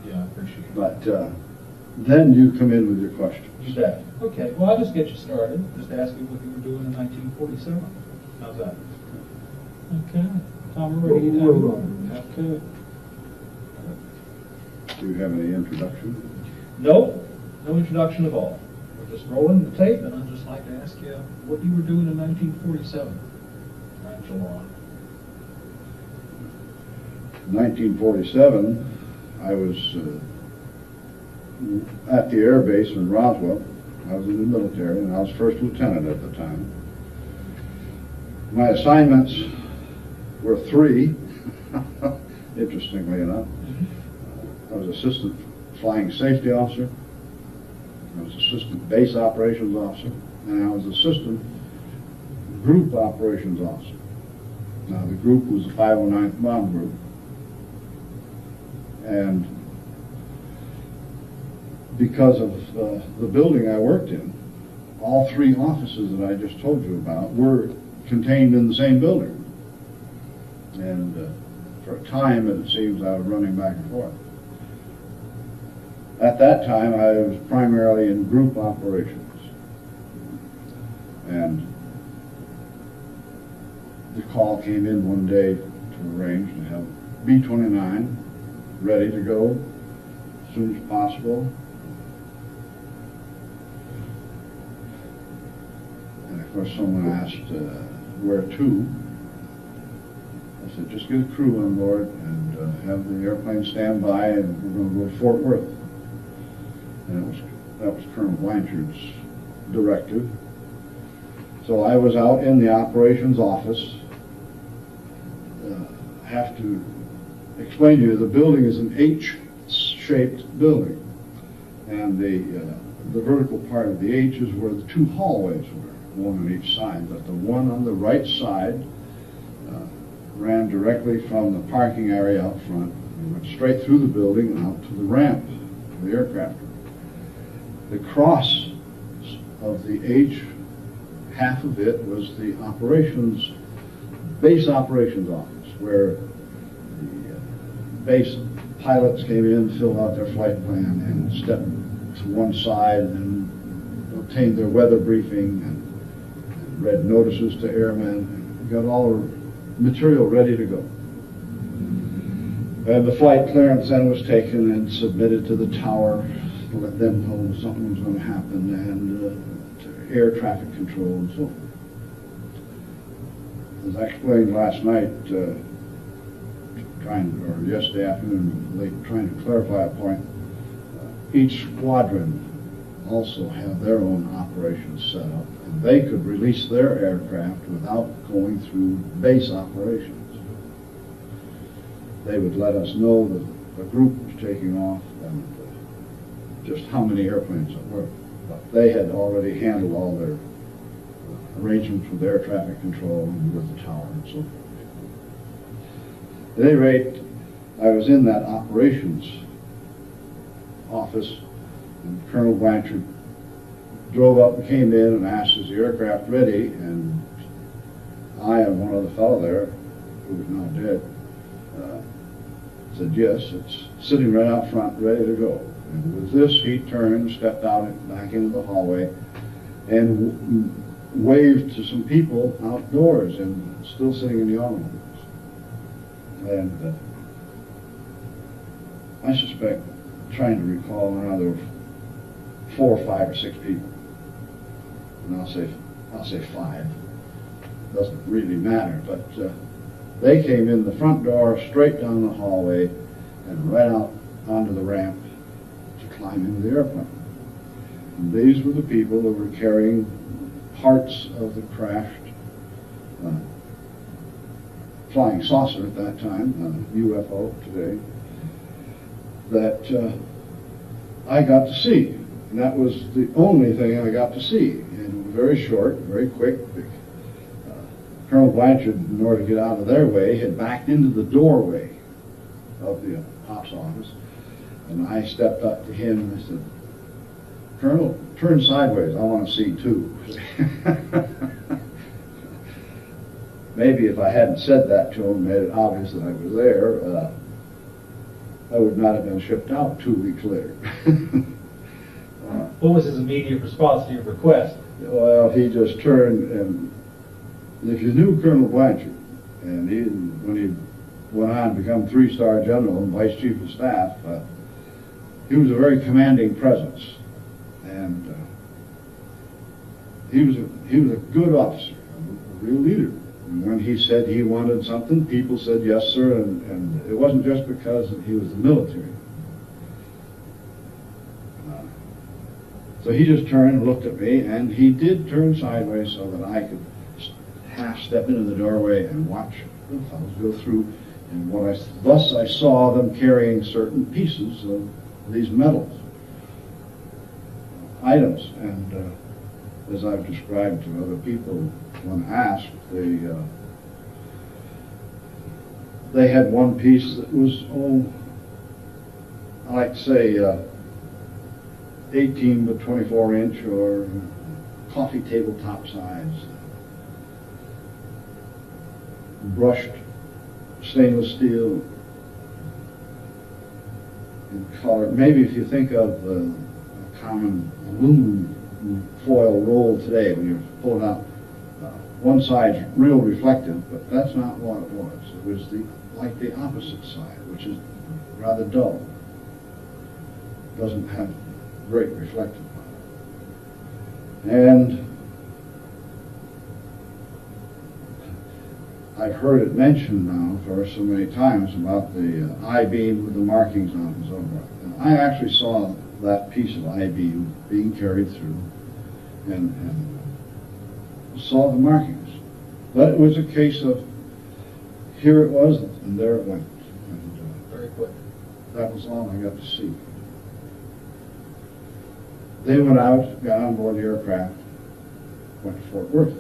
Speaker 9: Yeah, I appreciate it.
Speaker 20: But then you come in with your questions.
Speaker 10: You bet. Okay, well, I'll just get you started. Just ask you what you were doing in 1947. How's that? Okay. Tom, we're ready to go. Okay.
Speaker 20: Do you have any introduction?
Speaker 10: No, no introduction at all. We're just rolling the tape, and I'd just like to ask you what you were doing in 1947. July.
Speaker 20: 1947, I was at the air base in Roswell. I was in the military, and I was first lieutenant at the time. My assignments were 3, interestingly enough. I was assistant flying safety officer, I was assistant base operations officer, and I was assistant group operations officer. Now, the group was the 509th Bomb Group, and because of the building I worked in, all 3 offices that I just told you about were contained in the same building. And for a time, it seems I was running back and forth. At that time, I was primarily in group operations. And the call came in one day to arrange to have B-29 ready to go as soon as possible. And of course someone asked where to. I said, just get a crew on board and have the airplane stand by, and we're going to go to Fort Worth. And that was Colonel Blanchard's directive. So I was out in the operations office. I have to explain to you, the building is an H-shaped building, and the vertical part of the H is where the 2 hallways were, one on each side, but the one on the right side ran directly from the parking area out front and went straight through the building and out to the ramp of the aircraft. The cross of the H, half of it was the base operations office, where the base pilots came in, filled out their flight plan, and stepped to one side and obtained their weather briefing and read notices to airmen and got all the material ready to go. And the flight clearance then was taken and submitted to the tower to let them know something was going to happen, and to air traffic control and so forth. As I explained last night, yesterday afternoon, trying to clarify a point, each squadron also have their own operations set up, and they could release their aircraft without going through base operations. They would let us know that the group was taking off and just how many airplanes there were. But they had already handled all their arrangements with air traffic control and with the tower and so forth. At any rate, I was in that operations office, and Colonel Blanchard drove up and came in and asked, is the aircraft ready? And I and one other fellow there, who is now dead, said, yes, it's sitting right out front, ready to go. And with this, he turned, stepped out back into the hallway, and waved to some people outdoors and still sitting in the automobiles. And I suspect, trying to recall now, there were 4 or 5 or 6 people. And I'll say 5. Doesn't really matter, but they came in the front door, straight down the hallway, and right out onto the ramp to climb into the airplane. And these were the people that were carrying parts of the crashed flying saucer at that time, UFO today, that I got to see. And that was the only thing I got to see. And it was very short, very quick. Colonel Blanchard, in order to get out of their way, had backed into the doorway of the ops office. And I stepped up to him and I said, Colonel, turn sideways, I want to see too. Maybe if I hadn't said that to him, made it obvious that I was there, I would not have been shipped out 2 weeks later.
Speaker 10: What was his immediate response to your request?
Speaker 20: Well, he just turned, and if you knew Colonel Blanchard, and when he went on to become 3-star general and vice chief of staff, he was a very commanding presence, and he was a good officer, a real leader. And when he said he wanted something, people said yes, sir, and it wasn't just because he was the military. So he just turned and looked at me, and he did turn sideways so that I could half step into the doorway and watch the fellows go through. And thus I saw them carrying certain pieces of these metals, items, and as I've described to other people, when asked, they had one piece that was, I like to say, 18 to 24 inch or coffee tabletop size, brushed stainless steel in color. Maybe if you think of a common aluminum foil roll today, when you pull it out, one side's real reflective, but that's not what it was. It was like the opposite side, which is rather dull. Doesn't have great reflective power. And I've heard it mentioned now for so many times about the I-beam with the markings on it and so forth. And I actually saw that piece of I-beam being carried through and saw the markings. But it was a case of here it was and there it went. And,
Speaker 17: Very quick.
Speaker 20: that was all I got to see. They went out, got on board the aircraft, went to Fort Worth.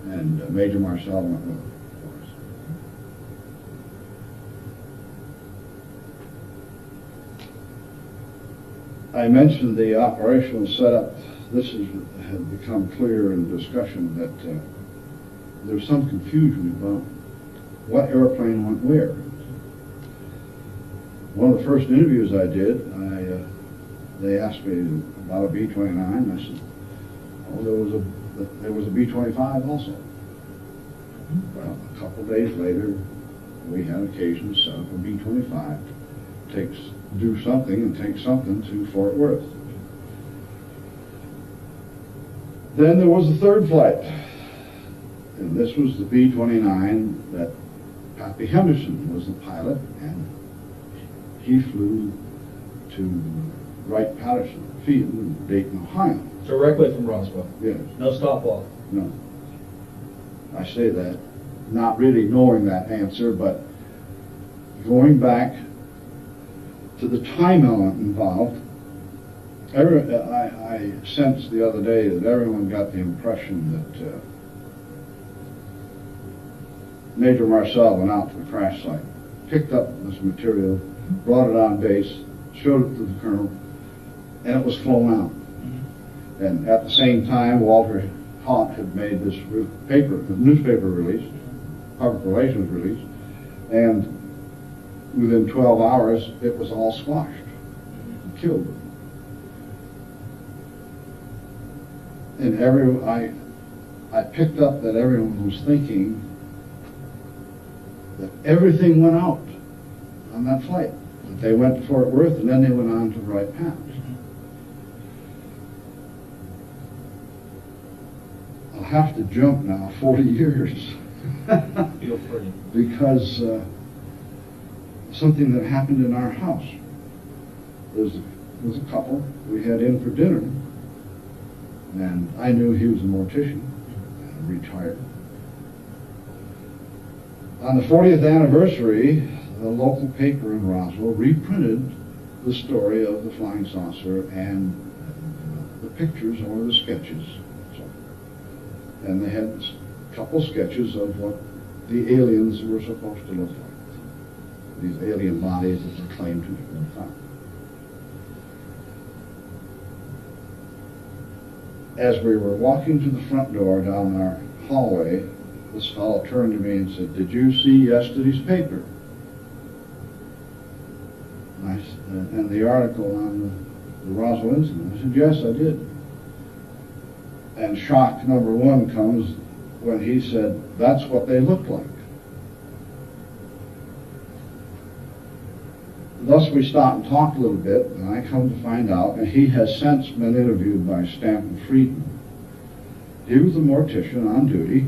Speaker 20: And Major Marcel went with them, of course. I mentioned the operational setup. This had become clear in discussion that there's some confusion about what airplane went where. One of the first interviews I did, they asked me about a B-29. I said, oh, there was a B-25 also. Well, a couple of days later, we had occasion to set up a B-25 do something and take something to Fort Worth. Then there was the third flight, and this was the B-29 that Pappy Henderson was the pilot, and he flew to Wright-Patterson Field in Dayton, Ohio.
Speaker 17: Directly from Roswell?
Speaker 20: Yes.
Speaker 17: No stop off?
Speaker 20: No. I say that, not really knowing that answer, but going back to the time element involved. I sensed the other day that everyone got the impression that Major Marcel went out to the crash site, picked up this material, brought it on base, showed it to the colonel, and it was flown out. And at the same time, Walter Haught had made this newspaper release, public relations release, and within 12 hours, it was all squashed and killed. And I picked up that everyone was thinking that everything went out on that flight. That they went to Fort Worth and then they went on to Wright-Patterson. I'll have to jump now 40 years.
Speaker 17: Feel free.
Speaker 20: Because something that happened in our house. There was a couple we had in for dinner, and I knew he was a mortician, retired. On the 40th anniversary, the local paper in Roswell reprinted the story of the flying saucer and the pictures or the sketches. And they had a couple sketches of what the aliens were supposed to look like. These alien bodies that they claimed to have been found. As we were walking to the front door down our hallway, this fellow turned to me and said, "Did you see yesterday's paper?" And the article on the Roswell incident. I said, "Yes, I did." And shock number one comes when he said, "That's what they looked like." thus we stopped and talked a little bit, and I come to find out, and he has since been interviewed by Stanton Friedman. He was a mortician on duty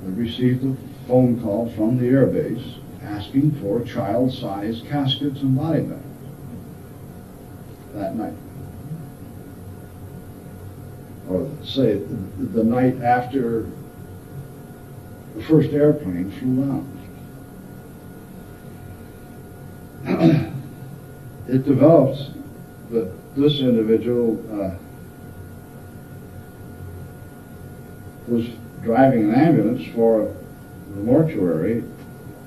Speaker 20: that received a phone call from the air base asking for child-sized caskets and body bags that night. Or say the night after the first airplane flew out. It develops that this individual was driving an ambulance for the mortuary,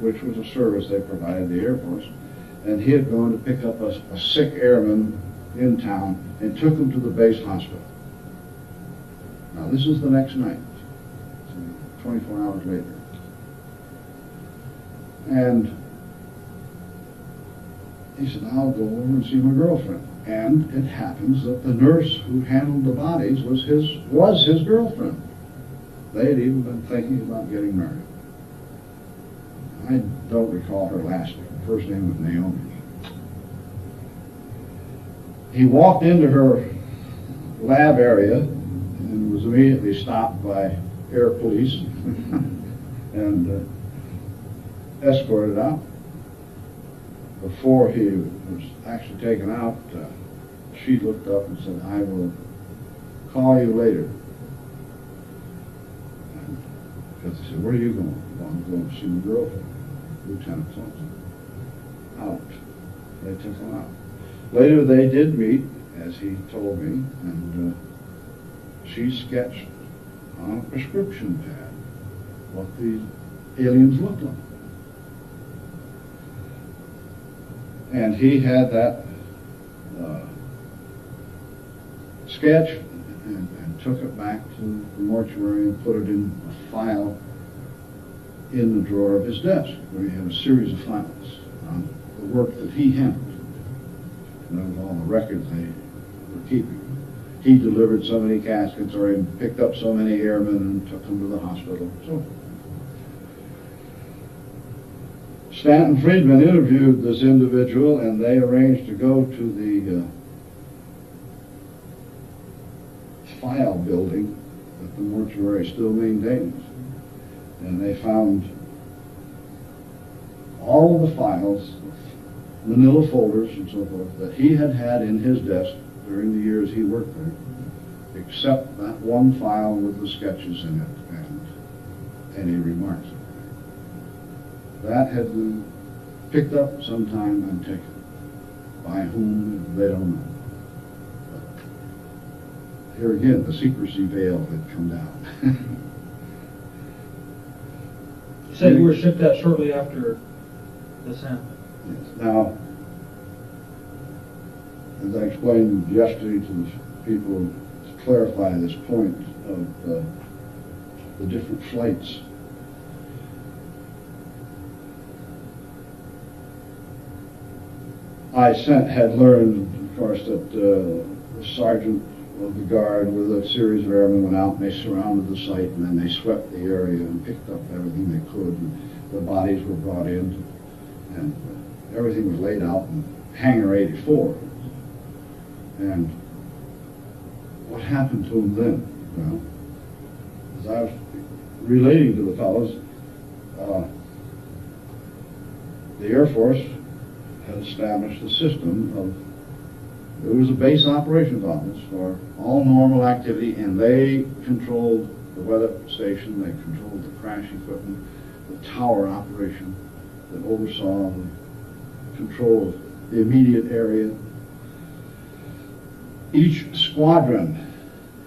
Speaker 20: which was a service they provided the Air Force, and he had gone to pick up a sick airman in town and took him to the base hospital. Now this is the next night, 24 hours later. And he said, I'll go over and see my girlfriend. And it happens that the nurse who handled the bodies was his girlfriend. They had even been thinking about getting married. I don't recall her last name. First name was Naomi. He walked into her lab area and was immediately stopped by air police and escorted out. Before he was actually taken out, she looked up and said, I will call you later. Because he said, where are you going? Well, I'm going to see my girlfriend, Lieutenant Thompson. Out. They took him out. Later they did meet, as he told me, and she sketched on a prescription pad what the aliens looked like. And he had that sketch and took it back to the mortuary and put it in a file in the drawer of his desk, where he had a series of files on the work that he handled. And that was all the records they were keeping. He delivered so many caskets, or he picked up so many airmen and took them to the hospital, and so forth. Stanton Friedman interviewed this individual, and they arranged to go to the file building that the mortuary still maintains. And they found all of the files, manila folders and so forth, that he had had in his desk during the years he worked there, except that one file with the sketches in it and any remarks. That had been picked up sometime and taken. By whom, they don't know. But here again, the secrecy veil had come down.
Speaker 10: You said you were shipped out shortly after this happened.
Speaker 20: Yes. Now, as I explained yesterday to the people, to clarify this point of the different flights, I had learned, of course, that the sergeant of the guard with a series of airmen went out and they surrounded the site, and then they swept the area and picked up everything they could, and the bodies were brought in, and everything was laid out in Hangar 84. And what happened to them then? Well, as I was relating to the fellows, the Air Force had established a system of, there was a base operations office for all normal activity, and they controlled the weather station, they controlled the crash equipment, the tower operation that oversaw the control of the immediate area. Each squadron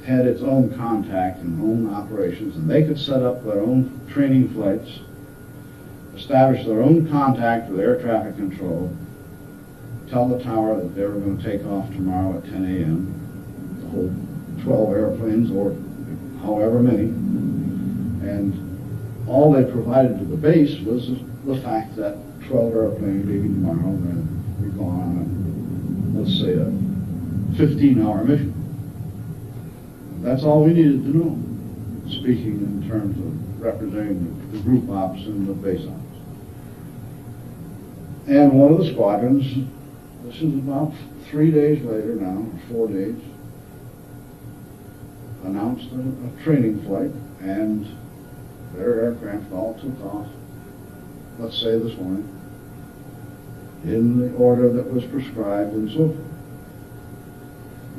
Speaker 20: had its own contact and own operations, and they could set up their own training flights, establish their own contact with air traffic control, tell the tower that they were going to take off tomorrow at 10 a.m., the whole 12 airplanes or however many, and all they provided to the base was the fact that 12 airplanes leaving tomorrow, and we're going on, let's say, a 15-hour mission. That's all we needed to know, speaking in terms of representing the group ops and the base ops. And one of the squadrons this is about 3 days later now, or 4 days, announced a training flight, and their aircraft all took off, let's say this morning, in the order that was prescribed and so forth.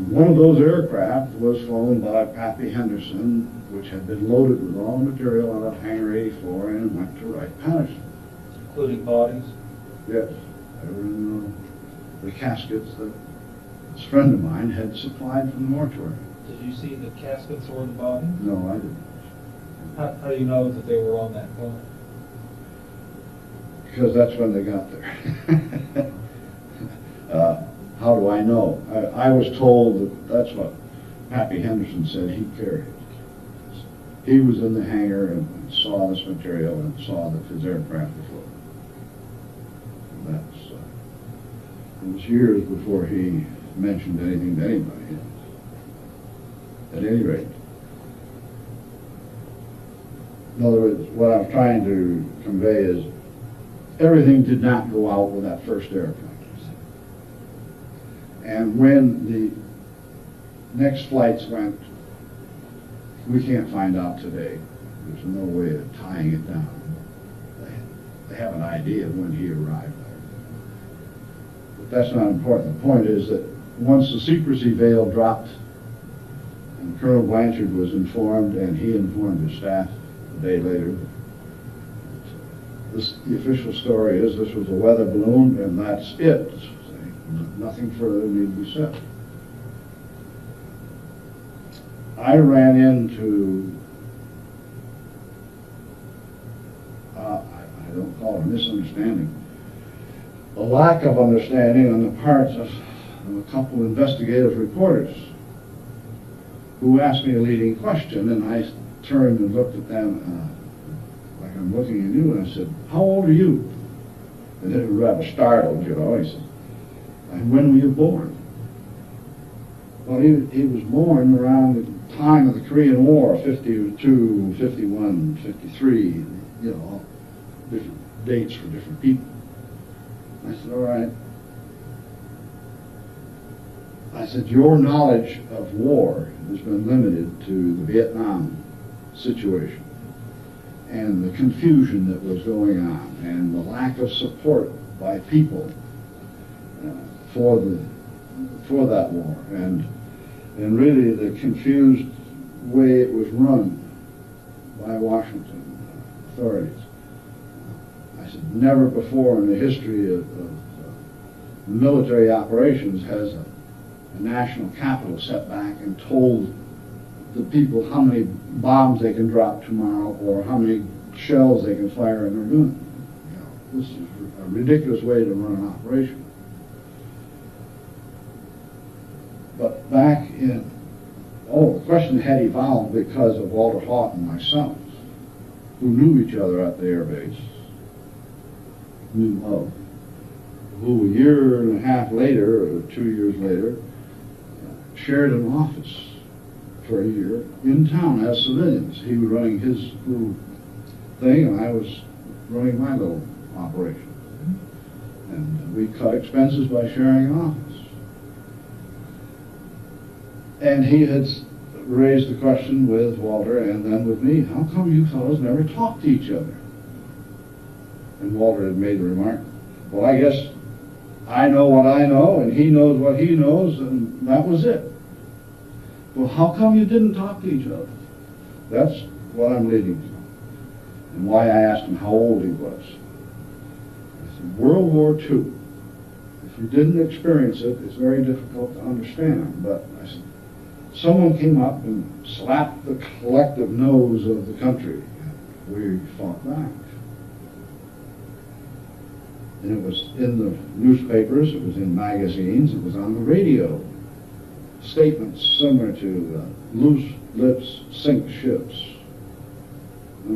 Speaker 20: One of those aircraft was flown by Pappy Henderson, which had been loaded with all material out of Hangar 84 and went to Wright-Patterson.
Speaker 10: Including bodies?
Speaker 20: Yes, they were in the caskets that this friend of mine had supplied from the mortuary.
Speaker 10: Did you see the caskets or the bodies?
Speaker 20: No, I didn't.
Speaker 10: How do you know that they were on that plane?
Speaker 20: Because that's when they got there. How do I know? I was told that that's what Pappy Henderson said he carried. He was in the hangar and saw this material and saw that his aircraft was loaded. And that's, it was years before he mentioned anything to anybody. At any rate. In other words, what I'm trying to convey is everything did not go out with that first airplane. And when the next flights went, we can't find out today. There's no way of tying it down. They have an idea of when he arrived there. But that's not important. The point is that once the secrecy veil dropped and Colonel Blanchard was informed and he informed his staff a day later, the official story is this was a weather balloon and that's it. Nothing further need be said. I ran into, I don't call it a misunderstanding, a lack of understanding on the parts of a couple of investigative reporters who asked me a leading question, and I turned and looked at them like I'm looking at you, and I said, "How old are you?" And they were rather startled, you know. He said, "And when were you born?" Well, he was born around the time of the Korean War, 52, 51, 53, you know, different dates for different people. I said, "All right." I said, "Your knowledge of war has been limited to the Vietnam situation and the confusion that was going on and the lack of support by people for that war, and really the confused way it was run by Washington authorities." I said, never before in the history of military operations has a national capital set back and told the people how many bombs they can drop tomorrow or how many shells they can fire in their gun. You know, this is a ridiculous way to run an operation. But back in, the question had evolved because of Walter Haught and myself, who knew each other at the air base, who a year and a half later, or 2 years later, shared an office for a year in town as civilians. He was running his little thing, and I was running my little operation. And we cut expenses by sharing an office. And he had raised the question with Walter and then with me, "How come you fellows never talk to each other?" And Walter had made the remark, "Well, I guess I know what I know and he knows what he knows, and that was it." Well, how come you didn't talk to each other? That's what I'm leading to, and why I asked him how old he was. I said, World War II. If you didn't experience it, it's very difficult to understand. But I said, someone came up and slapped the collective nose of the country. We fought back. And it was in the newspapers, it was in magazines, it was on the radio. Statements similar to loose lips sink ships.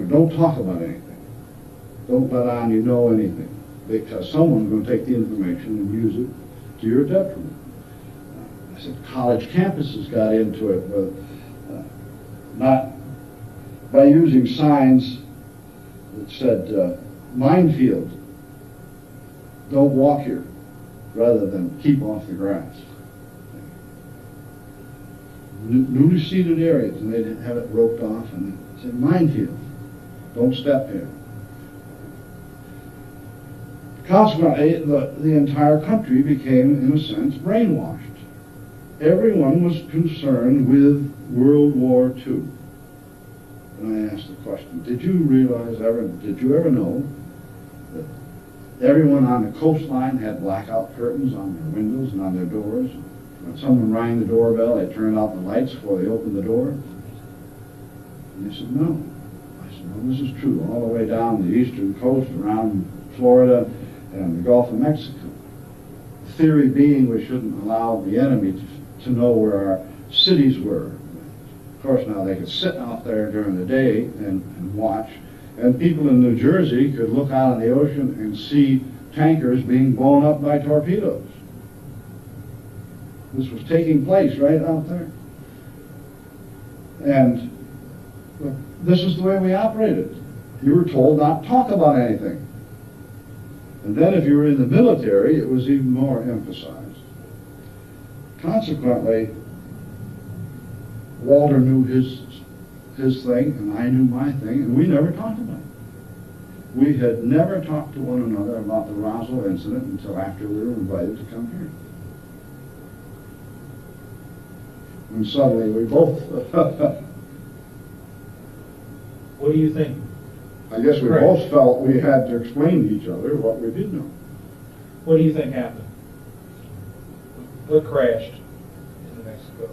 Speaker 20: Don't talk about anything. Don't let on you know anything, because someone's going to take the information and use it to your detriment. I said college campuses got into it, but not by using signs that said minefield, don't walk here. rather than keep off the grass. Newly seeded areas, and they'd have it roped off and say, minefield, don't step here. Consequently, the entire country became, in a sense, brainwashed. Everyone was concerned with World War II. And I asked the question, did you ever know that everyone on the coastline had blackout curtains on their windows and on their doors? When someone rang the doorbell, they turned out the lights before they opened the door. And they said, no. I said, well, this is true all the way down the eastern coast, around Florida and the Gulf of Mexico. The theory being we shouldn't allow the enemy to know where our cities were. Of course, now they could sit out there during the day and watch, and people in New Jersey could look out on the ocean and see tankers being blown up by torpedoes. This was taking place right out there. And look, this is the way we operated. You were told not to talk about anything. And then if you were in the military, it was even more emphasized. Consequently, Walter knew his thing, and I knew my thing, and we never talked about it. We had never talked to one another about the Roswell incident until after we were invited to come here. And suddenly we both...
Speaker 10: What do you think?
Speaker 20: I guess we both felt we had to explain to each other what we did know.
Speaker 10: What do you think happened? What crashed in New Mexico in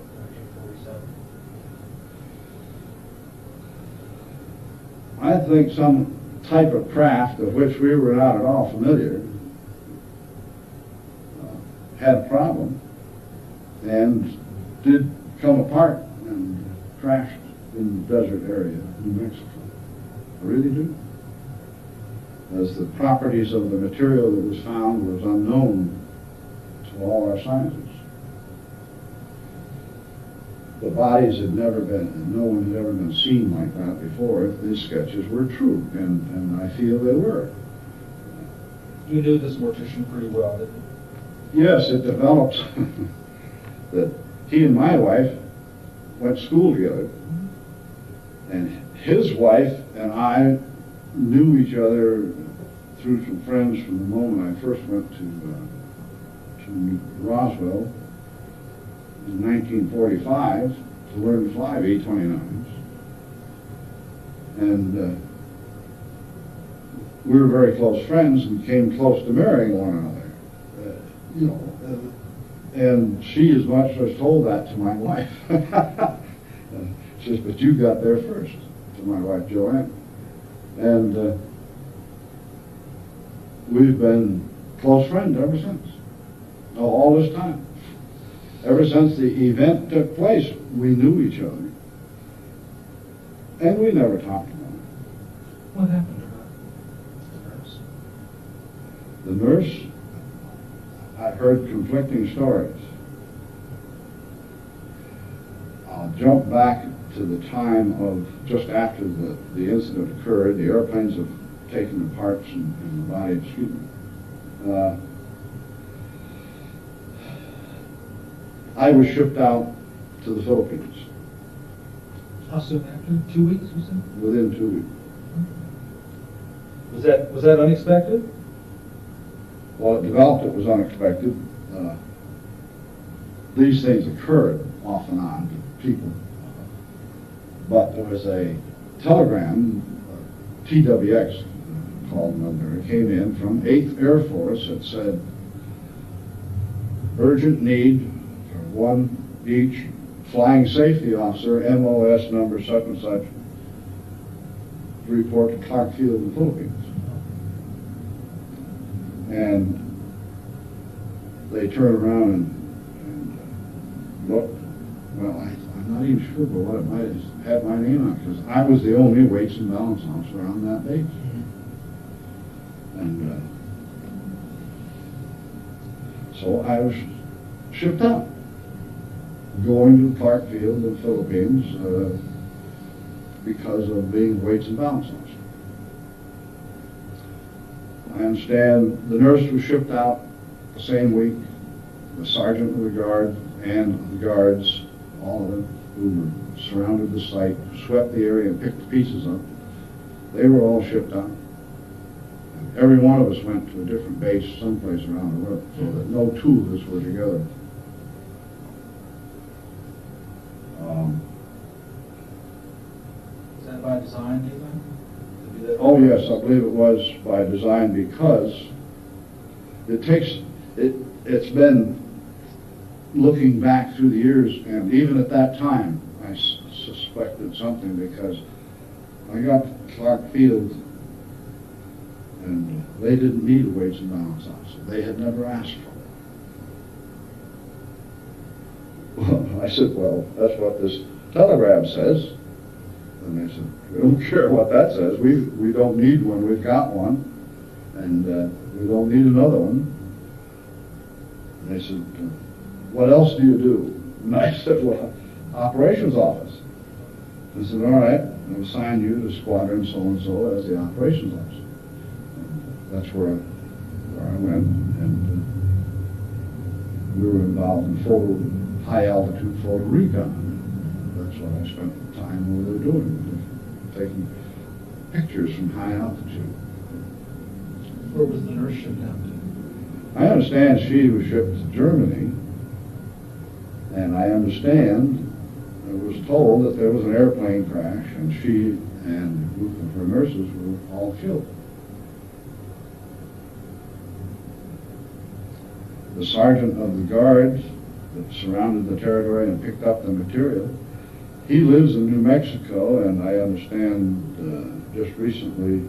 Speaker 10: 1947?
Speaker 20: I think some type of craft of which we were not at all familiar had a problem and did come apart and crashed in the desert area of New Mexico. I really do. As the properties of the material that was found was unknown to all our scientists. The bodies had never been, no one had ever been seen like that before if these sketches were true, and I feel they were.
Speaker 10: You knew this mortician pretty well, didn't you?
Speaker 20: Yes, it developed that he and my wife went to school together, and his wife and I knew each other through some friends from the moment I first went to Roswell in 1945 to learn to fly B-29s. And we were very close friends and came close to marrying one another. And she as much as told that to my wife. She says, but you got there first, to my wife Joanne. And we've been close friends ever since. All this time. Ever since the event took place, we knew each other. And we never talked about it.
Speaker 10: What happened to her?
Speaker 20: The nurse, I heard conflicting stories. I'll jump back to the time of just after the incident occurred. The airplanes have taken the parts and the body, excuse me. I was shipped out to the Philippines.
Speaker 10: How soon after? 2 weeks, you said?
Speaker 20: Within 2 weeks.
Speaker 10: Was that unexpected?
Speaker 20: Well, it developed, it was unexpected. These things occurred off and on to people. But there was a telegram, TWX called number, it came in from 8th Air Force that said, urgent need for one each flying safety officer, MOS number such and such, to report to Clark Field in the Philippines. And they turned around and looked. Well, I'm not even sure, but what it might have had my name on it, because I was the only weights and balance officer on that base. And so I was shipped out, going to Clark Field in the Philippines because of being weights and balance officer. I understand the nurse was shipped out the same week, the sergeant of the guard and the guards, all of them who surrounded the site, swept the area and picked the pieces up. They were all shipped out. And every one of us went to a different base someplace around the world, so that no two of us were together.
Speaker 10: Is that by design, do you think? To do that?
Speaker 20: Oh yes, I believe it was by design, because it's been looking back through the years, and even at that time I suspected something, because I got to Clark Field and they didn't need a Weights and Balance officer. They had never asked for it. Well, I said, well, that's what this telegram says. And they said, we don't care what that says. We don't need one. We've got one. And we don't need another one. And they said, what else do you do? And I said, well, operations office. I said, all right, I'll assign you to squadron so-and-so as the operations officer. And that's where I went. And we were involved in high-altitude photo recon. That's what I spent the time we were doing, taking pictures from high altitude.
Speaker 10: Where was the nurse shipped out to?
Speaker 20: I understand she was shipped to Germany, and I understand I was told that there was an airplane crash, and she and a group of her nurses were all killed. The sergeant of the guards that surrounded the territory and picked up the material, he lives in New Mexico, and I understand just recently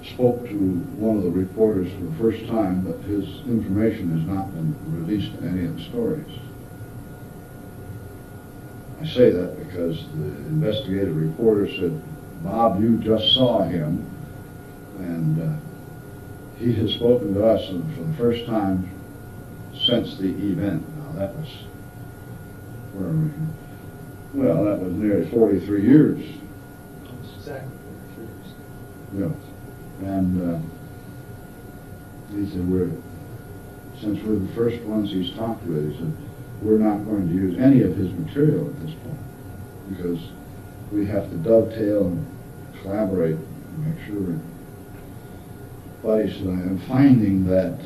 Speaker 20: spoke to one of the reporters for the first time, but his information has not been released in any of the stories. I say that because the investigative reporter said, Bob, you just saw him, and he has spoken to us for the first time since the event. Now that was, where are we? Well, that was nearly 43 years.
Speaker 10: Almost exactly 43 years.
Speaker 20: Yeah. And he said, since we're the first ones he's talked with, he said, we're not going to use any of his material at this point, because we have to dovetail and collaborate and make sure. But he said, I am finding that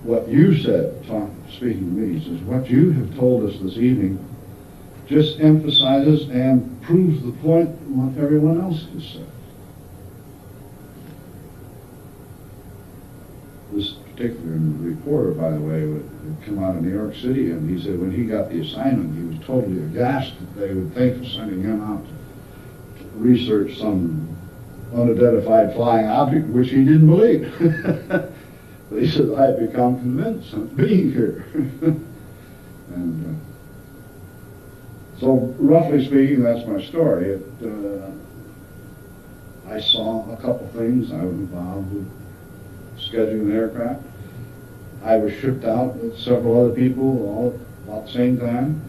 Speaker 20: what you said, speaking to me, he says, what you have told us this evening just emphasizes and proves the point what everyone else has said. This particular reporter, by the way, would come out of New York City, and he said when he got the assignment, he was totally aghast that they would think of sending him out to research some unidentified flying object, which he didn't believe. But he said, I have become convinced of being here. And so, roughly speaking, that's my story. I saw a couple things. I was involved with scheduling an aircraft. I was shipped out with several other people all about the same time.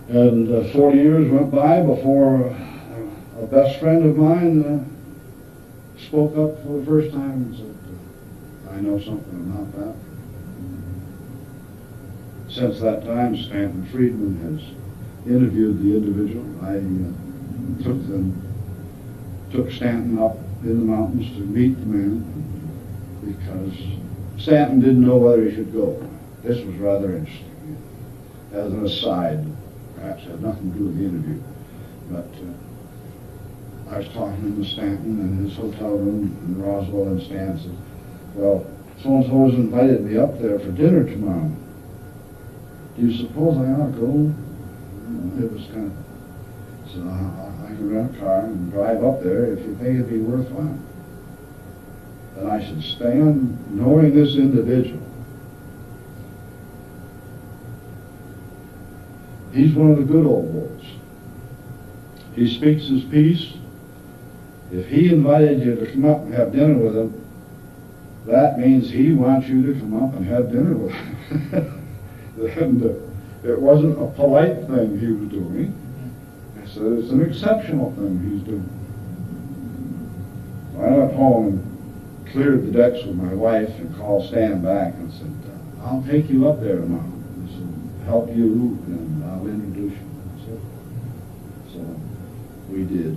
Speaker 20: And 40 years went by before a best friend of mine spoke up for the first time and said, I know something about that. Since that time, Stanton Friedman has interviewed the individual. I took Stanton up in the mountains to meet the man, because Stanton didn't know whether he should go. This was rather interesting. As an aside, perhaps had nothing to do with the interview, but I was talking to Stanton in his hotel room in Roswell, and Stanton said, well, so-and-so has invited me up there for dinner tomorrow. Do you suppose I ought to go? It was kind of, so I can rent a car and drive up there if you think it'd be worthwhile. And I should stand knowing this individual. He's one of the good old boys. He speaks his piece. If he invited you to come up and have dinner with him, that means he wants you to come up and have dinner with him. And it wasn't a polite thing he was doing. I said, it's an exceptional thing he's doing. I went home and cleared the decks with my wife and called Stan back and said, I'll take you up there tomorrow. This will help you and I'll introduce you. So we did.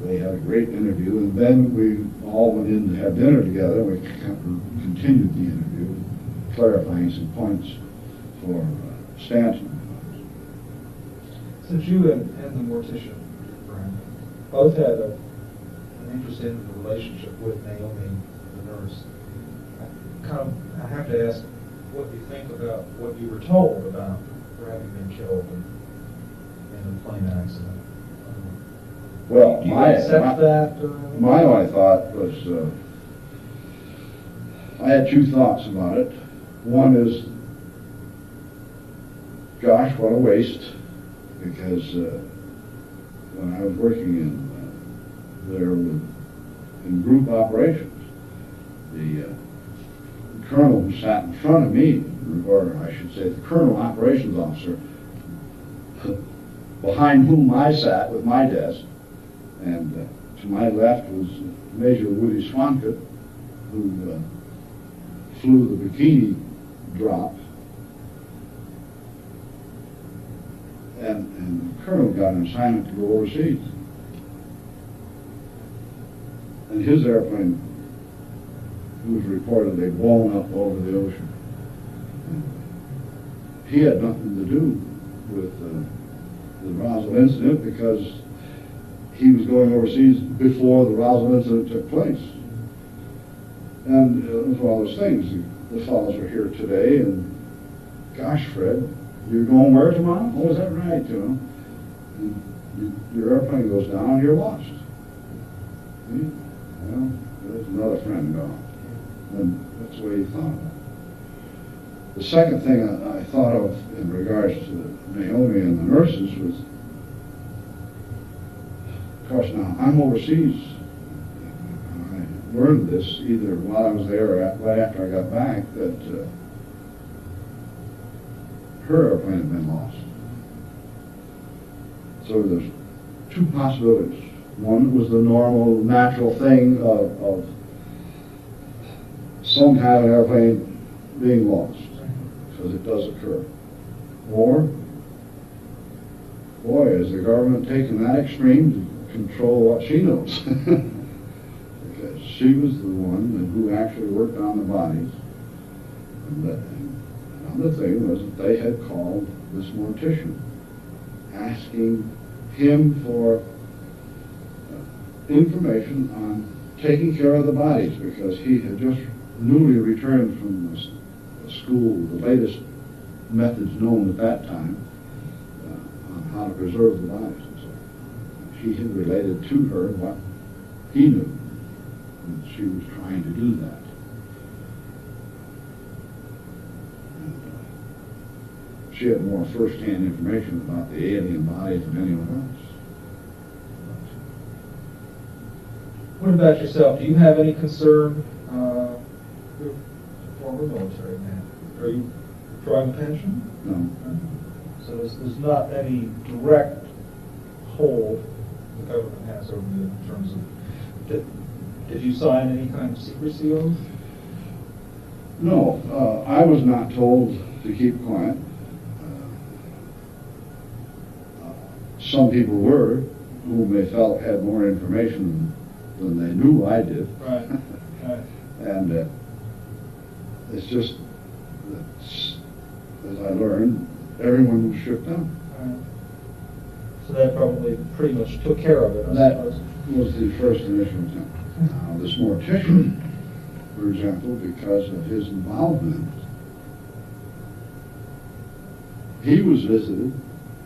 Speaker 20: They had a great interview, and then we all went in to have dinner together. We continued the interview, clarifying some points for Stanton.
Speaker 10: Since you and the mortician, Brian, both had an interest in the relationship with Naomi, the nurse, I have to ask what you think about what you were told about her having been killed in a plane accident.
Speaker 20: Well,
Speaker 10: do you accept that?
Speaker 20: My thought was, I had two thoughts about it. One is, gosh, what a waste, because when I was working in group operations, the colonel who sat in front of me, or I should say the colonel operations officer, behind whom I sat with my desk, and to my left was Major Woody Swankett, who flew the bikini drop. And the colonel got an assignment to go overseas. And his airplane was reportedly blown up over the ocean. He had nothing to do with the Roswell incident because he was going overseas before the Roswell incident took place. And it was one of those things. The fellows are here today, and gosh, Fred, you're going where tomorrow? Oh, is that right, you know? And your airplane goes down, you're lost. See? Well, there's another friend gone. And that's the way he thought of it. The second thing I thought of in regards to Naomi and the nurses was, of course, now I'm overseas. I learned this either while I was there or right after I got back that her airplane had been lost. So there's two possibilities. One was the normal, natural thing of some kind of airplane being lost, because it does occur. Or, boy, is the government taking that extreme to control what she knows? Because she was the one who actually worked on the bodies. And another thing was that they had called this mortician, asking him for information on taking care of the bodies, because he had just newly returned from the school, the latest methods known at that time on how to preserve the bodies. And so he had related to her what he knew, and she was trying to do that. And she had more first-hand information about the alien bodies than anyone else.
Speaker 10: What about yourself? Do you have any concern? You're a former military man. Are you drawing a pension?
Speaker 20: No.
Speaker 10: So there's not any direct hold the government has over you in terms of, did you sign any kind of secrecy oath?
Speaker 20: No, I was not told to keep quiet. Some people were, whom they felt had more information than they knew I did.
Speaker 10: Right, right.
Speaker 20: And it's just, as I learned, everyone was shipped out.
Speaker 10: Right. So that probably pretty much took care of it, I
Speaker 20: That
Speaker 10: suppose.
Speaker 20: was the first initial attempt. Now, this mortician, for example, because of his involvement, he was visited,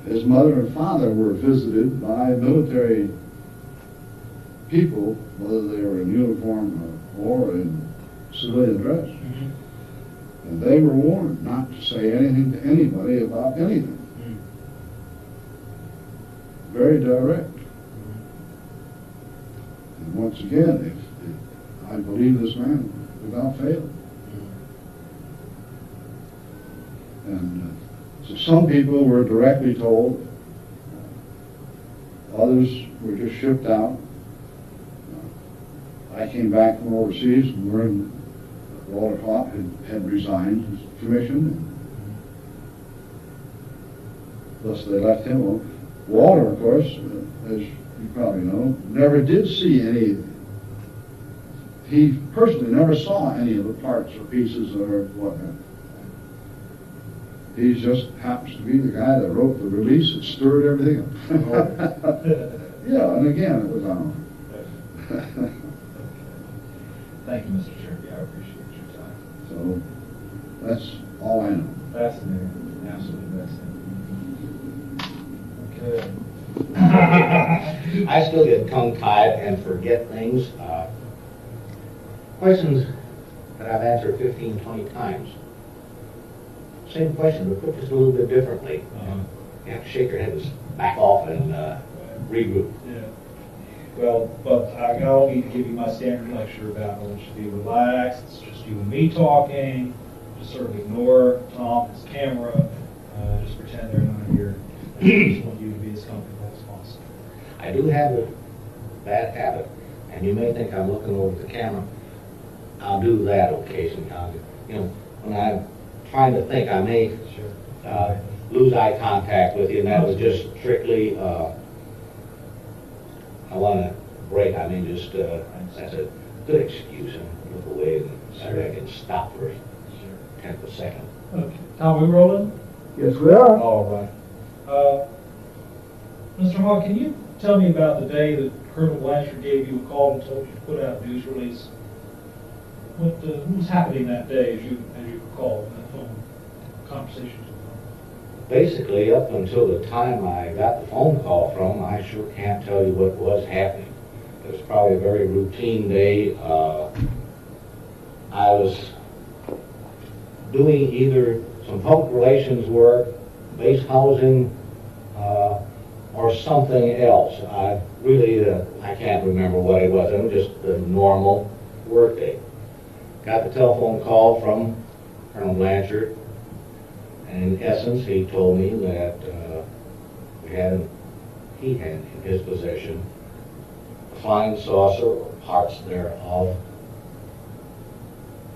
Speaker 20: his mother and father were visited by military people, whether they were in uniform or in civilian dress.
Speaker 10: Mm-hmm.
Speaker 20: And they were warned not to say anything to anybody about anything. Very direct. And once again, if I believe this man without fail. And so some people were directly told, others were just shipped out. I came back from overseas and learned that Walter Haupt had resigned his commission. Thus they left him alone. Walter, of course, as you probably know, never did see any. He personally never saw any of the parts or pieces or whatnot. He just happens to be the guy that wrote the release that stirred everything up. Yeah, and again, it was on.
Speaker 10: Thank you, Mr. Sherby. I appreciate your time.
Speaker 20: So that's all I know.
Speaker 10: Fascinating. Absolutely fascinating. Okay.
Speaker 21: I still get tongue-tied and forget things. Questions that I've answered 15, 20 times. Same question, but put just a little bit differently. You have to shake your head and back off and regroup.
Speaker 10: Yeah. Well, but I don't need to give you my standard lecture about I want you to be relaxed. It's just you and me talking. Just sort of ignore Tom, his camera. Just pretend they're not here. I just want you to be as comfortable as possible.
Speaker 21: I do have a bad habit, and you may think I'm looking over the camera. I'll do that occasionally. When I'm trying to think, I may lose eye contact with you, and that was just strictly, I want to break. I mean, just, that's a good excuse, and look away, and I can stop for a tenth of a second.
Speaker 10: Okay. Tom, we rolling?
Speaker 3: Yes, we are.
Speaker 10: All right. Mr. Hogg, can you tell me about the day that Colonel Blanchard gave you a call and told you to put out a news release? What was happening that day as you recall in that phone conversation?
Speaker 21: Basically, up until the time I got the phone call from, I sure can't tell you what was happening. It was probably a very routine day. I was doing either some public relations work, base housing, or something else. I can't remember what it was. It was just a normal work day. Got the telephone call from Colonel Blanchard, and in essence, he told me that he had in his possession a flying saucer or parts thereof.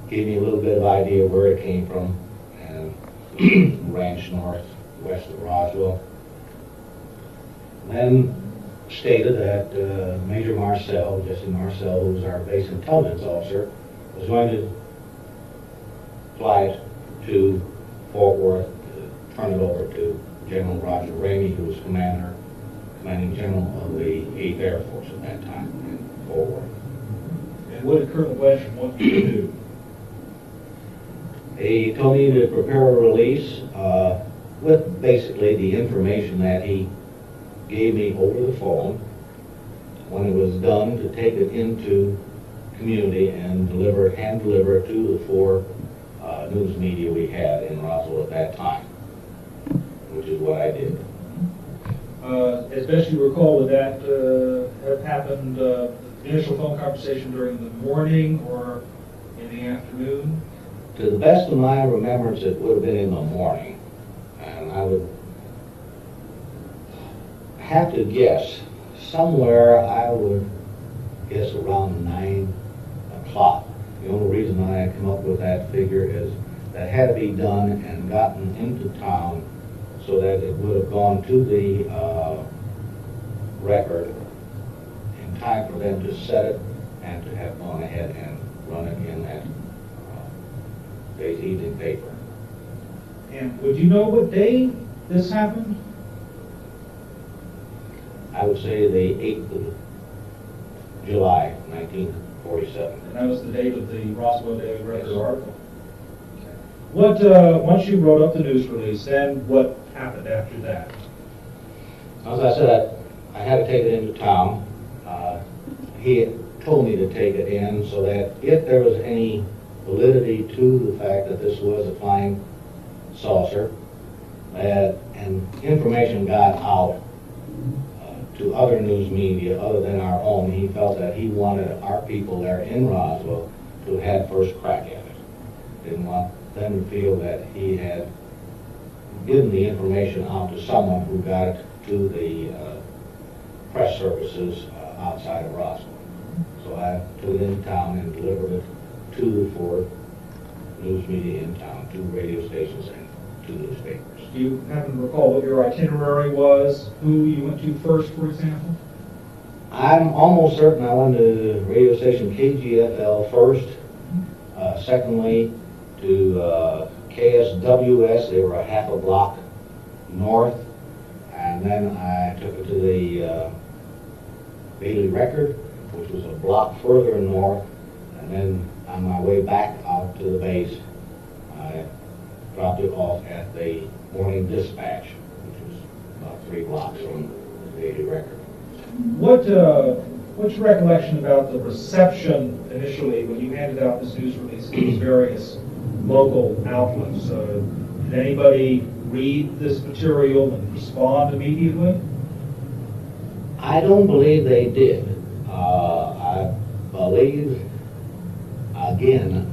Speaker 21: Gave me a little bit of idea where it came from, and ranch northwest of Roswell. Then stated that Major Marcel, Jesse Marcel, who was our base intelligence officer, was going to fly it to Fort Worth to turn it over to General Roger Ramey, who was commanding general of the 8th Air Force at that time in Fort Worth.
Speaker 10: And what did Colonel Blanchard want you to do?
Speaker 21: He told me to prepare a release with basically the information that he gave me over the phone. When it was done, to take it into community and hand deliver it to the 4 news media we had in Roswell at that time, which is what I did.
Speaker 10: As best you recall, would that have happened, the initial phone conversation during the morning or in the afternoon?
Speaker 21: To the best of my remembrance, it would have been in the morning. And I would have to guess, somewhere I would guess around 9 o'clock. The only reason I come up with that figure is that had to be done and gotten into town so that it would have gone to the record in time for them to set it and to have gone ahead and run it in that day's evening paper.
Speaker 10: And would you know what day this happened?
Speaker 21: I would say the 8th of July, 1947.
Speaker 10: And that was the date of the Roswell Daily Record article. Okay. What, once you wrote up the news release, then what happened after that?
Speaker 21: As I said, I had to take it into town. He told me to take it in so that if there was any validity to the fact that this was a flying saucer, and information got out to other news media other than our own, he felt that he wanted our people there in Roswell to have had first crack at it. Didn't want them to feel that he had given the information out to someone who got it to the press services outside of Roswell. So So I took it into town and delivered it to the 4 news media in town, 2 radio stations and 2 newspapers.
Speaker 10: Do you happen to recall what your itinerary was, who you went to first, for example?
Speaker 21: I'm almost certain I went to radio station KGFL first, secondly to KSWS, they were a half a block north, and then I took it to the Daily Record, which was a block further north, and then on my way back out to the base, I dropped it off at the Morning Dispatch, which was about 3 blocks from the Daily Record.
Speaker 10: What's your recollection about the reception initially when you handed out this news release to these various local outlets? Did anybody read this material and respond immediately?
Speaker 21: I don't believe they did. I believe, again,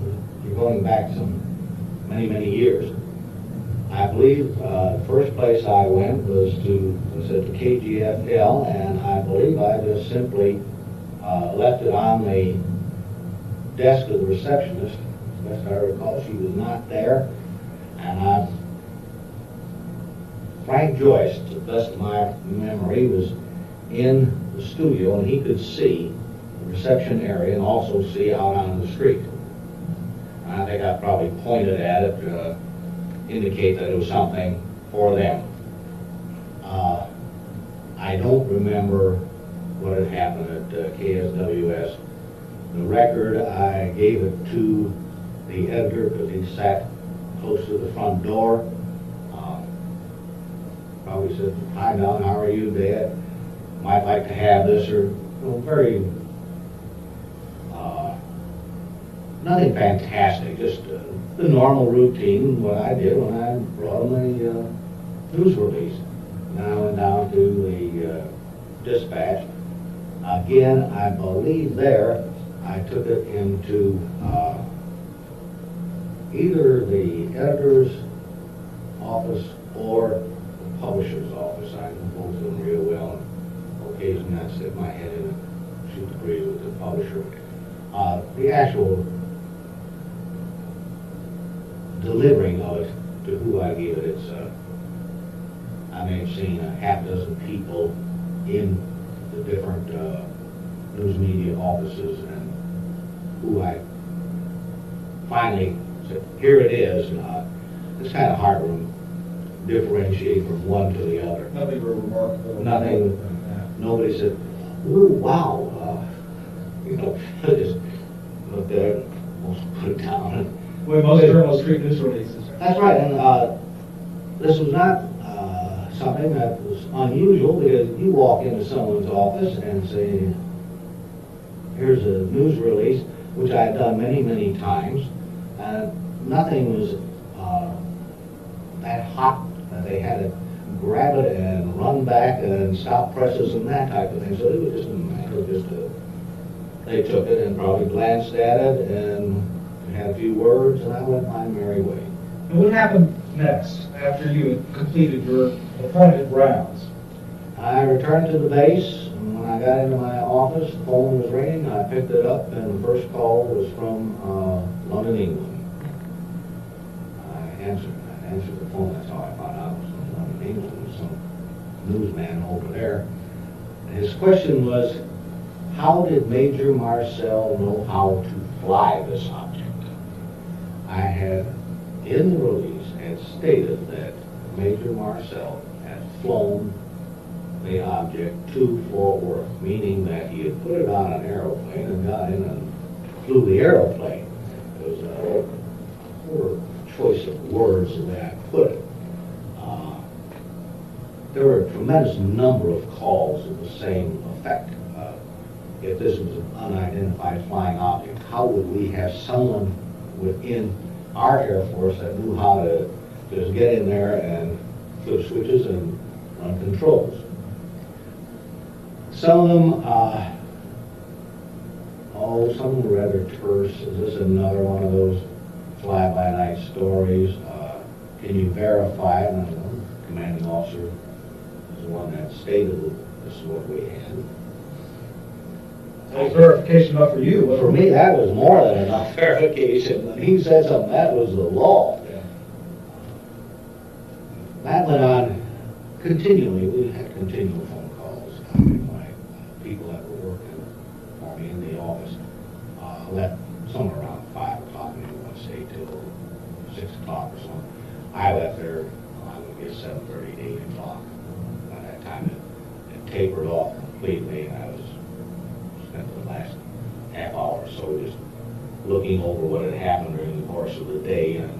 Speaker 21: you're going back some many years. I believe the first place I went was to KGFL, and I believe I just simply left it on the desk of the receptionist. As best I recall, she was not there, and Frank Joyce, to the best of my memory, was in the studio, and he could see the reception area and also see out on the street. And I think I probably pointed at it to indicate that it was something for them. I don't remember what had happened at KSWS. The Record, I gave it to the editor because he sat close to the front door. Probably said, "Hi, Don, how are you, Dad? Might like to have this," or very, nothing fantastic, just the normal routine, what I did when I brought him a news release. Then I went down to the Dispatch. Again, I believe there I took it into either the editor's office or the publisher's office. I know both of them real well. And occasionally I stick my head in and shoot the breeze with the publisher. The actual delivering of it to who I gave it, I may have seen a half dozen people in the different news media offices, and who I finally said, "Here it is." It's kind of hard to differentiate from one to the other.
Speaker 10: Nothing remarkable.
Speaker 21: Nothing. Nobody said, "Ooh, wow." Just looked at it, almost put it down.
Speaker 10: Well, most journalists treat news releases.
Speaker 21: That's right, and this was not something that was unusual, because you walk into someone's office and say, "Here's a news release," which I had done many times, and nothing was that hot that they had to grab it and run back and stop presses and that type of thing. So it was just a matter of they took it and probably glanced at it and had a few words, and I went my merry way.
Speaker 10: And what happened next after you had completed your appointed rounds?
Speaker 21: I returned to the base, and when I got into my office, the phone was ringing. I picked it up, and the first call was from London, England. I answered the phone. That's how I found out it was from London, England. It was some newsman over there. And his question was, how did Major Marcel know how to fly this object? I had, in the release, had stated that Major Marcel had flown the object to Fort Worth, meaning that he had put it on an aeroplane and got in and flew the aeroplane. It was a poor choice of words the way I put it. There were a tremendous number of calls of the same effect. If this was an unidentified flying object, how would we have someone within our Air Force that knew how to just get in there and flip switches and run controls? Some of them, some of them were rather terse. Is this another one of those fly-by-night stories? Can you verify it? And the commanding officer was the one that stated that this is what we had.
Speaker 10: That was verification enough for you.
Speaker 21: For me, that was more than enough verification. When he said something, that was the law. That went on continually. We had continual phone calls. My people that were working for me in the office left somewhere around 5 o'clock, maybe one stay till 6 o'clock or something. I left there, I would get 7:30, 8 o'clock. By that time, it tapered off completely, and I was spent the last half hour or so just looking over what had happened during the course of the day. And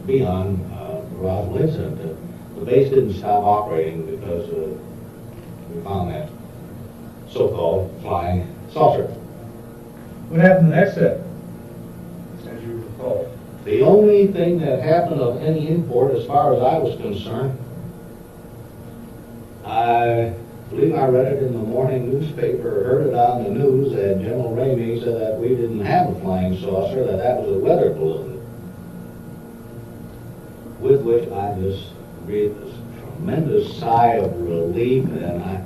Speaker 21: beyond the Roswell incident, the base didn't stop operating because we found that so-called flying saucer.
Speaker 10: What happened the next day, as you recall?
Speaker 21: The only thing that happened of any import, as far as I was concerned, I believe I read it in the morning newspaper, heard it on the news, that General Ramey said that we didn't have a flying saucer, that was a weather balloon. With which I just breathed this tremendous sigh of relief, and I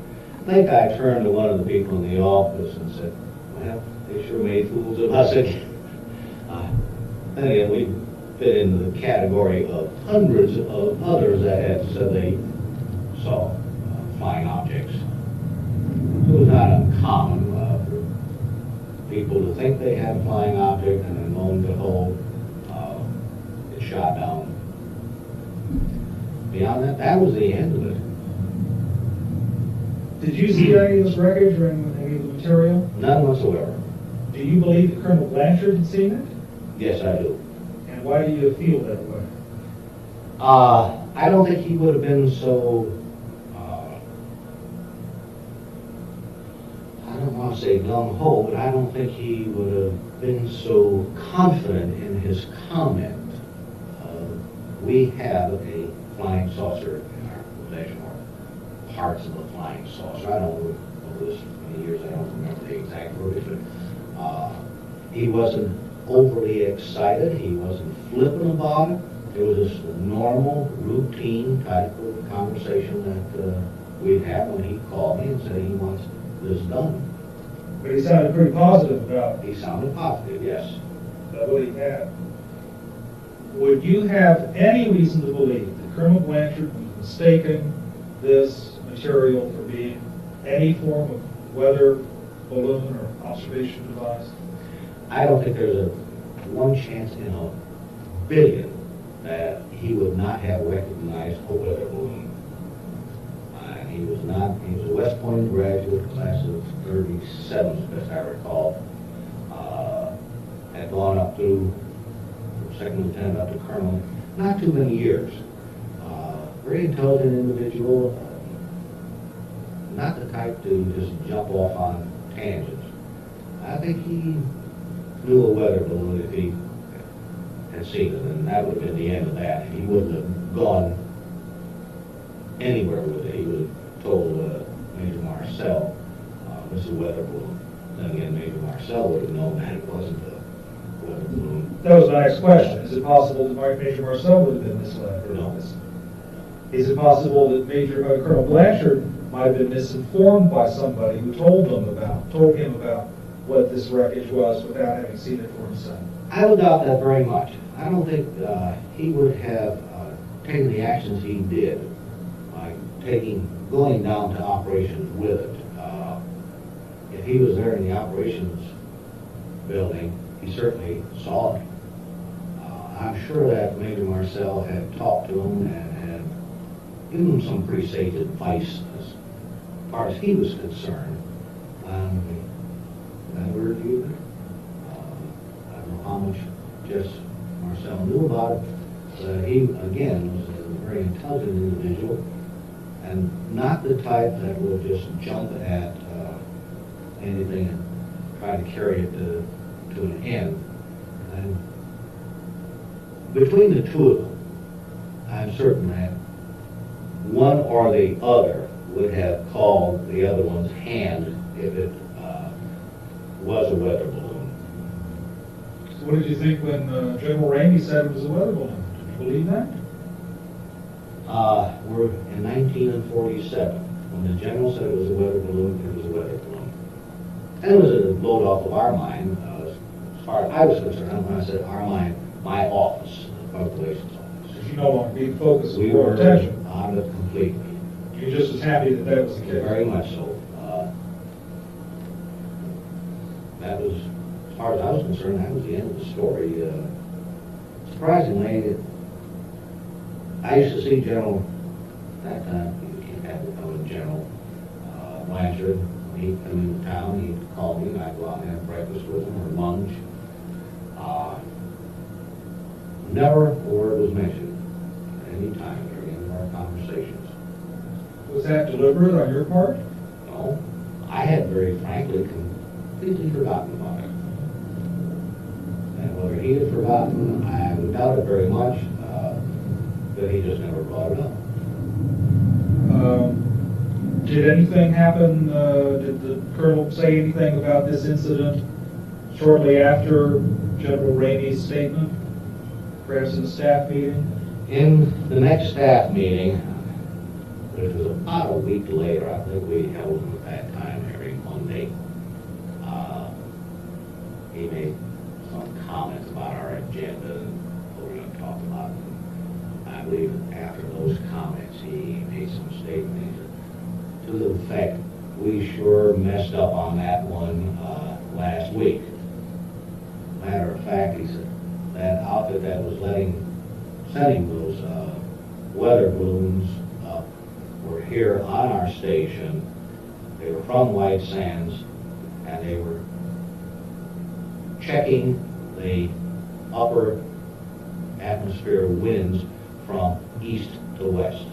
Speaker 21: think I turned to one of the people in the office and said, well, they sure made fools of us again. And again, we fit into the category of hundreds of others that had said they saw flying objects. It was not uncommon for people to think they had a flying object, and then lo and behold, it shot down. Beyond that, that was the end of it.
Speaker 10: Did you see any of this wreckage or any of the material?
Speaker 21: None whatsoever.
Speaker 10: Do you believe that Colonel Blanchard had seen it?
Speaker 21: Yes, I do.
Speaker 10: And why do you feel that way?
Speaker 21: I don't think he would have been so, I don't want to say gung-ho, but I don't think he would have been so confident in his comment. We have a flying saucer in our possession, or parts of a flying saucer. I don't know this many years, I don't remember the exact verbiage, but he wasn't overly excited, he wasn't flippant about it. It was just a normal, routine type of conversation that we'd have when he called me and said he wants this done.
Speaker 10: But he sounded pretty positive about it.
Speaker 21: He sounded positive, yes.
Speaker 10: About what he had. Would you have any reason to believe that Colonel Blanchard was mistaken this material for being any form of weather balloon or observation device?
Speaker 21: I don't think there's one chance in a billion that he would not have recognized a weather balloon. He was a West Point graduate, class of 37, as I recall. Had gone up through from second lieutenant up to colonel, not too many years. Very intelligent individual, not the type to just jump off on tangents. I think he knew a weather balloon if he had seen it, and that would have been the end of that. He wouldn't have gone anywhere with it. He would have told Major Marcel, this is a weather balloon. Then again, Major Marcel would have known that it wasn't a weather balloon.
Speaker 10: That was my next question. Is it possible that Major Marcel would have been misled?
Speaker 21: No.
Speaker 10: Is it possible that Colonel Blanchard might have been misinformed by somebody who told him about what this wreckage was without having seen it for himself?
Speaker 21: I would doubt that very much. I don't think he would have taken the actions he did by going down to operations with it. If he was there in the operations building, he certainly saw it. I'm sure that Major Marcel had talked to him and had given him some pretty sage advice as far as he was concerned. Never reviewed it. I don't know how much Jess Marcel knew about it, but he, again, was a very intelligent individual and not the type that will just jump at anything and try to carry it to an end. And between the two of them, I'm certain that one or the other would have called the other one's hand if it was a weather balloon.
Speaker 10: So what did you think when General Ramey said it was a weather balloon? Did you believe that?
Speaker 21: We're in 1947. When the general said it was a weather balloon, it was a weather balloon. And it was a load off of our line. As far as I was concerned, when I said our line, my office, the public relations office.
Speaker 10: Because you no longer be the focus of
Speaker 21: We
Speaker 10: world
Speaker 21: were
Speaker 10: attention.
Speaker 21: on it completely.
Speaker 10: You're just as happy that that was the case.
Speaker 21: Very much so. That was, as far as I was concerned, that was the end of the story. Surprisingly, I used to see General, that time, he had to come in General Blanchard. When he'd come into town, he'd call me, and I'd go out and have breakfast with him, or lunch. Never a word was mentioned at any time during any of our conversations.
Speaker 10: Was that deliberate on your part?
Speaker 21: No. I had very frankly completely forgotten about it. And whether he had forgotten, I would doubt it very much, but he just never brought it up.
Speaker 10: Did anything happen, did the colonel say anything about this incident shortly after General Ramey's statement? Perhaps in a staff meeting?
Speaker 21: In the next staff meeting, which was about a week later, I think we held them at that time every Monday, he made some comments about our agenda and what we're going to talk about. And I believe after those comments, he made some statements to the effect, we sure messed up on that one last week. Matter of fact, he said, that outfit that was sending those weather balloons up were here on our station. They were from White Sands, and they were checking the upper atmosphere winds from east to west.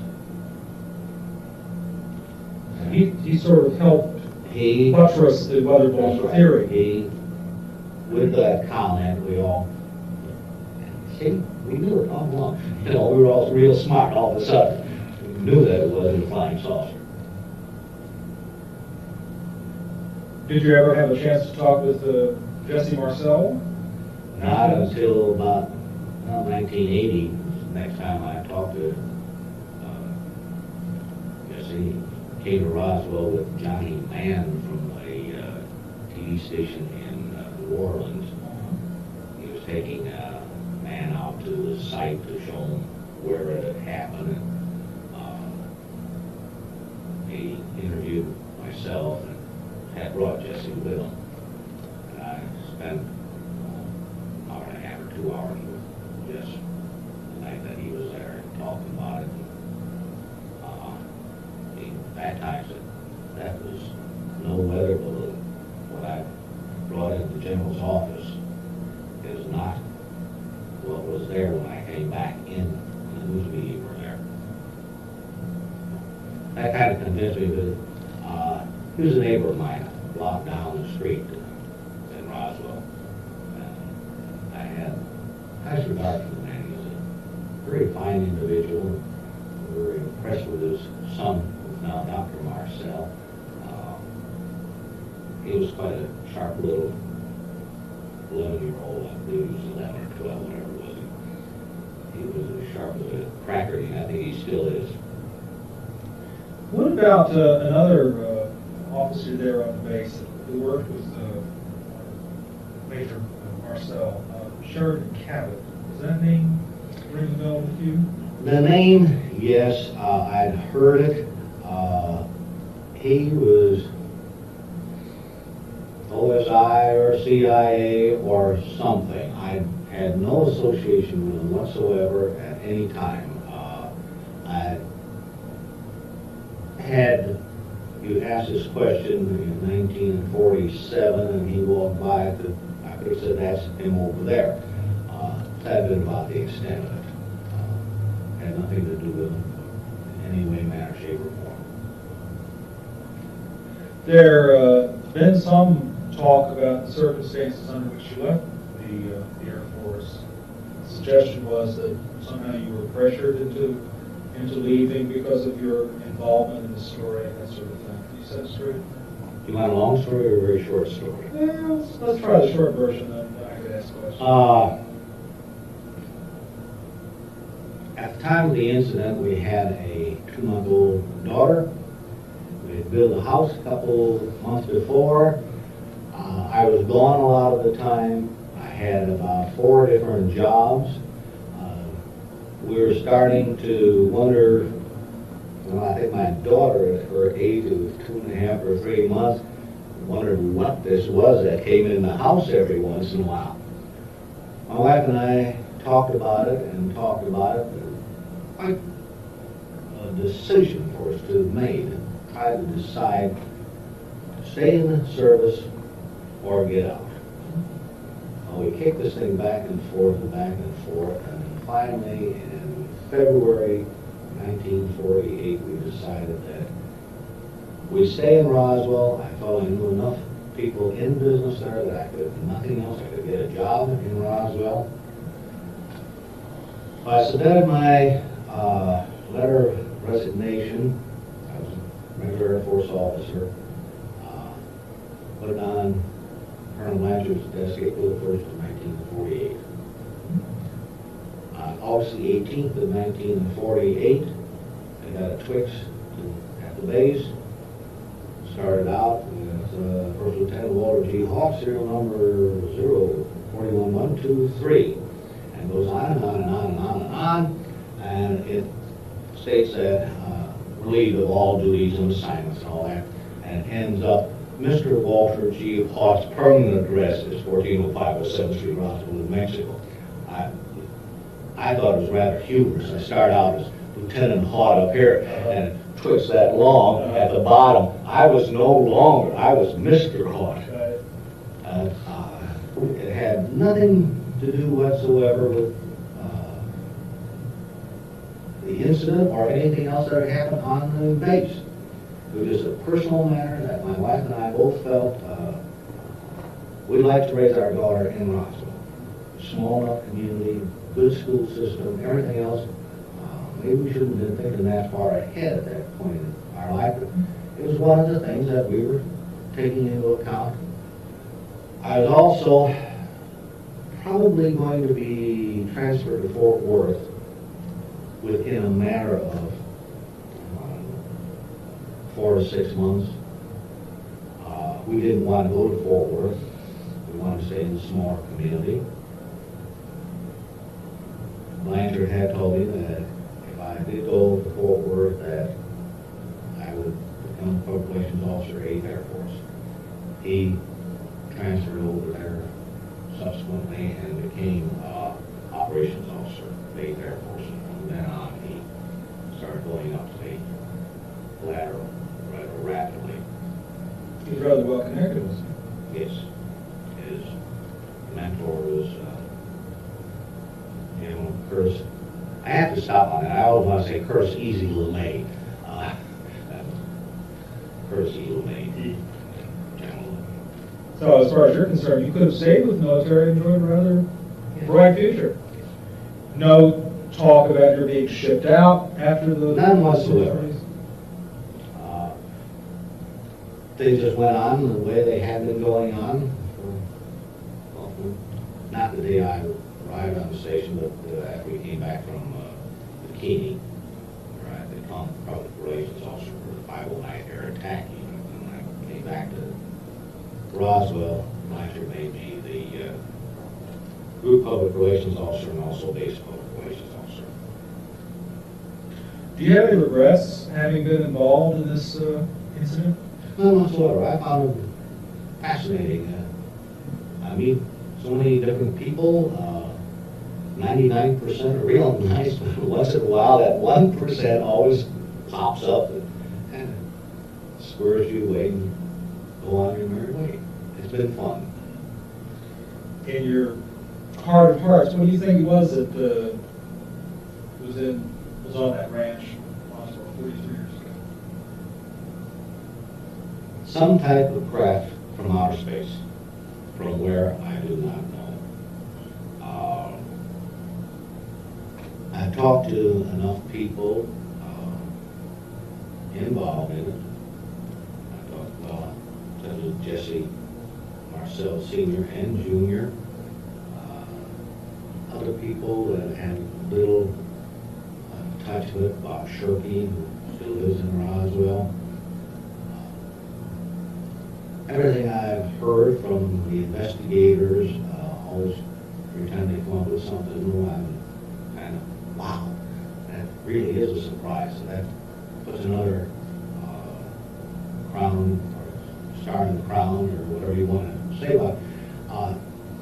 Speaker 10: He sort of helped buttress the weather balloon theory.
Speaker 21: With that comment, we all, see, we knew it all along. You know, we were all real smart all of a sudden. We knew that it wasn't a flying saucer.
Speaker 10: Did you ever have a chance to talk with Jesse Marcel?
Speaker 21: Not until about 1980. Next time I talked to Jesse, came to Roswell with Johnny Mann from a TV station in New Orleans. He was taking a man out to the site to show him where it had happened. He interviewed myself and had brought Jesse with him. And I spent an hour and a half or 2 hours with Jesse the night that he was there and talked about it. He baptized it. That was no weather balloon. What I brought into the general's office is not what was there when I came back in the news media were there. That kind of convinced me that he was a neighbor of mine, a block down the street in Roswell. I had high regard for the man. He was a very fine individual. We were impressed with his son, who's now Dr. Marcel. He was quite a sharp little 11-year-old. I believe he was 11 or 12, whatever it was. He was as sharp as a cracker, and I think he still is.
Speaker 10: What about another officer there on the base who worked with Major Marcel, Sheridan Cabot? Does that name ring a bell with you?
Speaker 21: The name, yes, I'd heard it. He was OSI or CIA or something. I had no association with him whatsoever at any time. I had, you asked this question in 1947 and he walked by, I could have said that's him over there. That had been about the extent of it. Had nothing to do with him in any way, manner, shape, or form.
Speaker 10: There been some talk about the circumstances under which you left the Air Force. The suggestion was that somehow you were pressured into leaving because of your involvement in the story and that sort of thing. Can you set it straight?
Speaker 21: You want a long story or a very short story?
Speaker 10: Yeah, let's try the short version, then I could ask questions.
Speaker 21: At the time of the incident, we had a 2-month-old daughter. We had built a house a couple months before. I was gone a lot of the time. I had about 4 different jobs. We were starting to wonder, well, I think my daughter at her age of 2.5 or 3 months wondered what this was that came in the house every once in a while. My wife and I talked about it and talked about it. Quite a decision for us to have made. Try to decide to stay in the service or get out. We kicked this thing back and forth and back and forth, and finally in February 1948 we decided that we'd stay in Roswell. I felt I knew enough people in business there that I could, if nothing else, I could get a job in Roswell. I submitted my letter of resignation. I was a regular Air Force officer. Put it on Colonel Blanchard's desk April 1st of 1948. On August the 18th of 1948, I got a Twix at the base. Started out with First Lieutenant Walter G. Hawk, serial number 041123, and goes on and on and on and on and on, and it states that relieved of all duties and assignments and all that, and it ends up Mr. Walter G. Hawk's permanent address is 1405 7th Street, Roswell, New Mexico. I thought it was rather humorous. I started out as Lieutenant Hawk up here, and Twix that long at the bottom. I was no longer, I was Mr. Hawk. It had nothing to do whatsoever with the incident or anything else that had happened on the base. It was just a personal matter that my wife and I both felt we'd like to raise our daughter in Roswell. Small enough community, good school system, everything else. Maybe we shouldn't have been thinking that far ahead at that point in our life, but it was one of the things that we were taking into account. I was also probably going to be transferred to Fort Worth within a matter of 4 to 6 months. We didn't want to go to Fort Worth. We wanted to stay in the smaller community. Blanchard had told me that if I did go to Fort Worth, that I would become a public relations officer, 8th Air Force. He transferred over there subsequently and became operations officer, 8th Air Force. And from then on, he started going up the ladder rather rapidly.
Speaker 10: He's rather well connected, was he?
Speaker 21: Yes. His mentor was Curtis. I have to stop on that. I always want to say Curtis Easy LeMay. Curtis E. LeMay.
Speaker 10: So as far as you're concerned, you could have stayed with the military and enjoyed a rather bright future. No talk about your being shipped out after the...
Speaker 21: None whatsoever. Things just went on the way they had been going on. Not the day I arrived on the station, but after we came back from Bikini, where I became public relations officer for the 509 Air Attack Unit. And when I came back to Roswell, Blanchard made me the group public relations officer and also base public relations officer.
Speaker 10: Do you have any regrets having been involved in this incident?
Speaker 21: None whatsoever. I found it fascinating. I meet so many different people. 99% are real nice, but once in a while that 1% always pops up and kind of squares you away and go on your merry way. It's been fun.
Speaker 10: In your heart of hearts, what do you think it was that was on that ranch 43 years ago?
Speaker 21: Some type of craft from outer space, from where I do not know. I talked to enough people involved in it. I talked to Jesse Marcel Sr. and Jr., other people that had little touch with it. Bob Shirky, who still lives in Roswell. everything I've heard from the investigators, always, every time they come up with something new, I'm kind of, wow, that really is a surprise. So that puts another crown, or star in the crown, or whatever you want to say about it.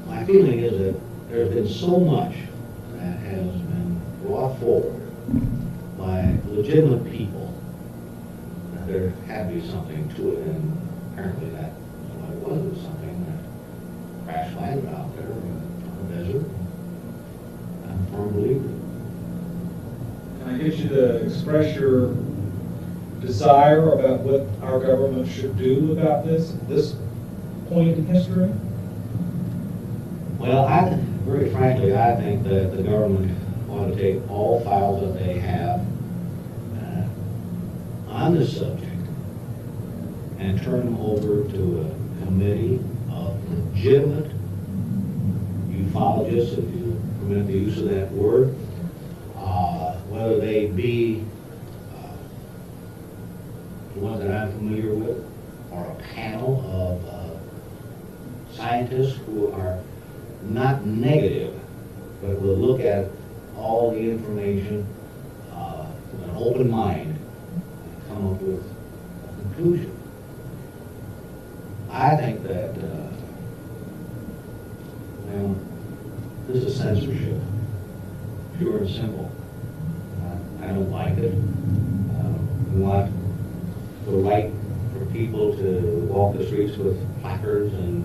Speaker 21: My feeling is that there's been so much that has been brought forward by legitimate people that there had to be something to it, and apparently that what it was something that crash landed out there in the desert. I'm a firm believer.
Speaker 10: Can I get you to express your desire about what our government should do about this point in history?
Speaker 21: Well, very frankly, I think that the government ought to take all files that they have on this subject and turn them over to a committee of legitimate ufologists, if you permit the use of that word, whether they be the ones that I'm familiar with, or a panel of scientists who are not negative, but will look at all the information with an open mind and come up with a conclusion. I think that, well, this is censorship, pure and simple. I don't like it. We want the right for people to walk the streets with placards and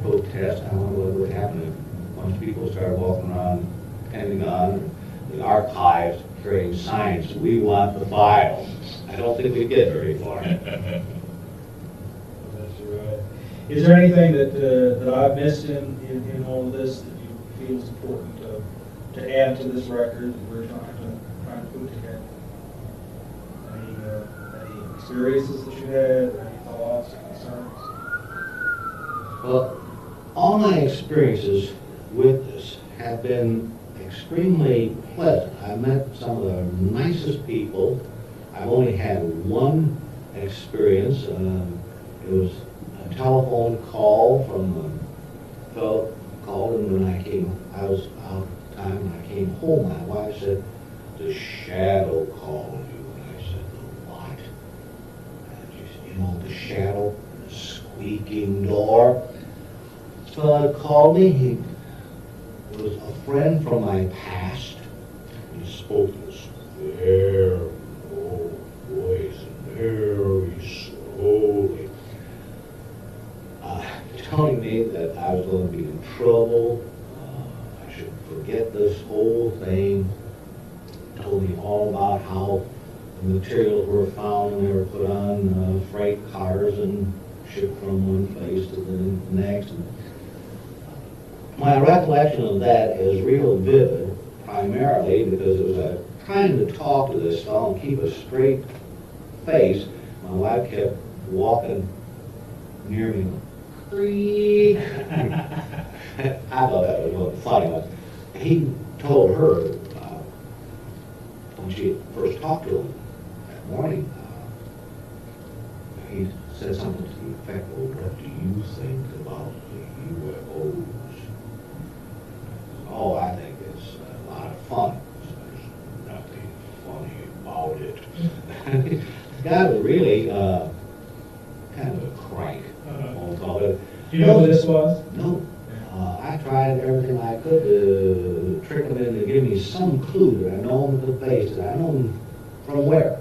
Speaker 21: protest. I don't know what would happen if a bunch of people started walking around the Pentagon, the archives, carrying signs, "We want the files." I don't think we'd get very far.
Speaker 10: That's right. Is there anything that I've missed in all of this that you feel is important to add to this record that we're trying to put together? Any experiences that you had, any thoughts, concerns?
Speaker 21: Well, all my experiences with this have been extremely pleasant. I've met some of the nicest people. I've only had one experience. It was a telephone call from a fellow called, and when I was out at the time, when I came home, my wife said, "The shadow called you." And I said, "The what?" And she said, "You know, the shadow, the squeaking door." So I called me. He was a friend from my past. He spoke this very low voice and very slowly, telling me that I was going to be in trouble. I should forget this whole thing. Told me all about how the materials were found and they were put on freight cars and shipped from one place to the next. My recollection of that is real vivid, primarily because it was trying to talk to this fellow and keep a straight face. My wife kept walking near me. Creak. I thought that was one of the funny ones. He told her, when she first talked to him that morning, he said something to the effect, "Oh, what do you think about the UFOs?" "Oh, I think it's a lot of fun." "There's nothing funny about it." The guy was really kind of a crank.
Speaker 10: Do you know who this was?
Speaker 21: No. I tried everything I could to trick him into giving me some clue that I know him at the face, that I know him from where.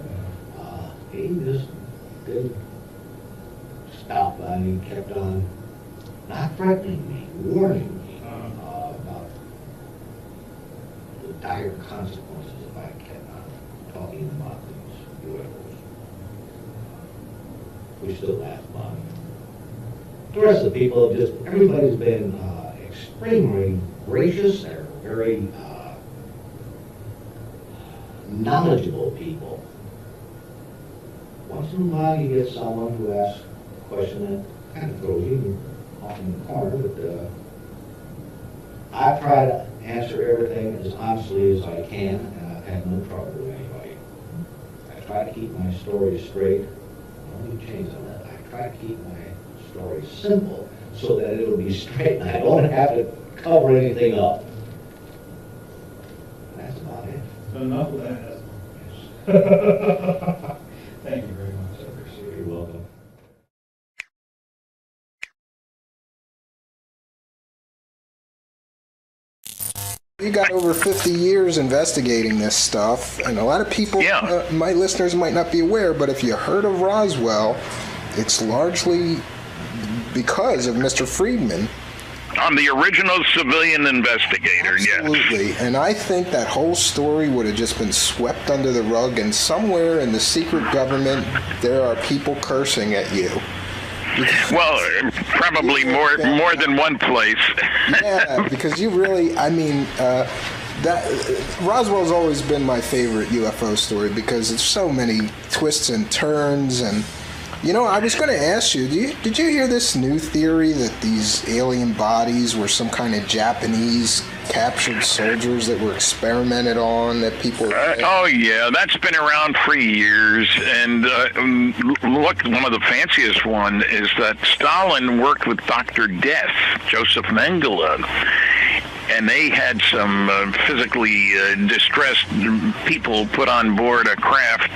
Speaker 21: He just didn't stop, and he kept on not threatening me, warning me about the dire consequences if I kept on talking about these UFOs. We still laugh about it. The rest of the people have just, everybody's been extremely gracious. They're very knowledgeable people. Once in a while you get someone who asks a question that kind of throws you off in the corner, but I try to answer everything as honestly as I can, and I've had no trouble with anybody. I try to keep my story straight. Let me change on that. I try to keep my story simple so that it'll be straight and I don't have to cover anything up. That's about it.
Speaker 4: Enough of that. Thank you very much.
Speaker 21: You're welcome.
Speaker 1: You got over 50 years investigating this stuff, and a lot of people, my listeners might not be aware, but if you heard of Roswell, it's largely because of Mr. Friedman.
Speaker 2: I'm the original civilian investigator,
Speaker 1: Absolutely.
Speaker 2: yes.
Speaker 1: And I think that whole story would have just been swept under the rug, and somewhere in the secret government, there are people cursing at you.
Speaker 2: Well, probably more than one place.
Speaker 1: Yeah, because you really, I mean, that Roswell's always been my favorite UFO story because it's so many twists and turns. And you know, I was going to ask you, did you hear this new theory that these alien bodies were some kind of Japanese captured soldiers that were experimented on, that people...
Speaker 2: oh yeah, that's been around for years. And look, one of the fanciest one is that Stalin worked with Dr. Death, Joseph Mengele, and they had some physically distressed people put on board a craft,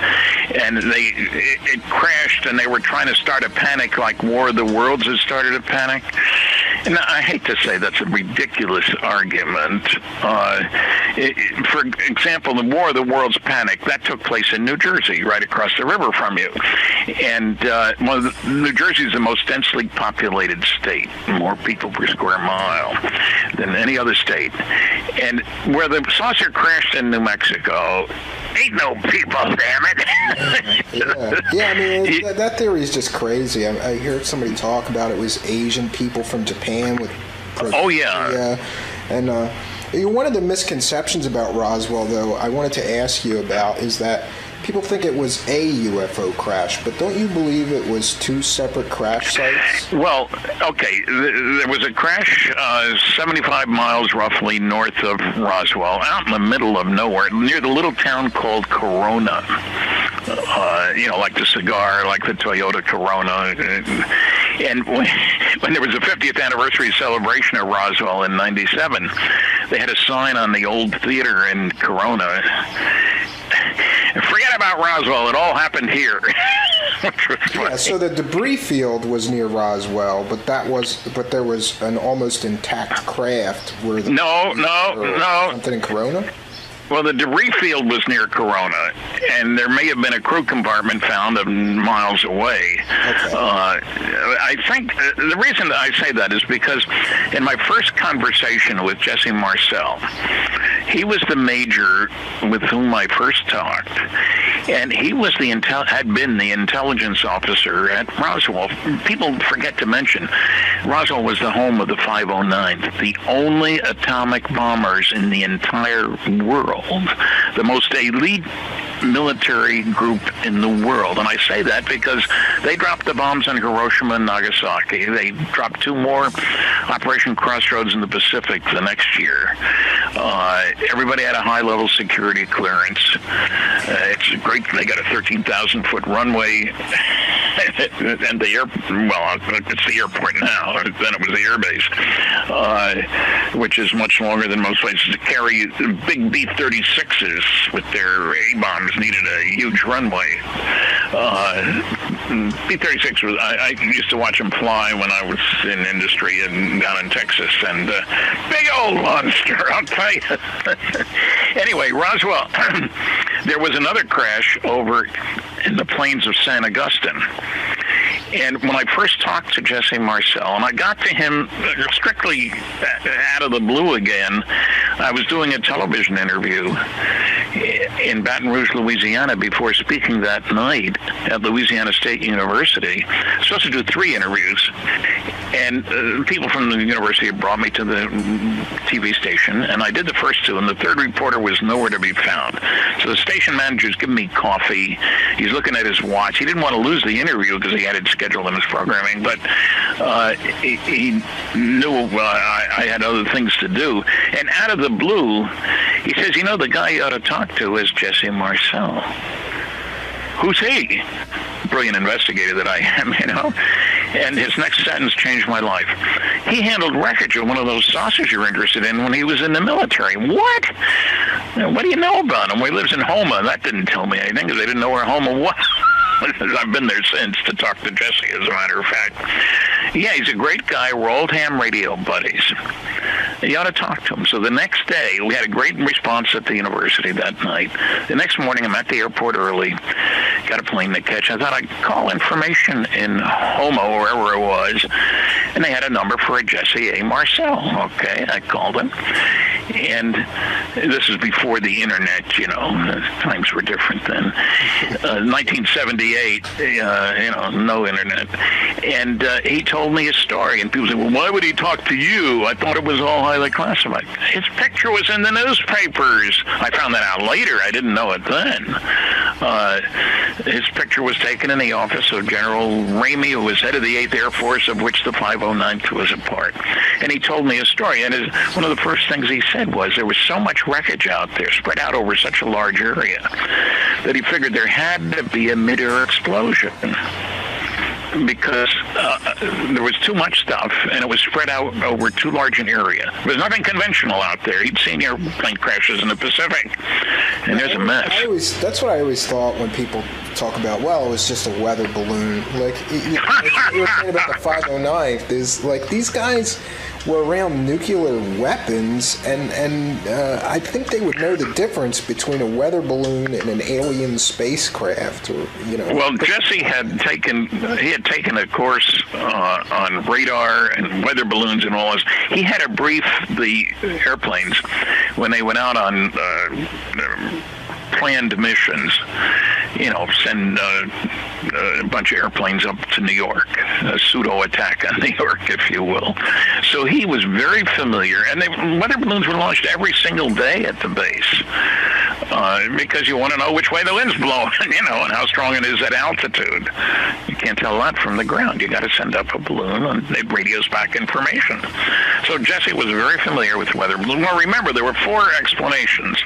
Speaker 2: and it crashed, and they were trying to start a panic like War of the Worlds had started a panic. And I hate to say that's a ridiculous argument. For example, the War of the Worlds panic, that took place in New Jersey, right across the river from you. And New Jersey is the most densely populated state, more people per square mile than any other state. And where the saucer crashed in New Mexico, ain't no people, damn it.
Speaker 1: Yeah, I mean, that theory is just crazy. I heard somebody talk about it was Asian people from Japan with and one of the misconceptions about Roswell, though, I wanted to ask you about is that people think it was a UFO crash, but don't you believe it was two separate crash sites?
Speaker 2: Well, okay, there was a crash 75 miles roughly north of Roswell, out in the middle of nowhere, near the little town called Corona. You know, like the cigar, like the Toyota Corona. And when there was a 50th anniversary celebration of Roswell in '97, they had a sign on the old theater in Corona. Forget about Roswell, it all happened here.
Speaker 1: Yeah, so the debris field was near Roswell, but there was an almost intact craft where
Speaker 2: No.
Speaker 1: Something in Corona?
Speaker 2: Well, the debris field was near Corona, and there may have been a crew compartment found miles away. Okay. I think the reason that I say that is because in my first conversation with Jesse Marcel, he was the major with whom I first talked, and he was had been the intelligence officer at Roswell. People forget to mention, Roswell was the home of the 509th, the only atomic bombers in the entire world. The most elite military group in the world. And I say that because they dropped the bombs on Hiroshima and Nagasaki. They dropped two more, Operation Crossroads in the Pacific the next year. Everybody had a high-level security clearance. It's great. They got a 13,000-foot runway. And it's the airport now. Then it was the airbase, which is much longer than most places. To carry big B-36s with their A-bombs needed a huge runway. B-36 was, I used to watch them fly when I was in industry and down in Texas, and big old monster, I'll tell you. Anyway, Roswell, there was another crash over in the plains of San Augustine. And when I first talked to Jesse Marcel, and I got to him strictly out of the blue again, I was doing a television interview in Baton Rouge, Louisiana, before speaking that night at Louisiana State University. I was supposed to do 3 interviews, and people from the university had brought me to the TV station, and I did the first 2, and the third reporter was nowhere to be found. So the station manager's giving me coffee. He's looking at his watch. He didn't want to lose the interview because he had it scheduled in his programming, but he knew I had other things to do. And out of the blue, he says, you know, the guy you ought to talk to is Jesse Marcel. Who's he? Brilliant investigator that I am, you know. And his next sentence changed my life. He handled wreckage of one of those saucers you're interested in when he was in the military. What? What do you know about him? Well, he lives in Homa. That didn't tell me anything because they didn't know where Homa was. I've been there since to talk to Jesse, as a matter of fact. Yeah, he's a great guy. We're old ham radio buddies. You ought to talk to him. So the next day, we had a great response at the university that night. The next morning, I'm at the airport early, got a plane to catch. I thought I'd call information in Homo, wherever it was, and they had a number for a Jesse A. Marcel. Okay, I called him. And this is before the internet, you know, times were different then. 1978, no internet. And he told me his story, and people said, well, why would he talk to you? I thought it was all highly classified. His picture was in the newspapers. I found that out later. I didn't know it then. His picture was taken in the office of General Ramey, who was head of the 8th Air Force, of which the 5092 was a part. And he told me his story. And one of the first things he said was there was so much wreckage out there, spread out over such a large area, that he figured there had to be a mid-air explosion. Because there was too much stuff, and it was spread out over too large an area. There was nothing conventional out there. He'd seen airplane crashes in the Pacific, and there's a mess.
Speaker 5: That's what I always thought when people talk about, well, it was just a weather balloon. Like you were saying about the 509, is like these guys were around nuclear weapons, and I think they would know the difference between a weather balloon and an alien spacecraft, or
Speaker 2: Well, Jesse had taken a course on radar and weather balloons and all this. He had to brief the airplanes when they went out on planned missions. Send a bunch of airplanes up to New York, a pseudo attack on New York, if you will. So he was very familiar, and weather balloons were launched every single day at the base. Because you want to know which way the wind's blowing, and how strong it is at altitude. You can't tell that from the ground. You got to send up a balloon, and it radios back information. So Jesse was very familiar with weather balloons. Well, remember, there were 4 explanations.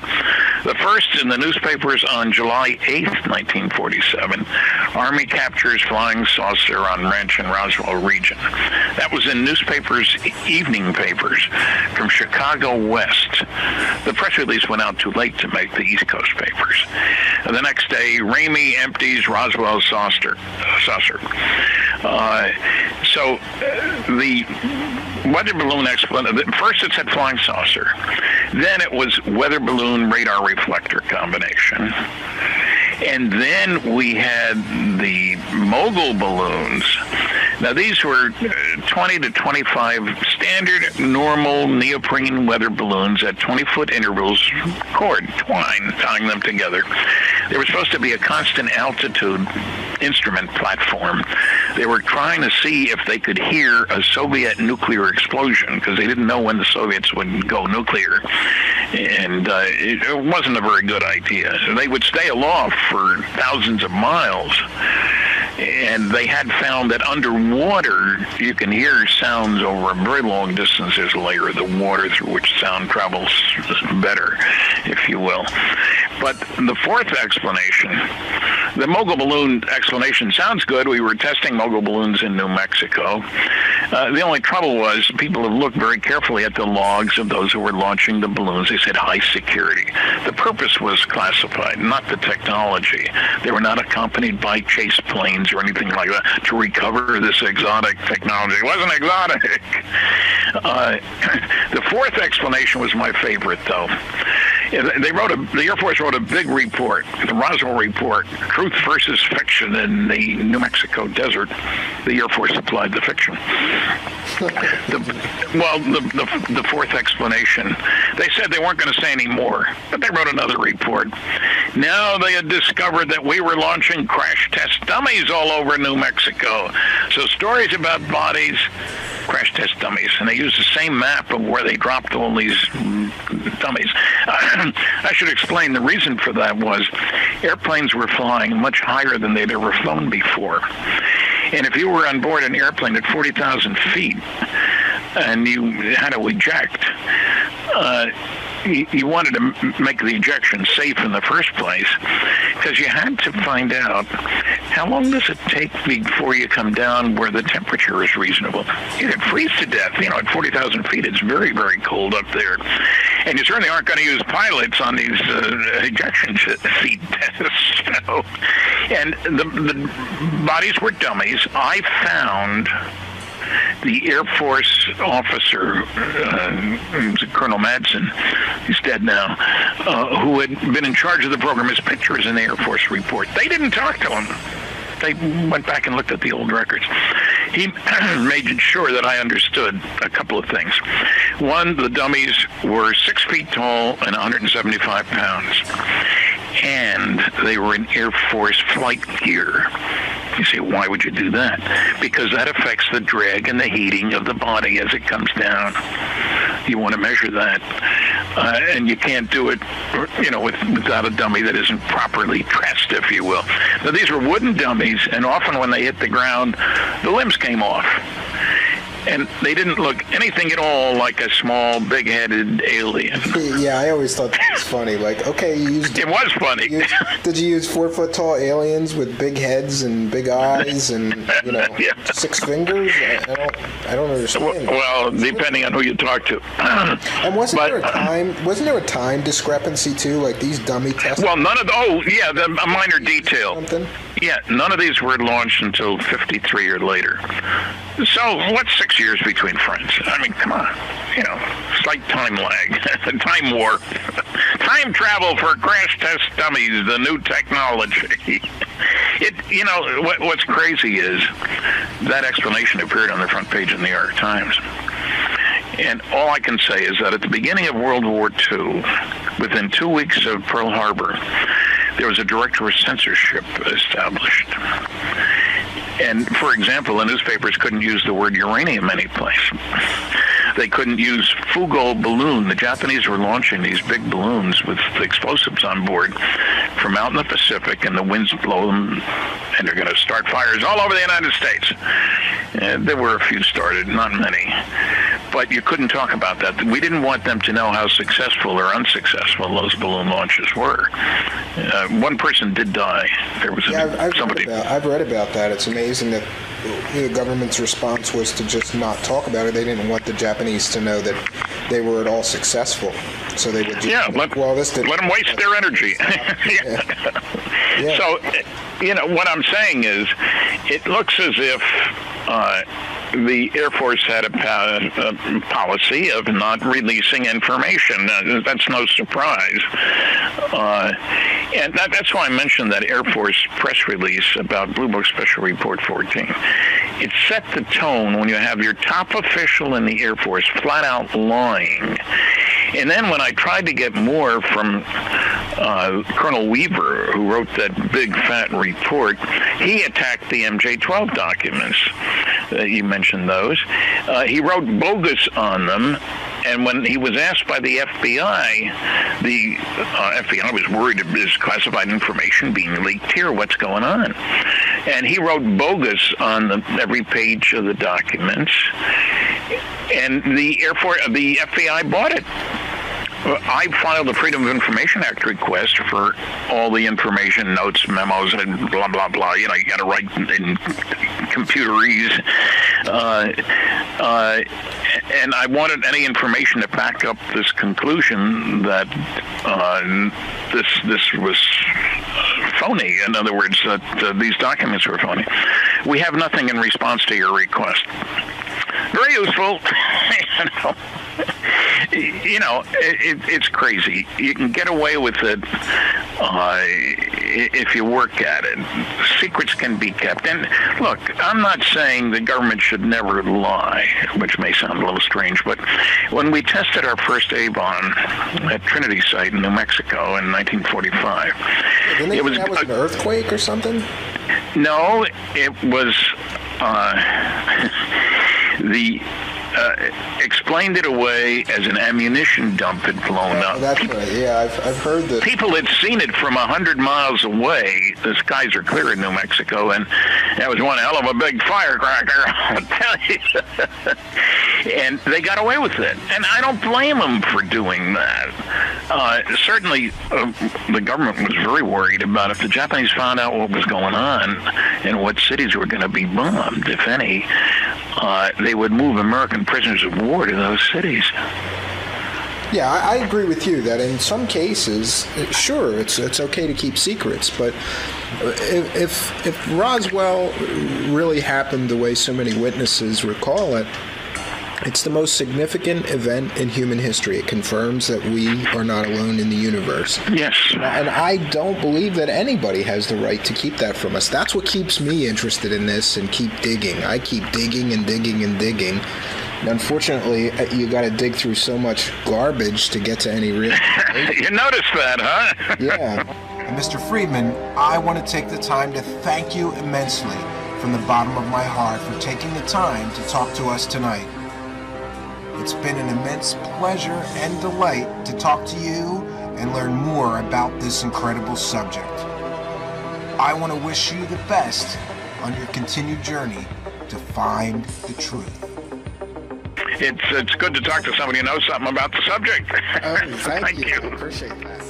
Speaker 2: The first in the newspapers on July 8th, 1947, Army captures flying saucer on wrench in Roswell region. That was in newspapers, evening papers from Chicago West. The press release went out too late to make the East Coast papers. And the next day, Ramey empties Roswell saucer. So the weather balloon explanation, first it said flying saucer. Then it was weather balloon radar reflector combination. And then we had the mogul balloons. Now, these were 20 to 25 standard, normal neoprene weather balloons at 20-foot intervals, twine, tying them together. They were supposed to be a constant altitude instrument platform. They were trying to see if they could hear a Soviet nuclear explosion, because they didn't know when the Soviets would go nuclear. And it wasn't a very good idea. They would stay aloft for thousands of miles. And they had found that underwater, you can hear sounds over a very long distance. There's a layer of the water through which sound travels better, if you will. But the fourth explanation, the mogul balloon explanation sounds good. We were testing mogul balloons in New Mexico. The only trouble was people have looked very carefully at the logs of those who were launching the balloons. They said high security. The purpose was classified, not the technology. They were not accompanied by chase planes or anything like that to recover this exotic technology. It wasn't exotic. The fourth explanation was my favorite, though. The Air Force wrote a big report, the Roswell report, Truth versus Fiction in the New Mexico desert. The Air Force supplied the fiction. The fourth explanation, they said they weren't going to say any more, but they wrote another report. Now they had discovered that we were launching crash test dummies all over New Mexico. So stories about bodies, crash test dummies, and they used the same map of where they dropped all these dummies. I should explain the reason for that was airplanes were flying much higher than they'd ever flown before. And if you were on board an airplane at 40,000 feet and you had to eject, you wanted to make the ejection safe in the first place, because you had to find out how long does it take before you come down where the temperature is reasonable. You could freeze to death. At 40,000 feet, it's very, very cold up there. And you certainly aren't going to use pilots on these ejection seat tests, And the bodies were dummies. I found the Air Force officer, Colonel Madsen, he's dead now, who had been in charge of the program. His picture is in the Air Force report. They didn't talk to him. They went back and looked at the old records. He made sure that I understood a couple of things. One, the dummies were 6 feet tall and 175 pounds. And they were in Air Force flight gear. You say, why would you do that? Because that affects the drag and the heating of the body as it comes down. You want to measure that. And you can't do it, without a dummy that isn't properly dressed, if you will. Now, these were wooden dummies, and often when they hit the ground, the limbs came off. And they didn't look anything at all like a small, big-headed alien.
Speaker 5: Yeah, I always thought that was funny. Like, okay, you used...
Speaker 2: It was funny.
Speaker 5: Did you use 4-foot-tall aliens with big heads and big eyes and, 6 fingers? I don't understand.
Speaker 2: Well, depending on who you talk to.
Speaker 5: And wasn't there a time discrepancy, too? Like, these dummy tests?
Speaker 2: Well, none of a minor detail.
Speaker 5: Something?
Speaker 2: Yeah, none of these were launched until 53 or later. So what's 6 years between friends? I mean, come on. Slight time lag, time warp, time travel for crash test dummies, the new technology. What's crazy is that explanation appeared on the front page of the New York Times. And all I can say is that at the beginning of World War II, within 2 weeks of Pearl Harbor, there was a director of censorship established. And, for example, the newspapers couldn't use the word uranium anyplace. They couldn't use Fugol balloon. The Japanese were launching these big balloons with explosives on board from out in the Pacific, and the winds blow them, and they're going to start fires all over the United States. There were a few started, not many. But you couldn't talk about that. We didn't want them to know how successful or unsuccessful those balloon launches were. One person did die. There was somebody.
Speaker 5: I've read about that. It's amazing that the government's response was to just not talk about it. They didn't want the Japanese to know that they were at all successful. So they would just
Speaker 2: let them waste their energy.
Speaker 5: Yeah.
Speaker 2: So, what I'm saying is, it looks as if the Air Force had a policy of not releasing information. That's no surprise. And that's why I mentioned that Air Force press release about Blue Book Special Report 14. It set the tone when you have your top official in the Air Force flat out lying. And then when I tried to get more from Colonel Weaver, who wrote that big fat report, he attacked the MJ-12 documents. You mentioned those. He wrote bogus on them. And when he was asked by the FBI, the FBI was worried of his classified information being leaked here. What's going on? And he wrote bogus on every page of the documents. And the FBI bought it. I filed a Freedom of Information Act request for all the information, notes, memos, and blah, blah, blah. You got to write in computerese. And I wanted any information to back up this conclusion that this was phony. In other words, that these documents were phony. We have nothing in response to your request. Very useful. It's crazy. You can get away with it if you work at it. Secrets can be kept. And look, I'm not saying the government should never lie, which may sound a little strange, but when we tested our first A-bomb at Trinity Site in New Mexico in 1945,
Speaker 5: that was an earthquake or something?
Speaker 2: No, it was explained it away as an ammunition dump had blown up.
Speaker 5: That's right. Yeah, I've heard that.
Speaker 2: People had seen it from 100 miles away. The skies are clear in New Mexico, and that was one hell of a big firecracker, I'll tell you. And they got away with it. And I don't blame them for doing that. Certainly, the government was very worried about if the Japanese found out what was going on and what cities were going to be bombed, if any, they would move American prisoners of war to those cities.
Speaker 5: Yeah, I agree with you that in some cases, sure, it's okay to keep secrets, but if Roswell really happened the way so many witnesses recall it, it's the most significant event in human history. It confirms that we are not alone in the universe.
Speaker 2: Yes.
Speaker 5: And I don't believe that anybody has the right to keep that from us. That's what keeps me interested in this and keep digging. I keep digging and digging and digging. Unfortunately, you got to dig through so much garbage to get to any real.
Speaker 2: You noticed that, huh?
Speaker 5: Yeah.
Speaker 1: And Mr. Friedman, I want to take the time to thank you immensely from the bottom of my heart for taking the time to talk to us tonight. It's been an immense pleasure and delight to talk to you and learn more about this incredible subject. I want to wish you the best on your continued journey to find the truth.
Speaker 2: It's good to talk to somebody who knows something about the subject.
Speaker 5: Thank you. I appreciate that.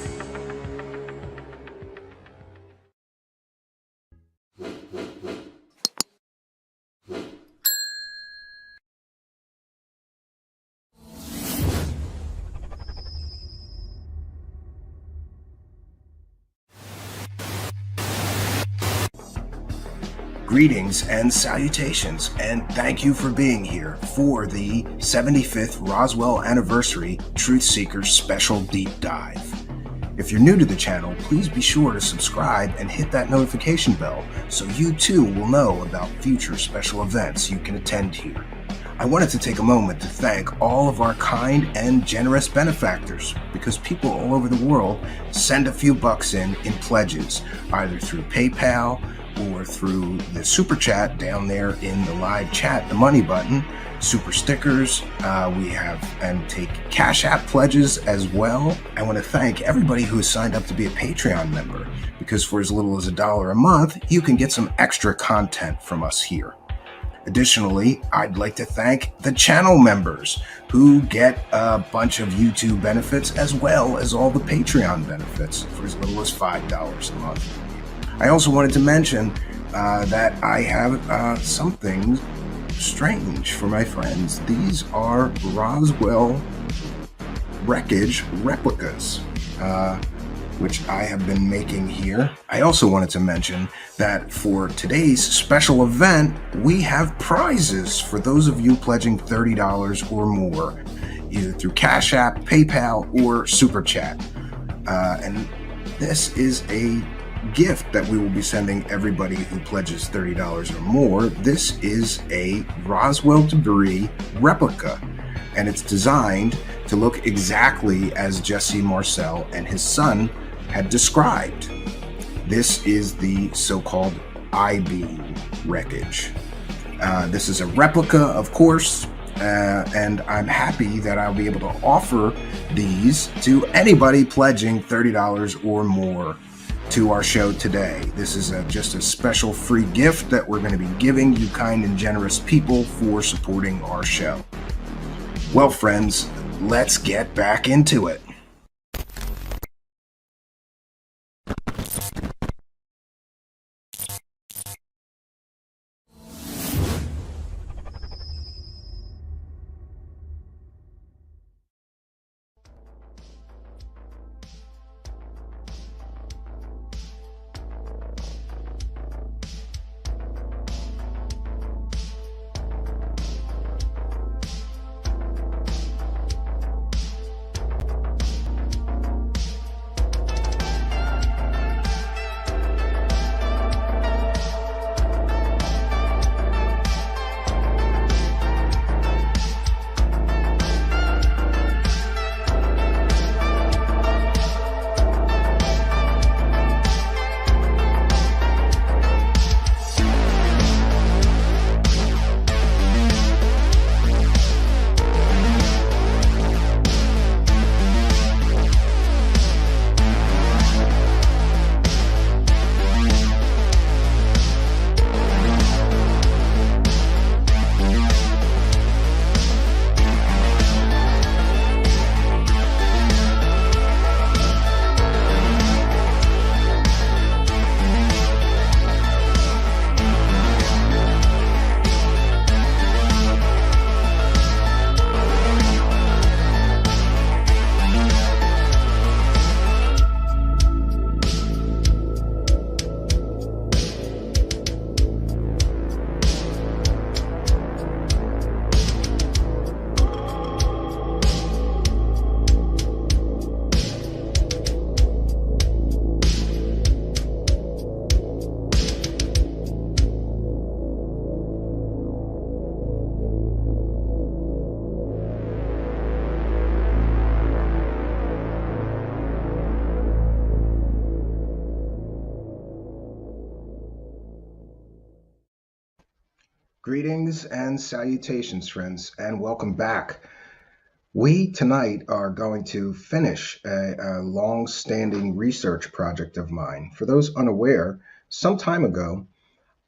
Speaker 1: Greetings and salutations, and thank you for being here for the 75th Roswell Anniversary Truth Seekers Special Deep Dive. If you're new to the channel, please be sure to subscribe and hit that notification bell so you too will know about future special events you can attend here. I wanted to take a moment to thank all of our kind and generous benefactors, because people all over the world send a few bucks in pledges, either through PayPal or through the super chat down there in the live chat, the money button, super stickers, we have and take Cash App pledges as well. I want to thank everybody who has signed up to be a Patreon member, because for as little as $1 a month, you can get some extra content from us here. Additionally, I'd like to thank the channel members who get a bunch of YouTube benefits as well as all the Patreon benefits for as little as $5 a month. I also wanted to mention that I have something strange for my friends. These are Roswell wreckage replicas, which I have been making here. I also wanted to mention that for today's special event, we have prizes for those of you pledging $30 or more, either through Cash App, PayPal, or Super Chat. And this is a gift that we will be sending everybody who pledges $30 or more. This is a Roswell debris replica, and it's designed to look exactly as Jesse Marcel and his son had described. This is the so-called I-beam wreckage. This is a replica, of course, and I'm happy that I'll be able to offer these to anybody pledging $30 or more to our show today. This is just a special free gift that we're going to be giving you kind and generous people for supporting our show. Well, friends, let's get back into it. Greetings and salutations, friends, and welcome back. We tonight are going to finish a long-standing research project of mine. For those unaware, some time ago,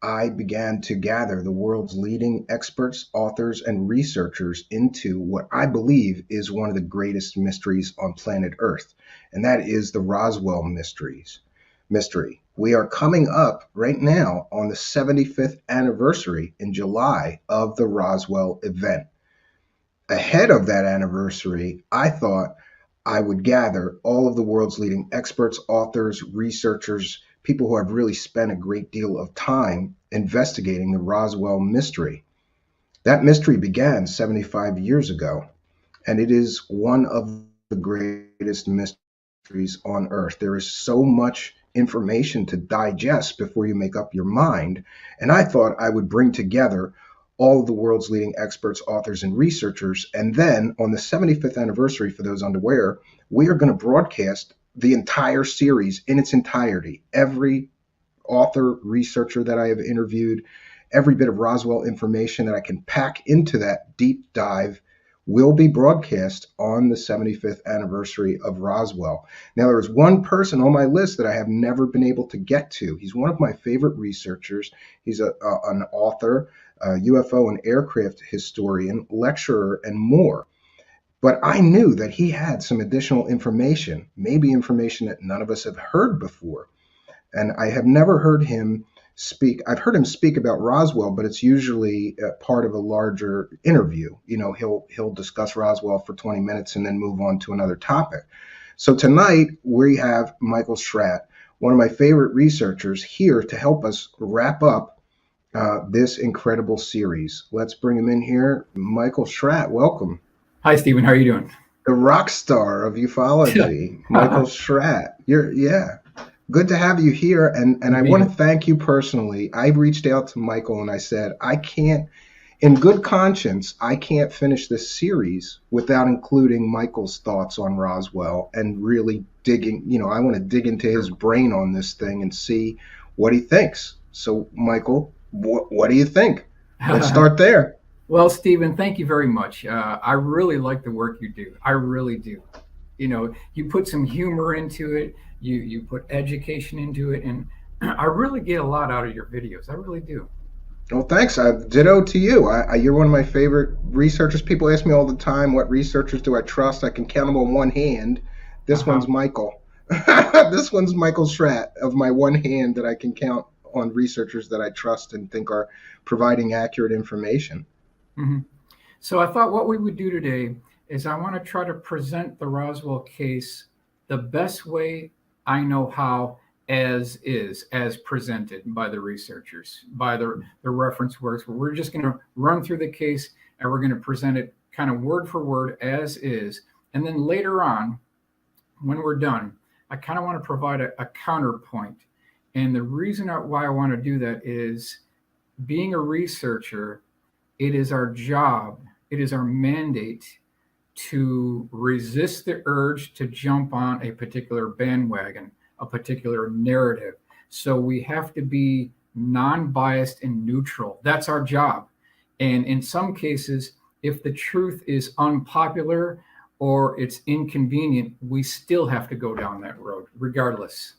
Speaker 1: I began to gather the world's leading experts, authors, and researchers into what I believe is one of the greatest mysteries on planet Earth, and that is the Roswell mystery. We are coming up right now on the 75th anniversary in July of the Roswell event. Ahead of that anniversary, I thought I would gather all of the world's leading experts, authors, researchers, people who have really spent a great deal of time investigating the Roswell mystery. That mystery began 75 years ago, and it is one of the greatest mysteries on Earth. There is so much information to digest before you make up your mind, and I thought I would bring together all of the world's leading experts, authors, and researchers. And then on the 75th anniversary, for those unaware, we are going to broadcast the entire series in its entirety. Every author, researcher that I have interviewed, every bit of Roswell information that I can pack into that deep dive will be broadcast on the 75th anniversary of Roswell. Now, there is one person on my list that I have never been able to get to. He's one of my favorite researchers. He's an author, a UFO and aircraft historian, lecturer, and more. But I knew that he had some additional information, maybe information that none of us have heard before. And I have never heard him speak. I've heard him speak about Roswell, but it's usually part of a larger interview. You know, he'll discuss Roswell for 20 minutes and then move on to another topic. So tonight we have Michael Schratt, one of my favorite researchers, here to help us wrap up this incredible series. Let's bring him in here. Michael Schratt, welcome.
Speaker 11: Hi, Stephen. How are you doing?
Speaker 1: The rock star of ufology, Michael Schratt. Good to have you here. And I want to thank you personally. I reached out to Michael and I said, in good conscience, I can't finish this series without including Michael's thoughts on Roswell and really digging, I want to dig into his brain on this thing and see what he thinks. So, Michael, what do you think? Let's start there.
Speaker 11: Well, Stephen, thank you very much. I really like the work you do. I really do. You put some humor into it. You put education into it, and I really get a lot out of your videos. I really do.
Speaker 1: Well, thanks. Ditto to you. You're one of my favorite researchers. People ask me all the time, what researchers do I trust? I can count them on one hand. This one's Michael. This one's Michael Schratt of my one hand that I can count on researchers that I trust and think are providing accurate information.
Speaker 11: Mm-hmm. So I thought what we would do today is I want to try to present the Roswell case the best way I know how, as presented by the researchers, by the reference works. We're just going to run through the case and we're going to present it kind of word for word as is. And then later on, when we're done, I kind of want to provide a counterpoint. And the reason why I want to do that is, being a researcher, it is our job, it is our mandate to resist the urge to jump on a particular bandwagon, a particular narrative. So we have to be non-biased and neutral. That's our job. And in some cases, if the truth is unpopular or it's inconvenient, we still have to go down that road, regardless.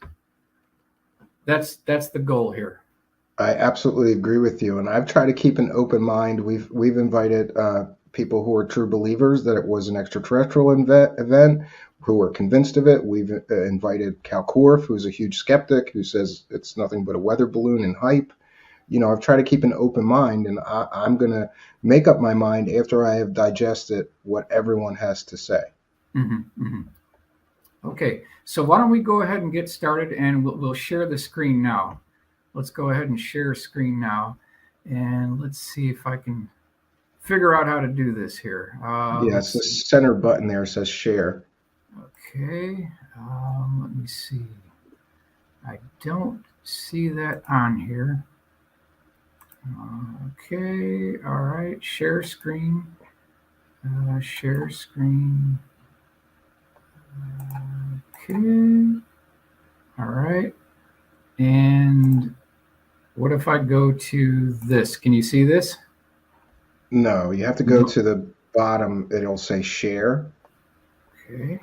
Speaker 11: That's the goal here.
Speaker 1: I absolutely agree with you, and I've tried to keep an open mind. We've invited people who are true believers that it was an extraterrestrial event, who are convinced of it. We've invited Cal Korff, who's a huge skeptic, who says it's nothing but a weather balloon and hype. I've tried to keep an open mind, and I'm going to make up my mind after I have digested what everyone has to say.
Speaker 11: Mm-hmm, mm-hmm. Okay, so why don't we go ahead and get started, and we'll share the screen now. Let's go ahead and share screen now, and let's see if I can figure out how to do this here.
Speaker 1: It's the center button there says share.
Speaker 11: Okay, let me see. I don't see that on here. Okay, all right, share screen. Share screen. Okay, all right. And what if I go to this? Can you see this?
Speaker 1: No, you have to go to the bottom. It'll say share.
Speaker 11: Okay.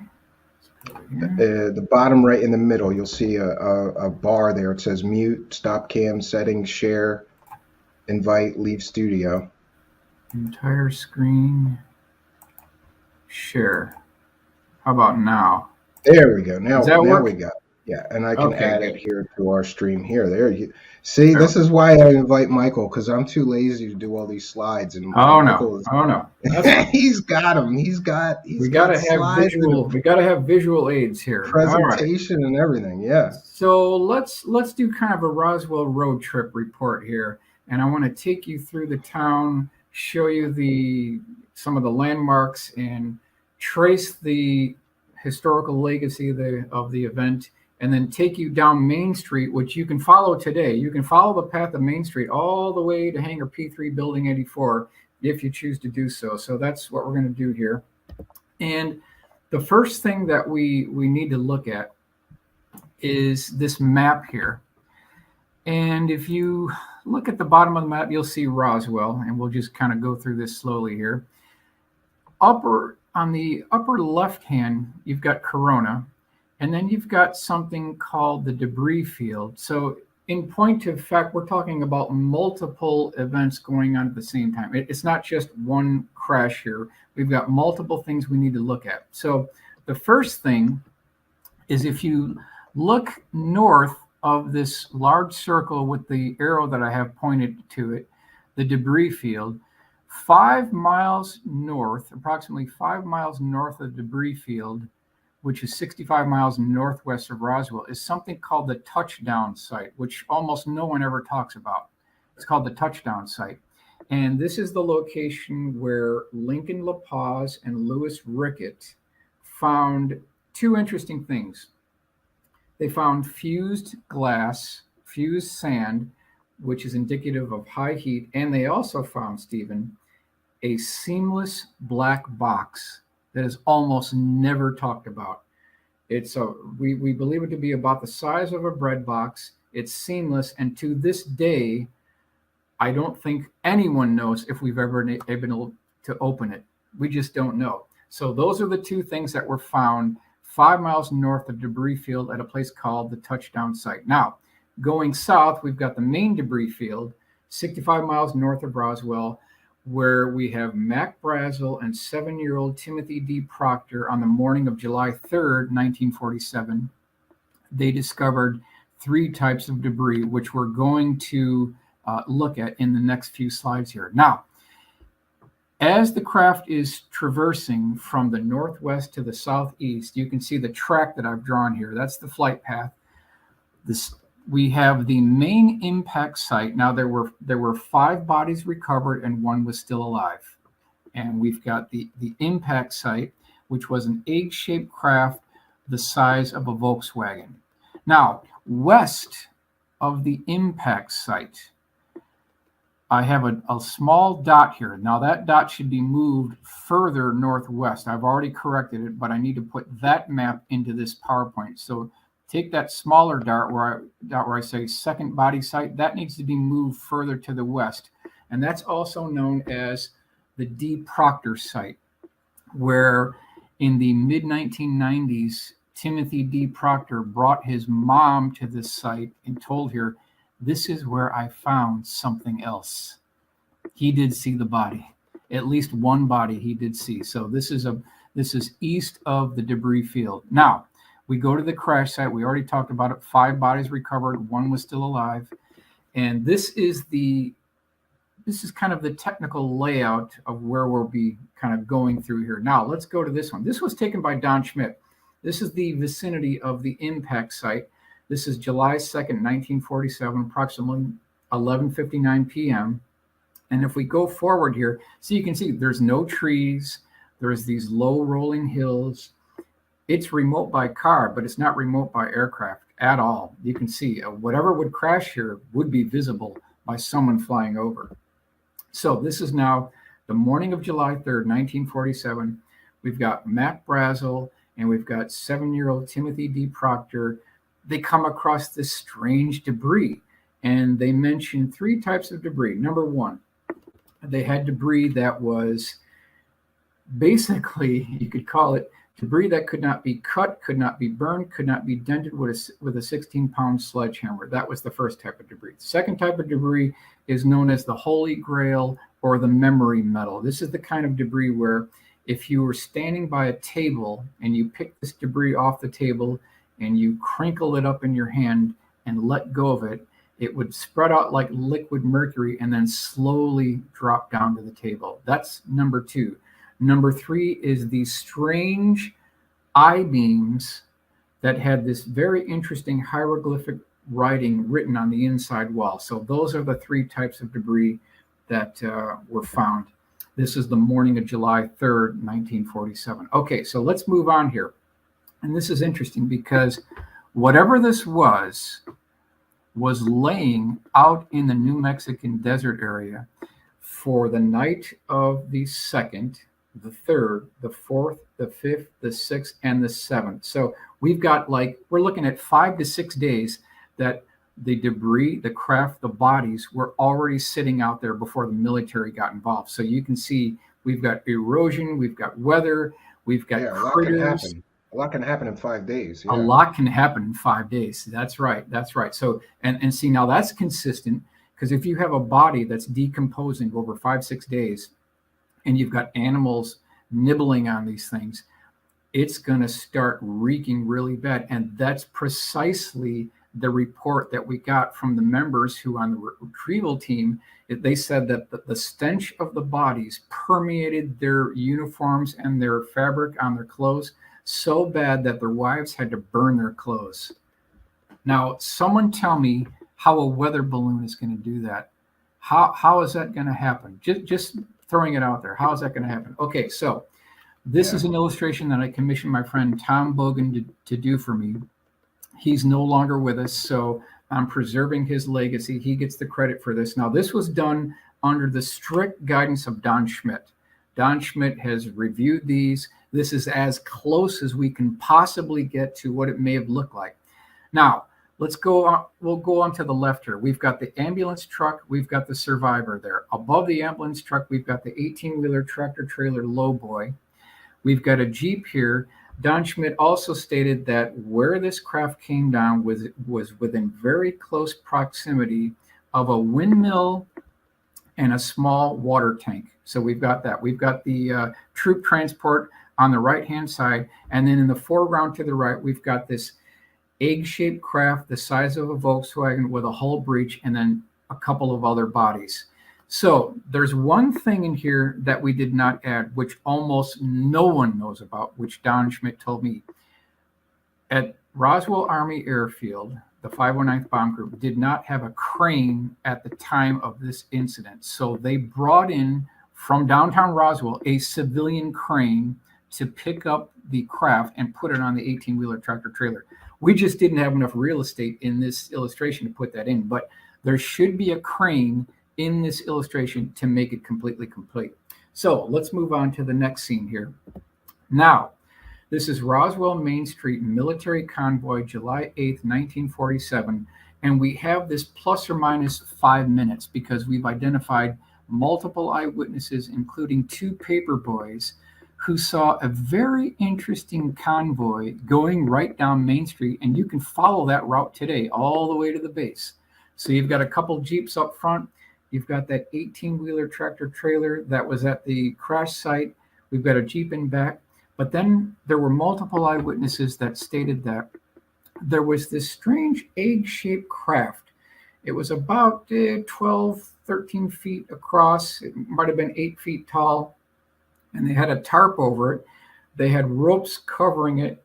Speaker 1: The bottom right in the middle, you'll see a bar there. It says mute, stop cam, settings, share, invite, leave studio.
Speaker 11: Entire screen. Share. How about now?
Speaker 1: There we go.
Speaker 11: Does
Speaker 1: Now,
Speaker 11: that
Speaker 1: now
Speaker 11: work?
Speaker 1: we got. Yeah, and I can
Speaker 11: Okay,
Speaker 1: add it
Speaker 11: good.
Speaker 1: here to our stream here. There you see.
Speaker 11: There.
Speaker 1: This is why I invite Michael, because I'm too lazy to do all these slides, and
Speaker 11: Oh no.
Speaker 1: Michael is.
Speaker 11: Oh no. That's fine.
Speaker 1: He's got them. He's
Speaker 11: We
Speaker 1: got
Speaker 11: gotta have
Speaker 1: slides and
Speaker 11: visual. We gotta have visual aids
Speaker 1: a
Speaker 11: here. All right.
Speaker 1: presentation and everything. Yeah.
Speaker 11: So let's do kind of a Roswell road trip report here, and I want to take you through the town, show you some of the landmarks, and trace the historical legacy of the event, and then take you down Main Street, which you can follow today. You can follow the path of Main Street all the way to Hangar P3 Building 84 if you choose to do so. So that's what we're going to do here. And the first thing that we need to look at is this map here. And if you look at the bottom of the map, you'll see Roswell, and we'll just kind of go through this slowly here. On the upper left hand, you've got Corona, and then you've got something called the debris field. So in point of fact, we're talking about multiple events going on at the same time. It's not just one crash here. We've got multiple things we need to look at. So the first thing is, if you look north of this large circle with the arrow that I have pointed to it, the debris field, 5 miles north, approximately 5 miles north of the debris field, which is 65 miles northwest of Roswell, is something called the touchdown site, which almost no one ever talks about. It's called the touchdown site. And this is the location where Lincoln LaPaz and Louis Rickett found two interesting things. They found fused glass, fused sand, which is indicative of high heat. And they also found, Stephen, a seamless black box that is almost never talked about. We believe it to be about the size of a bread box. It's seamless. And to this day, I don't think anyone knows if we've ever been able to open it. We just don't know. So those are the two things that were found 5 miles north of debris field at a place called the touchdown site. Now, going south, we've got the main debris field, 65 miles north of Roswell, where we have Mac Brazel and 7-year-old Timothy D. Proctor on the morning of July 3rd, 1947. They discovered 3 types of debris, which we're going to look at in the next few slides here. Now, as the craft is traversing from the northwest to the southeast, you can see the track that I've drawn here. That's the flight path. We have the main impact site. Now, there were 5 bodies recovered and 1 was still alive. And we've got the impact site, which was an egg-shaped craft the size of a Volkswagen. Now, west of the impact site, I have a small dot here. Now that dot should be moved further northwest. I've already corrected it, but I need to put that map into this PowerPoint. So take that smaller dot where I say second body site. That needs to be moved further to the west. And that's also known as the D. Proctor site, where in the mid-1990s, Timothy D. Proctor brought his mom to this site and told her, "This is where I found something else." He did see the body. At least one body he did see. So this is east of the debris field. Now, we go to the crash site. We already talked about it. 5 bodies recovered. 1 was still alive. And this is kind of the technical layout of where we'll be kind of going through here. Now, let's go to this one. This was taken by Don Schmidt. This is the vicinity of the impact site. This is July 2nd, 1947, approximately 11:59 p.m. And if we go forward here, so you can see there's no trees. There's these low rolling hills. It's remote by car, but it's not remote by aircraft at all. You can see whatever would crash here would be visible by someone flying over. So this is now the morning of July 3rd, 1947. We've got Mac Brazel and we've got 7-year-old Timothy D. Proctor. They come across this strange debris, and they mention 3 types of debris. Number 1, They had debris that was basically, you could call it debris that could not be cut, could not be burned, could not be dented with a 16-pound sledgehammer. That was the first type of debris. The second type of debris is known as the Holy Grail or the memory metal. This is the kind of debris where if you were standing by a table and you pick this debris off the table and you crinkle it up in your hand and let go of it, it would spread out like liquid mercury and then slowly drop down to the table. That's number two. Number three is these strange I-beams that had this very interesting hieroglyphic writing written on the inside wall. So those are the three types of debris that were found. This is the morning of July 3rd, 1947. Okay, so let's move on here. And this is interesting because whatever this was laying out in the New Mexican desert area for the night of the 2nd, the 3rd, the 4th, the 5th, the 6th, and the 7th. So we've got we're looking at 5 to 6 days that the debris, the craft, the bodies were already sitting out there before the military got involved. So you can see we've got erosion, we've got weather, we've got critters.
Speaker 1: A lot can happen in 5 days.
Speaker 11: Yeah. A lot can happen in 5 days. That's right. That's right. So, and see, now that's consistent because if you have a body that's decomposing over 5-6 days and you've got animals nibbling on these things, it's going to start reeking really bad. And that's precisely the report that we got from the members who on the retrieval team. They said that the stench of the bodies permeated their uniforms and their fabric on their clothes so bad that their wives had to burn their clothes. Now, someone tell me how a weather balloon is going to do that. How is that going to happen? Just throwing it out there. How is that going to happen? Okay, so this is an illustration that I commissioned my friend Tom Bogan to do for me. He's no longer with us, so I'm preserving his legacy. He gets the credit for this. Now, this was done under the strict guidance of Don Schmidt. Don Schmidt has reviewed these. This is as close as we can possibly get to what it may have looked like. Now, let's go on. We'll go on to the left here. We've got the ambulance truck. We've got the survivor there. Above the ambulance truck, we've got the 18-wheeler tractor trailer lowboy. We've got a Jeep here. Don Schmidt also stated that where this craft came down was within very close proximity of a windmill and a small water tank. So we've got that. We've got the troop transport on the right-hand side. And then in the foreground to the right, we've got this egg-shaped craft the size of a Volkswagen with a hull breach and then a couple of other bodies. So there's one thing in here that we did not add, which almost no one knows about, which Don Schmidt told me. At Roswell Army Airfield, the 509th Bomb Group did not have a crane at the time of this incident. So they brought in from downtown Roswell a civilian crane to pick up the craft and put it on the 18-wheeler tractor trailer. We just didn't have enough real estate in this illustration to put that in, but there should be a crane in this illustration to make it completely complete. So let's move on to the next scene here. Now, this is Roswell Main Street military convoy, July 8th, 1947. And we have this plus or minus 5 minutes because we've identified multiple eyewitnesses, including 2 paper boys who saw a very interesting convoy going right down Main Street. And you can follow that route today all the way to the base. So you've got a couple Jeeps up front. You've got that 18-wheeler tractor trailer that was at the crash site. We've got a Jeep in back. But then there were multiple eyewitnesses that stated that there was this strange egg-shaped craft. It was about 12, 13 feet across. It might have been 8 feet tall. And they had a tarp over it. They had ropes covering it.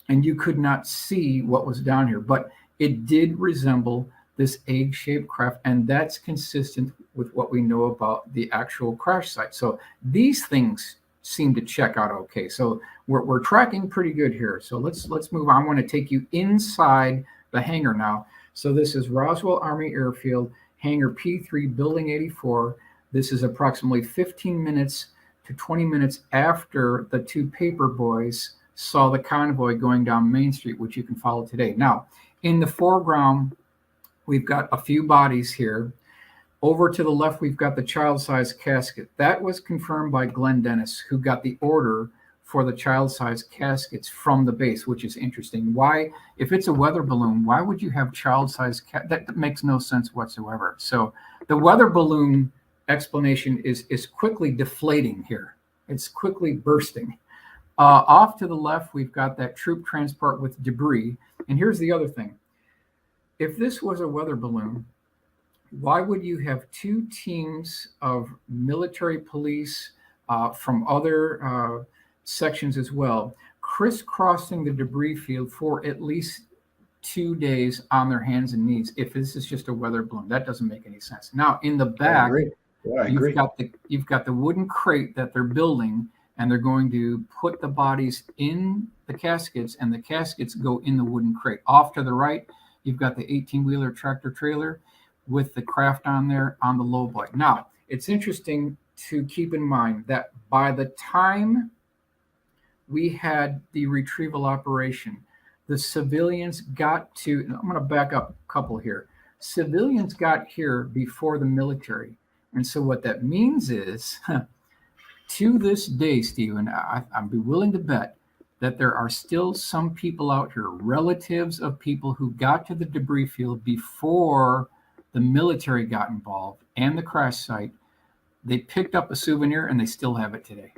Speaker 11: And you could not see what was down here. But it did resemble this egg-shaped craft, and that's consistent with what we know about the actual crash site. So these things seem to check out okay. So we're tracking pretty good here. So let's move on. I want to take you inside the hangar now. So this is Roswell Army Airfield, hangar P3, Building 84. This is approximately 15 minutes to 20 minutes after the 2 paper boys saw the convoy going down Main Street, which you can follow today. Now, in the foreground, we've got a few bodies here. Over to the left, we've got the child-sized casket. That was confirmed by Glenn Dennis, who got the order for the child-sized caskets from the base, which is interesting. Why, if it's a weather balloon, why would you have child-sized that makes no sense whatsoever. So the weather balloon explanation is quickly deflating here. It's quickly bursting. Off to the left, we've got that troop transport with debris. And here's the other thing. If this was a weather balloon, why would you have two teams of military police from other sections as well, crisscrossing the debris field for at least 2 days on their hands and knees? If this is just a weather balloon, that doesn't make any sense. Now, in the back,
Speaker 1: I agree.
Speaker 11: You've got the wooden crate that they're building, and they're going to put the bodies in the caskets, and the caskets go in the wooden crate. Off to the right, you've got the 18-wheeler tractor trailer with the craft on there on the low boy. Now, it's interesting to keep in mind that by the time we had the retrieval operation, the civilians got to, I'm going to back up a couple here. Civilians got here before the military. And so what that means is, to this day, Stephen, I'd be willing to bet that there are still some people out here, relatives of people who got to the debris field before the military got involved and the crash site. They picked up a souvenir and they still have it today.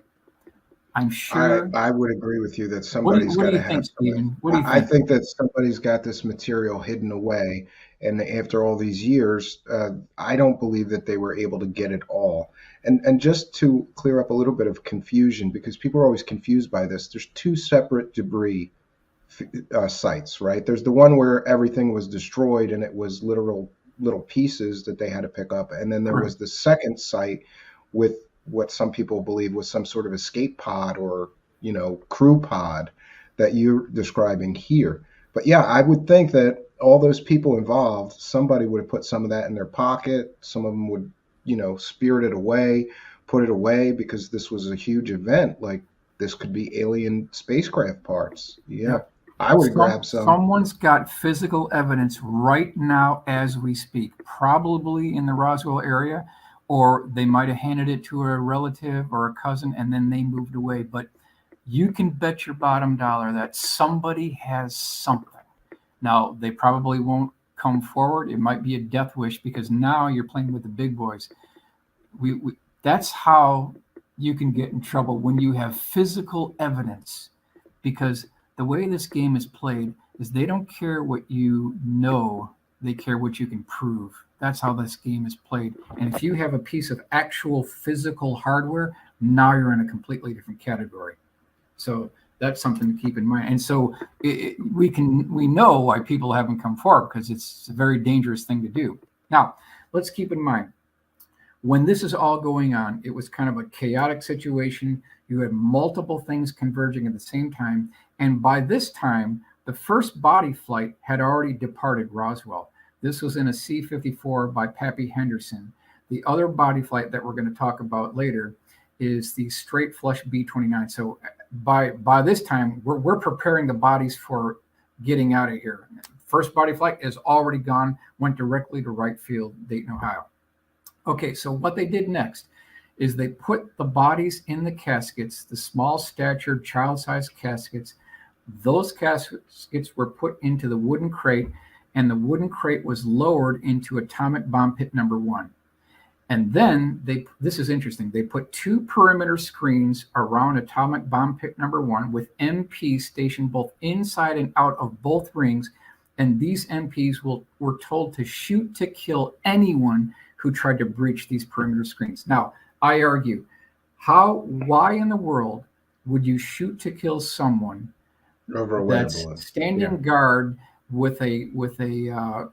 Speaker 11: I'm sure.
Speaker 1: I would agree with you that somebody's got to have.
Speaker 11: Stephen? What do you think?
Speaker 1: I think that somebody's got this material hidden away, and after all these years, I don't believe that they were able to get it all. And just to clear up a little bit of confusion, because people are always confused by this, there's two separate debris sites, right? There's the one where everything was destroyed and it was literal little pieces that they had to pick up, and then there was the second site with what some people believe was some sort of escape pod or crew pod that you're describing here. But yeah, I would think that all those people involved, somebody would have put some of that in their pocket. Some of them would spirit it away, put it away, because this was a huge event. Like, this could be alien spacecraft parts. Yeah. I would grab some.
Speaker 11: Someone's got physical evidence right now as we speak, probably in the Roswell area, or they might have handed it to a relative or a cousin and then they moved away. But you can bet your bottom dollar that somebody has something. Now, they probably won't come forward. It might be a death wish, because now you're playing with the big boys. That's how you can get in trouble, when you have physical evidence, because the way this game is played is they don't care what you know, they care what you can prove. That's how this game is played. And if you have a piece of actual physical hardware, now you're in a completely different category. So that's something to keep in mind. And so we know why people haven't come forward, because it's a very dangerous thing to do. Now, let's keep in mind, when this is all going on, it was kind of a chaotic situation. You had multiple things converging at the same time. And by this time, the first body flight had already departed Roswell. This was in a C-54 by Pappy Henderson. The other body flight that we're going to talk about later is the straight flush B-29. So by this time, we're preparing the bodies for getting out of here. First body flight is already gone, went directly to Wright Field, Dayton, Ohio. Okay, so what they did next is they put the bodies in the caskets, the small statured child-sized caskets. Those caskets were put into the wooden crate, and the wooden crate was lowered into atomic bomb pit number 1. And then this is interesting, they put 2 perimeter screens around atomic bomb pit number 1 with MPs stationed both inside and out of both rings. And these MPs were told to shoot to kill anyone who tried to breach these perimeter screens. Now, I argue, why in the world would you shoot to kill someone
Speaker 1: over a weather
Speaker 11: that's
Speaker 1: balloon,
Speaker 11: standing guard with a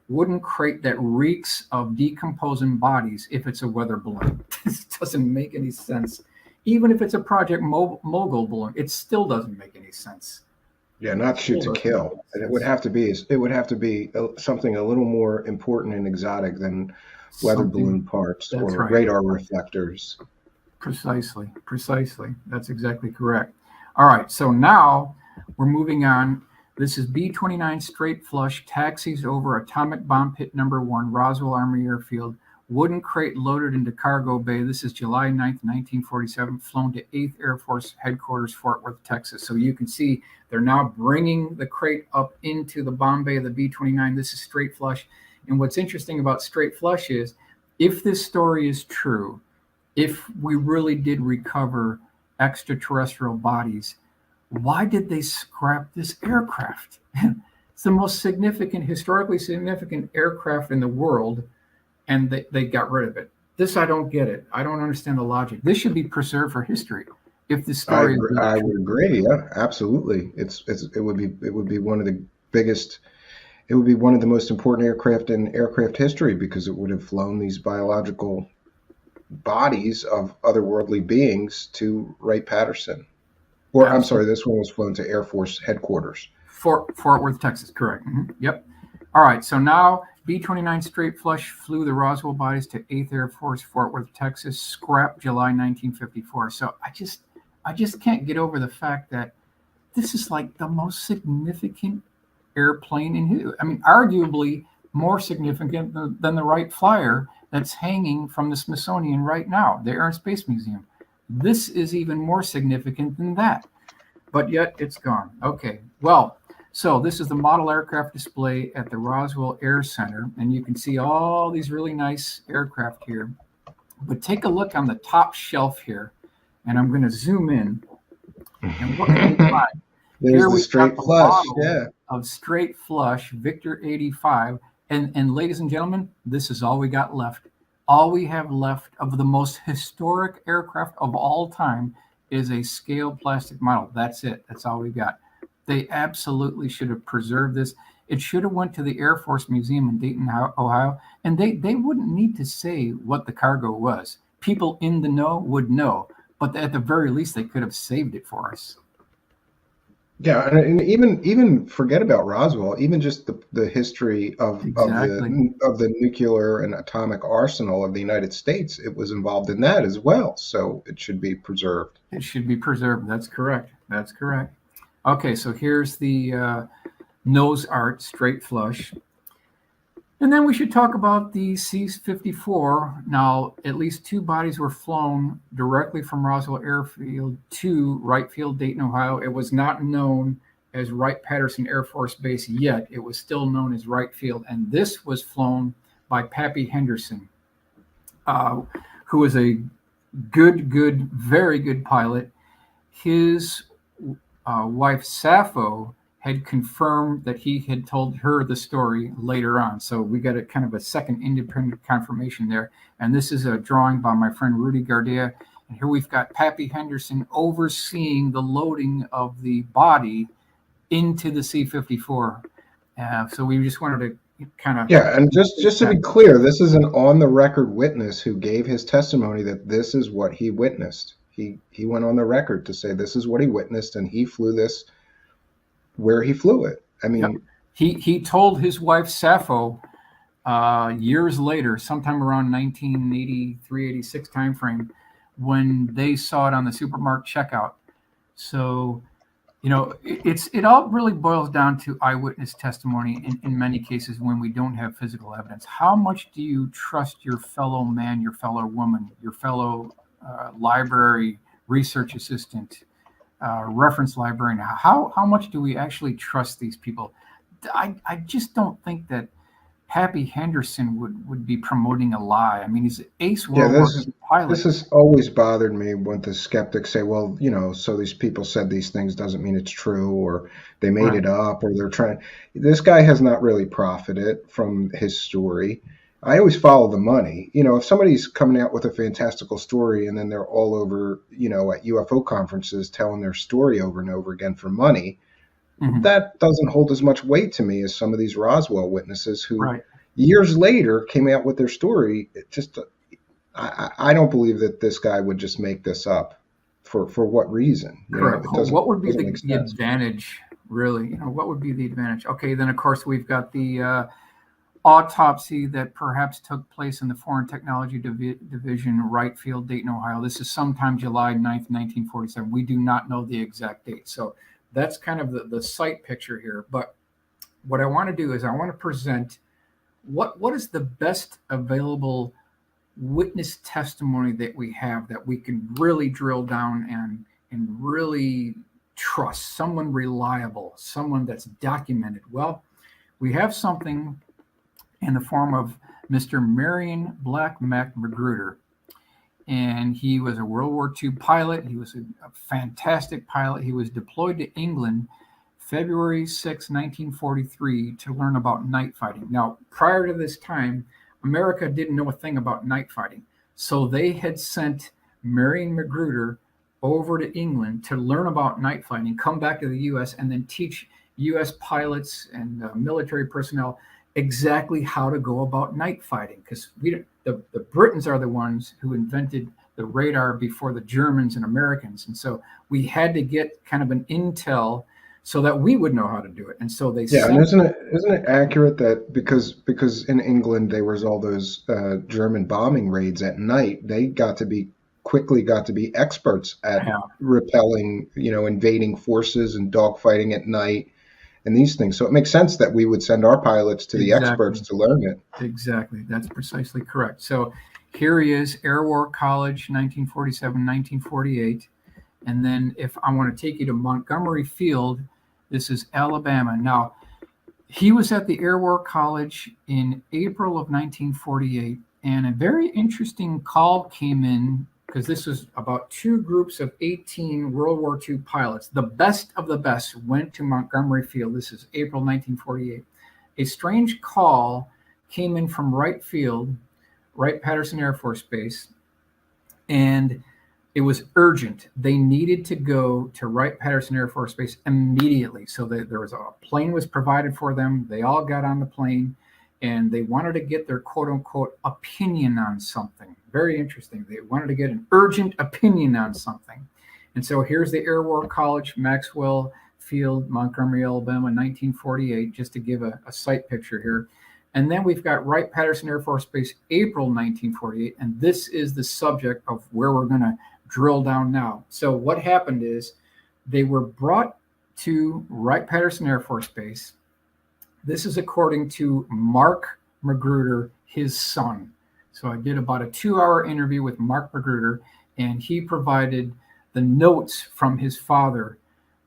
Speaker 11: wooden crate that reeks of decomposing bodies if it's a weather balloon? This doesn't make any sense. Even if it's a Project Mogul balloon, it still doesn't make any sense.
Speaker 1: Yeah, not shoot to kill. It would have to be something a little more important and exotic than weather balloon parts or radar reflectors.
Speaker 11: Precisely. That's exactly correct. All right, so now we're moving on. This is B-29 straight flush, taxis over atomic bomb pit number 1, Roswell Army Airfield. wooden crate loaded into cargo bay. This is July 9th, 1947, flown to 8th Air Force Headquarters, Fort Worth, Texas. So you can see they're now bringing the crate up into the bomb bay of the B-29. This is straight flush. And what's interesting about straight flush is, if this story is true, if we really did recover extraterrestrial bodies, why did they scrap this aircraft? It's the most significant, historically significant aircraft in the world, and they got rid of it. This, I don't get it. I don't understand the logic. This should be preserved for history. If the story
Speaker 1: I would agree. Yeah, absolutely. It would be one of the biggest. It would be one of the most important aircraft in aircraft history, because it would have flown these biological bodies of otherworldly beings to Wright-Patterson. Or I'm sorry, this one was flown to Air Force Headquarters.
Speaker 11: Fort Worth, Texas, correct. Yep. All right, so now B-29 straight flush flew the Roswell bodies to 8th Air Force, Fort Worth, Texas, scrapped July 1954. So I just can't get over the fact that this is like the most significant airplane arguably more significant than the Wright Flyer that's hanging from the Smithsonian right now, the Air and Space Museum. This is even more significant than that, but yet it's gone. Okay, well, so this is the model aircraft display at the Roswell Air Center, and you can see all these really nice aircraft here. But take a look on the top shelf here, and I'm going to zoom in. And what can we find?
Speaker 1: There's the straight flush, yeah.
Speaker 11: Of straight flush Victor 85, and ladies and gentlemen, this is all we got left. All we have left of the most historic aircraft of all time is a scale plastic model. That's it. That's all we got. They absolutely should have preserved this. It should have went to the Air Force Museum in Dayton, Ohio, and they wouldn't need to say what the cargo was. People in the know would know, but at the very least, they could have saved it for us.
Speaker 1: Yeah, and even forget about Roswell. Even just the history of the nuclear and atomic arsenal of the United States, it was involved in that as well. So it should be preserved.
Speaker 11: It should be preserved. That's correct. That's correct. Okay, so here's the nose art straight flush. And then we should talk about the C-54. Now, at least 2 bodies were flown directly from Roswell Airfield to Wright Field, Dayton, Ohio. It was not known as Wright-Patterson Air Force Base yet. It was still known as Wright Field. And this was flown by Pappy Henderson, who was a very good pilot. His wife, Sappho, had confirmed that he had told her the story later on. So we got a kind of a second independent confirmation there. And this is a drawing by my friend Rudy Gardea. And here we've got Pappy Henderson overseeing the loading of the body into the C-54. So we just wanted to kind of...
Speaker 1: Yeah, and just to be clear, this is an on-the-record witness who gave his testimony that this is what he witnessed. He went on the record to say this is what he witnessed, and he flew this where he flew it. I mean,
Speaker 11: yep. He told his wife Sappho years later, sometime around 1983, 86 timeframe, when they saw it on the supermarket checkout. So, it all really boils down to eyewitness testimony in many cases when we don't have physical evidence. How much do you trust your fellow man, your fellow woman, your fellow library research assistant, reference librarian? How much do we actually trust these people? I just don't think that Pappy Henderson would be promoting a lie. I mean, he's an ace World War II pilot.
Speaker 1: This has always bothered me when the skeptics say, well, so these people said these things doesn't mean it's true, or they made it up, or they're trying. This guy has not really profited from his story. I always follow the money. If somebody's coming out with a fantastical story and then they're all over, at UFO conferences telling their story over and over again for money, that doesn't hold as much weight to me as some of these Roswell witnesses who years later came out with their story. I don't believe that this guy would just make this up. For what reason?
Speaker 11: Correct. What would be the advantage, really? What would be the advantage? Okay, then of course we've got the autopsy that perhaps took place in the Foreign Technology Division, Wright Field, Dayton, Ohio. This is sometime July 9th, 1947. We do not know the exact date. So that's kind of the site picture here. But what I want to do is I want to present what is the best available witness testimony that we have that we can really drill down and really trust, someone reliable, someone that's documented? Well, we have something in the form of Mr. Marion Black Mac Magruder. And he was a World War II pilot. He was a fantastic pilot. He was deployed to England February 6, 1943, to learn about night fighting. Now, prior to this time, America didn't know a thing about night fighting. So they had sent Marion Magruder over to England to learn about night fighting, come back to the U.S., and then teach U.S. pilots and military personnel exactly how to go about night fighting. Because the Britons are the ones who invented the radar before the Germans and Americans. And so we had to get kind of an intel so that we would know how to do it. And so they
Speaker 1: and isn't it accurate that because in England there was all those German bombing raids at night, they quickly got to be experts at repelling, invading forces and dogfighting at night and these things. So it makes sense that we would send our pilots to the experts to learn it.
Speaker 11: Exactly. That's precisely correct. So here he is, Air War College, 1947, 1948. And then if I want to take you to Montgomery Field, this is Alabama. Now, he was at the Air War College in April of 1948, and a very interesting call came in, because this was about two groups of 18 World War II pilots. The best of the best went to Montgomery Field. This is April 1948. A strange call came in from Wright Field, Wright-Patterson Air Force Base, and it was urgent. They needed to go to Wright-Patterson Air Force Base immediately. So there was a plane was provided for them. They all got on the plane, and they wanted to get their quote-unquote opinion on something. Very interesting. They wanted to get an urgent opinion on something. And so here's the Air War College, Maxwell Field, Montgomery, Alabama, 1948, just to give a site picture here. And then we've got Wright-Patterson Air Force Base, April 1948, and this is the subject of where we're going to drill down now. So what happened is they were brought to Wright-Patterson Air Force Base. This is according to Mark Magruder, his son. So I did about a 2-hour interview with Mark Magruder, and he provided the notes from his father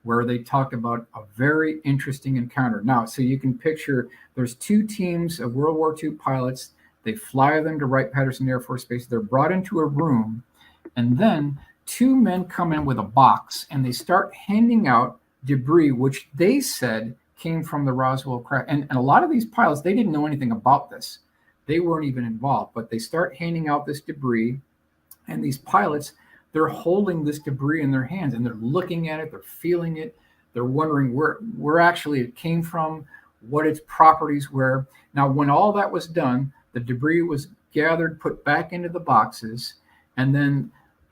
Speaker 11: where they talked about a very interesting encounter. Now, so you can picture there's two teams of World War II pilots. They fly them to Wright-Patterson Air Force Base. They're brought into a room, and then two men come in with a box, and they start handing out debris, which they said came from the Roswell crash. And a lot of these pilots, they didn't know anything about this. They weren't even involved, but they start handing out this debris, and these pilots, they're holding this debris in their hands, and they're looking at it, they're feeling it, they're wondering where actually it came from, what its properties were. Now, when all that was done, the debris was gathered, put back into the boxes, and then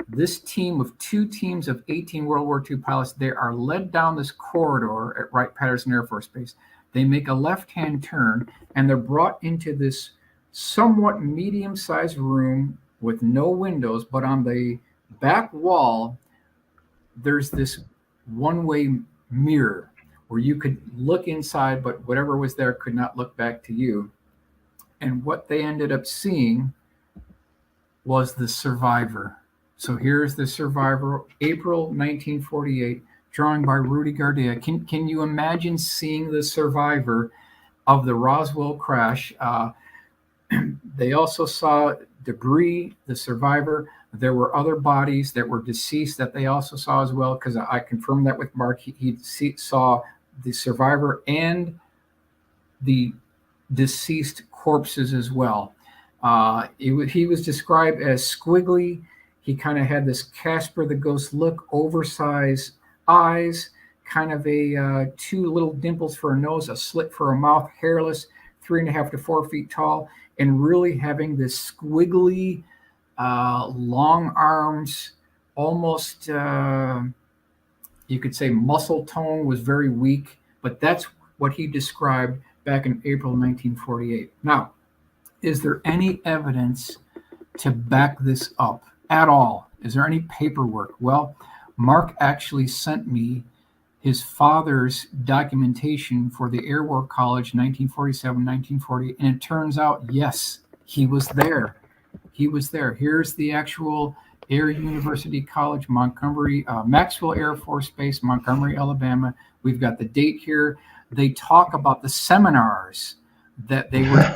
Speaker 11: this team of two teams of 18 World War II pilots, they are led down this corridor at Wright-Patterson Air Force Base. They make a left-hand turn, and they're brought into this somewhat medium-sized room with no windows, but on the back wall, there's this one-way mirror where you could look inside, but whatever was there could not look back to you. And what they ended up seeing was the survivor. So here's the survivor, April 1948, drawing by Rudy Gardea. Can you imagine seeing the survivor of the Roswell crash? They also saw debris, the survivor. There were other bodies that were deceased that they also saw as well, because I confirmed that with Mark. He saw the survivor and the deceased corpses as well. He was described as squiggly. He kind of had this Casper the Ghost look, oversized eyes, kind of a 2 little dimples for a nose, a slit for a mouth, hairless, 3.5 to 4 feet tall, and really having this squiggly, long arms, almost, you could say muscle tone was very weak, but that's what he described back in April 1948. Now, is there any evidence to back this up at all? Is there any paperwork? Well, Mark actually sent me his father's documentation for the Air War College, 1947, 1948, and it turns out, yes, he was there. He was there. Here's the actual Air University College, Montgomery, Maxwell Air Force Base, Montgomery, Alabama. We've got the date here. They talk about the seminars that they were.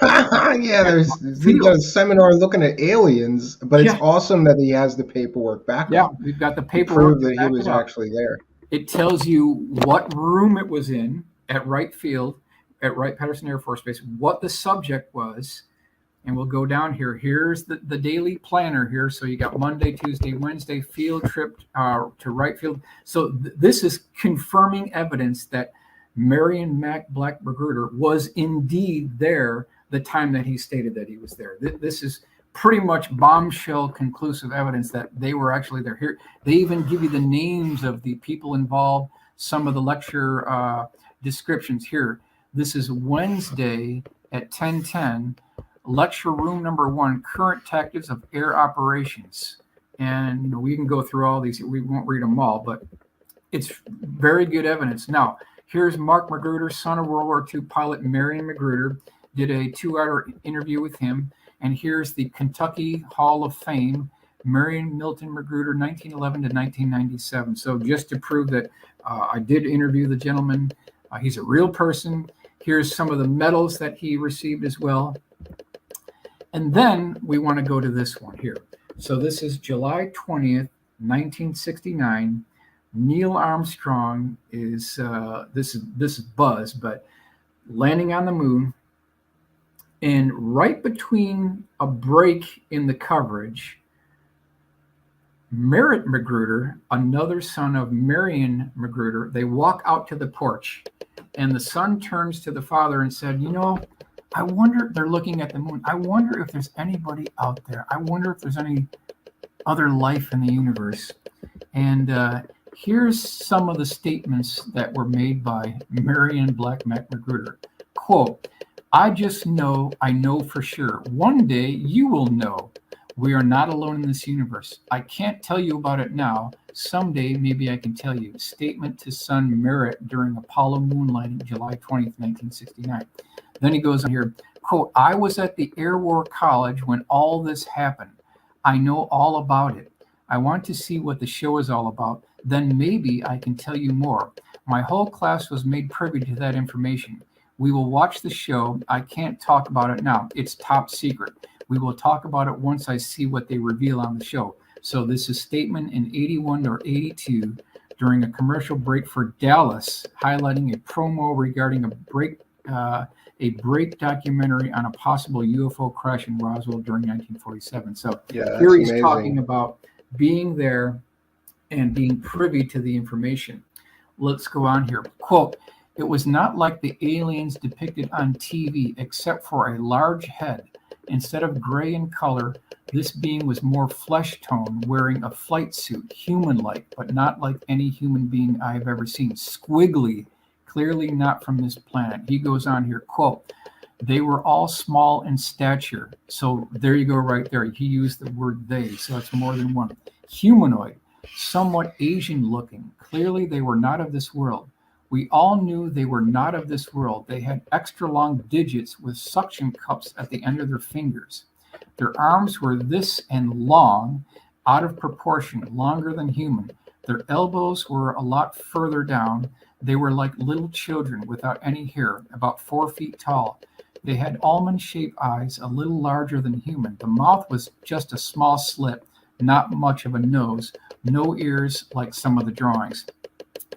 Speaker 5: Yeah, we've got a seminar looking at aliens, but it's awesome that he has the paperwork back
Speaker 11: Yeah,
Speaker 5: up.
Speaker 11: we've got the
Speaker 5: To
Speaker 11: paperwork
Speaker 5: prove that he
Speaker 11: back
Speaker 5: was
Speaker 11: it up.
Speaker 5: actually there.
Speaker 11: It tells you what room it was in at Wright Field, at Wright-Patterson Air Force Base, what the subject was. And we'll go down here. Here's the daily planner here. So you got Monday, Tuesday, Wednesday, field trip to Wright Field. So this is confirming evidence that Marion Mac Black Magruder was indeed there the time that he stated that he was there. This is pretty much bombshell conclusive evidence that they were actually there. Here, they even give you the names of the people involved, some of the lecture descriptions here. This is Wednesday at 10:10. Lecture room number 1, current tactics of air operations. And we can go through all these. We won't read them all, but it's very good evidence. Now, here's Mark Magruder, son of World War II pilot Marion Magruder. Did a 2-hour interview with him. And here's the Kentucky Hall of Fame, Marion Milton Magruder, 1911 to 1997. So just to prove that I did interview the gentleman. He's a real person. Here's some of the medals that he received as well. And then we want to go to this one here. So this is July 20th, 1969. Neil Armstrong is this is Buzz, but landing on the moon. And right between a break in the coverage, Merritt Magruder, another son of Marion Magruder, they walk out to the porch, and the son turns to the father and said, I wonder, they're looking at the moon. I wonder if there's anybody out there. I wonder if there's any other life in the universe. And here's some of the statements that were made by Marion Black Mac Magruder. Quote, I know for sure. One day you will know. We are not alone in this universe. I can't tell you about it now. Someday maybe I can tell you. Statement to son Merritt during Apollo moon landing, July 20th, 1969. Then he goes on here, quote, I was at the Air War College when all this happened. I know all about it. I want to see what the show is all about. Then maybe I can tell you more. My whole class was made privy to that information. We will watch the show. I can't talk about it now. It's top secret. We will talk about it once I see what they reveal on the show. So this is statement in 81 or 82 during a commercial break for Dallas, highlighting a promo regarding a break documentary on a possible UFO crash in Roswell during 1947. So here he's talking about being there and being privy to the information. Let's go on here. Quote, it was not like the aliens depicted on TV, except for a large head. Instead of gray in color, this being was more flesh tone, wearing a flight suit, human-like, but not like any human being I have ever seen. Squiggly, clearly not from this planet. He goes on here, quote, they were all small in stature. So there you go right there. He used the word they, so it's more than one. Humanoid, somewhat Asian looking. Clearly they were not of this world. We all knew they were not of this world. They had extra long digits with suction cups at the end of their fingers. Their arms were this and long, out of proportion, longer than human. Their elbows were a lot further down. They were like little children without any hair, about 4 feet tall. They had almond-shaped eyes, a little larger than human. The mouth was just a small slit, not much of a nose, no ears like some of the drawings.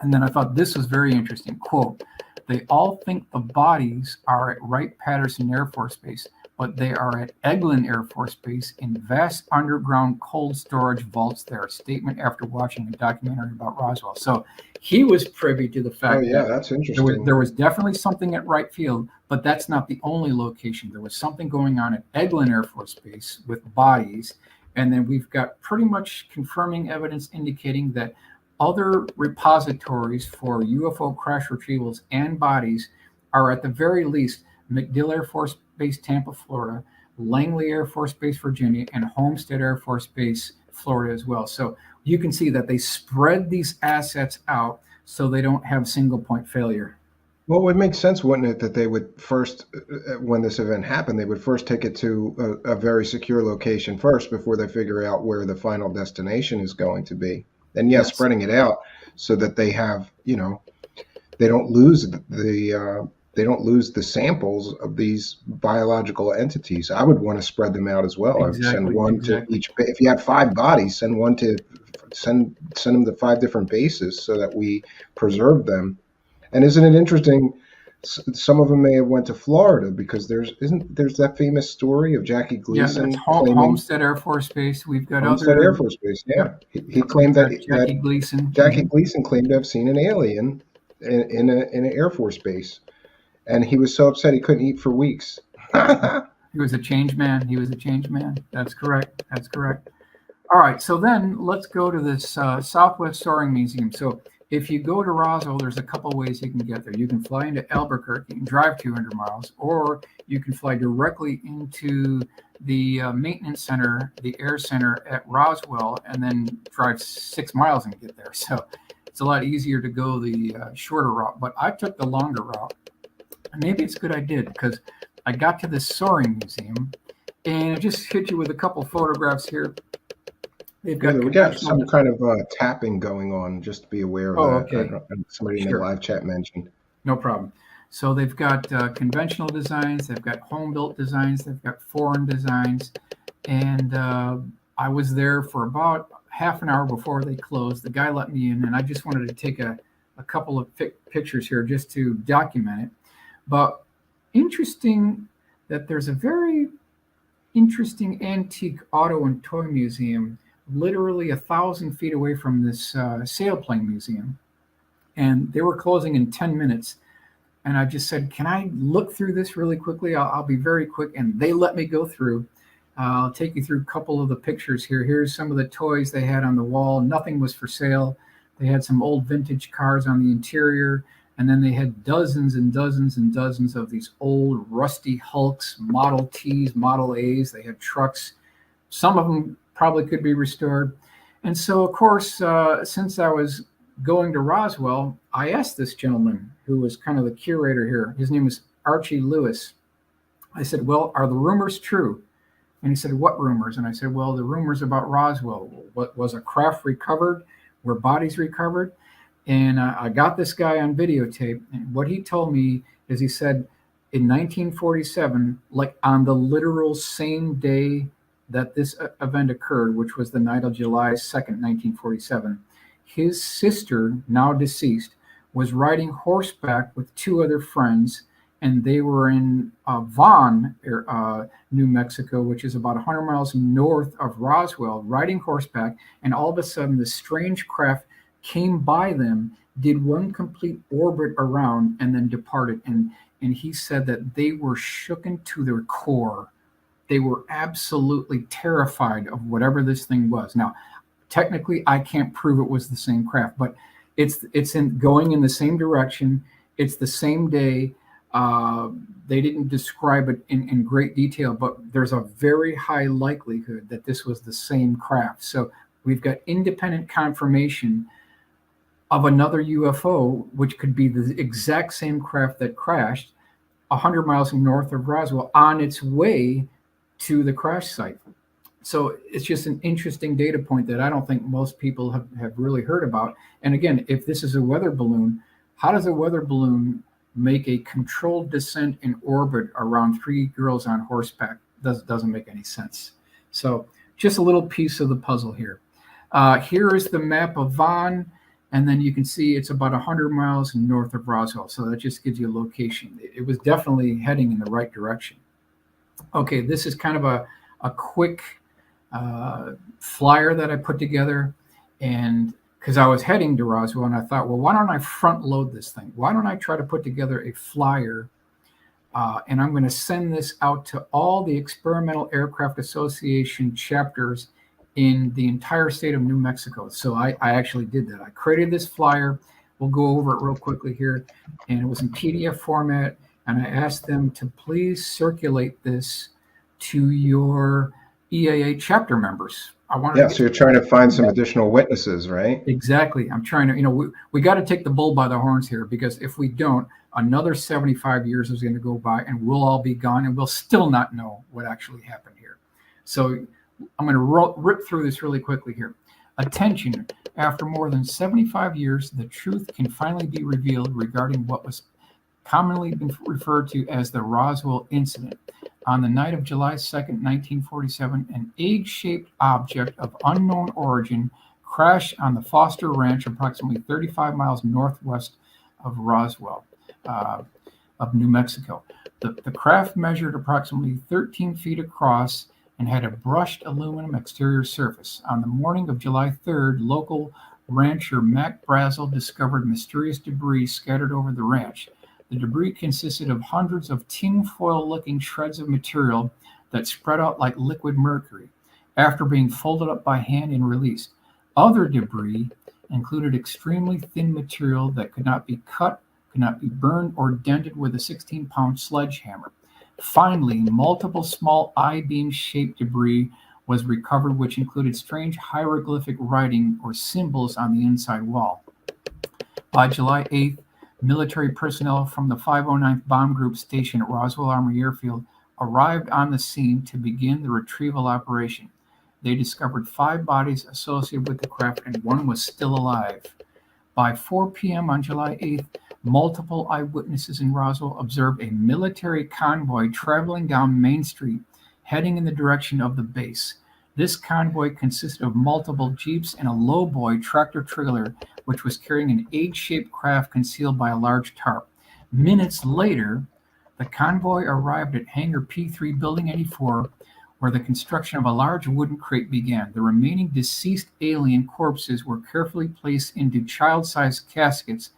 Speaker 11: And then I thought this was very interesting. Quote, they all think the bodies are at Wright-Patterson Air Force Base, but they are at Eglin Air Force Base in vast underground cold storage vaults there. Statement after watching a documentary about Roswell. So he was privy to the fact that
Speaker 5: that's interesting.
Speaker 11: There was definitely something at Wright Field, but that's not the only location. There was something going on at Eglin Air Force Base with bodies. And then we've got pretty much confirming evidence indicating that other repositories for UFO crash retrievals and bodies are at the very least MacDill Air Force Base, Tampa, Florida, Langley Air Force Base, Virginia, and Homestead Air Force Base, Florida as well. So you can see that they spread these assets out so they don't have single point failure.
Speaker 1: Well, it would make sense, wouldn't it, that they would first, when this event happened, they would first take it to a very secure location first before they figure out where the final destination is going to be. And yes,
Speaker 11: Yes.
Speaker 1: spreading it out so that they have, they don't lose they don't lose the samples of these biological entities. I would want to spread them out as well. I would send
Speaker 11: Exactly.
Speaker 1: one to
Speaker 11: Exactly.
Speaker 1: each. If you had 5 bodies, send them to 5 different bases so that we preserve them. And isn't it interesting? Some of them may have went to Florida because there's that famous story of Jackie
Speaker 11: Yeah, that's
Speaker 1: Gleason claiming
Speaker 11: Homestead Air Force Base. We've got
Speaker 1: Homestead Air
Speaker 11: other.
Speaker 1: Force Base. Yeah,
Speaker 11: Yep.
Speaker 1: he
Speaker 11: Yep.
Speaker 1: claimed
Speaker 11: We've
Speaker 1: that
Speaker 11: got Jackie Gleason.
Speaker 1: Jackie Gleason claimed to have seen an alien in an Air Force base, and he was so upset he couldn't eat for weeks.
Speaker 11: He was a change man. He was a change man. That's correct. That's correct. All right. So then let's go to this Southwest Soaring Museum. So if you go to Roswell, there's a couple ways you can get there. You can fly into Albuquerque and drive 200 miles, or you can fly directly into the maintenance center, the air center at Roswell, and then drive 6 miles and get there. So it's a lot easier to go the shorter route. But I took the longer route. And maybe it's good I did, because I got to this soaring museum, and I just hit you with a couple photographs here. They've got
Speaker 1: We got some kind of tapping going on. Just to be aware of that.
Speaker 11: Okay.
Speaker 1: Somebody in the live chat mentioned.
Speaker 11: No problem. So they've got conventional designs, they've got home-built designs, they've got foreign designs, and I was there for about half an hour before they closed. The guy let me in, and I just wanted to take a couple of pictures here just to document it. But interesting that there's a very interesting antique auto and toy museum literally 1,000 feet away from this sailplane museum. And they were closing in 10 minutes. And I just said, can I look through this really quickly? I'll be very quick. And they let me go through. I'll take you through a couple of the pictures here. Here's some of the toys they had on the wall. Nothing was for sale. They had some old vintage cars on the interior. And then they had dozens and dozens and dozens of these old rusty Hulks, Model Ts, Model As. They had trucks. Some of them probably could be restored. And so, of course, since I was going to Roswell, I asked this gentleman who was kind of the curator here. His name is Archie Lewis. I said, well, are the rumors true? And he said, what rumors? And I said, well, the rumors about Roswell. What was a craft recovered? Were bodies recovered? And I got this guy on videotape. And what he told me is he said in 1947, like on the literal same day that this event occurred, which was the night of July 2nd, 1947, his sister, now deceased, was riding horseback with 2 other friends, and they were in Vaughn, New Mexico, which is about 100 miles north of Roswell, riding horseback, and all of a sudden this strange craft came by them, did one complete orbit around, and then departed. And he said that they were shooken to their core. They were absolutely terrified of whatever this thing was. Now, technically, I can't prove it was the same craft, but it's going in the same direction. It's the same day. They didn't describe it in great detail, but there's a very high likelihood that this was the same craft. So we've got independent confirmation of another UFO, which could be the exact same craft that crashed 100 miles north of Roswell on its way to the crash site. So it's just an interesting data point that I don't think most people have really heard about. And again, if this is a weather balloon, how does a weather balloon make a controlled descent in orbit around 3 girls on horseback? Doesn't make any sense. So just a little piece of the puzzle here. Here is the map of Vaughn, and then you can see it's about 100 miles north of Roswell. So that just gives you a location. It was definitely heading in the right direction. Okay, this is kind of a quick flyer that I put together, and because I was heading to Roswell, and I thought, well, why don't I front load this thing? Why don't I try to put together a flyer, and I'm going to send this out to all the Experimental Aircraft Association chapters in the entire state of New Mexico. So I actually did that. I created this flyer. We'll go over it real quickly here, and it was in PDF format, and I asked them to please circulate this to your EAA chapter members. I wanted
Speaker 1: Yeah,
Speaker 11: to
Speaker 1: so you're trying to find some additional witnesses, right?
Speaker 11: Exactly. I'm trying to, we got to take the bull by the horns here, because if we don't, another 75 years is going to go by and we'll all be gone and we'll still not know what actually happened here. So I'm going to rip through this really quickly here. Attention. After more than 75 years, the truth can finally be revealed regarding what was commonly been referred to as the Roswell incident. On the night of July 2nd, 1947, an egg-shaped object of unknown origin crashed on the Foster Ranch, approximately 35 miles northwest of Roswell, of New Mexico. The craft measured approximately 13 feet across and had a brushed aluminum exterior surface. On the morning of July 3rd, local rancher Mac Brazel discovered mysterious debris scattered over the ranch. The debris consisted of hundreds of tinfoil-looking shreds of material that spread out like liquid mercury after being folded up by hand and released. Other debris included extremely thin material that could not be cut, could not be burned, or dented with a 16-pound sledgehammer. Finally, multiple small I-beam shaped debris was recovered, which included strange hieroglyphic writing or symbols on the inside wall. By July 8th, military personnel from the 509th Bomb Group stationed at Roswell Army Airfield arrived on the scene to begin the retrieval operation. They discovered 5 bodies associated with the craft, and one was still alive. By 4 p.m. on July 8th, multiple eyewitnesses in Roswell observed a military convoy traveling down Main Street, heading in the direction of the base. This convoy consisted of multiple jeeps and a lowboy tractor-trailer, which was carrying an egg-shaped craft concealed by a large tarp. Minutes later, the convoy arrived at Hangar P3 Building 84, where the construction of a large wooden crate began. The remaining deceased alien corpses were carefully placed into child-sized caskets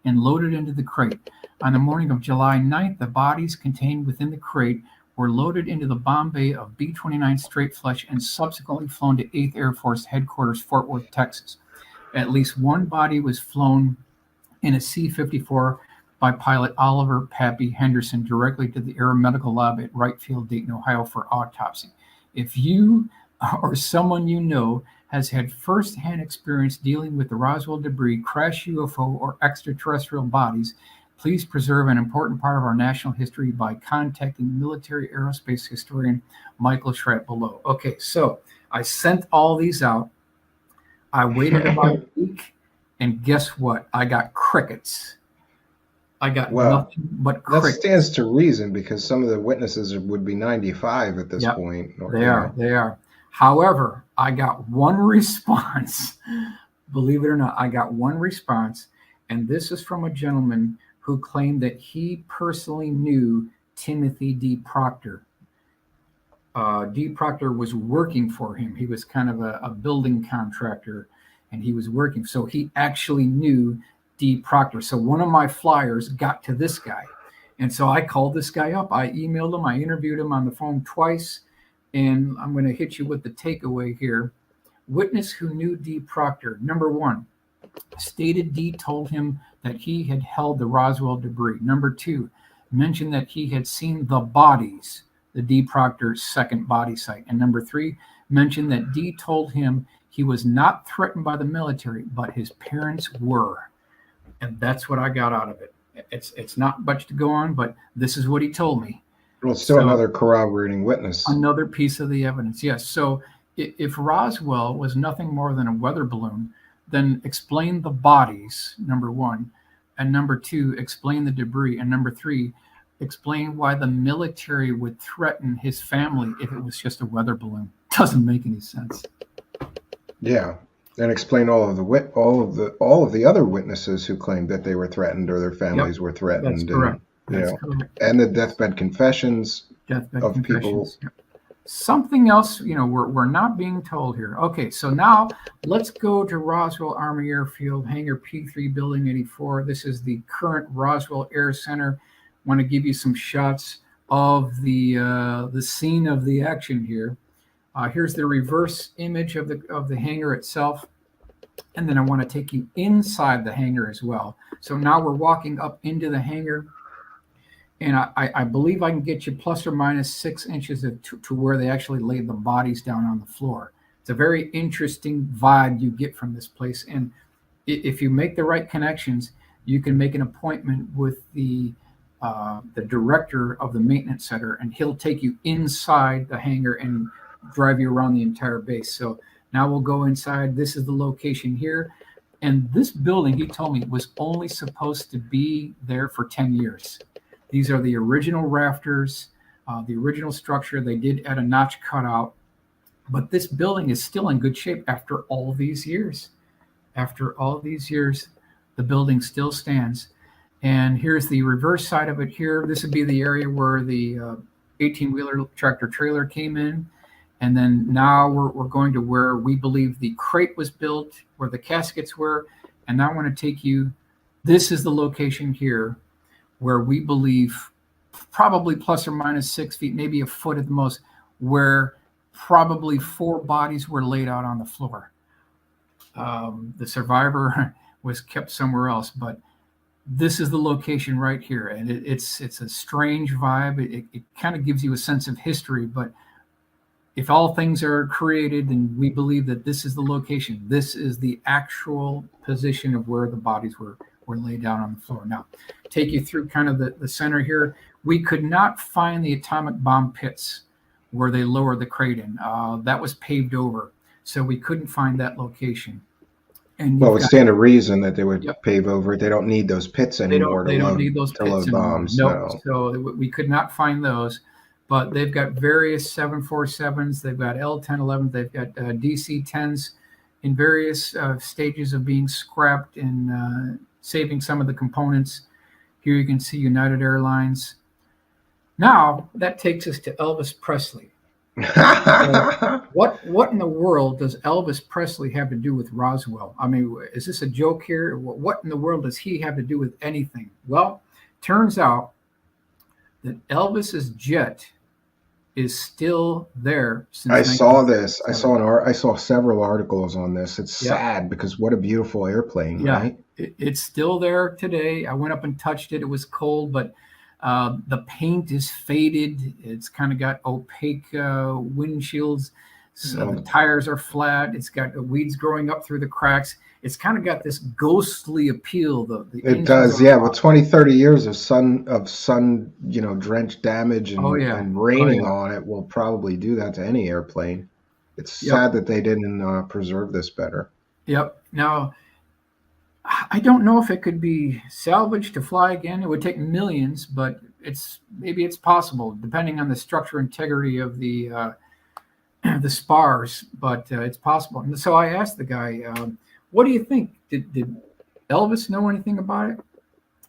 Speaker 11: and loaded into the crate. On the morning of July 9th, the bodies contained within the crate were loaded into the bomb bay of B-29 Straight Flush and subsequently flown to 8th Air Force Headquarters, Fort Worth, Texas. At least one body was flown in a C-54 by pilot Oliver Pappy Henderson directly to the Aeromedical Lab at Wright Field, Dayton, Ohio for autopsy. If you or someone you know has had first-hand experience dealing with the Roswell debris, crash UFO, or extraterrestrial bodies, please preserve an important part of our national history by contacting military aerospace historian Michael Schratt below. Okay, so I sent all these out. I waited about a week, and guess what? I got crickets. I got nothing but crickets.
Speaker 1: That stands to reason, because some of the witnesses would be 95 at this point.
Speaker 11: They are. However, I got one response. Believe it or not, I got one response, and this is from a gentleman who claimed that he personally knew Timothy D. Proctor. D. Proctor was working for him. He was kind of a building contractor, and he was working. So he actually knew D. Proctor. So one of my flyers got to this guy. And so I called this guy up. I emailed him. I interviewed him on the phone twice. And I'm going to hit you with the takeaway here. Witness who knew D. Proctor. Number 1, stated D told him that he had held the Roswell debris. Number 2, mentioned that he had seen the bodies, the D. Proctor's second body site. And number 3, mentioned that D told him he was not threatened by the military, but his parents were. And that's what I got out of it. It's not much to go on, but this is what he told me.
Speaker 1: Well, it's still another corroborating witness.
Speaker 11: Another piece of the evidence, yes. So if Roswell was nothing more than a weather balloon, then explain the bodies, number 1. And number 2, explain the debris. And number 3, explain why the military would threaten his family if it was just a weather balloon. Doesn't make any sense.
Speaker 1: Yeah. And explain all of the other witnesses who claimed that they were threatened or their families were threatened.
Speaker 11: That's correct.
Speaker 1: And the deathbed confessions of people.
Speaker 11: Yep. Something else, we're not being told here. Okay, so now let's go to Roswell Army Airfield, Hangar P3, Building 84. This is the current Roswell Air Center. I want to give you some shots of the scene of the action here. Here's the reverse image of the hangar itself. And then I want to take you inside the hangar as well. So now we're walking up into the hangar. And I believe I can get you plus or minus 6 inches to where they actually laid the bodies down on the floor. It's a very interesting vibe you get from this place. And if you make the right connections, you can make an appointment with the director of the maintenance center, and he'll take you inside the hangar and drive you around the entire base. So now we'll go inside. This is the location here. And this building, he told me, was only supposed to be there for 10 years. These are the original rafters, the original structure. They did add a notch cutout, but this building is still in good shape after all these years. After all these years, the building still stands. And here's the reverse side of it here. This would be the area where the 18-wheeler tractor trailer came in. And then now we're going to where we believe the crate was built, where the caskets were. And now I want to take you, this is the location here where we believe probably plus or minus 6 feet, maybe a foot at the most, where probably 4 bodies were laid out on the floor. The survivor was kept somewhere else, but this is the location right here. And it's a strange vibe. It kind of gives you a sense of history, but if all things are created and we believe that this is the location, this is the actual position of where the bodies were laid down on the floor. Now, take you through kind of the center here. We could not find the atomic bomb pits where they lowered the crate in. That was paved over, so we couldn't find that location. And
Speaker 1: well, it would stand to reason that they would pave over it. They don't need those pits anymore.
Speaker 11: They don't need those
Speaker 1: to
Speaker 11: pits
Speaker 1: load
Speaker 11: anymore.
Speaker 1: bombs.
Speaker 11: Nope.
Speaker 1: No.
Speaker 11: So we could not find those. But they've got various 747s. They've got L-1011s. They've got DC-10s in various stages of being scrapped and saving some of the components. Here you can see United Airlines. Now, that takes us to Elvis Presley. What in the world does Elvis Presley have to do with Roswell? I mean, is this a joke here? What in the world does he have to do with anything? Well, turns out that Elvis's jet is still there since
Speaker 1: I saw this. I saw several articles on this. It's sad because what a beautiful airplane, right?
Speaker 11: It's still there today. I went up and touched it. It was cold, but the paint is faded. It's kind of got opaque windshields. So the tires are flat. It's got weeds growing up through the cracks. It's kind of got this ghostly appeal.
Speaker 1: It does, yeah. With 20, 30 years of sun, drenched damage and raining on it will probably do that to any airplane. It's sad that they didn't preserve this better.
Speaker 11: Yep. Now, I don't know if it could be salvaged to fly again. It would take millions, but maybe it's possible, depending on the structural integrity of the spars. But it's possible. And so I asked the guy, what do you think? Did Elvis know anything about it?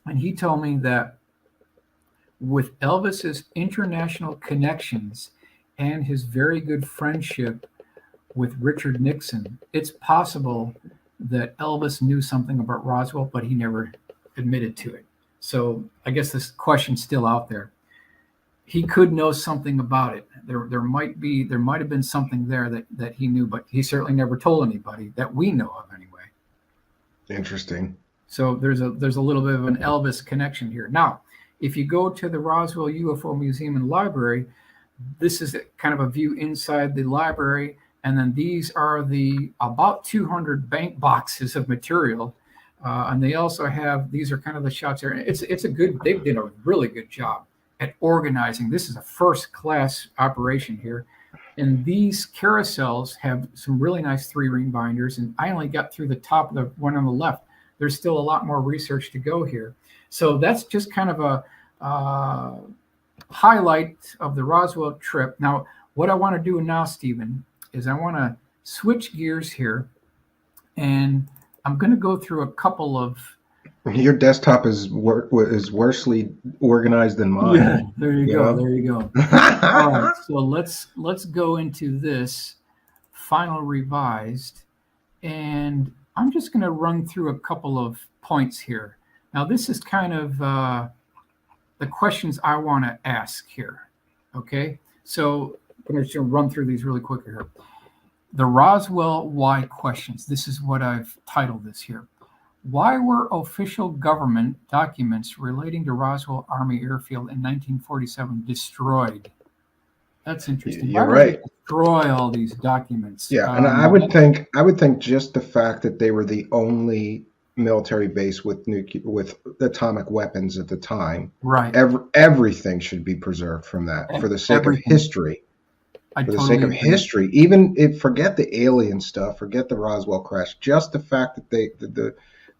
Speaker 11: And he told me that with Elvis's international connections and his very good friendship with Richard Nixon, it's possible that Elvis knew something about Roswell, but he never admitted to it. So I guess this question's still out there. He could know something about it. There might have been something there that he knew, but he certainly never told anybody that we know of anyway.
Speaker 1: Interesting.
Speaker 11: So there's a little bit of an Elvis connection here. Now, if you go to the Roswell UFO Museum and Library, this is kind of a view inside the library. And then these are the about 200 bank boxes of material. And they also have, these are kind of the shots there. They did a really good job at organizing. This is a first class operation here. And these carousels have some really nice 3-ring binders. And I only got through the top of the one on the left. There's still a lot more research to go here. So that's just kind of a highlight of the Roswell trip. Now, what I want to do now, Stephen, is I want to switch gears here. And I'm going to go through a couple of...
Speaker 1: Your desktop is worsely organized than mine.
Speaker 11: Yeah, there you go. There you go. All right, so let's go into this final revised, and I'm just going to run through a couple of points here. Now, this is kind of the questions I want to ask here. Okay, so I'm going to run through these really quick here. The Roswell why questions. This is what I've titled this here. Why were official government documents relating to Roswell Army Airfield in 1947 destroyed? That's interesting.
Speaker 1: You're
Speaker 11: Why would they
Speaker 1: right.
Speaker 11: destroy all these documents?
Speaker 1: Yeah, and I would think just the fact that they were the only military base with atomic weapons at the time,
Speaker 11: Right.
Speaker 1: everything should be preserved from that for the sake of
Speaker 11: Everything.
Speaker 1: history.
Speaker 11: I
Speaker 1: For the sake
Speaker 11: totally
Speaker 1: of
Speaker 11: agree.
Speaker 1: history, even if forget the alien stuff, forget the Roswell crash, just the fact that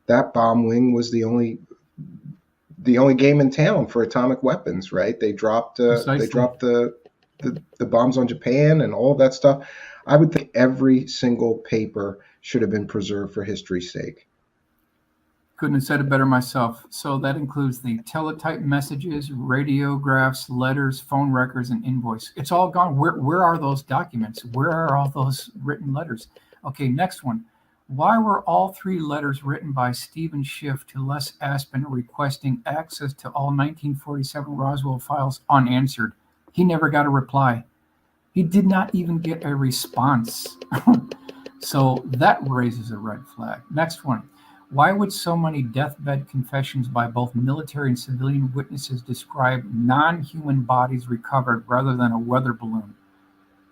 Speaker 1: that bomb wing was the only game in town for atomic weapons, right? They
Speaker 11: Precisely.
Speaker 1: dropped the bombs on Japan and all of that stuff. I would think every single paper should have been preserved for history's sake.
Speaker 11: Couldn't have said it better myself. So that includes the teletype messages, radiographs, letters, phone records, and invoice. It's all gone. Where are those documents? Where are all those written letters? Okay, next one. Why were all 3 letters written by Stephen Schiff to Les Aspin requesting access to all 1947 Roswell files unanswered? He never got a reply. He did not even get a response. So that raises a red flag. Next one. Why would so many deathbed confessions by both military and civilian witnesses describe non-human bodies recovered rather than a weather balloon?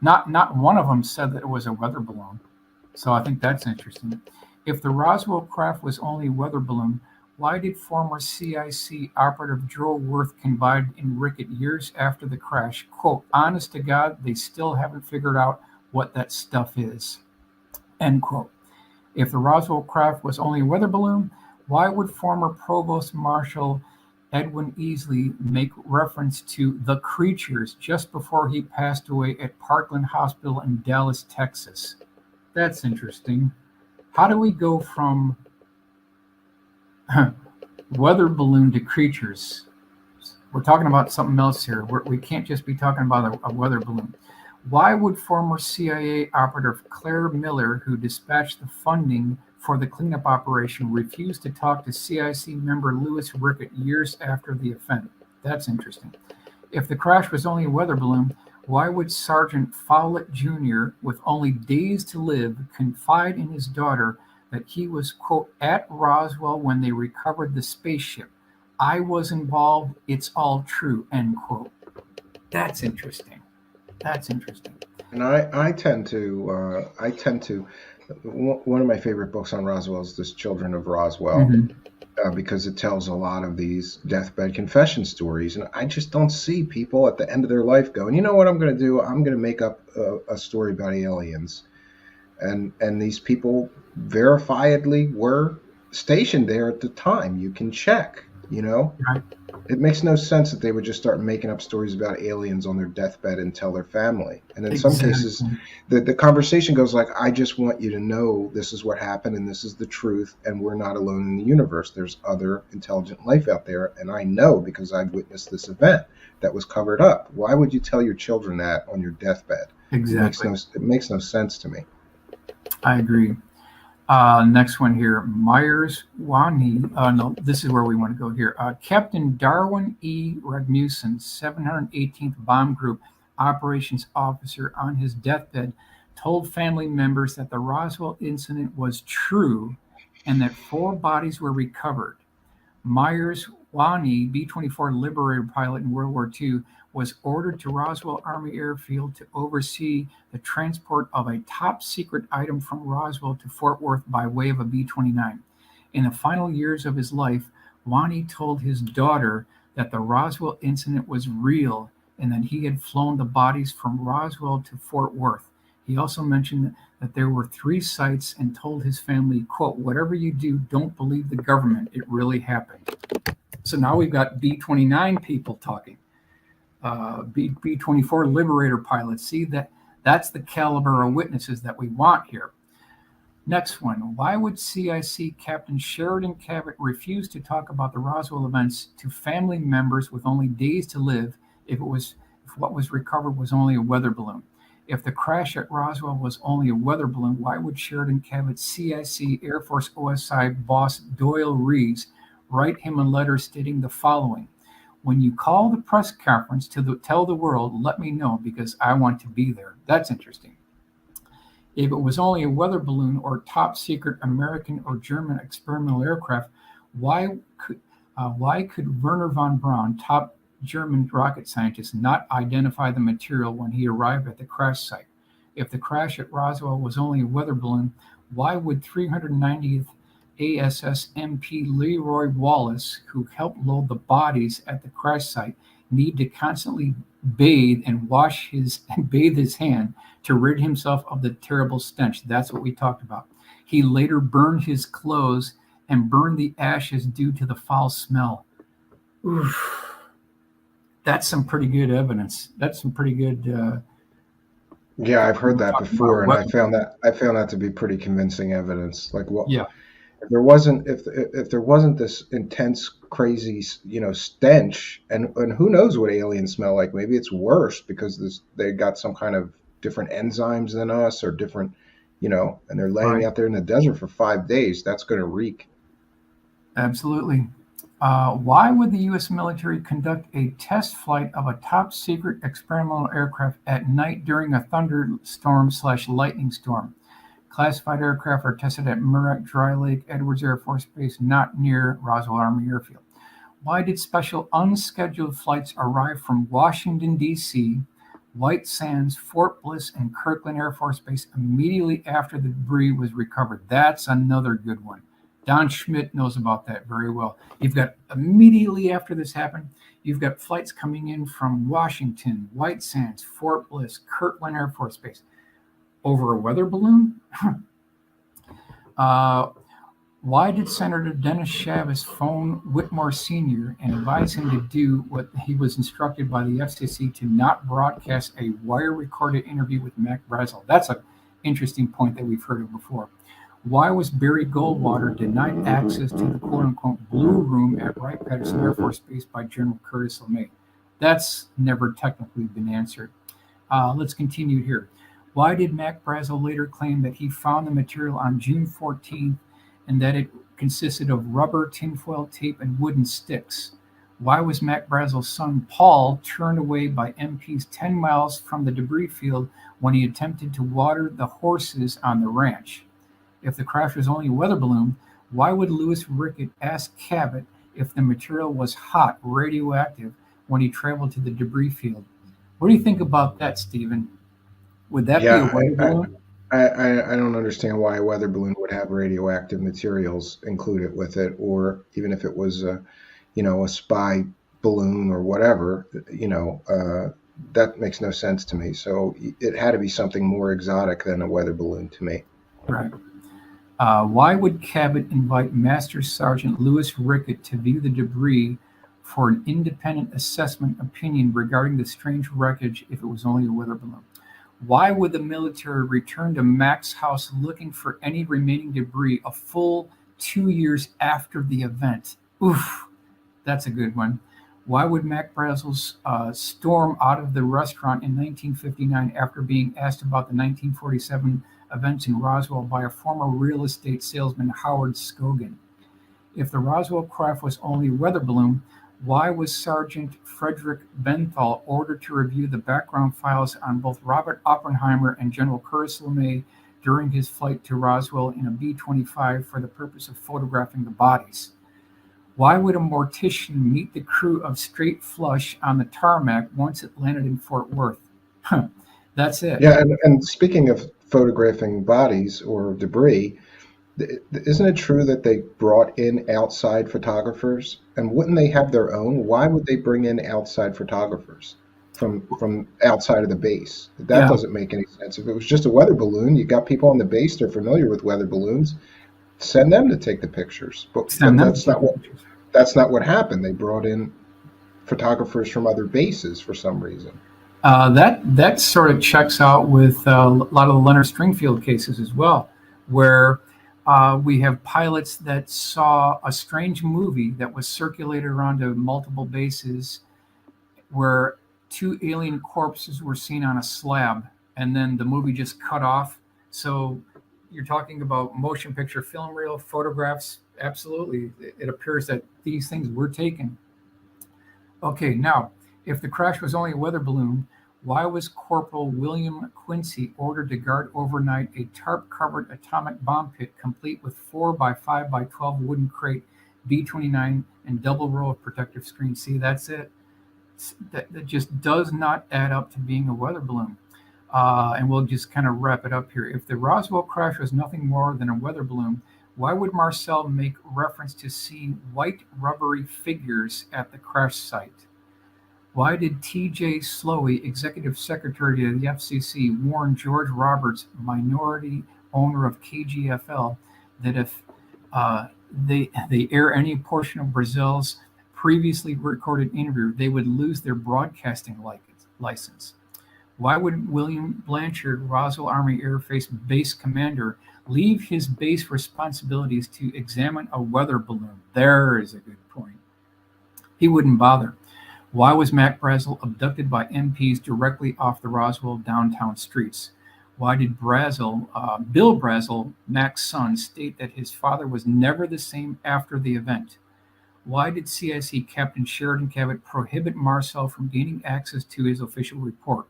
Speaker 11: Not one of them said that it was a weather balloon. So I think that's interesting. If the Roswell craft was only a weather balloon, why did former CIC operative Joe Worth confide in Rickett years after the crash, quote, honest to God, they still haven't figured out what that stuff is, end quote. If the Roswell craft was only a weather balloon, why would former Provost Marshal Edwin Easley make reference to the creatures just before he passed away at Parkland Hospital in Dallas, Texas? That's interesting. How do we go from weather balloon to creatures? We're talking about something else here. We can't just be talking about a weather balloon. Why would former CIA operative Claire Miller, who dispatched the funding for the cleanup operation, refuse to talk to CIC member Louis Rickett years after the event? That's interesting. If the crash was only a weather balloon, why would Sergeant Fowlett Jr., with only days to live, confide in his daughter that he was, quote, at Roswell when they recovered the spaceship? I was involved. It's all true, end quote. That's interesting. That's interesting.
Speaker 1: And I tend to one of my favorite books on Roswell is this Children of Roswell, because it tells a lot of these deathbed confession stories, and I just don't see people at the end of their life going, you know what I'm going to do? I'm going to make up a story about aliens, and these people verifiably were stationed there at the time. You can check,
Speaker 11: Right.
Speaker 1: It makes no sense that they would just start making up stories about aliens on their deathbed and tell their family. And in some cases, the conversation goes like, I just want you to know this is what happened and this is the truth, and we're not alone in the universe. There's other intelligent life out there, and I know because I've witnessed this event that was covered up. Why would you tell your children that on your deathbed?
Speaker 11: Exactly.
Speaker 1: It makes no sense to me.
Speaker 11: I agree. Next one here, Myers Wani. No, this is where we want to go here. Captain Darwin E. Rasmussen, 718th Bomb Group Operations Officer, on his deathbed, told family members that the Roswell incident was true and that 4 bodies were recovered. Myers Wani, B-24 Liberator pilot in World War II, was ordered to Roswell Army Airfield to oversee the transport of a top-secret item from Roswell to Fort Worth by way of a B-29. In the final years of his life, Wani told his daughter that the Roswell incident was real and that he had flown the bodies from Roswell to Fort Worth. He also mentioned that there were 3 sites and told his family, quote, whatever you do, don't believe the government. It really happened. So now we've got B-29 people talking. B-24 Liberator pilots. See, that's the caliber of witnesses that we want here. Next one. Why would CIC Captain Sheridan Cabot refuse to talk about the Roswell events to family members with only days to live if what was recovered was only a weather balloon? If the crash at Roswell was only a weather balloon, why would Sheridan Cabot's CIC Air Force OSI boss Doyle Reeves write him a letter stating the following? When you call the press conference to tell the world, let me know because I want to be there. That's interesting. If it was only a weather balloon or top secret American or German experimental aircraft, why could Werner von Braun, top German rocket scientist not identify the material when he arrived at the crash site? If the crash at Roswell was only a weather balloon, why would 390th ASS MP Leroy Wallace, who helped load the bodies at the crash site, need to constantly bathe his hand to rid himself of the terrible stench? That's what we talked about. He later burned his clothes and burned the ashes due to the foul smell. Oof. That's some pretty good evidence. That's some pretty good.
Speaker 1: Yeah, I've heard that before, and
Speaker 11: weapons.
Speaker 1: I found that to be pretty convincing evidence. Like, what
Speaker 11: Yeah.
Speaker 1: if there wasn't this intense, crazy, stench, and who knows what aliens smell like? Maybe it's worse because they got some kind of different enzymes than us, or different, and they're laying
Speaker 11: Right.
Speaker 1: out there in the desert for 5 days. That's going to reek.
Speaker 11: Absolutely. Why would the U.S. military conduct a test flight of a top secret experimental aircraft at night during a thunderstorm/lightning storm? Classified aircraft are tested at Muroc Dry Lake Edwards Air Force Base, not near Roswell Army Airfield. Why did special unscheduled flights arrive from Washington, D.C., White Sands, Fort Bliss, and Kirtland Air Force Base immediately after the debris was recovered? That's another good one. Don Schmidt knows about that very well. You've got immediately after this happened, you've got flights coming in from Washington, White Sands, Fort Bliss, Kirtland Air Force Base. Over a weather balloon? Why did Senator Dennis Chavez phone Whitmore Sr. and advise him to do what he was instructed by the FCC to not broadcast a wire-recorded interview with Mac Brazel? That's an interesting point that we've heard of before. Why was Barry Goldwater denied access to the quote-unquote Blue Room at Wright-Patterson Air Force Base by General Curtis LeMay? That's never technically been answered. Let's continue here. Why did Mac Brazel later claim that he found the material on June 14th and that it consisted of rubber, tinfoil tape, and wooden sticks? Why was Mac Brazel's son Paul turned away by MPs 10 miles from the debris field when he attempted to water the horses on the ranch? If the crash was only a weather balloon, why would Louis Rickett ask Cabot if the material was hot, radioactive, when he traveled to the debris field? What do you think about that, Stephen? Would that be a
Speaker 1: Yeah,
Speaker 11: weather balloon?
Speaker 1: I don't understand why a weather balloon would have radioactive materials included with it, or even if it was a spy balloon or whatever, that makes no sense to me. So it had to be something more exotic than a weather balloon to me.
Speaker 11: Right. Why would Cabot invite Master Sergeant Louis Rickett to view the debris for an independent assessment opinion regarding the strange wreckage if it was only a weather balloon? Why would the military return to Mac's house looking for any remaining debris a full 2 years after the event? Oof, that's a good one. Why would Mac Brazel's storm out of the restaurant in 1959 after being asked about the 1947 events in Roswell by a former real estate salesman, Howard Scogan? If the Roswell craft was only a weather balloon, why was Sergeant Frederick Benthal ordered to review the background files on both Robert Oppenheimer and General Curtis LeMay during his flight to Roswell in a B-25 for the purpose of photographing the bodies? Why would a mortician meet the crew of Straight Flush on the tarmac once it landed in Fort Worth? That's it.
Speaker 1: Yeah, and speaking of photographing bodies or debris, isn't it true that they brought in outside photographers? And wouldn't they have their own? Why would they bring in outside photographers from outside of the base? That
Speaker 11: Yeah.
Speaker 1: doesn't make any sense. If it was just a weather balloon, you got people on the base, they're familiar with weather balloons, send them to take the pictures. But that's not what happened. They brought in photographers from other bases for some reason.
Speaker 11: That sort of checks out with a lot of the Leonard Stringfield cases as well, where we have pilots that saw a strange movie that was circulated around to multiple bases where two alien corpses were seen on a slab, and then the movie just cut off. So you're talking about motion picture film reel photographs. Absolutely. It appears that these things were taken. Okay, now, if the crash was only a weather balloon, why was Corporal William Quincy ordered to guard overnight a tarp-covered atomic bomb pit complete with 4x5x12 wooden crate, B-29, and double row of protective screens? See, that's it. that just does not add up to being a weather balloon. And we'll just kind of wrap it up here. If the Roswell crash was nothing more than a weather balloon, why would Marcel make reference to seeing white rubbery figures at the crash site? Why did T.J. Slowey, executive secretary of the FCC, warn George Roberts, minority owner of KGFL, that if they air any portion of Brazil's previously recorded interview, they would lose their broadcasting license? Why would William Blanchard, Roswell Army Air Force Base commander, leave his base responsibilities to examine a weather balloon? There is a good point. He wouldn't bother. Why was Mac Brazel abducted by MPs directly off the Roswell downtown streets? Why did Bill Brazel, Mac's son, state that his father was never the same after the event? Why did CIC Captain Sheridan Cabot prohibit Marcel from gaining access to his official report?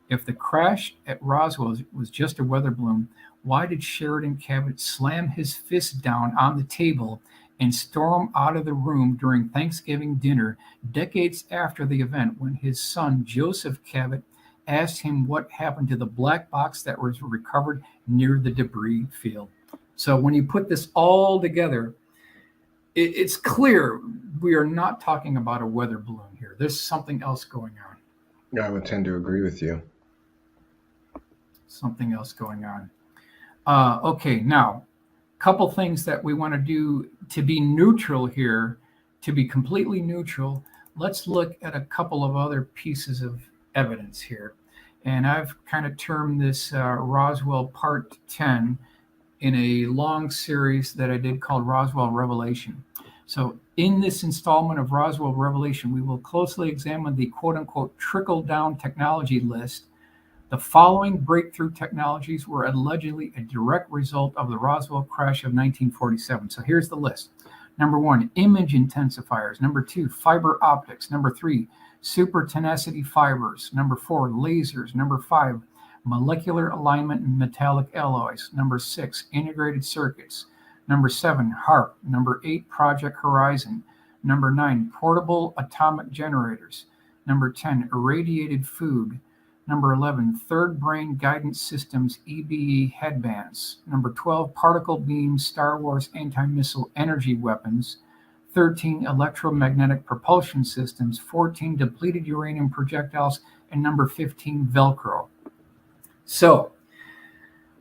Speaker 11: If the crash at Roswell was just a weather balloon, why did Sheridan Cabot slam his fist down on the table and storm out of the room during Thanksgiving dinner decades after the event, when his son, Joseph Cabot, asked him what happened to the black box that was recovered near the debris field? So when you put this all together, it's clear we are not talking about a weather balloon here. There's something else going on.
Speaker 1: Yeah, I would tend to agree with you.
Speaker 11: Something else going on. Okay, now, couple things that we want to do to be neutral here, to be completely neutral. Let's look at a couple of other pieces of evidence here. And I've kind of termed this Roswell Part 10 in a long series that I did called Roswell Revelation. So in this installment of Roswell Revelation, we will closely examine the quote-unquote trickle-down technology list. The following breakthrough technologies were allegedly a direct result of the Roswell crash of 1947. So here's the list. Number 1, image intensifiers. Number 2, fiber optics. Number 3, super tenacity fibers. Number 4, lasers. Number 5, molecular alignment and metallic alloys. Number 6, integrated circuits. Number 7, HARP. Number 8, Project Horizon. Number 9, portable atomic generators. Number 10, irradiated food. Number 11, third brain guidance systems, EBE headbands. Number 12, particle beams, Star Wars anti-missile energy weapons. 13, electromagnetic propulsion systems. 14, depleted uranium projectiles. And number 15, Velcro. So,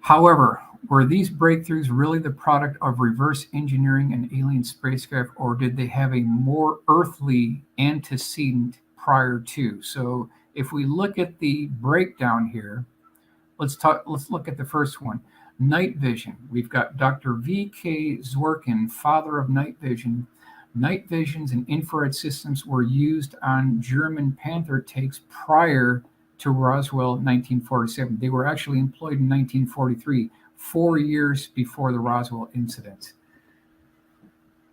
Speaker 11: however, were these breakthroughs really the product of reverse engineering and alien spacecraft, or did they have a more earthly antecedent prior to? So, if we look at the breakdown here, let's look at the first one. Night vision. We've got Dr. V.K. Zworkin, father of night vision. Night visions and infrared systems were used on German Panther tanks prior to Roswell 1947. They were actually employed in 1943, 4 years before the Roswell incident.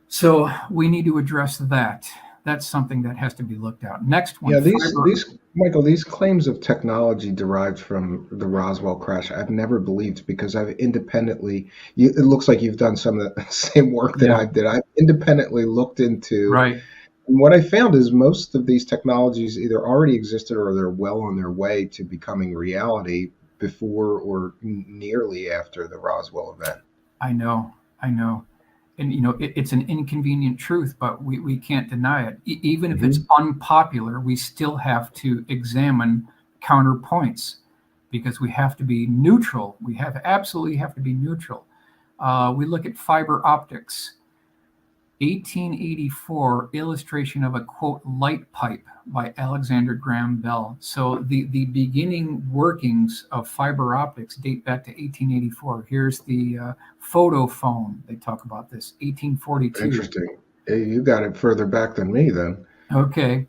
Speaker 11: So we need to address that. That's something that has to be looked at. Next one.
Speaker 1: Yeah, these claims of technology derived from the Roswell crash, I've never believed, because I've independently, it looks like you've done some of the same work that I did. I've independently looked into.
Speaker 11: Right.
Speaker 1: And what I found is most of these technologies either already existed or they're well on their way to becoming reality before or nearly after the Roswell event.
Speaker 11: I know. And, it's an inconvenient truth, but we can't deny it. Even if it's unpopular, we still have to examine counterpoints, because we have to be neutral. We absolutely have to be neutral. We look at fiber optics. 1884 illustration of a, quote, light pipe by Alexander Graham Bell. So the beginning workings of fiber optics date back to 1884. Here's the photo phone. They talk about this, 1842.
Speaker 1: Interesting. You got it further back than me then.
Speaker 11: Okay.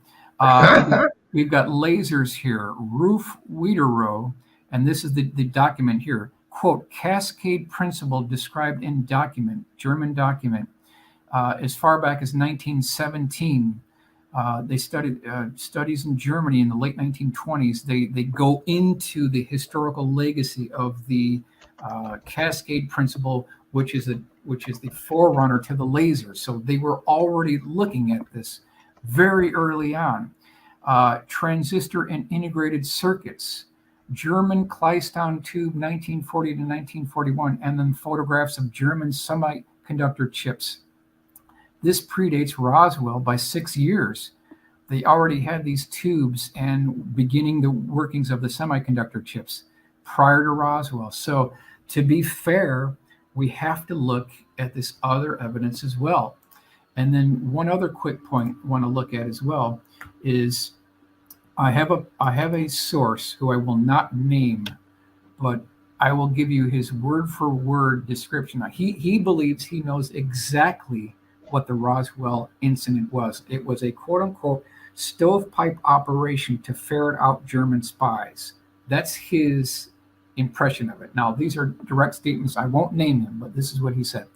Speaker 11: We've got lasers here. Roof Wiederow, and this is the document here. Quote, cascade principle described in document, German document. As far back as 1917, they studied studies in Germany in the late 1920s. They go into the historical legacy of the cascade principle, which is the forerunner to the laser. So they were already looking at this very early on. transistor and integrated circuits, German Kleinstein tube 1940 to 1941, and then photographs of German semiconductor chips. This predates Roswell by 6 years. They already had these tubes and beginning the workings of the semiconductor chips prior to Roswell. So to be fair, we have to look at this other evidence as well. And then one other quick point I want to look at as well is I have a source who I will not name, but I will give you his word for word description. He believes he knows exactly what the Roswell incident was. It was a quote unquote stovepipe operation to ferret out German spies. That's his impression of it. Now, these are direct statements. I won't name them, but this is what he said.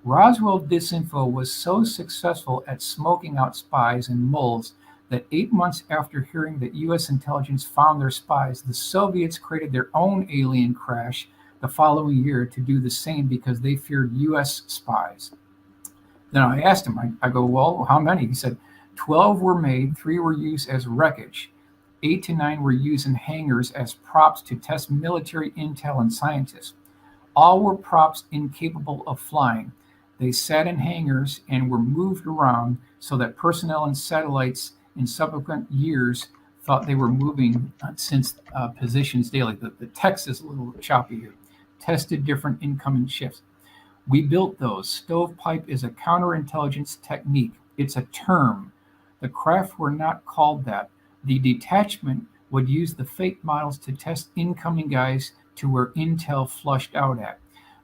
Speaker 11: Roswell disinfo was so successful at smoking out spies and moles that 8 months after hearing that U.S. intelligence found their spies, the Soviets created their own alien crash the following year to do the same because they feared U.S. spies. Then I asked him, I go, well, how many? He said, 12 were made, 3 were used as wreckage. 8 to 9 were used in hangars as props to test military intel and scientists. All were props incapable of flying. They sat in hangars and were moved around so that personnel and satellites in subsequent years thought they were moving since positions daily. The text is a little choppy here. Tested different incoming shifts. We built those. Stovepipe is a counterintelligence technique. It's a term. The craft were not called that. The detachment would use the fake models to test incoming guys to where intel flushed out at.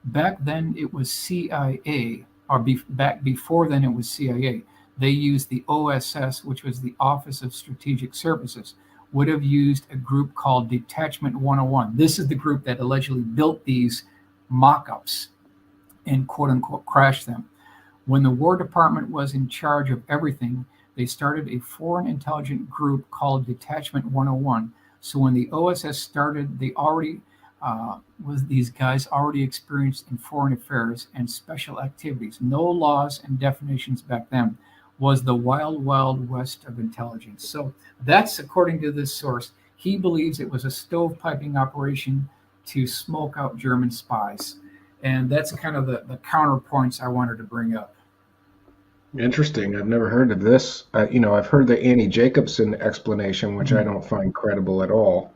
Speaker 11: Back then it was CIA, or back before then it was CIA. They used the OSS, which was the Office of Strategic Services, would have used a group called Detachment 101. This is the group that allegedly built these mock-ups and quote-unquote crashed them. When the War Department was in charge of everything, they started a foreign intelligence group called Detachment 101. So when the OSS started, they already was these guys already experienced in foreign affairs and special activities. No laws and definitions back then. Was the wild, wild west of intelligence. So that's according to this source. He believes it was a stovepiping operation to smoke out German spies. And that's kind of the counterpoints I wanted to bring up.
Speaker 1: Interesting. I've never heard of this. I've heard the Annie Jacobson explanation, which I don't find credible at all,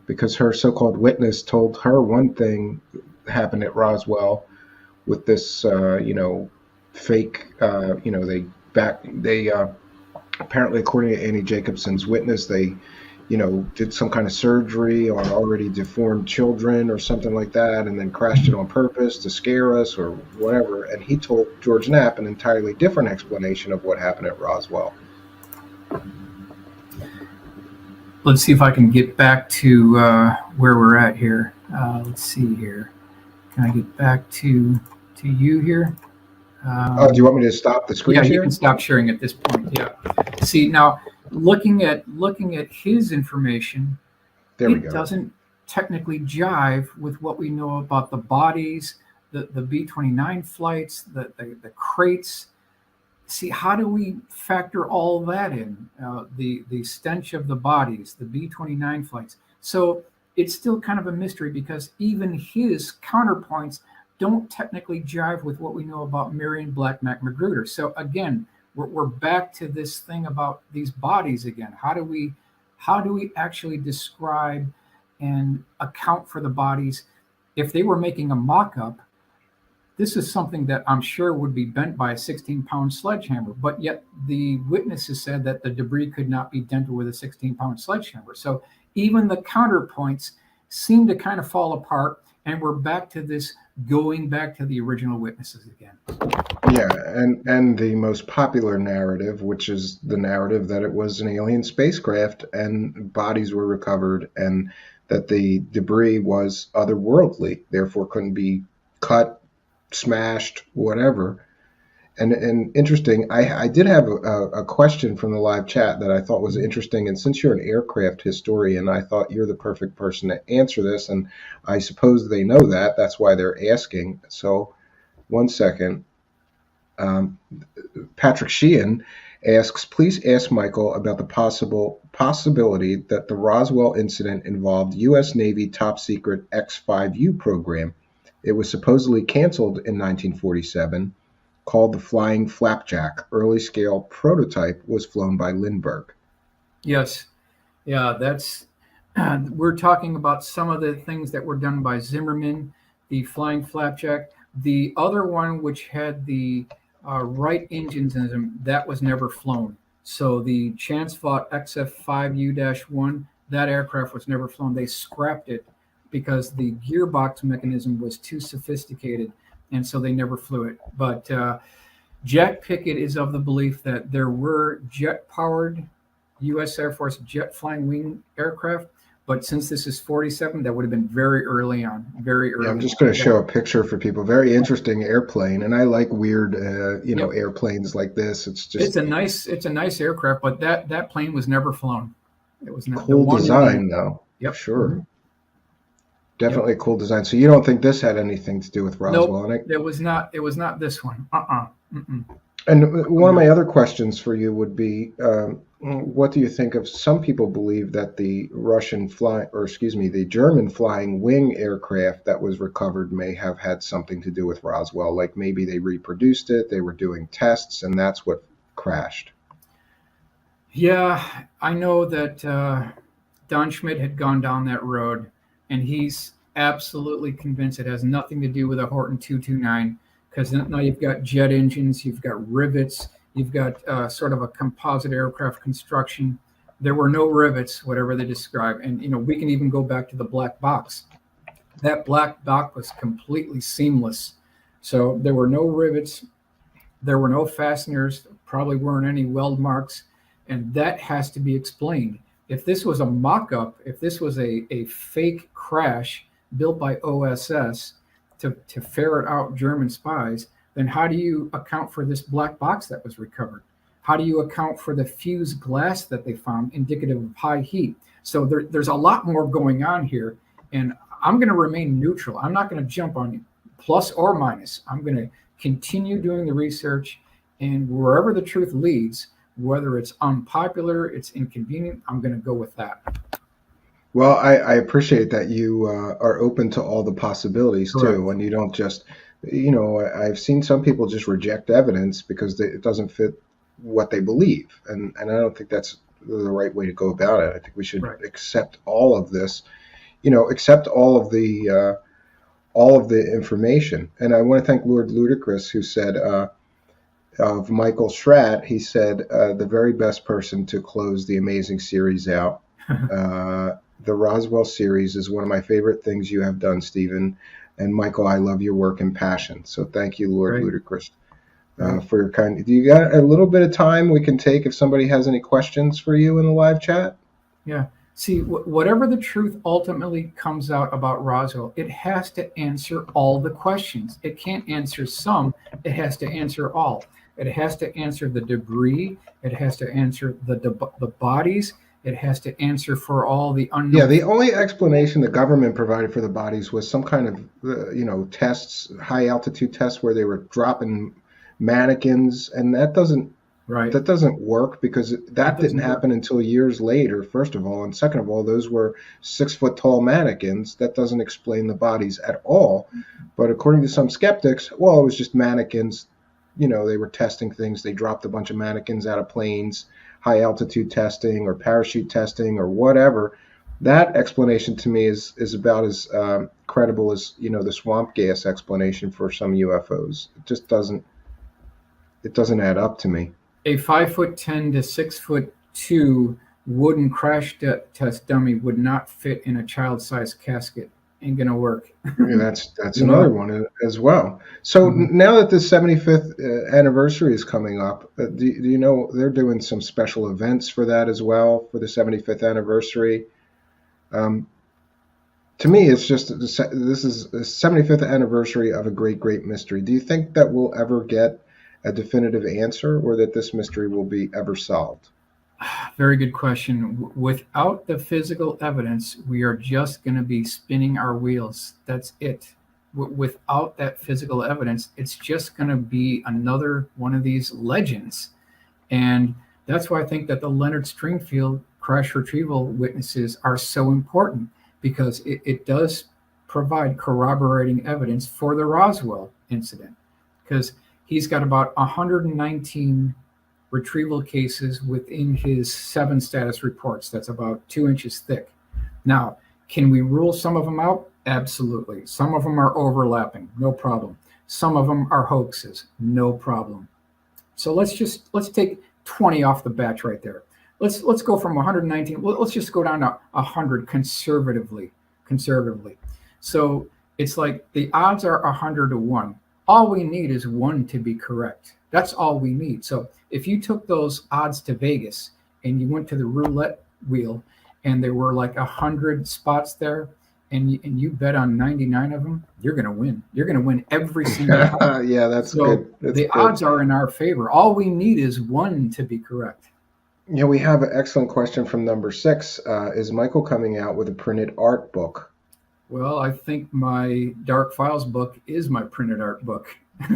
Speaker 1: because her so-called witness told her one thing happened at Roswell with this, fake, they apparently, according to Annie Jacobson's witness, they, did some kind of surgery on already deformed children or something like that, and then crashed it on purpose to scare us or whatever. And he told George Knapp an entirely different explanation of what happened at Roswell.
Speaker 11: Let's see if I can get back to where we're at here. Let's see here. Can I get back to you here?
Speaker 1: Do you want me to stop the screen
Speaker 11: Yeah,
Speaker 1: share?
Speaker 11: you can stop sharing at this point. Yeah. See, now looking at his information, it doesn't technically jive with what we know about the bodies, the B-29 flights, the crates. See, how do we factor all that in? The stench of the bodies, the B-29 flights. So it's still kind of a mystery because even his counterpoints don't technically jive with what we know about Marion Blackmack Magruder. So again, we're back to this thing about these bodies again. How do we actually describe and account for the bodies? If they were making a mock-up, this is something that I'm sure would be bent by a 16-pound sledgehammer, but yet the witnesses said that the debris could not be dented with a 16-pound sledgehammer. So even the counterpoints seem to kind of fall apart, and we're back to this going back to the original witnesses again.
Speaker 1: Yeah, and the most popular narrative, which is the narrative that it was an alien spacecraft and bodies were recovered and that the debris was otherworldly, therefore couldn't be cut, smashed, whatever. And interesting, I did have a question from the live chat that I thought was interesting. And since you're an aircraft historian, I thought you're the perfect person to answer this. And I suppose they know that. That's why they're asking. So 1 second. Patrick Sheehan asks, please ask Michael about the possibility that the Roswell incident involved U.S. Navy top secret X-5U program. It was supposedly canceled in 1947, called the Flying Flapjack. Early scale prototype was flown by Lindbergh.
Speaker 11: Yes. Yeah, that's we're talking about some of the things that were done by Zimmerman, the Flying Flapjack. The other one, which had the Wright engines in them, that was never flown. So the chance fought XF5U-1, that aircraft was never flown. They scrapped it because the gearbox mechanism was too sophisticated, and so they never flew it. But Jack Pickett is of the belief that there were jet-powered U.S. Air Force jet flying wing aircraft, but since this is 47, that would have been very early on, very early.
Speaker 1: Yeah, I'm just going to show a picture for people. Very interesting airplane, and I like weird, airplanes like this.
Speaker 11: It's a nice aircraft, but that plane was never flown. It was not
Speaker 1: cool design, though.
Speaker 11: Yep,
Speaker 1: sure,
Speaker 11: mm-hmm.
Speaker 1: Definitely a cool design. So you don't think this had anything to do with Roswell?
Speaker 11: Nope, it was not. It was not this one. Mm-mm.
Speaker 1: And one of my other questions for you would be, what do you think of? Some people believe that the the German flying wing aircraft that was recovered may have had something to do with Roswell. Like maybe they reproduced it, they were doing tests, and that's what crashed.
Speaker 11: Yeah, I know that Don Schmidt had gone down that road, and he's absolutely convinced it has nothing to do with a Horton 229. Because now you've got jet engines, you've got rivets, you've got sort of a composite aircraft construction. There were no rivets, whatever they describe. And, we can even go back to the black box. That black box was completely seamless. So there were no rivets. There were no fasteners, probably weren't any weld marks. And that has to be explained. If this was a mock-up, if this was a fake crash built by OSS, to ferret out German spies, then how do you account for this black box that was recovered? How do you account for the fused glass that they found indicative of high heat? So there's a lot more going on here, and I'm going to remain neutral. I'm not going to jump on plus or minus. I'm going to continue doing the research, and wherever the truth leads, whether it's unpopular, it's inconvenient, I'm going to go with that.
Speaker 1: Well, I appreciate that you are open to all the possibilities too, and you don't just, I've seen some people just reject evidence because it doesn't fit what they believe, and I don't think that's the right way to go about it. I think we should accept all of this, accept all of the information. And I want to thank Lord Ludicrous, who said of Michael Schratt, he said the very best person to close the amazing series out. The Roswell series is one of my favorite things you have done, Stephen. And Michael, I love your work and passion. So thank you, Lord Ludicrous, for your kind. Do you got a little bit of time we can take if somebody has any questions for you in the live chat?
Speaker 11: Yeah. See, whatever the truth ultimately comes out about Roswell, it has to answer all the questions. It can't answer some. It has to answer all. It has to answer the debris. It has to answer the bodies. It has to answer for all the unknown.
Speaker 1: Yeah, the only explanation the government provided for the bodies was some kind of, tests, high altitude tests where they were dropping mannequins, and that doesn't work because that didn't happen until years later. First of all, and second of all, those were 6 foot tall mannequins. That doesn't explain the bodies at all. But according to some skeptics, well, it was just mannequins. They were testing things. They dropped a bunch of mannequins out of planes. High altitude testing or parachute testing or whatever. That explanation to me is about as credible as the swamp gas explanation for some UFOs. It just doesn't add up to me.
Speaker 11: A 5'10" to 6'2" wooden crash test dummy would not fit in a child-sized casket. Ain't gonna work.
Speaker 1: Yeah, that's another one as well. So now that the 75th anniversary is coming up, do you know they're doing some special events for that as well for the 75th anniversary? To me, it's just this is the 75th anniversary of a great mystery. Do you think that we'll ever get a definitive answer, or that this mystery will be ever solved?
Speaker 11: Very good question. Without the physical evidence, we are just going to be spinning our wheels. That's it. Without that physical evidence, it's just going to be another one of these legends. And that's why I think that the Leonard Stringfield crash retrieval witnesses are so important, because it does provide corroborating evidence for the Roswell incident, because he's got about 119 retrieval cases within his 7 status reports. That's about 2 inches thick. Now, can we rule some of them out? Absolutely. Some of them are overlapping, no problem. Some of them are hoaxes, no problem. So let's take 20 off the batch right there. Let's go from 119. Let's just go down to 100 conservatively. So it's like the odds are 100 to 1. All we need is 1 to be correct. That's all we need. So if you took those odds to Vegas and you went to the roulette wheel and there were like 100 spots there, and you bet on 99 of them, you're going to win. You're going to win every single time.
Speaker 1: Yeah, that's
Speaker 11: So
Speaker 1: good. That's
Speaker 11: the
Speaker 1: good.
Speaker 11: odds are in our favor. All we need is 1 to be correct.
Speaker 1: Yeah, we have an excellent question from number 6. Is Michael coming out with a printed art book?
Speaker 11: Well, I think my Dark Files book is my printed art book.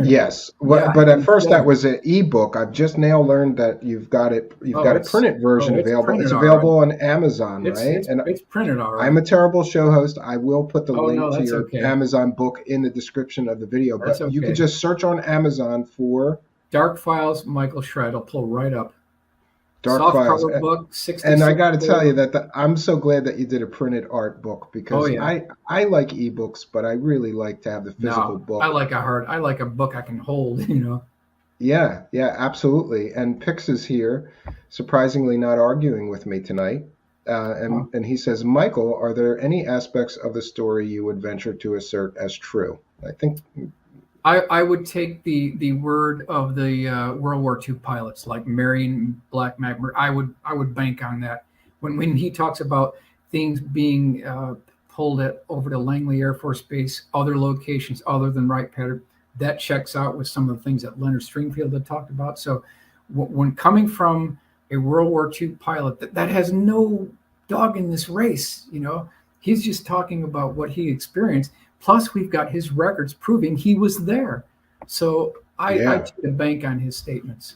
Speaker 1: Yes,
Speaker 11: Yeah,
Speaker 1: but at first that was an ebook. I've just now learned that you've got a printed version available.
Speaker 11: Printed,
Speaker 1: It's
Speaker 11: all
Speaker 1: available
Speaker 11: right.
Speaker 1: on Amazon, right?
Speaker 11: It's printed all right.
Speaker 1: I'm a terrible show host. I will put the link to
Speaker 11: that's
Speaker 1: your
Speaker 11: okay.
Speaker 1: Amazon book in the description of the video.
Speaker 11: That's
Speaker 1: But you
Speaker 11: okay.
Speaker 1: can just search on Amazon for
Speaker 11: Dark Files, Michael Shred. I'll pull right up.
Speaker 1: Dark
Speaker 11: Soft
Speaker 1: Files.
Speaker 11: cover book, 66.
Speaker 1: And I got to tell you that I'm so glad that you did a printed art book, because I like ebooks, but I really like to have the physical book.
Speaker 11: I like a book I can hold,
Speaker 1: Yeah, absolutely. And Pix is here, surprisingly not arguing with me tonight. And he says, Michael, are there any aspects of the story you would venture to assert as true? I think
Speaker 11: I would take the word of the World War II pilots like Marion Black Magmer. I would bank on that. When he talks about things being pulled over to Langley Air Force Base, other locations other than Wright Patterson, that checks out with some of the things that Leonard Stringfield had talked about. So when coming from a World War II pilot that has no dog in this race, he's just talking about what he experienced. Plus, we've got his records proving he was there. So I take a bank on his statements.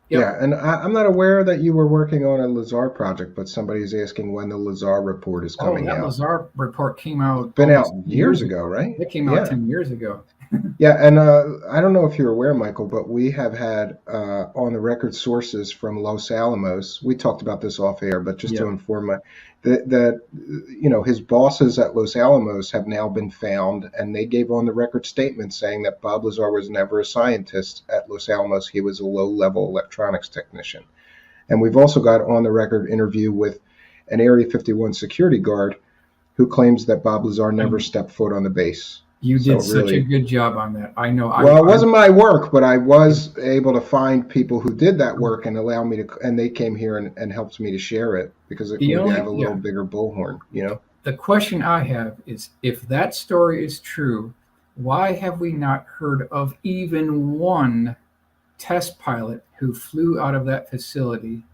Speaker 11: Yep.
Speaker 1: Yeah, and I'm not aware that you were working on a Lazar project, but somebody's asking when the Lazar report is coming out.
Speaker 11: That Lazar report came out.
Speaker 1: It's been out years ago, right?
Speaker 11: It came out 10 years ago.
Speaker 1: Yeah, and I don't know if you're aware, Michael, but we have had on the record sources from Los Alamos. We talked about this off air, but just to inform that his bosses at Los Alamos have now been found, and they gave on the record statement saying that Bob Lazar was never a scientist at Los Alamos. He was a low-level electronics technician. And we've also got on the record interview with an Area 51 security guard who claims that Bob Lazar never stepped foot on the base.
Speaker 11: You did such a good job on that. I know.
Speaker 1: Well, it wasn't my work, but I was able to find people who did that work and allow me to, and they came here and helped me to share it, because we have a little bigger bullhorn,
Speaker 11: The question I have is, if that story is true, why have we not heard of even one test pilot who flew out of that facility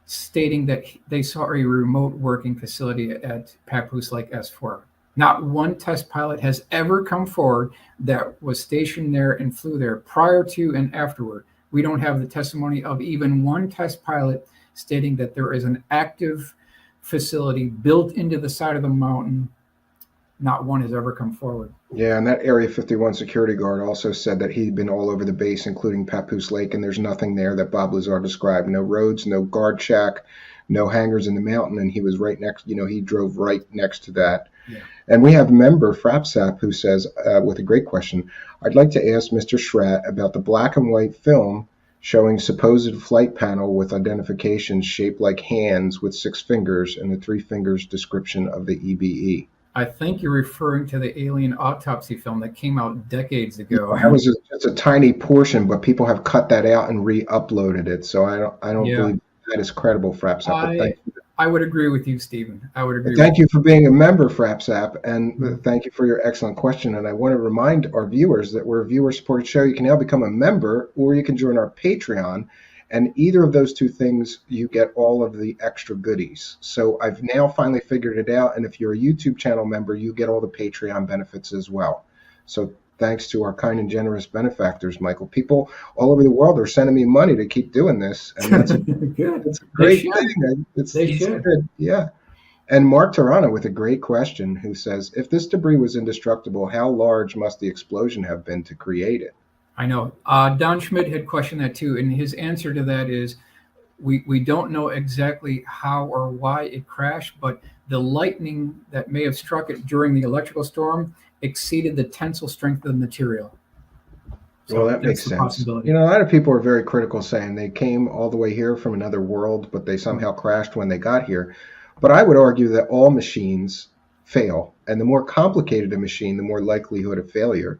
Speaker 11: stating that they saw a remote working facility at Papoose Lake S4? Not one test pilot has ever come forward that was stationed there and flew there prior to and afterward. We don't have the testimony of even one test pilot stating that there is an active facility built into the side of the mountain. Not one has ever come forward.
Speaker 1: Yeah, and that Area 51 security guard also said that he'd been all over the base, including Papoose Lake, and there's nothing there that Bob Lazar described. No roads, no guard shack, no hangars in the mountain, and he was right next, he drove right next to that. Yeah. And we have member Frapsap who says, with a great question, I'd like to ask Mr. Schratt about the black and white film showing supposed flight panel with identifications shaped like hands with 6 fingers and the 3 fingers description of the EBE.
Speaker 11: I think you're referring to the alien autopsy film that came out decades ago.
Speaker 1: That was just a tiny portion, but people have cut that out and re-uploaded it. So I don't believe that is credible, Frapsap. Thank you.
Speaker 11: I would agree with you, Stephen. I would agree.
Speaker 1: Thank you for being a member, Frapsap, and thank you for your excellent question. And I want to remind our viewers that we're a viewer-supported show. You can now become a member, or you can join our Patreon. And either of those two things, you get all of the extra goodies. So I've now finally figured it out. And if you're a YouTube channel member, you get all the Patreon benefits as well. So thanks to our kind and generous benefactors, Michael. People all over the world are sending me money to keep doing this, and that's
Speaker 11: Good.
Speaker 1: it's a
Speaker 11: They
Speaker 1: great
Speaker 11: should.
Speaker 1: thing. It's
Speaker 11: should.
Speaker 1: good. Yeah. And Mark Tarana with a great question who says, if this debris was indestructible, how large must the explosion have been to create it?
Speaker 11: I know. Don Schmidt had questioned that too, and his answer to that is, we don't know exactly how or why it crashed, but the lightning that may have struck it during the electrical storm exceeded the tensile strength of the material.
Speaker 1: Well, that makes sense. You know, a lot of people are very critical, saying they came all the way here from another world, but they somehow crashed when they got here. But I would argue that all machines fail, and the more complicated a machine, the more likelihood of failure.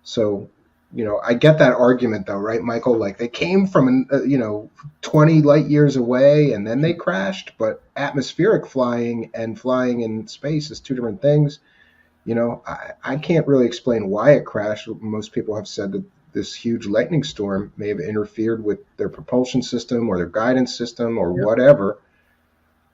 Speaker 1: So, you know, I get that argument, though, right, Michael? Like they came from, 20 light years away, and then they crashed. But atmospheric flying and flying in space is two different things. You know, I can't really explain why it crashed. Most people have said that this huge lightning storm may have interfered with their propulsion system or their guidance system or whatever.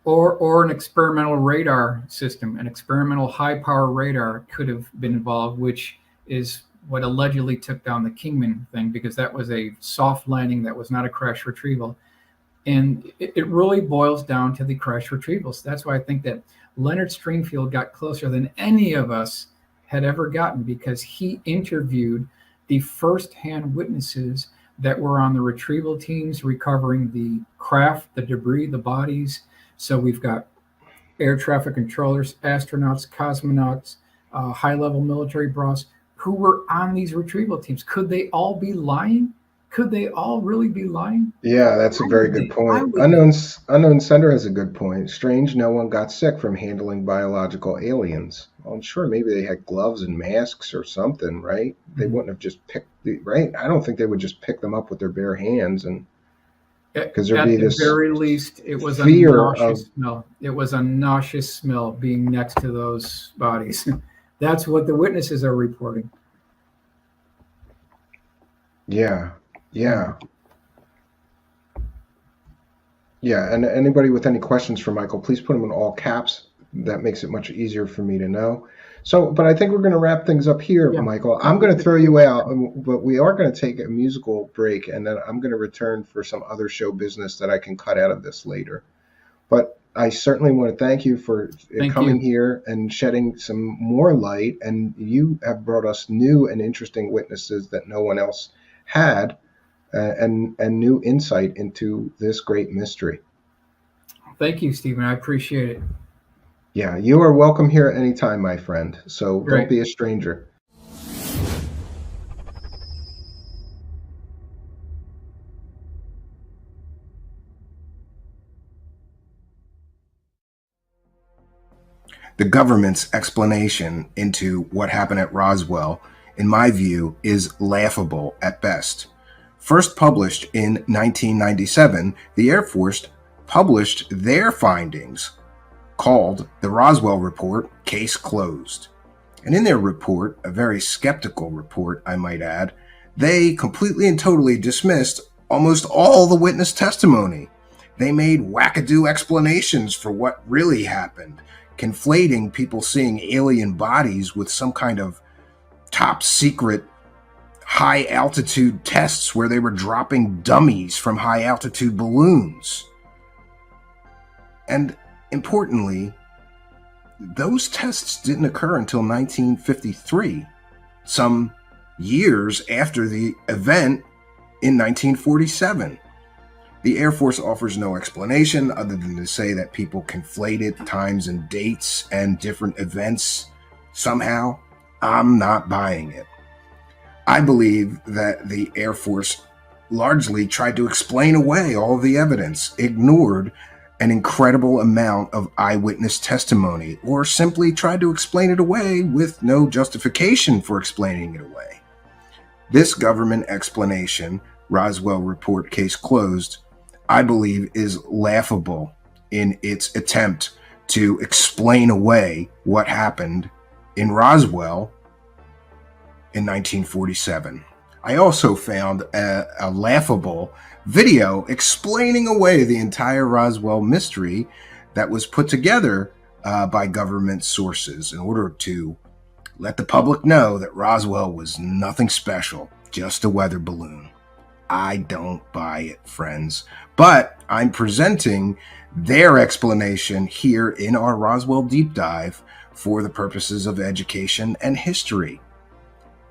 Speaker 11: Or an experimental radar system, an experimental high power radar could have been involved, which is what allegedly took down the Kingman thing, because that was a soft landing, that was not a crash retrieval. And it really boils down to the crash retrievals. That's why I think that Leonard Stringfield got closer than any of us had ever gotten, because he interviewed the first-hand witnesses that were on the retrieval teams recovering the craft, the debris, the bodies. So we've got air traffic controllers, astronauts, cosmonauts, high-level military brass who were on these retrieval teams. Could they all be lying? Could they all really be lying?
Speaker 1: Yeah, that's a very good point. Unknown Sender has a good point. Strange no one got sick from handling biological aliens. Well, I'm sure maybe they had gloves and masks or something, right? They wouldn't have just picked right? I don't think they would just pick them up with their bare hands, and because there'd be this
Speaker 11: very least, it was
Speaker 1: fear
Speaker 11: a nauseous
Speaker 1: of
Speaker 11: smell. It was a nauseous smell being next to those bodies. That's what the witnesses are reporting.
Speaker 1: Yeah. And anybody with any questions for Michael, please put them in all caps. That makes it much easier for me to know. So, but I think we're going to wrap things up here, Michael. I'm going to throw you out, but we are going to take a musical break, and then I'm going to return for some other show business that I can cut out of this later. But I certainly want to thank you for coming here and shedding some more light. And you have brought us new and interesting witnesses that no one else had, and new insight into this great mystery.
Speaker 11: Thank you, Stephen. I appreciate it.
Speaker 1: Yeah, you are welcome here at any time, my friend. So
Speaker 11: Great.
Speaker 1: Don't be a stranger. The government's explanation into what happened at Roswell, in my view, is laughable at best. First published in 1997, the Air Force published their findings, called the Roswell Report, Case Closed. And in their report, a very skeptical report, I might add, they completely and totally dismissed almost all the witness testimony. They made wackadoo explanations for what really happened, conflating people seeing alien bodies with some kind of top secret high altitude tests where they were dropping dummies from high altitude balloons. And importantly, those tests didn't occur until 1953, some years after the event in 1947. The Air Force offers no explanation other than to say that people conflated times and dates and different events somehow. I'm not buying it. I believe that the Air Force largely tried to explain away all the evidence, ignored an incredible amount of eyewitness testimony, or simply tried to explain it away with no justification for explaining it away. This government explanation, Roswell Report, Case Closed, I believe is laughable in its attempt to explain away what happened in Roswell in 1947. I also found a laughable video explaining away the entire Roswell mystery that was put together by government sources in order to let the public know that Roswell was nothing special, just a weather balloon. I don't buy it, friends. But I'm presenting their explanation here in our Roswell Deep Dive for the purposes of education and history.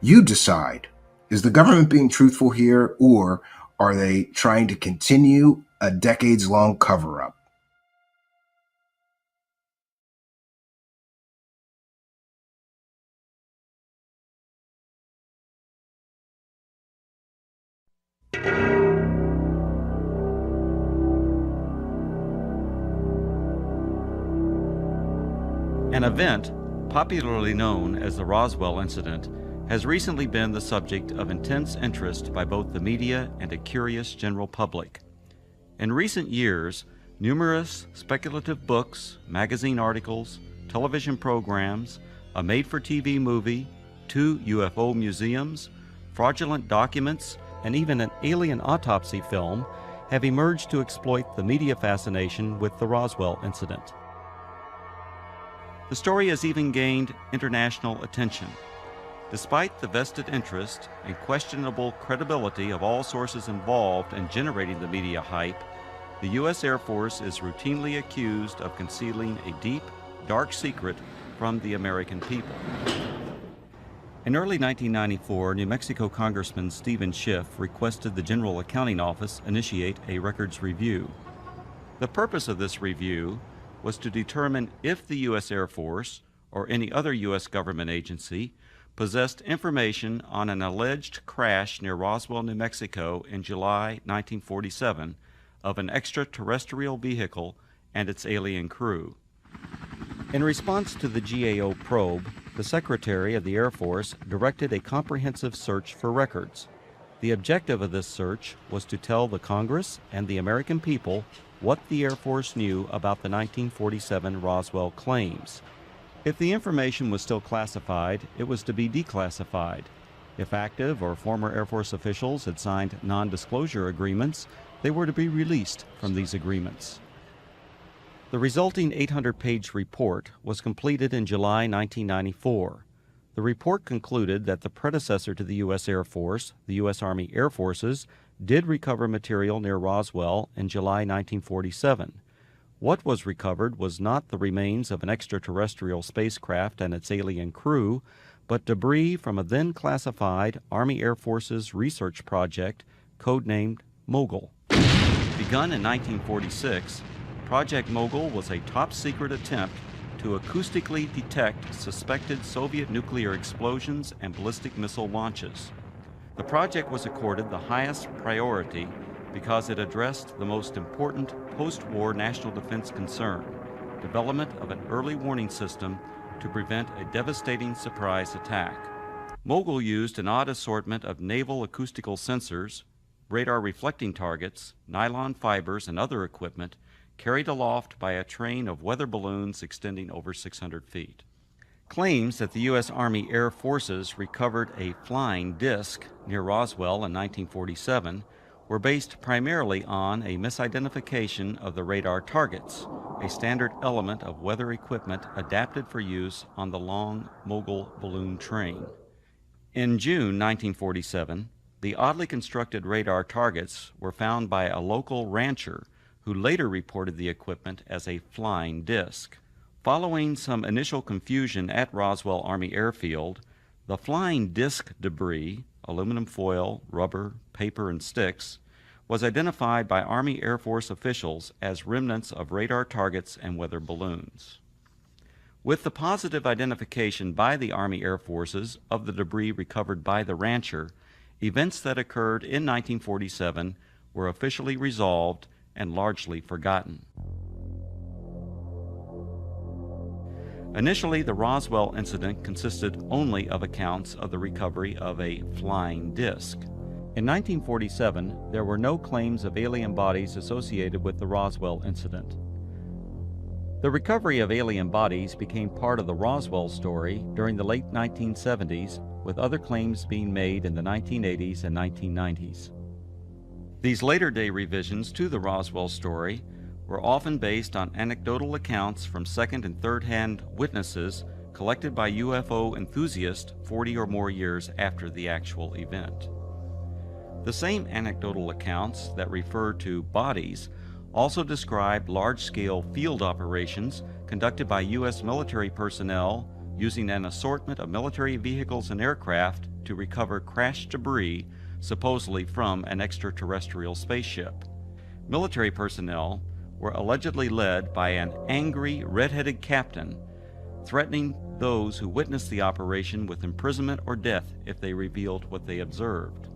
Speaker 1: You decide. Is the government being truthful here, or are they trying to continue a decades-long cover-up?
Speaker 12: An event, popularly known as the Roswell incident, has recently been the subject of intense interest by both the media and a curious general public. In recent years, numerous speculative books, magazine articles, television programs, a made-for-TV movie, 2 UFO museums, fraudulent documents, and even an alien autopsy film have emerged to exploit the media fascination with the Roswell incident. The story has even gained international attention. Despite the vested interest and questionable credibility of all sources involved in generating the media hype, the U.S. Air Force is routinely accused of concealing a deep, dark secret from the American people. In early 1994, New Mexico Congressman Stephen Schiff requested the General Accounting Office initiate a records review. The purpose of this review was to determine if the U.S. Air Force or any other U.S. government agency possessed information on an alleged crash near Roswell, New Mexico in July 1947 of an extraterrestrial vehicle and its alien crew. In response to the GAO probe, the Secretary of the Air Force directed a comprehensive search for records. The objective of this search was to tell the Congress and the American people what the Air Force knew about the 1947 Roswell claims. If the information was still classified, it was to be declassified. If active or former Air Force officials had signed non-disclosure agreements, they were to be released from these agreements. The resulting 800-page report was completed in July 1994. The report concluded that the predecessor to the U.S. Air Force, the U.S. Army Air Forces, did recover material near Roswell in July 1947. What was recovered was not the remains of an extraterrestrial spacecraft and its alien crew, but debris from a then classified Army Air Forces research project codenamed Mogul. Begun in 1946, Project Mogul was a top-secret attempt to acoustically detect suspected Soviet nuclear explosions and ballistic missile launches. The project was accorded the highest priority because it addressed the most important post-war national defense concern, development of an early warning system to prevent a devastating surprise attack. Mogul used an odd assortment of naval acoustical sensors, radar reflecting targets, nylon fibers, and other equipment carried aloft by a train of weather balloons extending over 600 feet. Claims that the U.S. Army Air Forces recovered a flying disc near Roswell in 1947 were based primarily on a misidentification of the radar targets, a standard element of weather equipment adapted for use on the long Mogul balloon train. In June 1947, the oddly constructed radar targets were found by a local rancher who later reported the equipment as a flying disc. Following some initial confusion at Roswell Army Airfield, the flying disc debris, aluminum foil, rubber, paper, and sticks, was identified by Army Air Force officials as remnants of radar targets and weather balloons. With the positive identification by the Army Air Forces of the debris recovered by the rancher, events that occurred in 1947 were officially resolved and largely forgotten. Initially, the Roswell incident consisted only of accounts of the recovery of a flying disc. In 1947, there were no claims of alien bodies associated with the Roswell incident. The recovery of alien bodies became part of the Roswell story during the late 1970s, with other claims being made in the 1980s and 1990s. These later-day revisions to the Roswell story were often based on anecdotal accounts from second- and third-hand witnesses collected by UFO enthusiasts 40 or more years after the actual event. The same anecdotal accounts that refer to bodies also describe large-scale field operations conducted by U.S. military personnel using an assortment of military vehicles and aircraft to recover crashed debris, supposedly from an extraterrestrial spaceship. Military personnel were allegedly led by an angry, red-headed captain, threatening those who witnessed the operation with imprisonment or death if they revealed what they observed.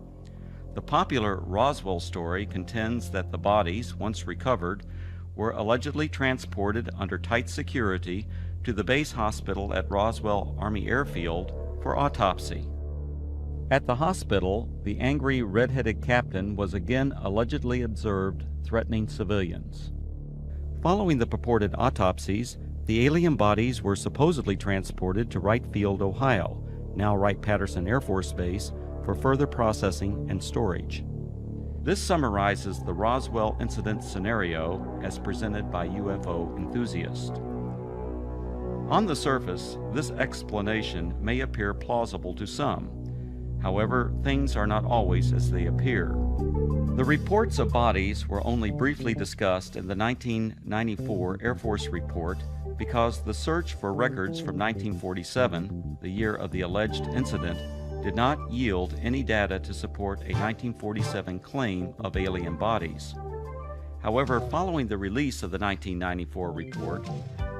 Speaker 12: The popular Roswell story contends that the bodies, once recovered, were allegedly transported under tight security to the base hospital at Roswell Army Airfield for autopsy. At the hospital, the angry red-headed captain was again allegedly observed threatening civilians. Following the purported autopsies, the alien bodies were supposedly transported to Wright Field, Ohio, now Wright-Patterson Air Force Base, for further processing and storage. This summarizes the Roswell incident scenario as presented by UFO enthusiasts. On the surface, this explanation may appear plausible to some. However, things are not always as they appear. The reports of bodies were only briefly discussed in the 1994 Air Force report because the search for records from 1947, the year of the alleged incident, did not yield any data to support a 1947 claim of alien bodies. However, following the release of the 1994 report,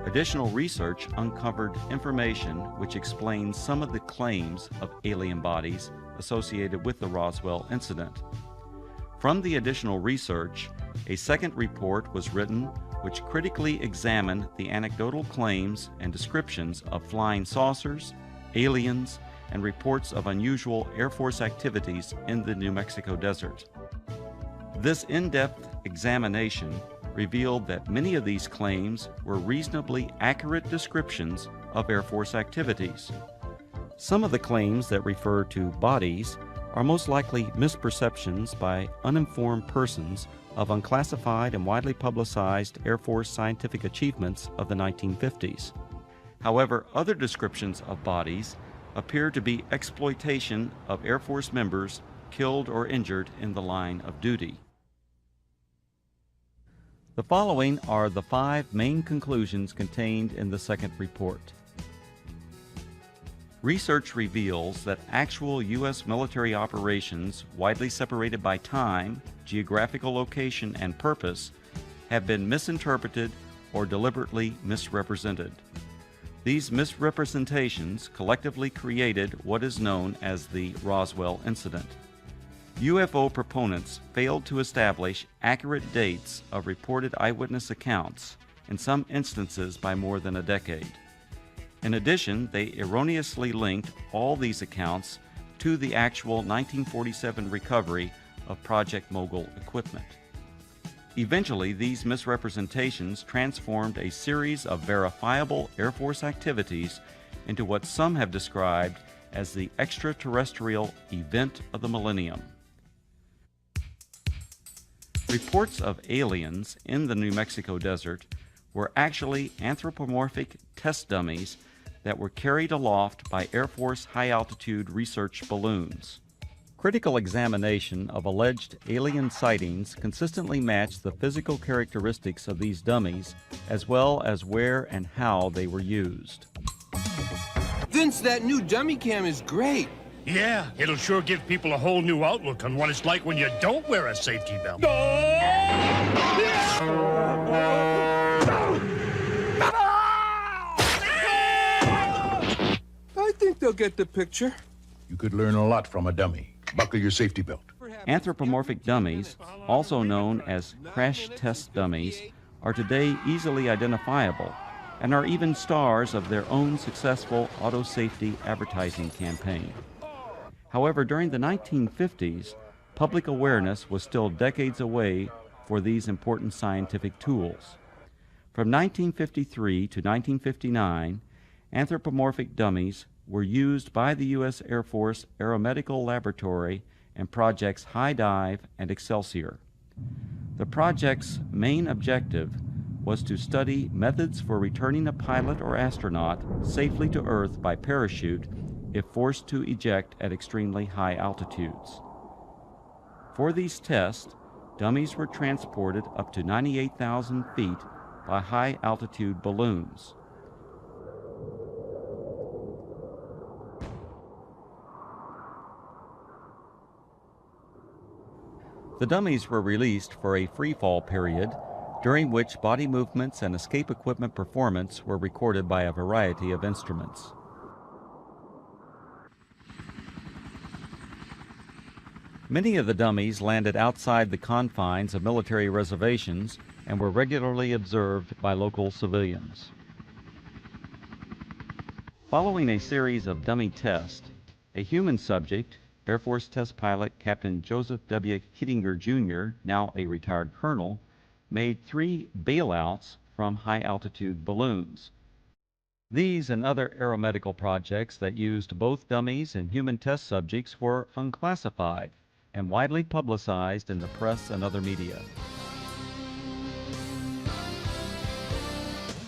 Speaker 12: additional research uncovered information which explains some of the claims of alien bodies associated with the Roswell incident. From the additional research, a second report was written which critically examined the anecdotal claims and descriptions of flying saucers, aliens, and reports of unusual Air Force activities in the New Mexico desert. This in-depth examination revealed that many of these claims were reasonably accurate descriptions of Air Force activities. Some of the claims that refer to bodies are most likely misperceptions by uninformed persons of unclassified and widely publicized Air Force scientific achievements of the 1950s. However, other descriptions of bodies appear to be exploitation of Air Force members killed or injured in the line of duty. The following are the 5 main conclusions contained in the second report. Research reveals that actual U.S. military operations, widely separated by time, geographical location, and purpose, have been misinterpreted or deliberately misrepresented. These misrepresentations collectively created what is known as the Roswell incident. UFO proponents failed to establish accurate dates of reported eyewitness accounts, in some instances by more than a decade. In addition, they erroneously linked all these accounts to the actual 1947 recovery of Project Mogul equipment. Eventually, these misrepresentations transformed a series of verifiable Air Force activities into what some have described as the extraterrestrial event of the millennium. Reports of aliens in the New Mexico desert were actually anthropomorphic test dummies that were carried aloft by Air Force high-altitude research balloons. Critical examination of alleged alien sightings consistently matched the physical characteristics of these dummies, as well as where and how they were used.
Speaker 7: Vince, that new dummy cam is great.
Speaker 22: Yeah, it'll sure give people a whole new outlook on what it's like when you don't wear a safety belt.
Speaker 7: I think they'll get the picture.
Speaker 22: You could learn a lot from a dummy. Buckle your safety belt.
Speaker 12: Anthropomorphic dummies, also known as crash test dummies, are today easily identifiable and are even stars of their own successful auto safety advertising campaign. However, during the 1950s, public awareness was still decades away for these important scientific tools. From 1953 to 1959, anthropomorphic dummies were used by the U.S. Air Force Aeromedical Laboratory and projects High Dive and Excelsior. The project's main objective was to study methods for returning a pilot or astronaut safely to Earth by parachute if forced to eject at extremely high altitudes. For these tests, dummies were transported up to 98,000 feet by high-altitude balloons. The dummies were released for a free-fall period, during which body movements and escape equipment performance were recorded by a variety of instruments. Many of the dummies landed outside the confines of military reservations and were regularly observed by local civilians. Following a series of dummy tests, a human subject, Air Force test pilot Captain Joseph W. Hittinger Jr., now a retired colonel, made 3 bailouts from high-altitude balloons. These and other aeromedical projects that used both dummies and human test subjects were unclassified and widely publicized in the press and other media.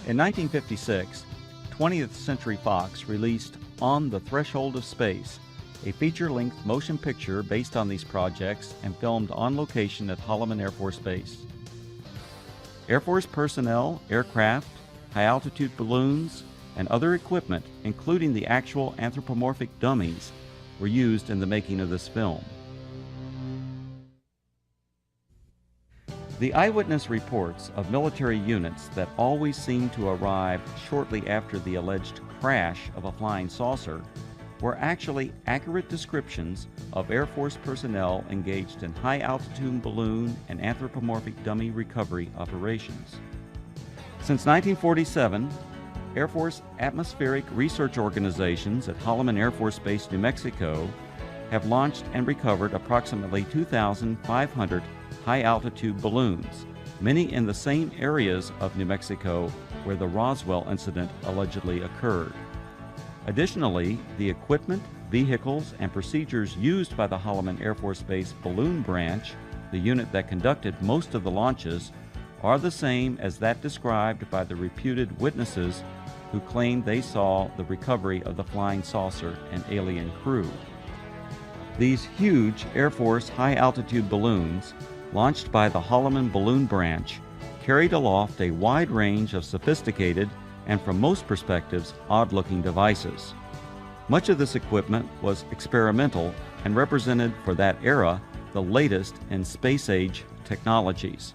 Speaker 12: In 1956, 20th Century Fox released On the Threshold of Space, a feature-length motion picture based on these projects and filmed on location at Holloman Air Force Base. Air Force personnel, aircraft, high-altitude balloons, and other equipment, including the actual anthropomorphic dummies, were used in the making of this film. The eyewitness reports of military units that always seemed to arrive shortly after the alleged crash of a flying saucer were actually accurate descriptions of Air Force personnel engaged in high-altitude balloon and anthropomorphic dummy recovery operations. Since 1947, Air Force atmospheric research organizations at Holloman Air Force Base, New Mexico, have launched and recovered approximately 2,500 high-altitude balloons, many in the same areas of New Mexico where the Roswell incident allegedly occurred. Additionally, the equipment, vehicles, and procedures used by the Holloman Air Force Base Balloon Branch, the unit that conducted most of the launches, are the same as that described by the reputed witnesses who claimed they saw the recovery of the flying saucer and alien crew. These huge Air Force high-altitude balloons, launched by the Holloman Balloon Branch, carried aloft a wide range of sophisticated and, from most perspectives, odd-looking devices. Much of this equipment was experimental and represented, for that era, the latest in space-age technologies.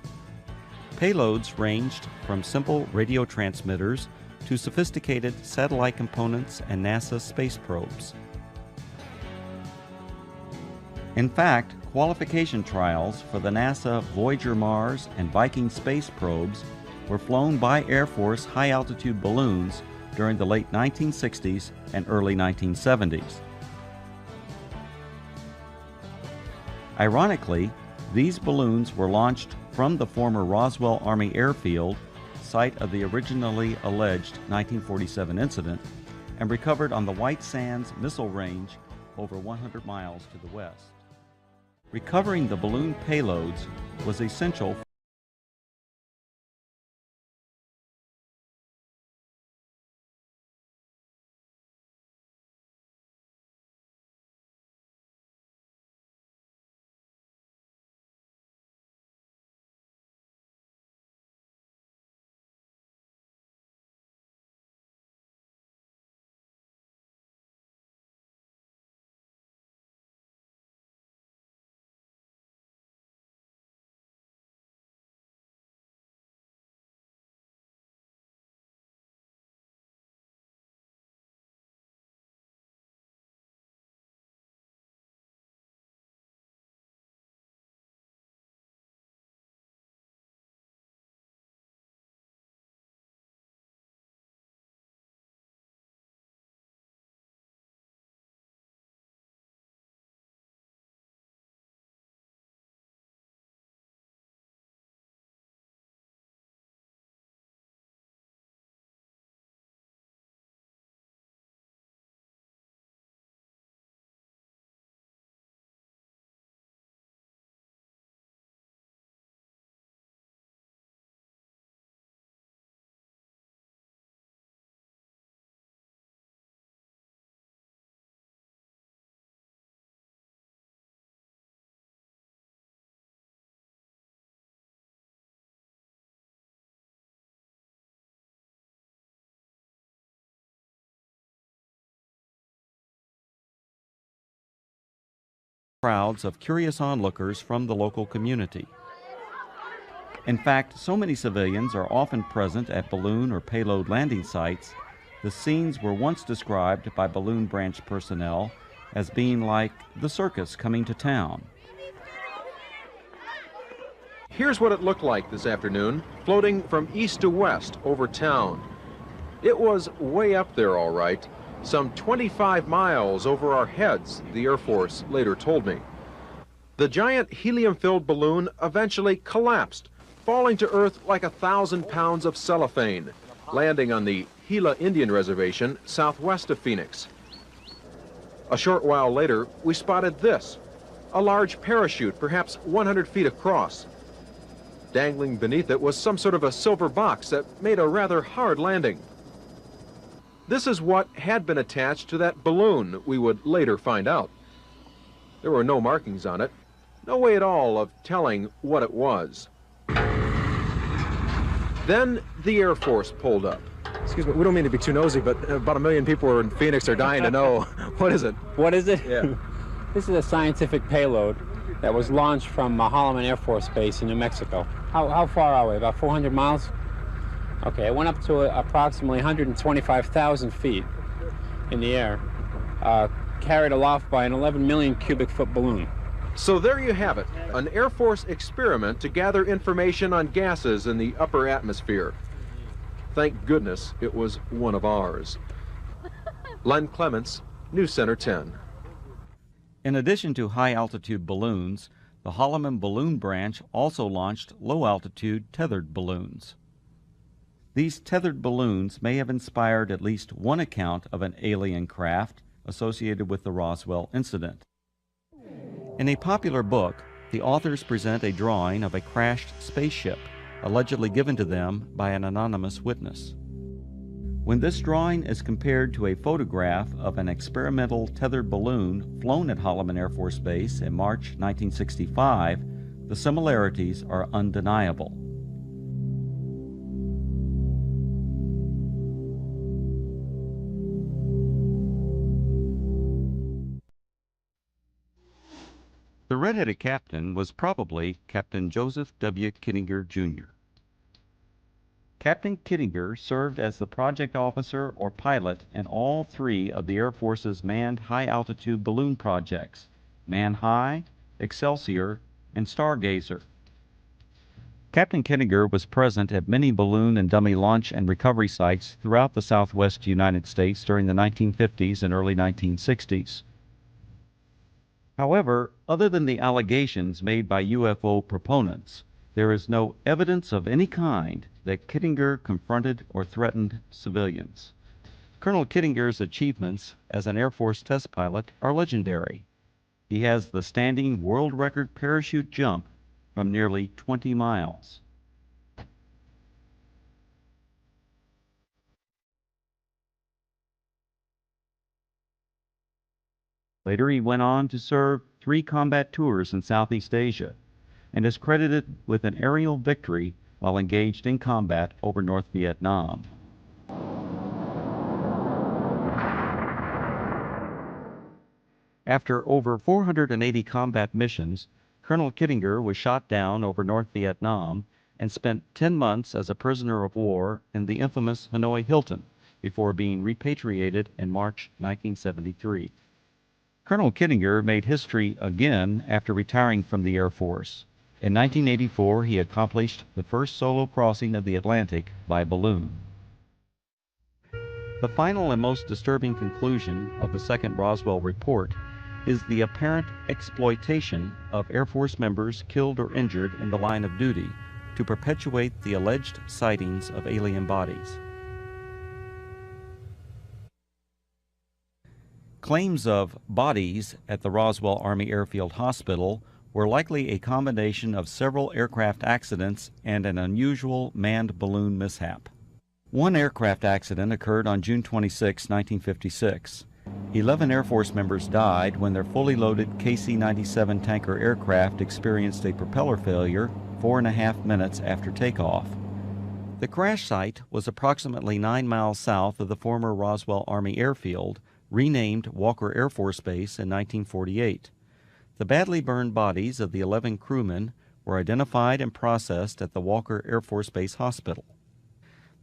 Speaker 12: Payloads ranged from simple radio transmitters to sophisticated satellite components and NASA space probes. In fact, qualification trials for the NASA Voyager Mars and Viking space probes were flown by Air Force high-altitude balloons during the late 1960s and early 1970s. Ironically, these balloons were launched from the former Roswell Army Airfield, site of the originally alleged 1947 incident, and recovered on the White Sands Missile Range over 100 miles to the west. Recovering the balloon payloads was essential crowds of curious onlookers from the local community. In fact, so many civilians are often present at balloon or payload landing sites, the scenes were once described by balloon branch personnel as being like the circus coming to town.
Speaker 6: Here's what it looked like this afternoon, floating from east to west over town. It was way up there, all right, some 25 miles over our heads, the Air Force later told me. The giant helium-filled balloon eventually collapsed, falling to Earth like 1,000 pounds of cellophane, landing on the Gila Indian Reservation southwest of Phoenix. A short while later, we spotted this, a large parachute, perhaps 100 feet across. Dangling beneath it was some sort of a silver box that made a rather hard landing. This is what had been attached to that balloon, we would later find out. There were no markings on it, no way at all of telling what it was. Then the Air Force pulled up.
Speaker 13: Excuse me, we don't mean to be too nosy, but about 1 million people in Phoenix are dying to know. What is it?
Speaker 23: What is it?
Speaker 13: Yeah.
Speaker 23: This is a scientific payload that was launched from Holloman Air Force Base in New Mexico. How far are we? About 400 miles? Okay, it went up to approximately 125,000 feet in the air, carried aloft by an 11 million cubic foot balloon.
Speaker 6: So there you have it, an Air Force experiment to gather information on gases in the upper atmosphere. Thank goodness it was one of ours. Len Clements, News Center 10.
Speaker 12: In addition to high-altitude balloons, the Holloman Balloon Branch also launched low-altitude tethered balloons. These tethered balloons may have inspired at least one account of an alien craft associated with the Roswell incident. In a popular book, the authors present a drawing of a crashed spaceship, allegedly given to them by an anonymous witness. When this drawing is compared to a photograph of an experimental tethered balloon flown at Holloman Air Force Base in March 1965, the similarities are undeniable. The red-headed captain was probably Captain Joseph W. Kittinger, Jr. Captain Kittinger served as the project officer or pilot in all three of the Air Force's manned high-altitude balloon projects, Man High, Excelsior, and Stargazer. Captain Kittinger was present at many balloon and dummy launch and recovery sites throughout the southwest United States during the 1950s and early 1960s. However, other than the allegations made by UFO proponents, there is no evidence of any kind that Kittinger confronted or threatened civilians. Colonel Kittinger's achievements as an Air Force test pilot are legendary. He has the standing world record parachute jump from nearly 20 miles. Later he went on to serve 3 combat tours in Southeast Asia and is credited with an aerial victory while engaged in combat over North Vietnam. After over 480 combat missions, Colonel Kittinger was shot down over North Vietnam and spent 10 months as a prisoner of war in the infamous Hanoi Hilton before being repatriated in March 1973. Colonel Kittinger made history again after retiring from the Air Force. In 1984, he accomplished the first solo crossing of the Atlantic by balloon. The final and most disturbing conclusion of the second Roswell report is the apparent exploitation of Air Force members killed or injured in the line of duty to perpetuate the alleged sightings of alien bodies. Claims of bodies at the Roswell Army Airfield Hospital were likely a combination of several aircraft accidents and an unusual manned balloon mishap. One aircraft accident occurred on June 26, 1956. 11 Air Force members died when their fully loaded KC-97 tanker aircraft experienced a propeller failure 4.5 minutes after takeoff. The crash site was approximately 9 miles south of the former Roswell Army Airfield, renamed Walker Air Force Base in 1948. The badly burned bodies of the 11 crewmen were identified and processed at the Walker Air Force Base Hospital.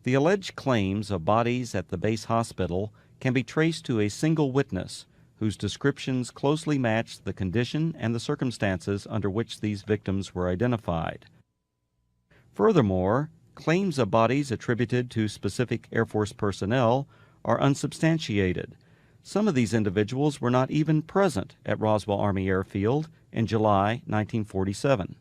Speaker 12: The alleged claims of bodies at the base hospital can be traced to a single witness whose descriptions closely matched the condition and the circumstances under which these victims were identified. Furthermore, claims of bodies attributed to specific Air Force personnel are unsubstantiated. Some of these individuals were not even present at Roswell Army Airfield in July 1947.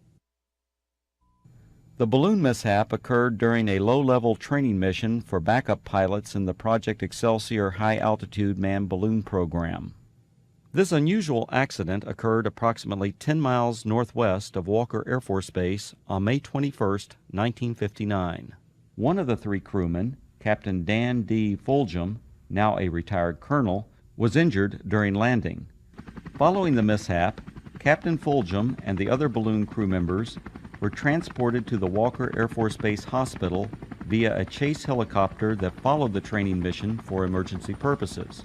Speaker 12: The balloon mishap occurred during a low-level training mission for backup pilots in the Project Excelsior high-altitude manned balloon program. This unusual accident occurred approximately 10 miles northwest of Walker Air Force Base on May 21, 1959. One of the three crewmen, Captain Dan D. Fulgham, now a retired colonel, was injured during landing. Following the mishap, Captain Fulgham and the other balloon crew members were transported to the Walker Air Force Base Hospital via a chase helicopter that followed the training mission for emergency purposes.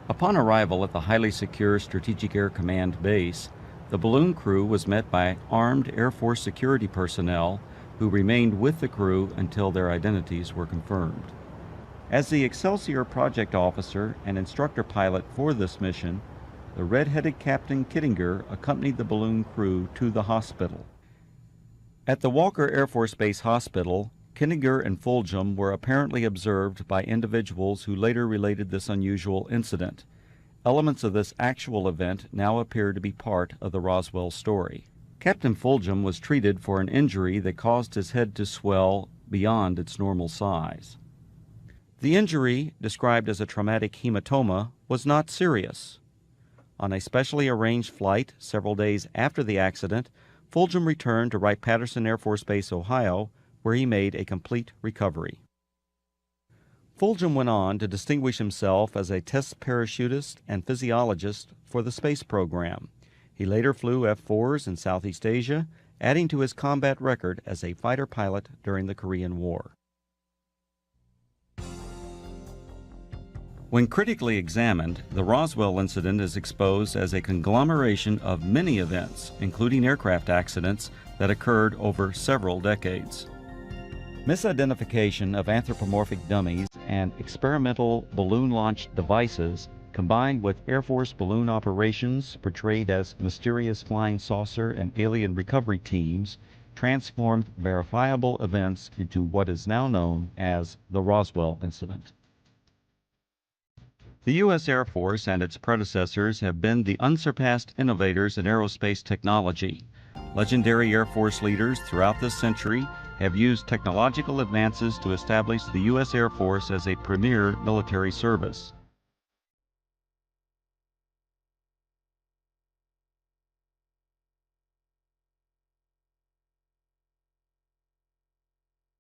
Speaker 12: Upon arrival at the highly secure Strategic Air Command base, the balloon crew was met by armed Air Force security personnel who remained with the crew until their identities were confirmed. As the Excelsior project officer and instructor pilot for this mission, the red-headed Captain Kittinger accompanied the balloon crew to the hospital. At the Walker Air Force Base Hospital, Kittinger and Fulgham were apparently observed by individuals who later related this unusual incident. Elements of this actual event now appear to be part of the Roswell story. Captain Fulgham was treated for an injury that caused his head to swell beyond its normal size. The injury, described as a traumatic hematoma, was not serious. On a specially arranged flight several days after the accident, Fulgham returned to Wright-Patterson Air Force Base, Ohio, where he made a complete recovery. Fulgham went on to distinguish himself as a test parachutist and physiologist for the space program. He later flew F-4s in Southeast Asia, adding to his combat record as a fighter pilot during the Korean War. When critically examined, the Roswell incident is exposed as a conglomeration of many events, including aircraft accidents, that occurred over several decades. Misidentification of anthropomorphic dummies and experimental balloon-launched devices, combined with Air Force balloon operations portrayed as mysterious flying saucer and alien recovery teams, transformed verifiable events into what is now known as the Roswell incident. The U.S. Air Force and its predecessors have been the unsurpassed innovators in aerospace technology. Legendary Air Force leaders throughout this century have used technological advances to establish the U.S. Air Force as a premier military service.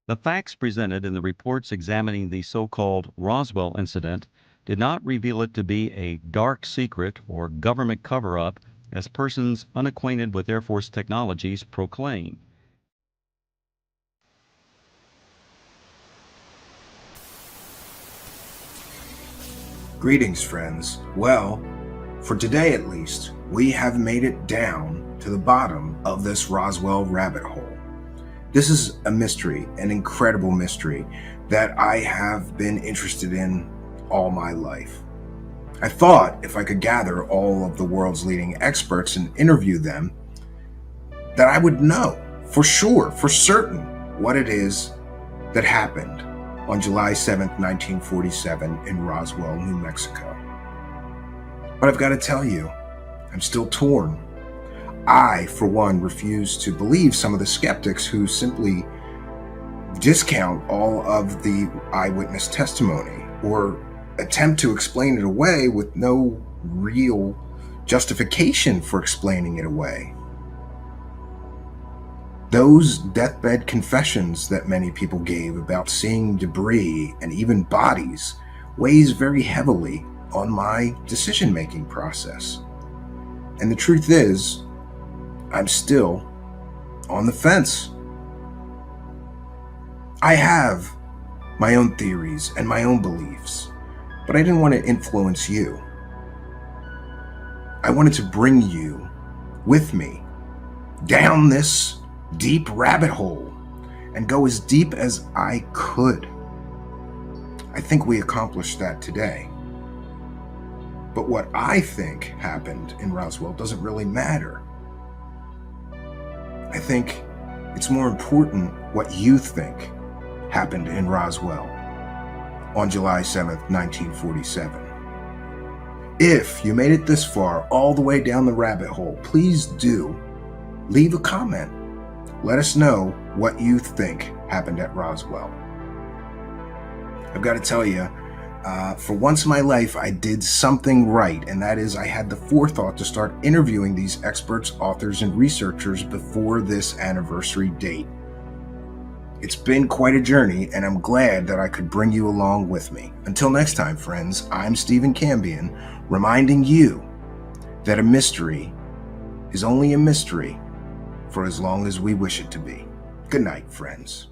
Speaker 12: The facts presented in the reports examining the so-called Roswell incident did not reveal it to be a dark secret or government cover-up, as persons unacquainted with Air Force technologies proclaim.
Speaker 1: Greetings, friends. Well, for today at least, we have made it down to the bottom of this Roswell rabbit hole. This is a mystery, an incredible mystery that I have been interested in all my life. I thought if I could gather all of the world's leading experts and interview them, that I would know for sure, for certain, what it is that happened on July 7th, 1947 in Roswell, New Mexico. But I've got to tell you, I'm still torn. I, for one, refuse to believe some of the skeptics who simply discount all of the eyewitness testimony or attempt to explain it away with no real justification for explaining it away. Those deathbed confessions that many people gave about seeing debris and even bodies weighs very heavily on my decision-making process. And the truth is, I'm still on the fence. I have my own theories and my own beliefs, but I didn't want to influence you. I wanted to bring you with me down this deep rabbit hole and go as deep as I could. I think we accomplished that today. But what I think happened in Roswell doesn't really matter. I think it's more important what you think happened in Roswell on July 7th, 1947. If you made it this far, all the way down the rabbit hole, please do leave a comment. Let us know what you think happened at Roswell. I've got to tell you, for once in my life, I did something right, and that is I had the forethought to start interviewing these experts, authors, and researchers before this anniversary date. It's been quite a journey, and I'm glad that I could bring you along with me. Until next time, friends, I'm Stephen Cambion, reminding you that a mystery is only a mystery for as long as we wish it to be. Good night, friends.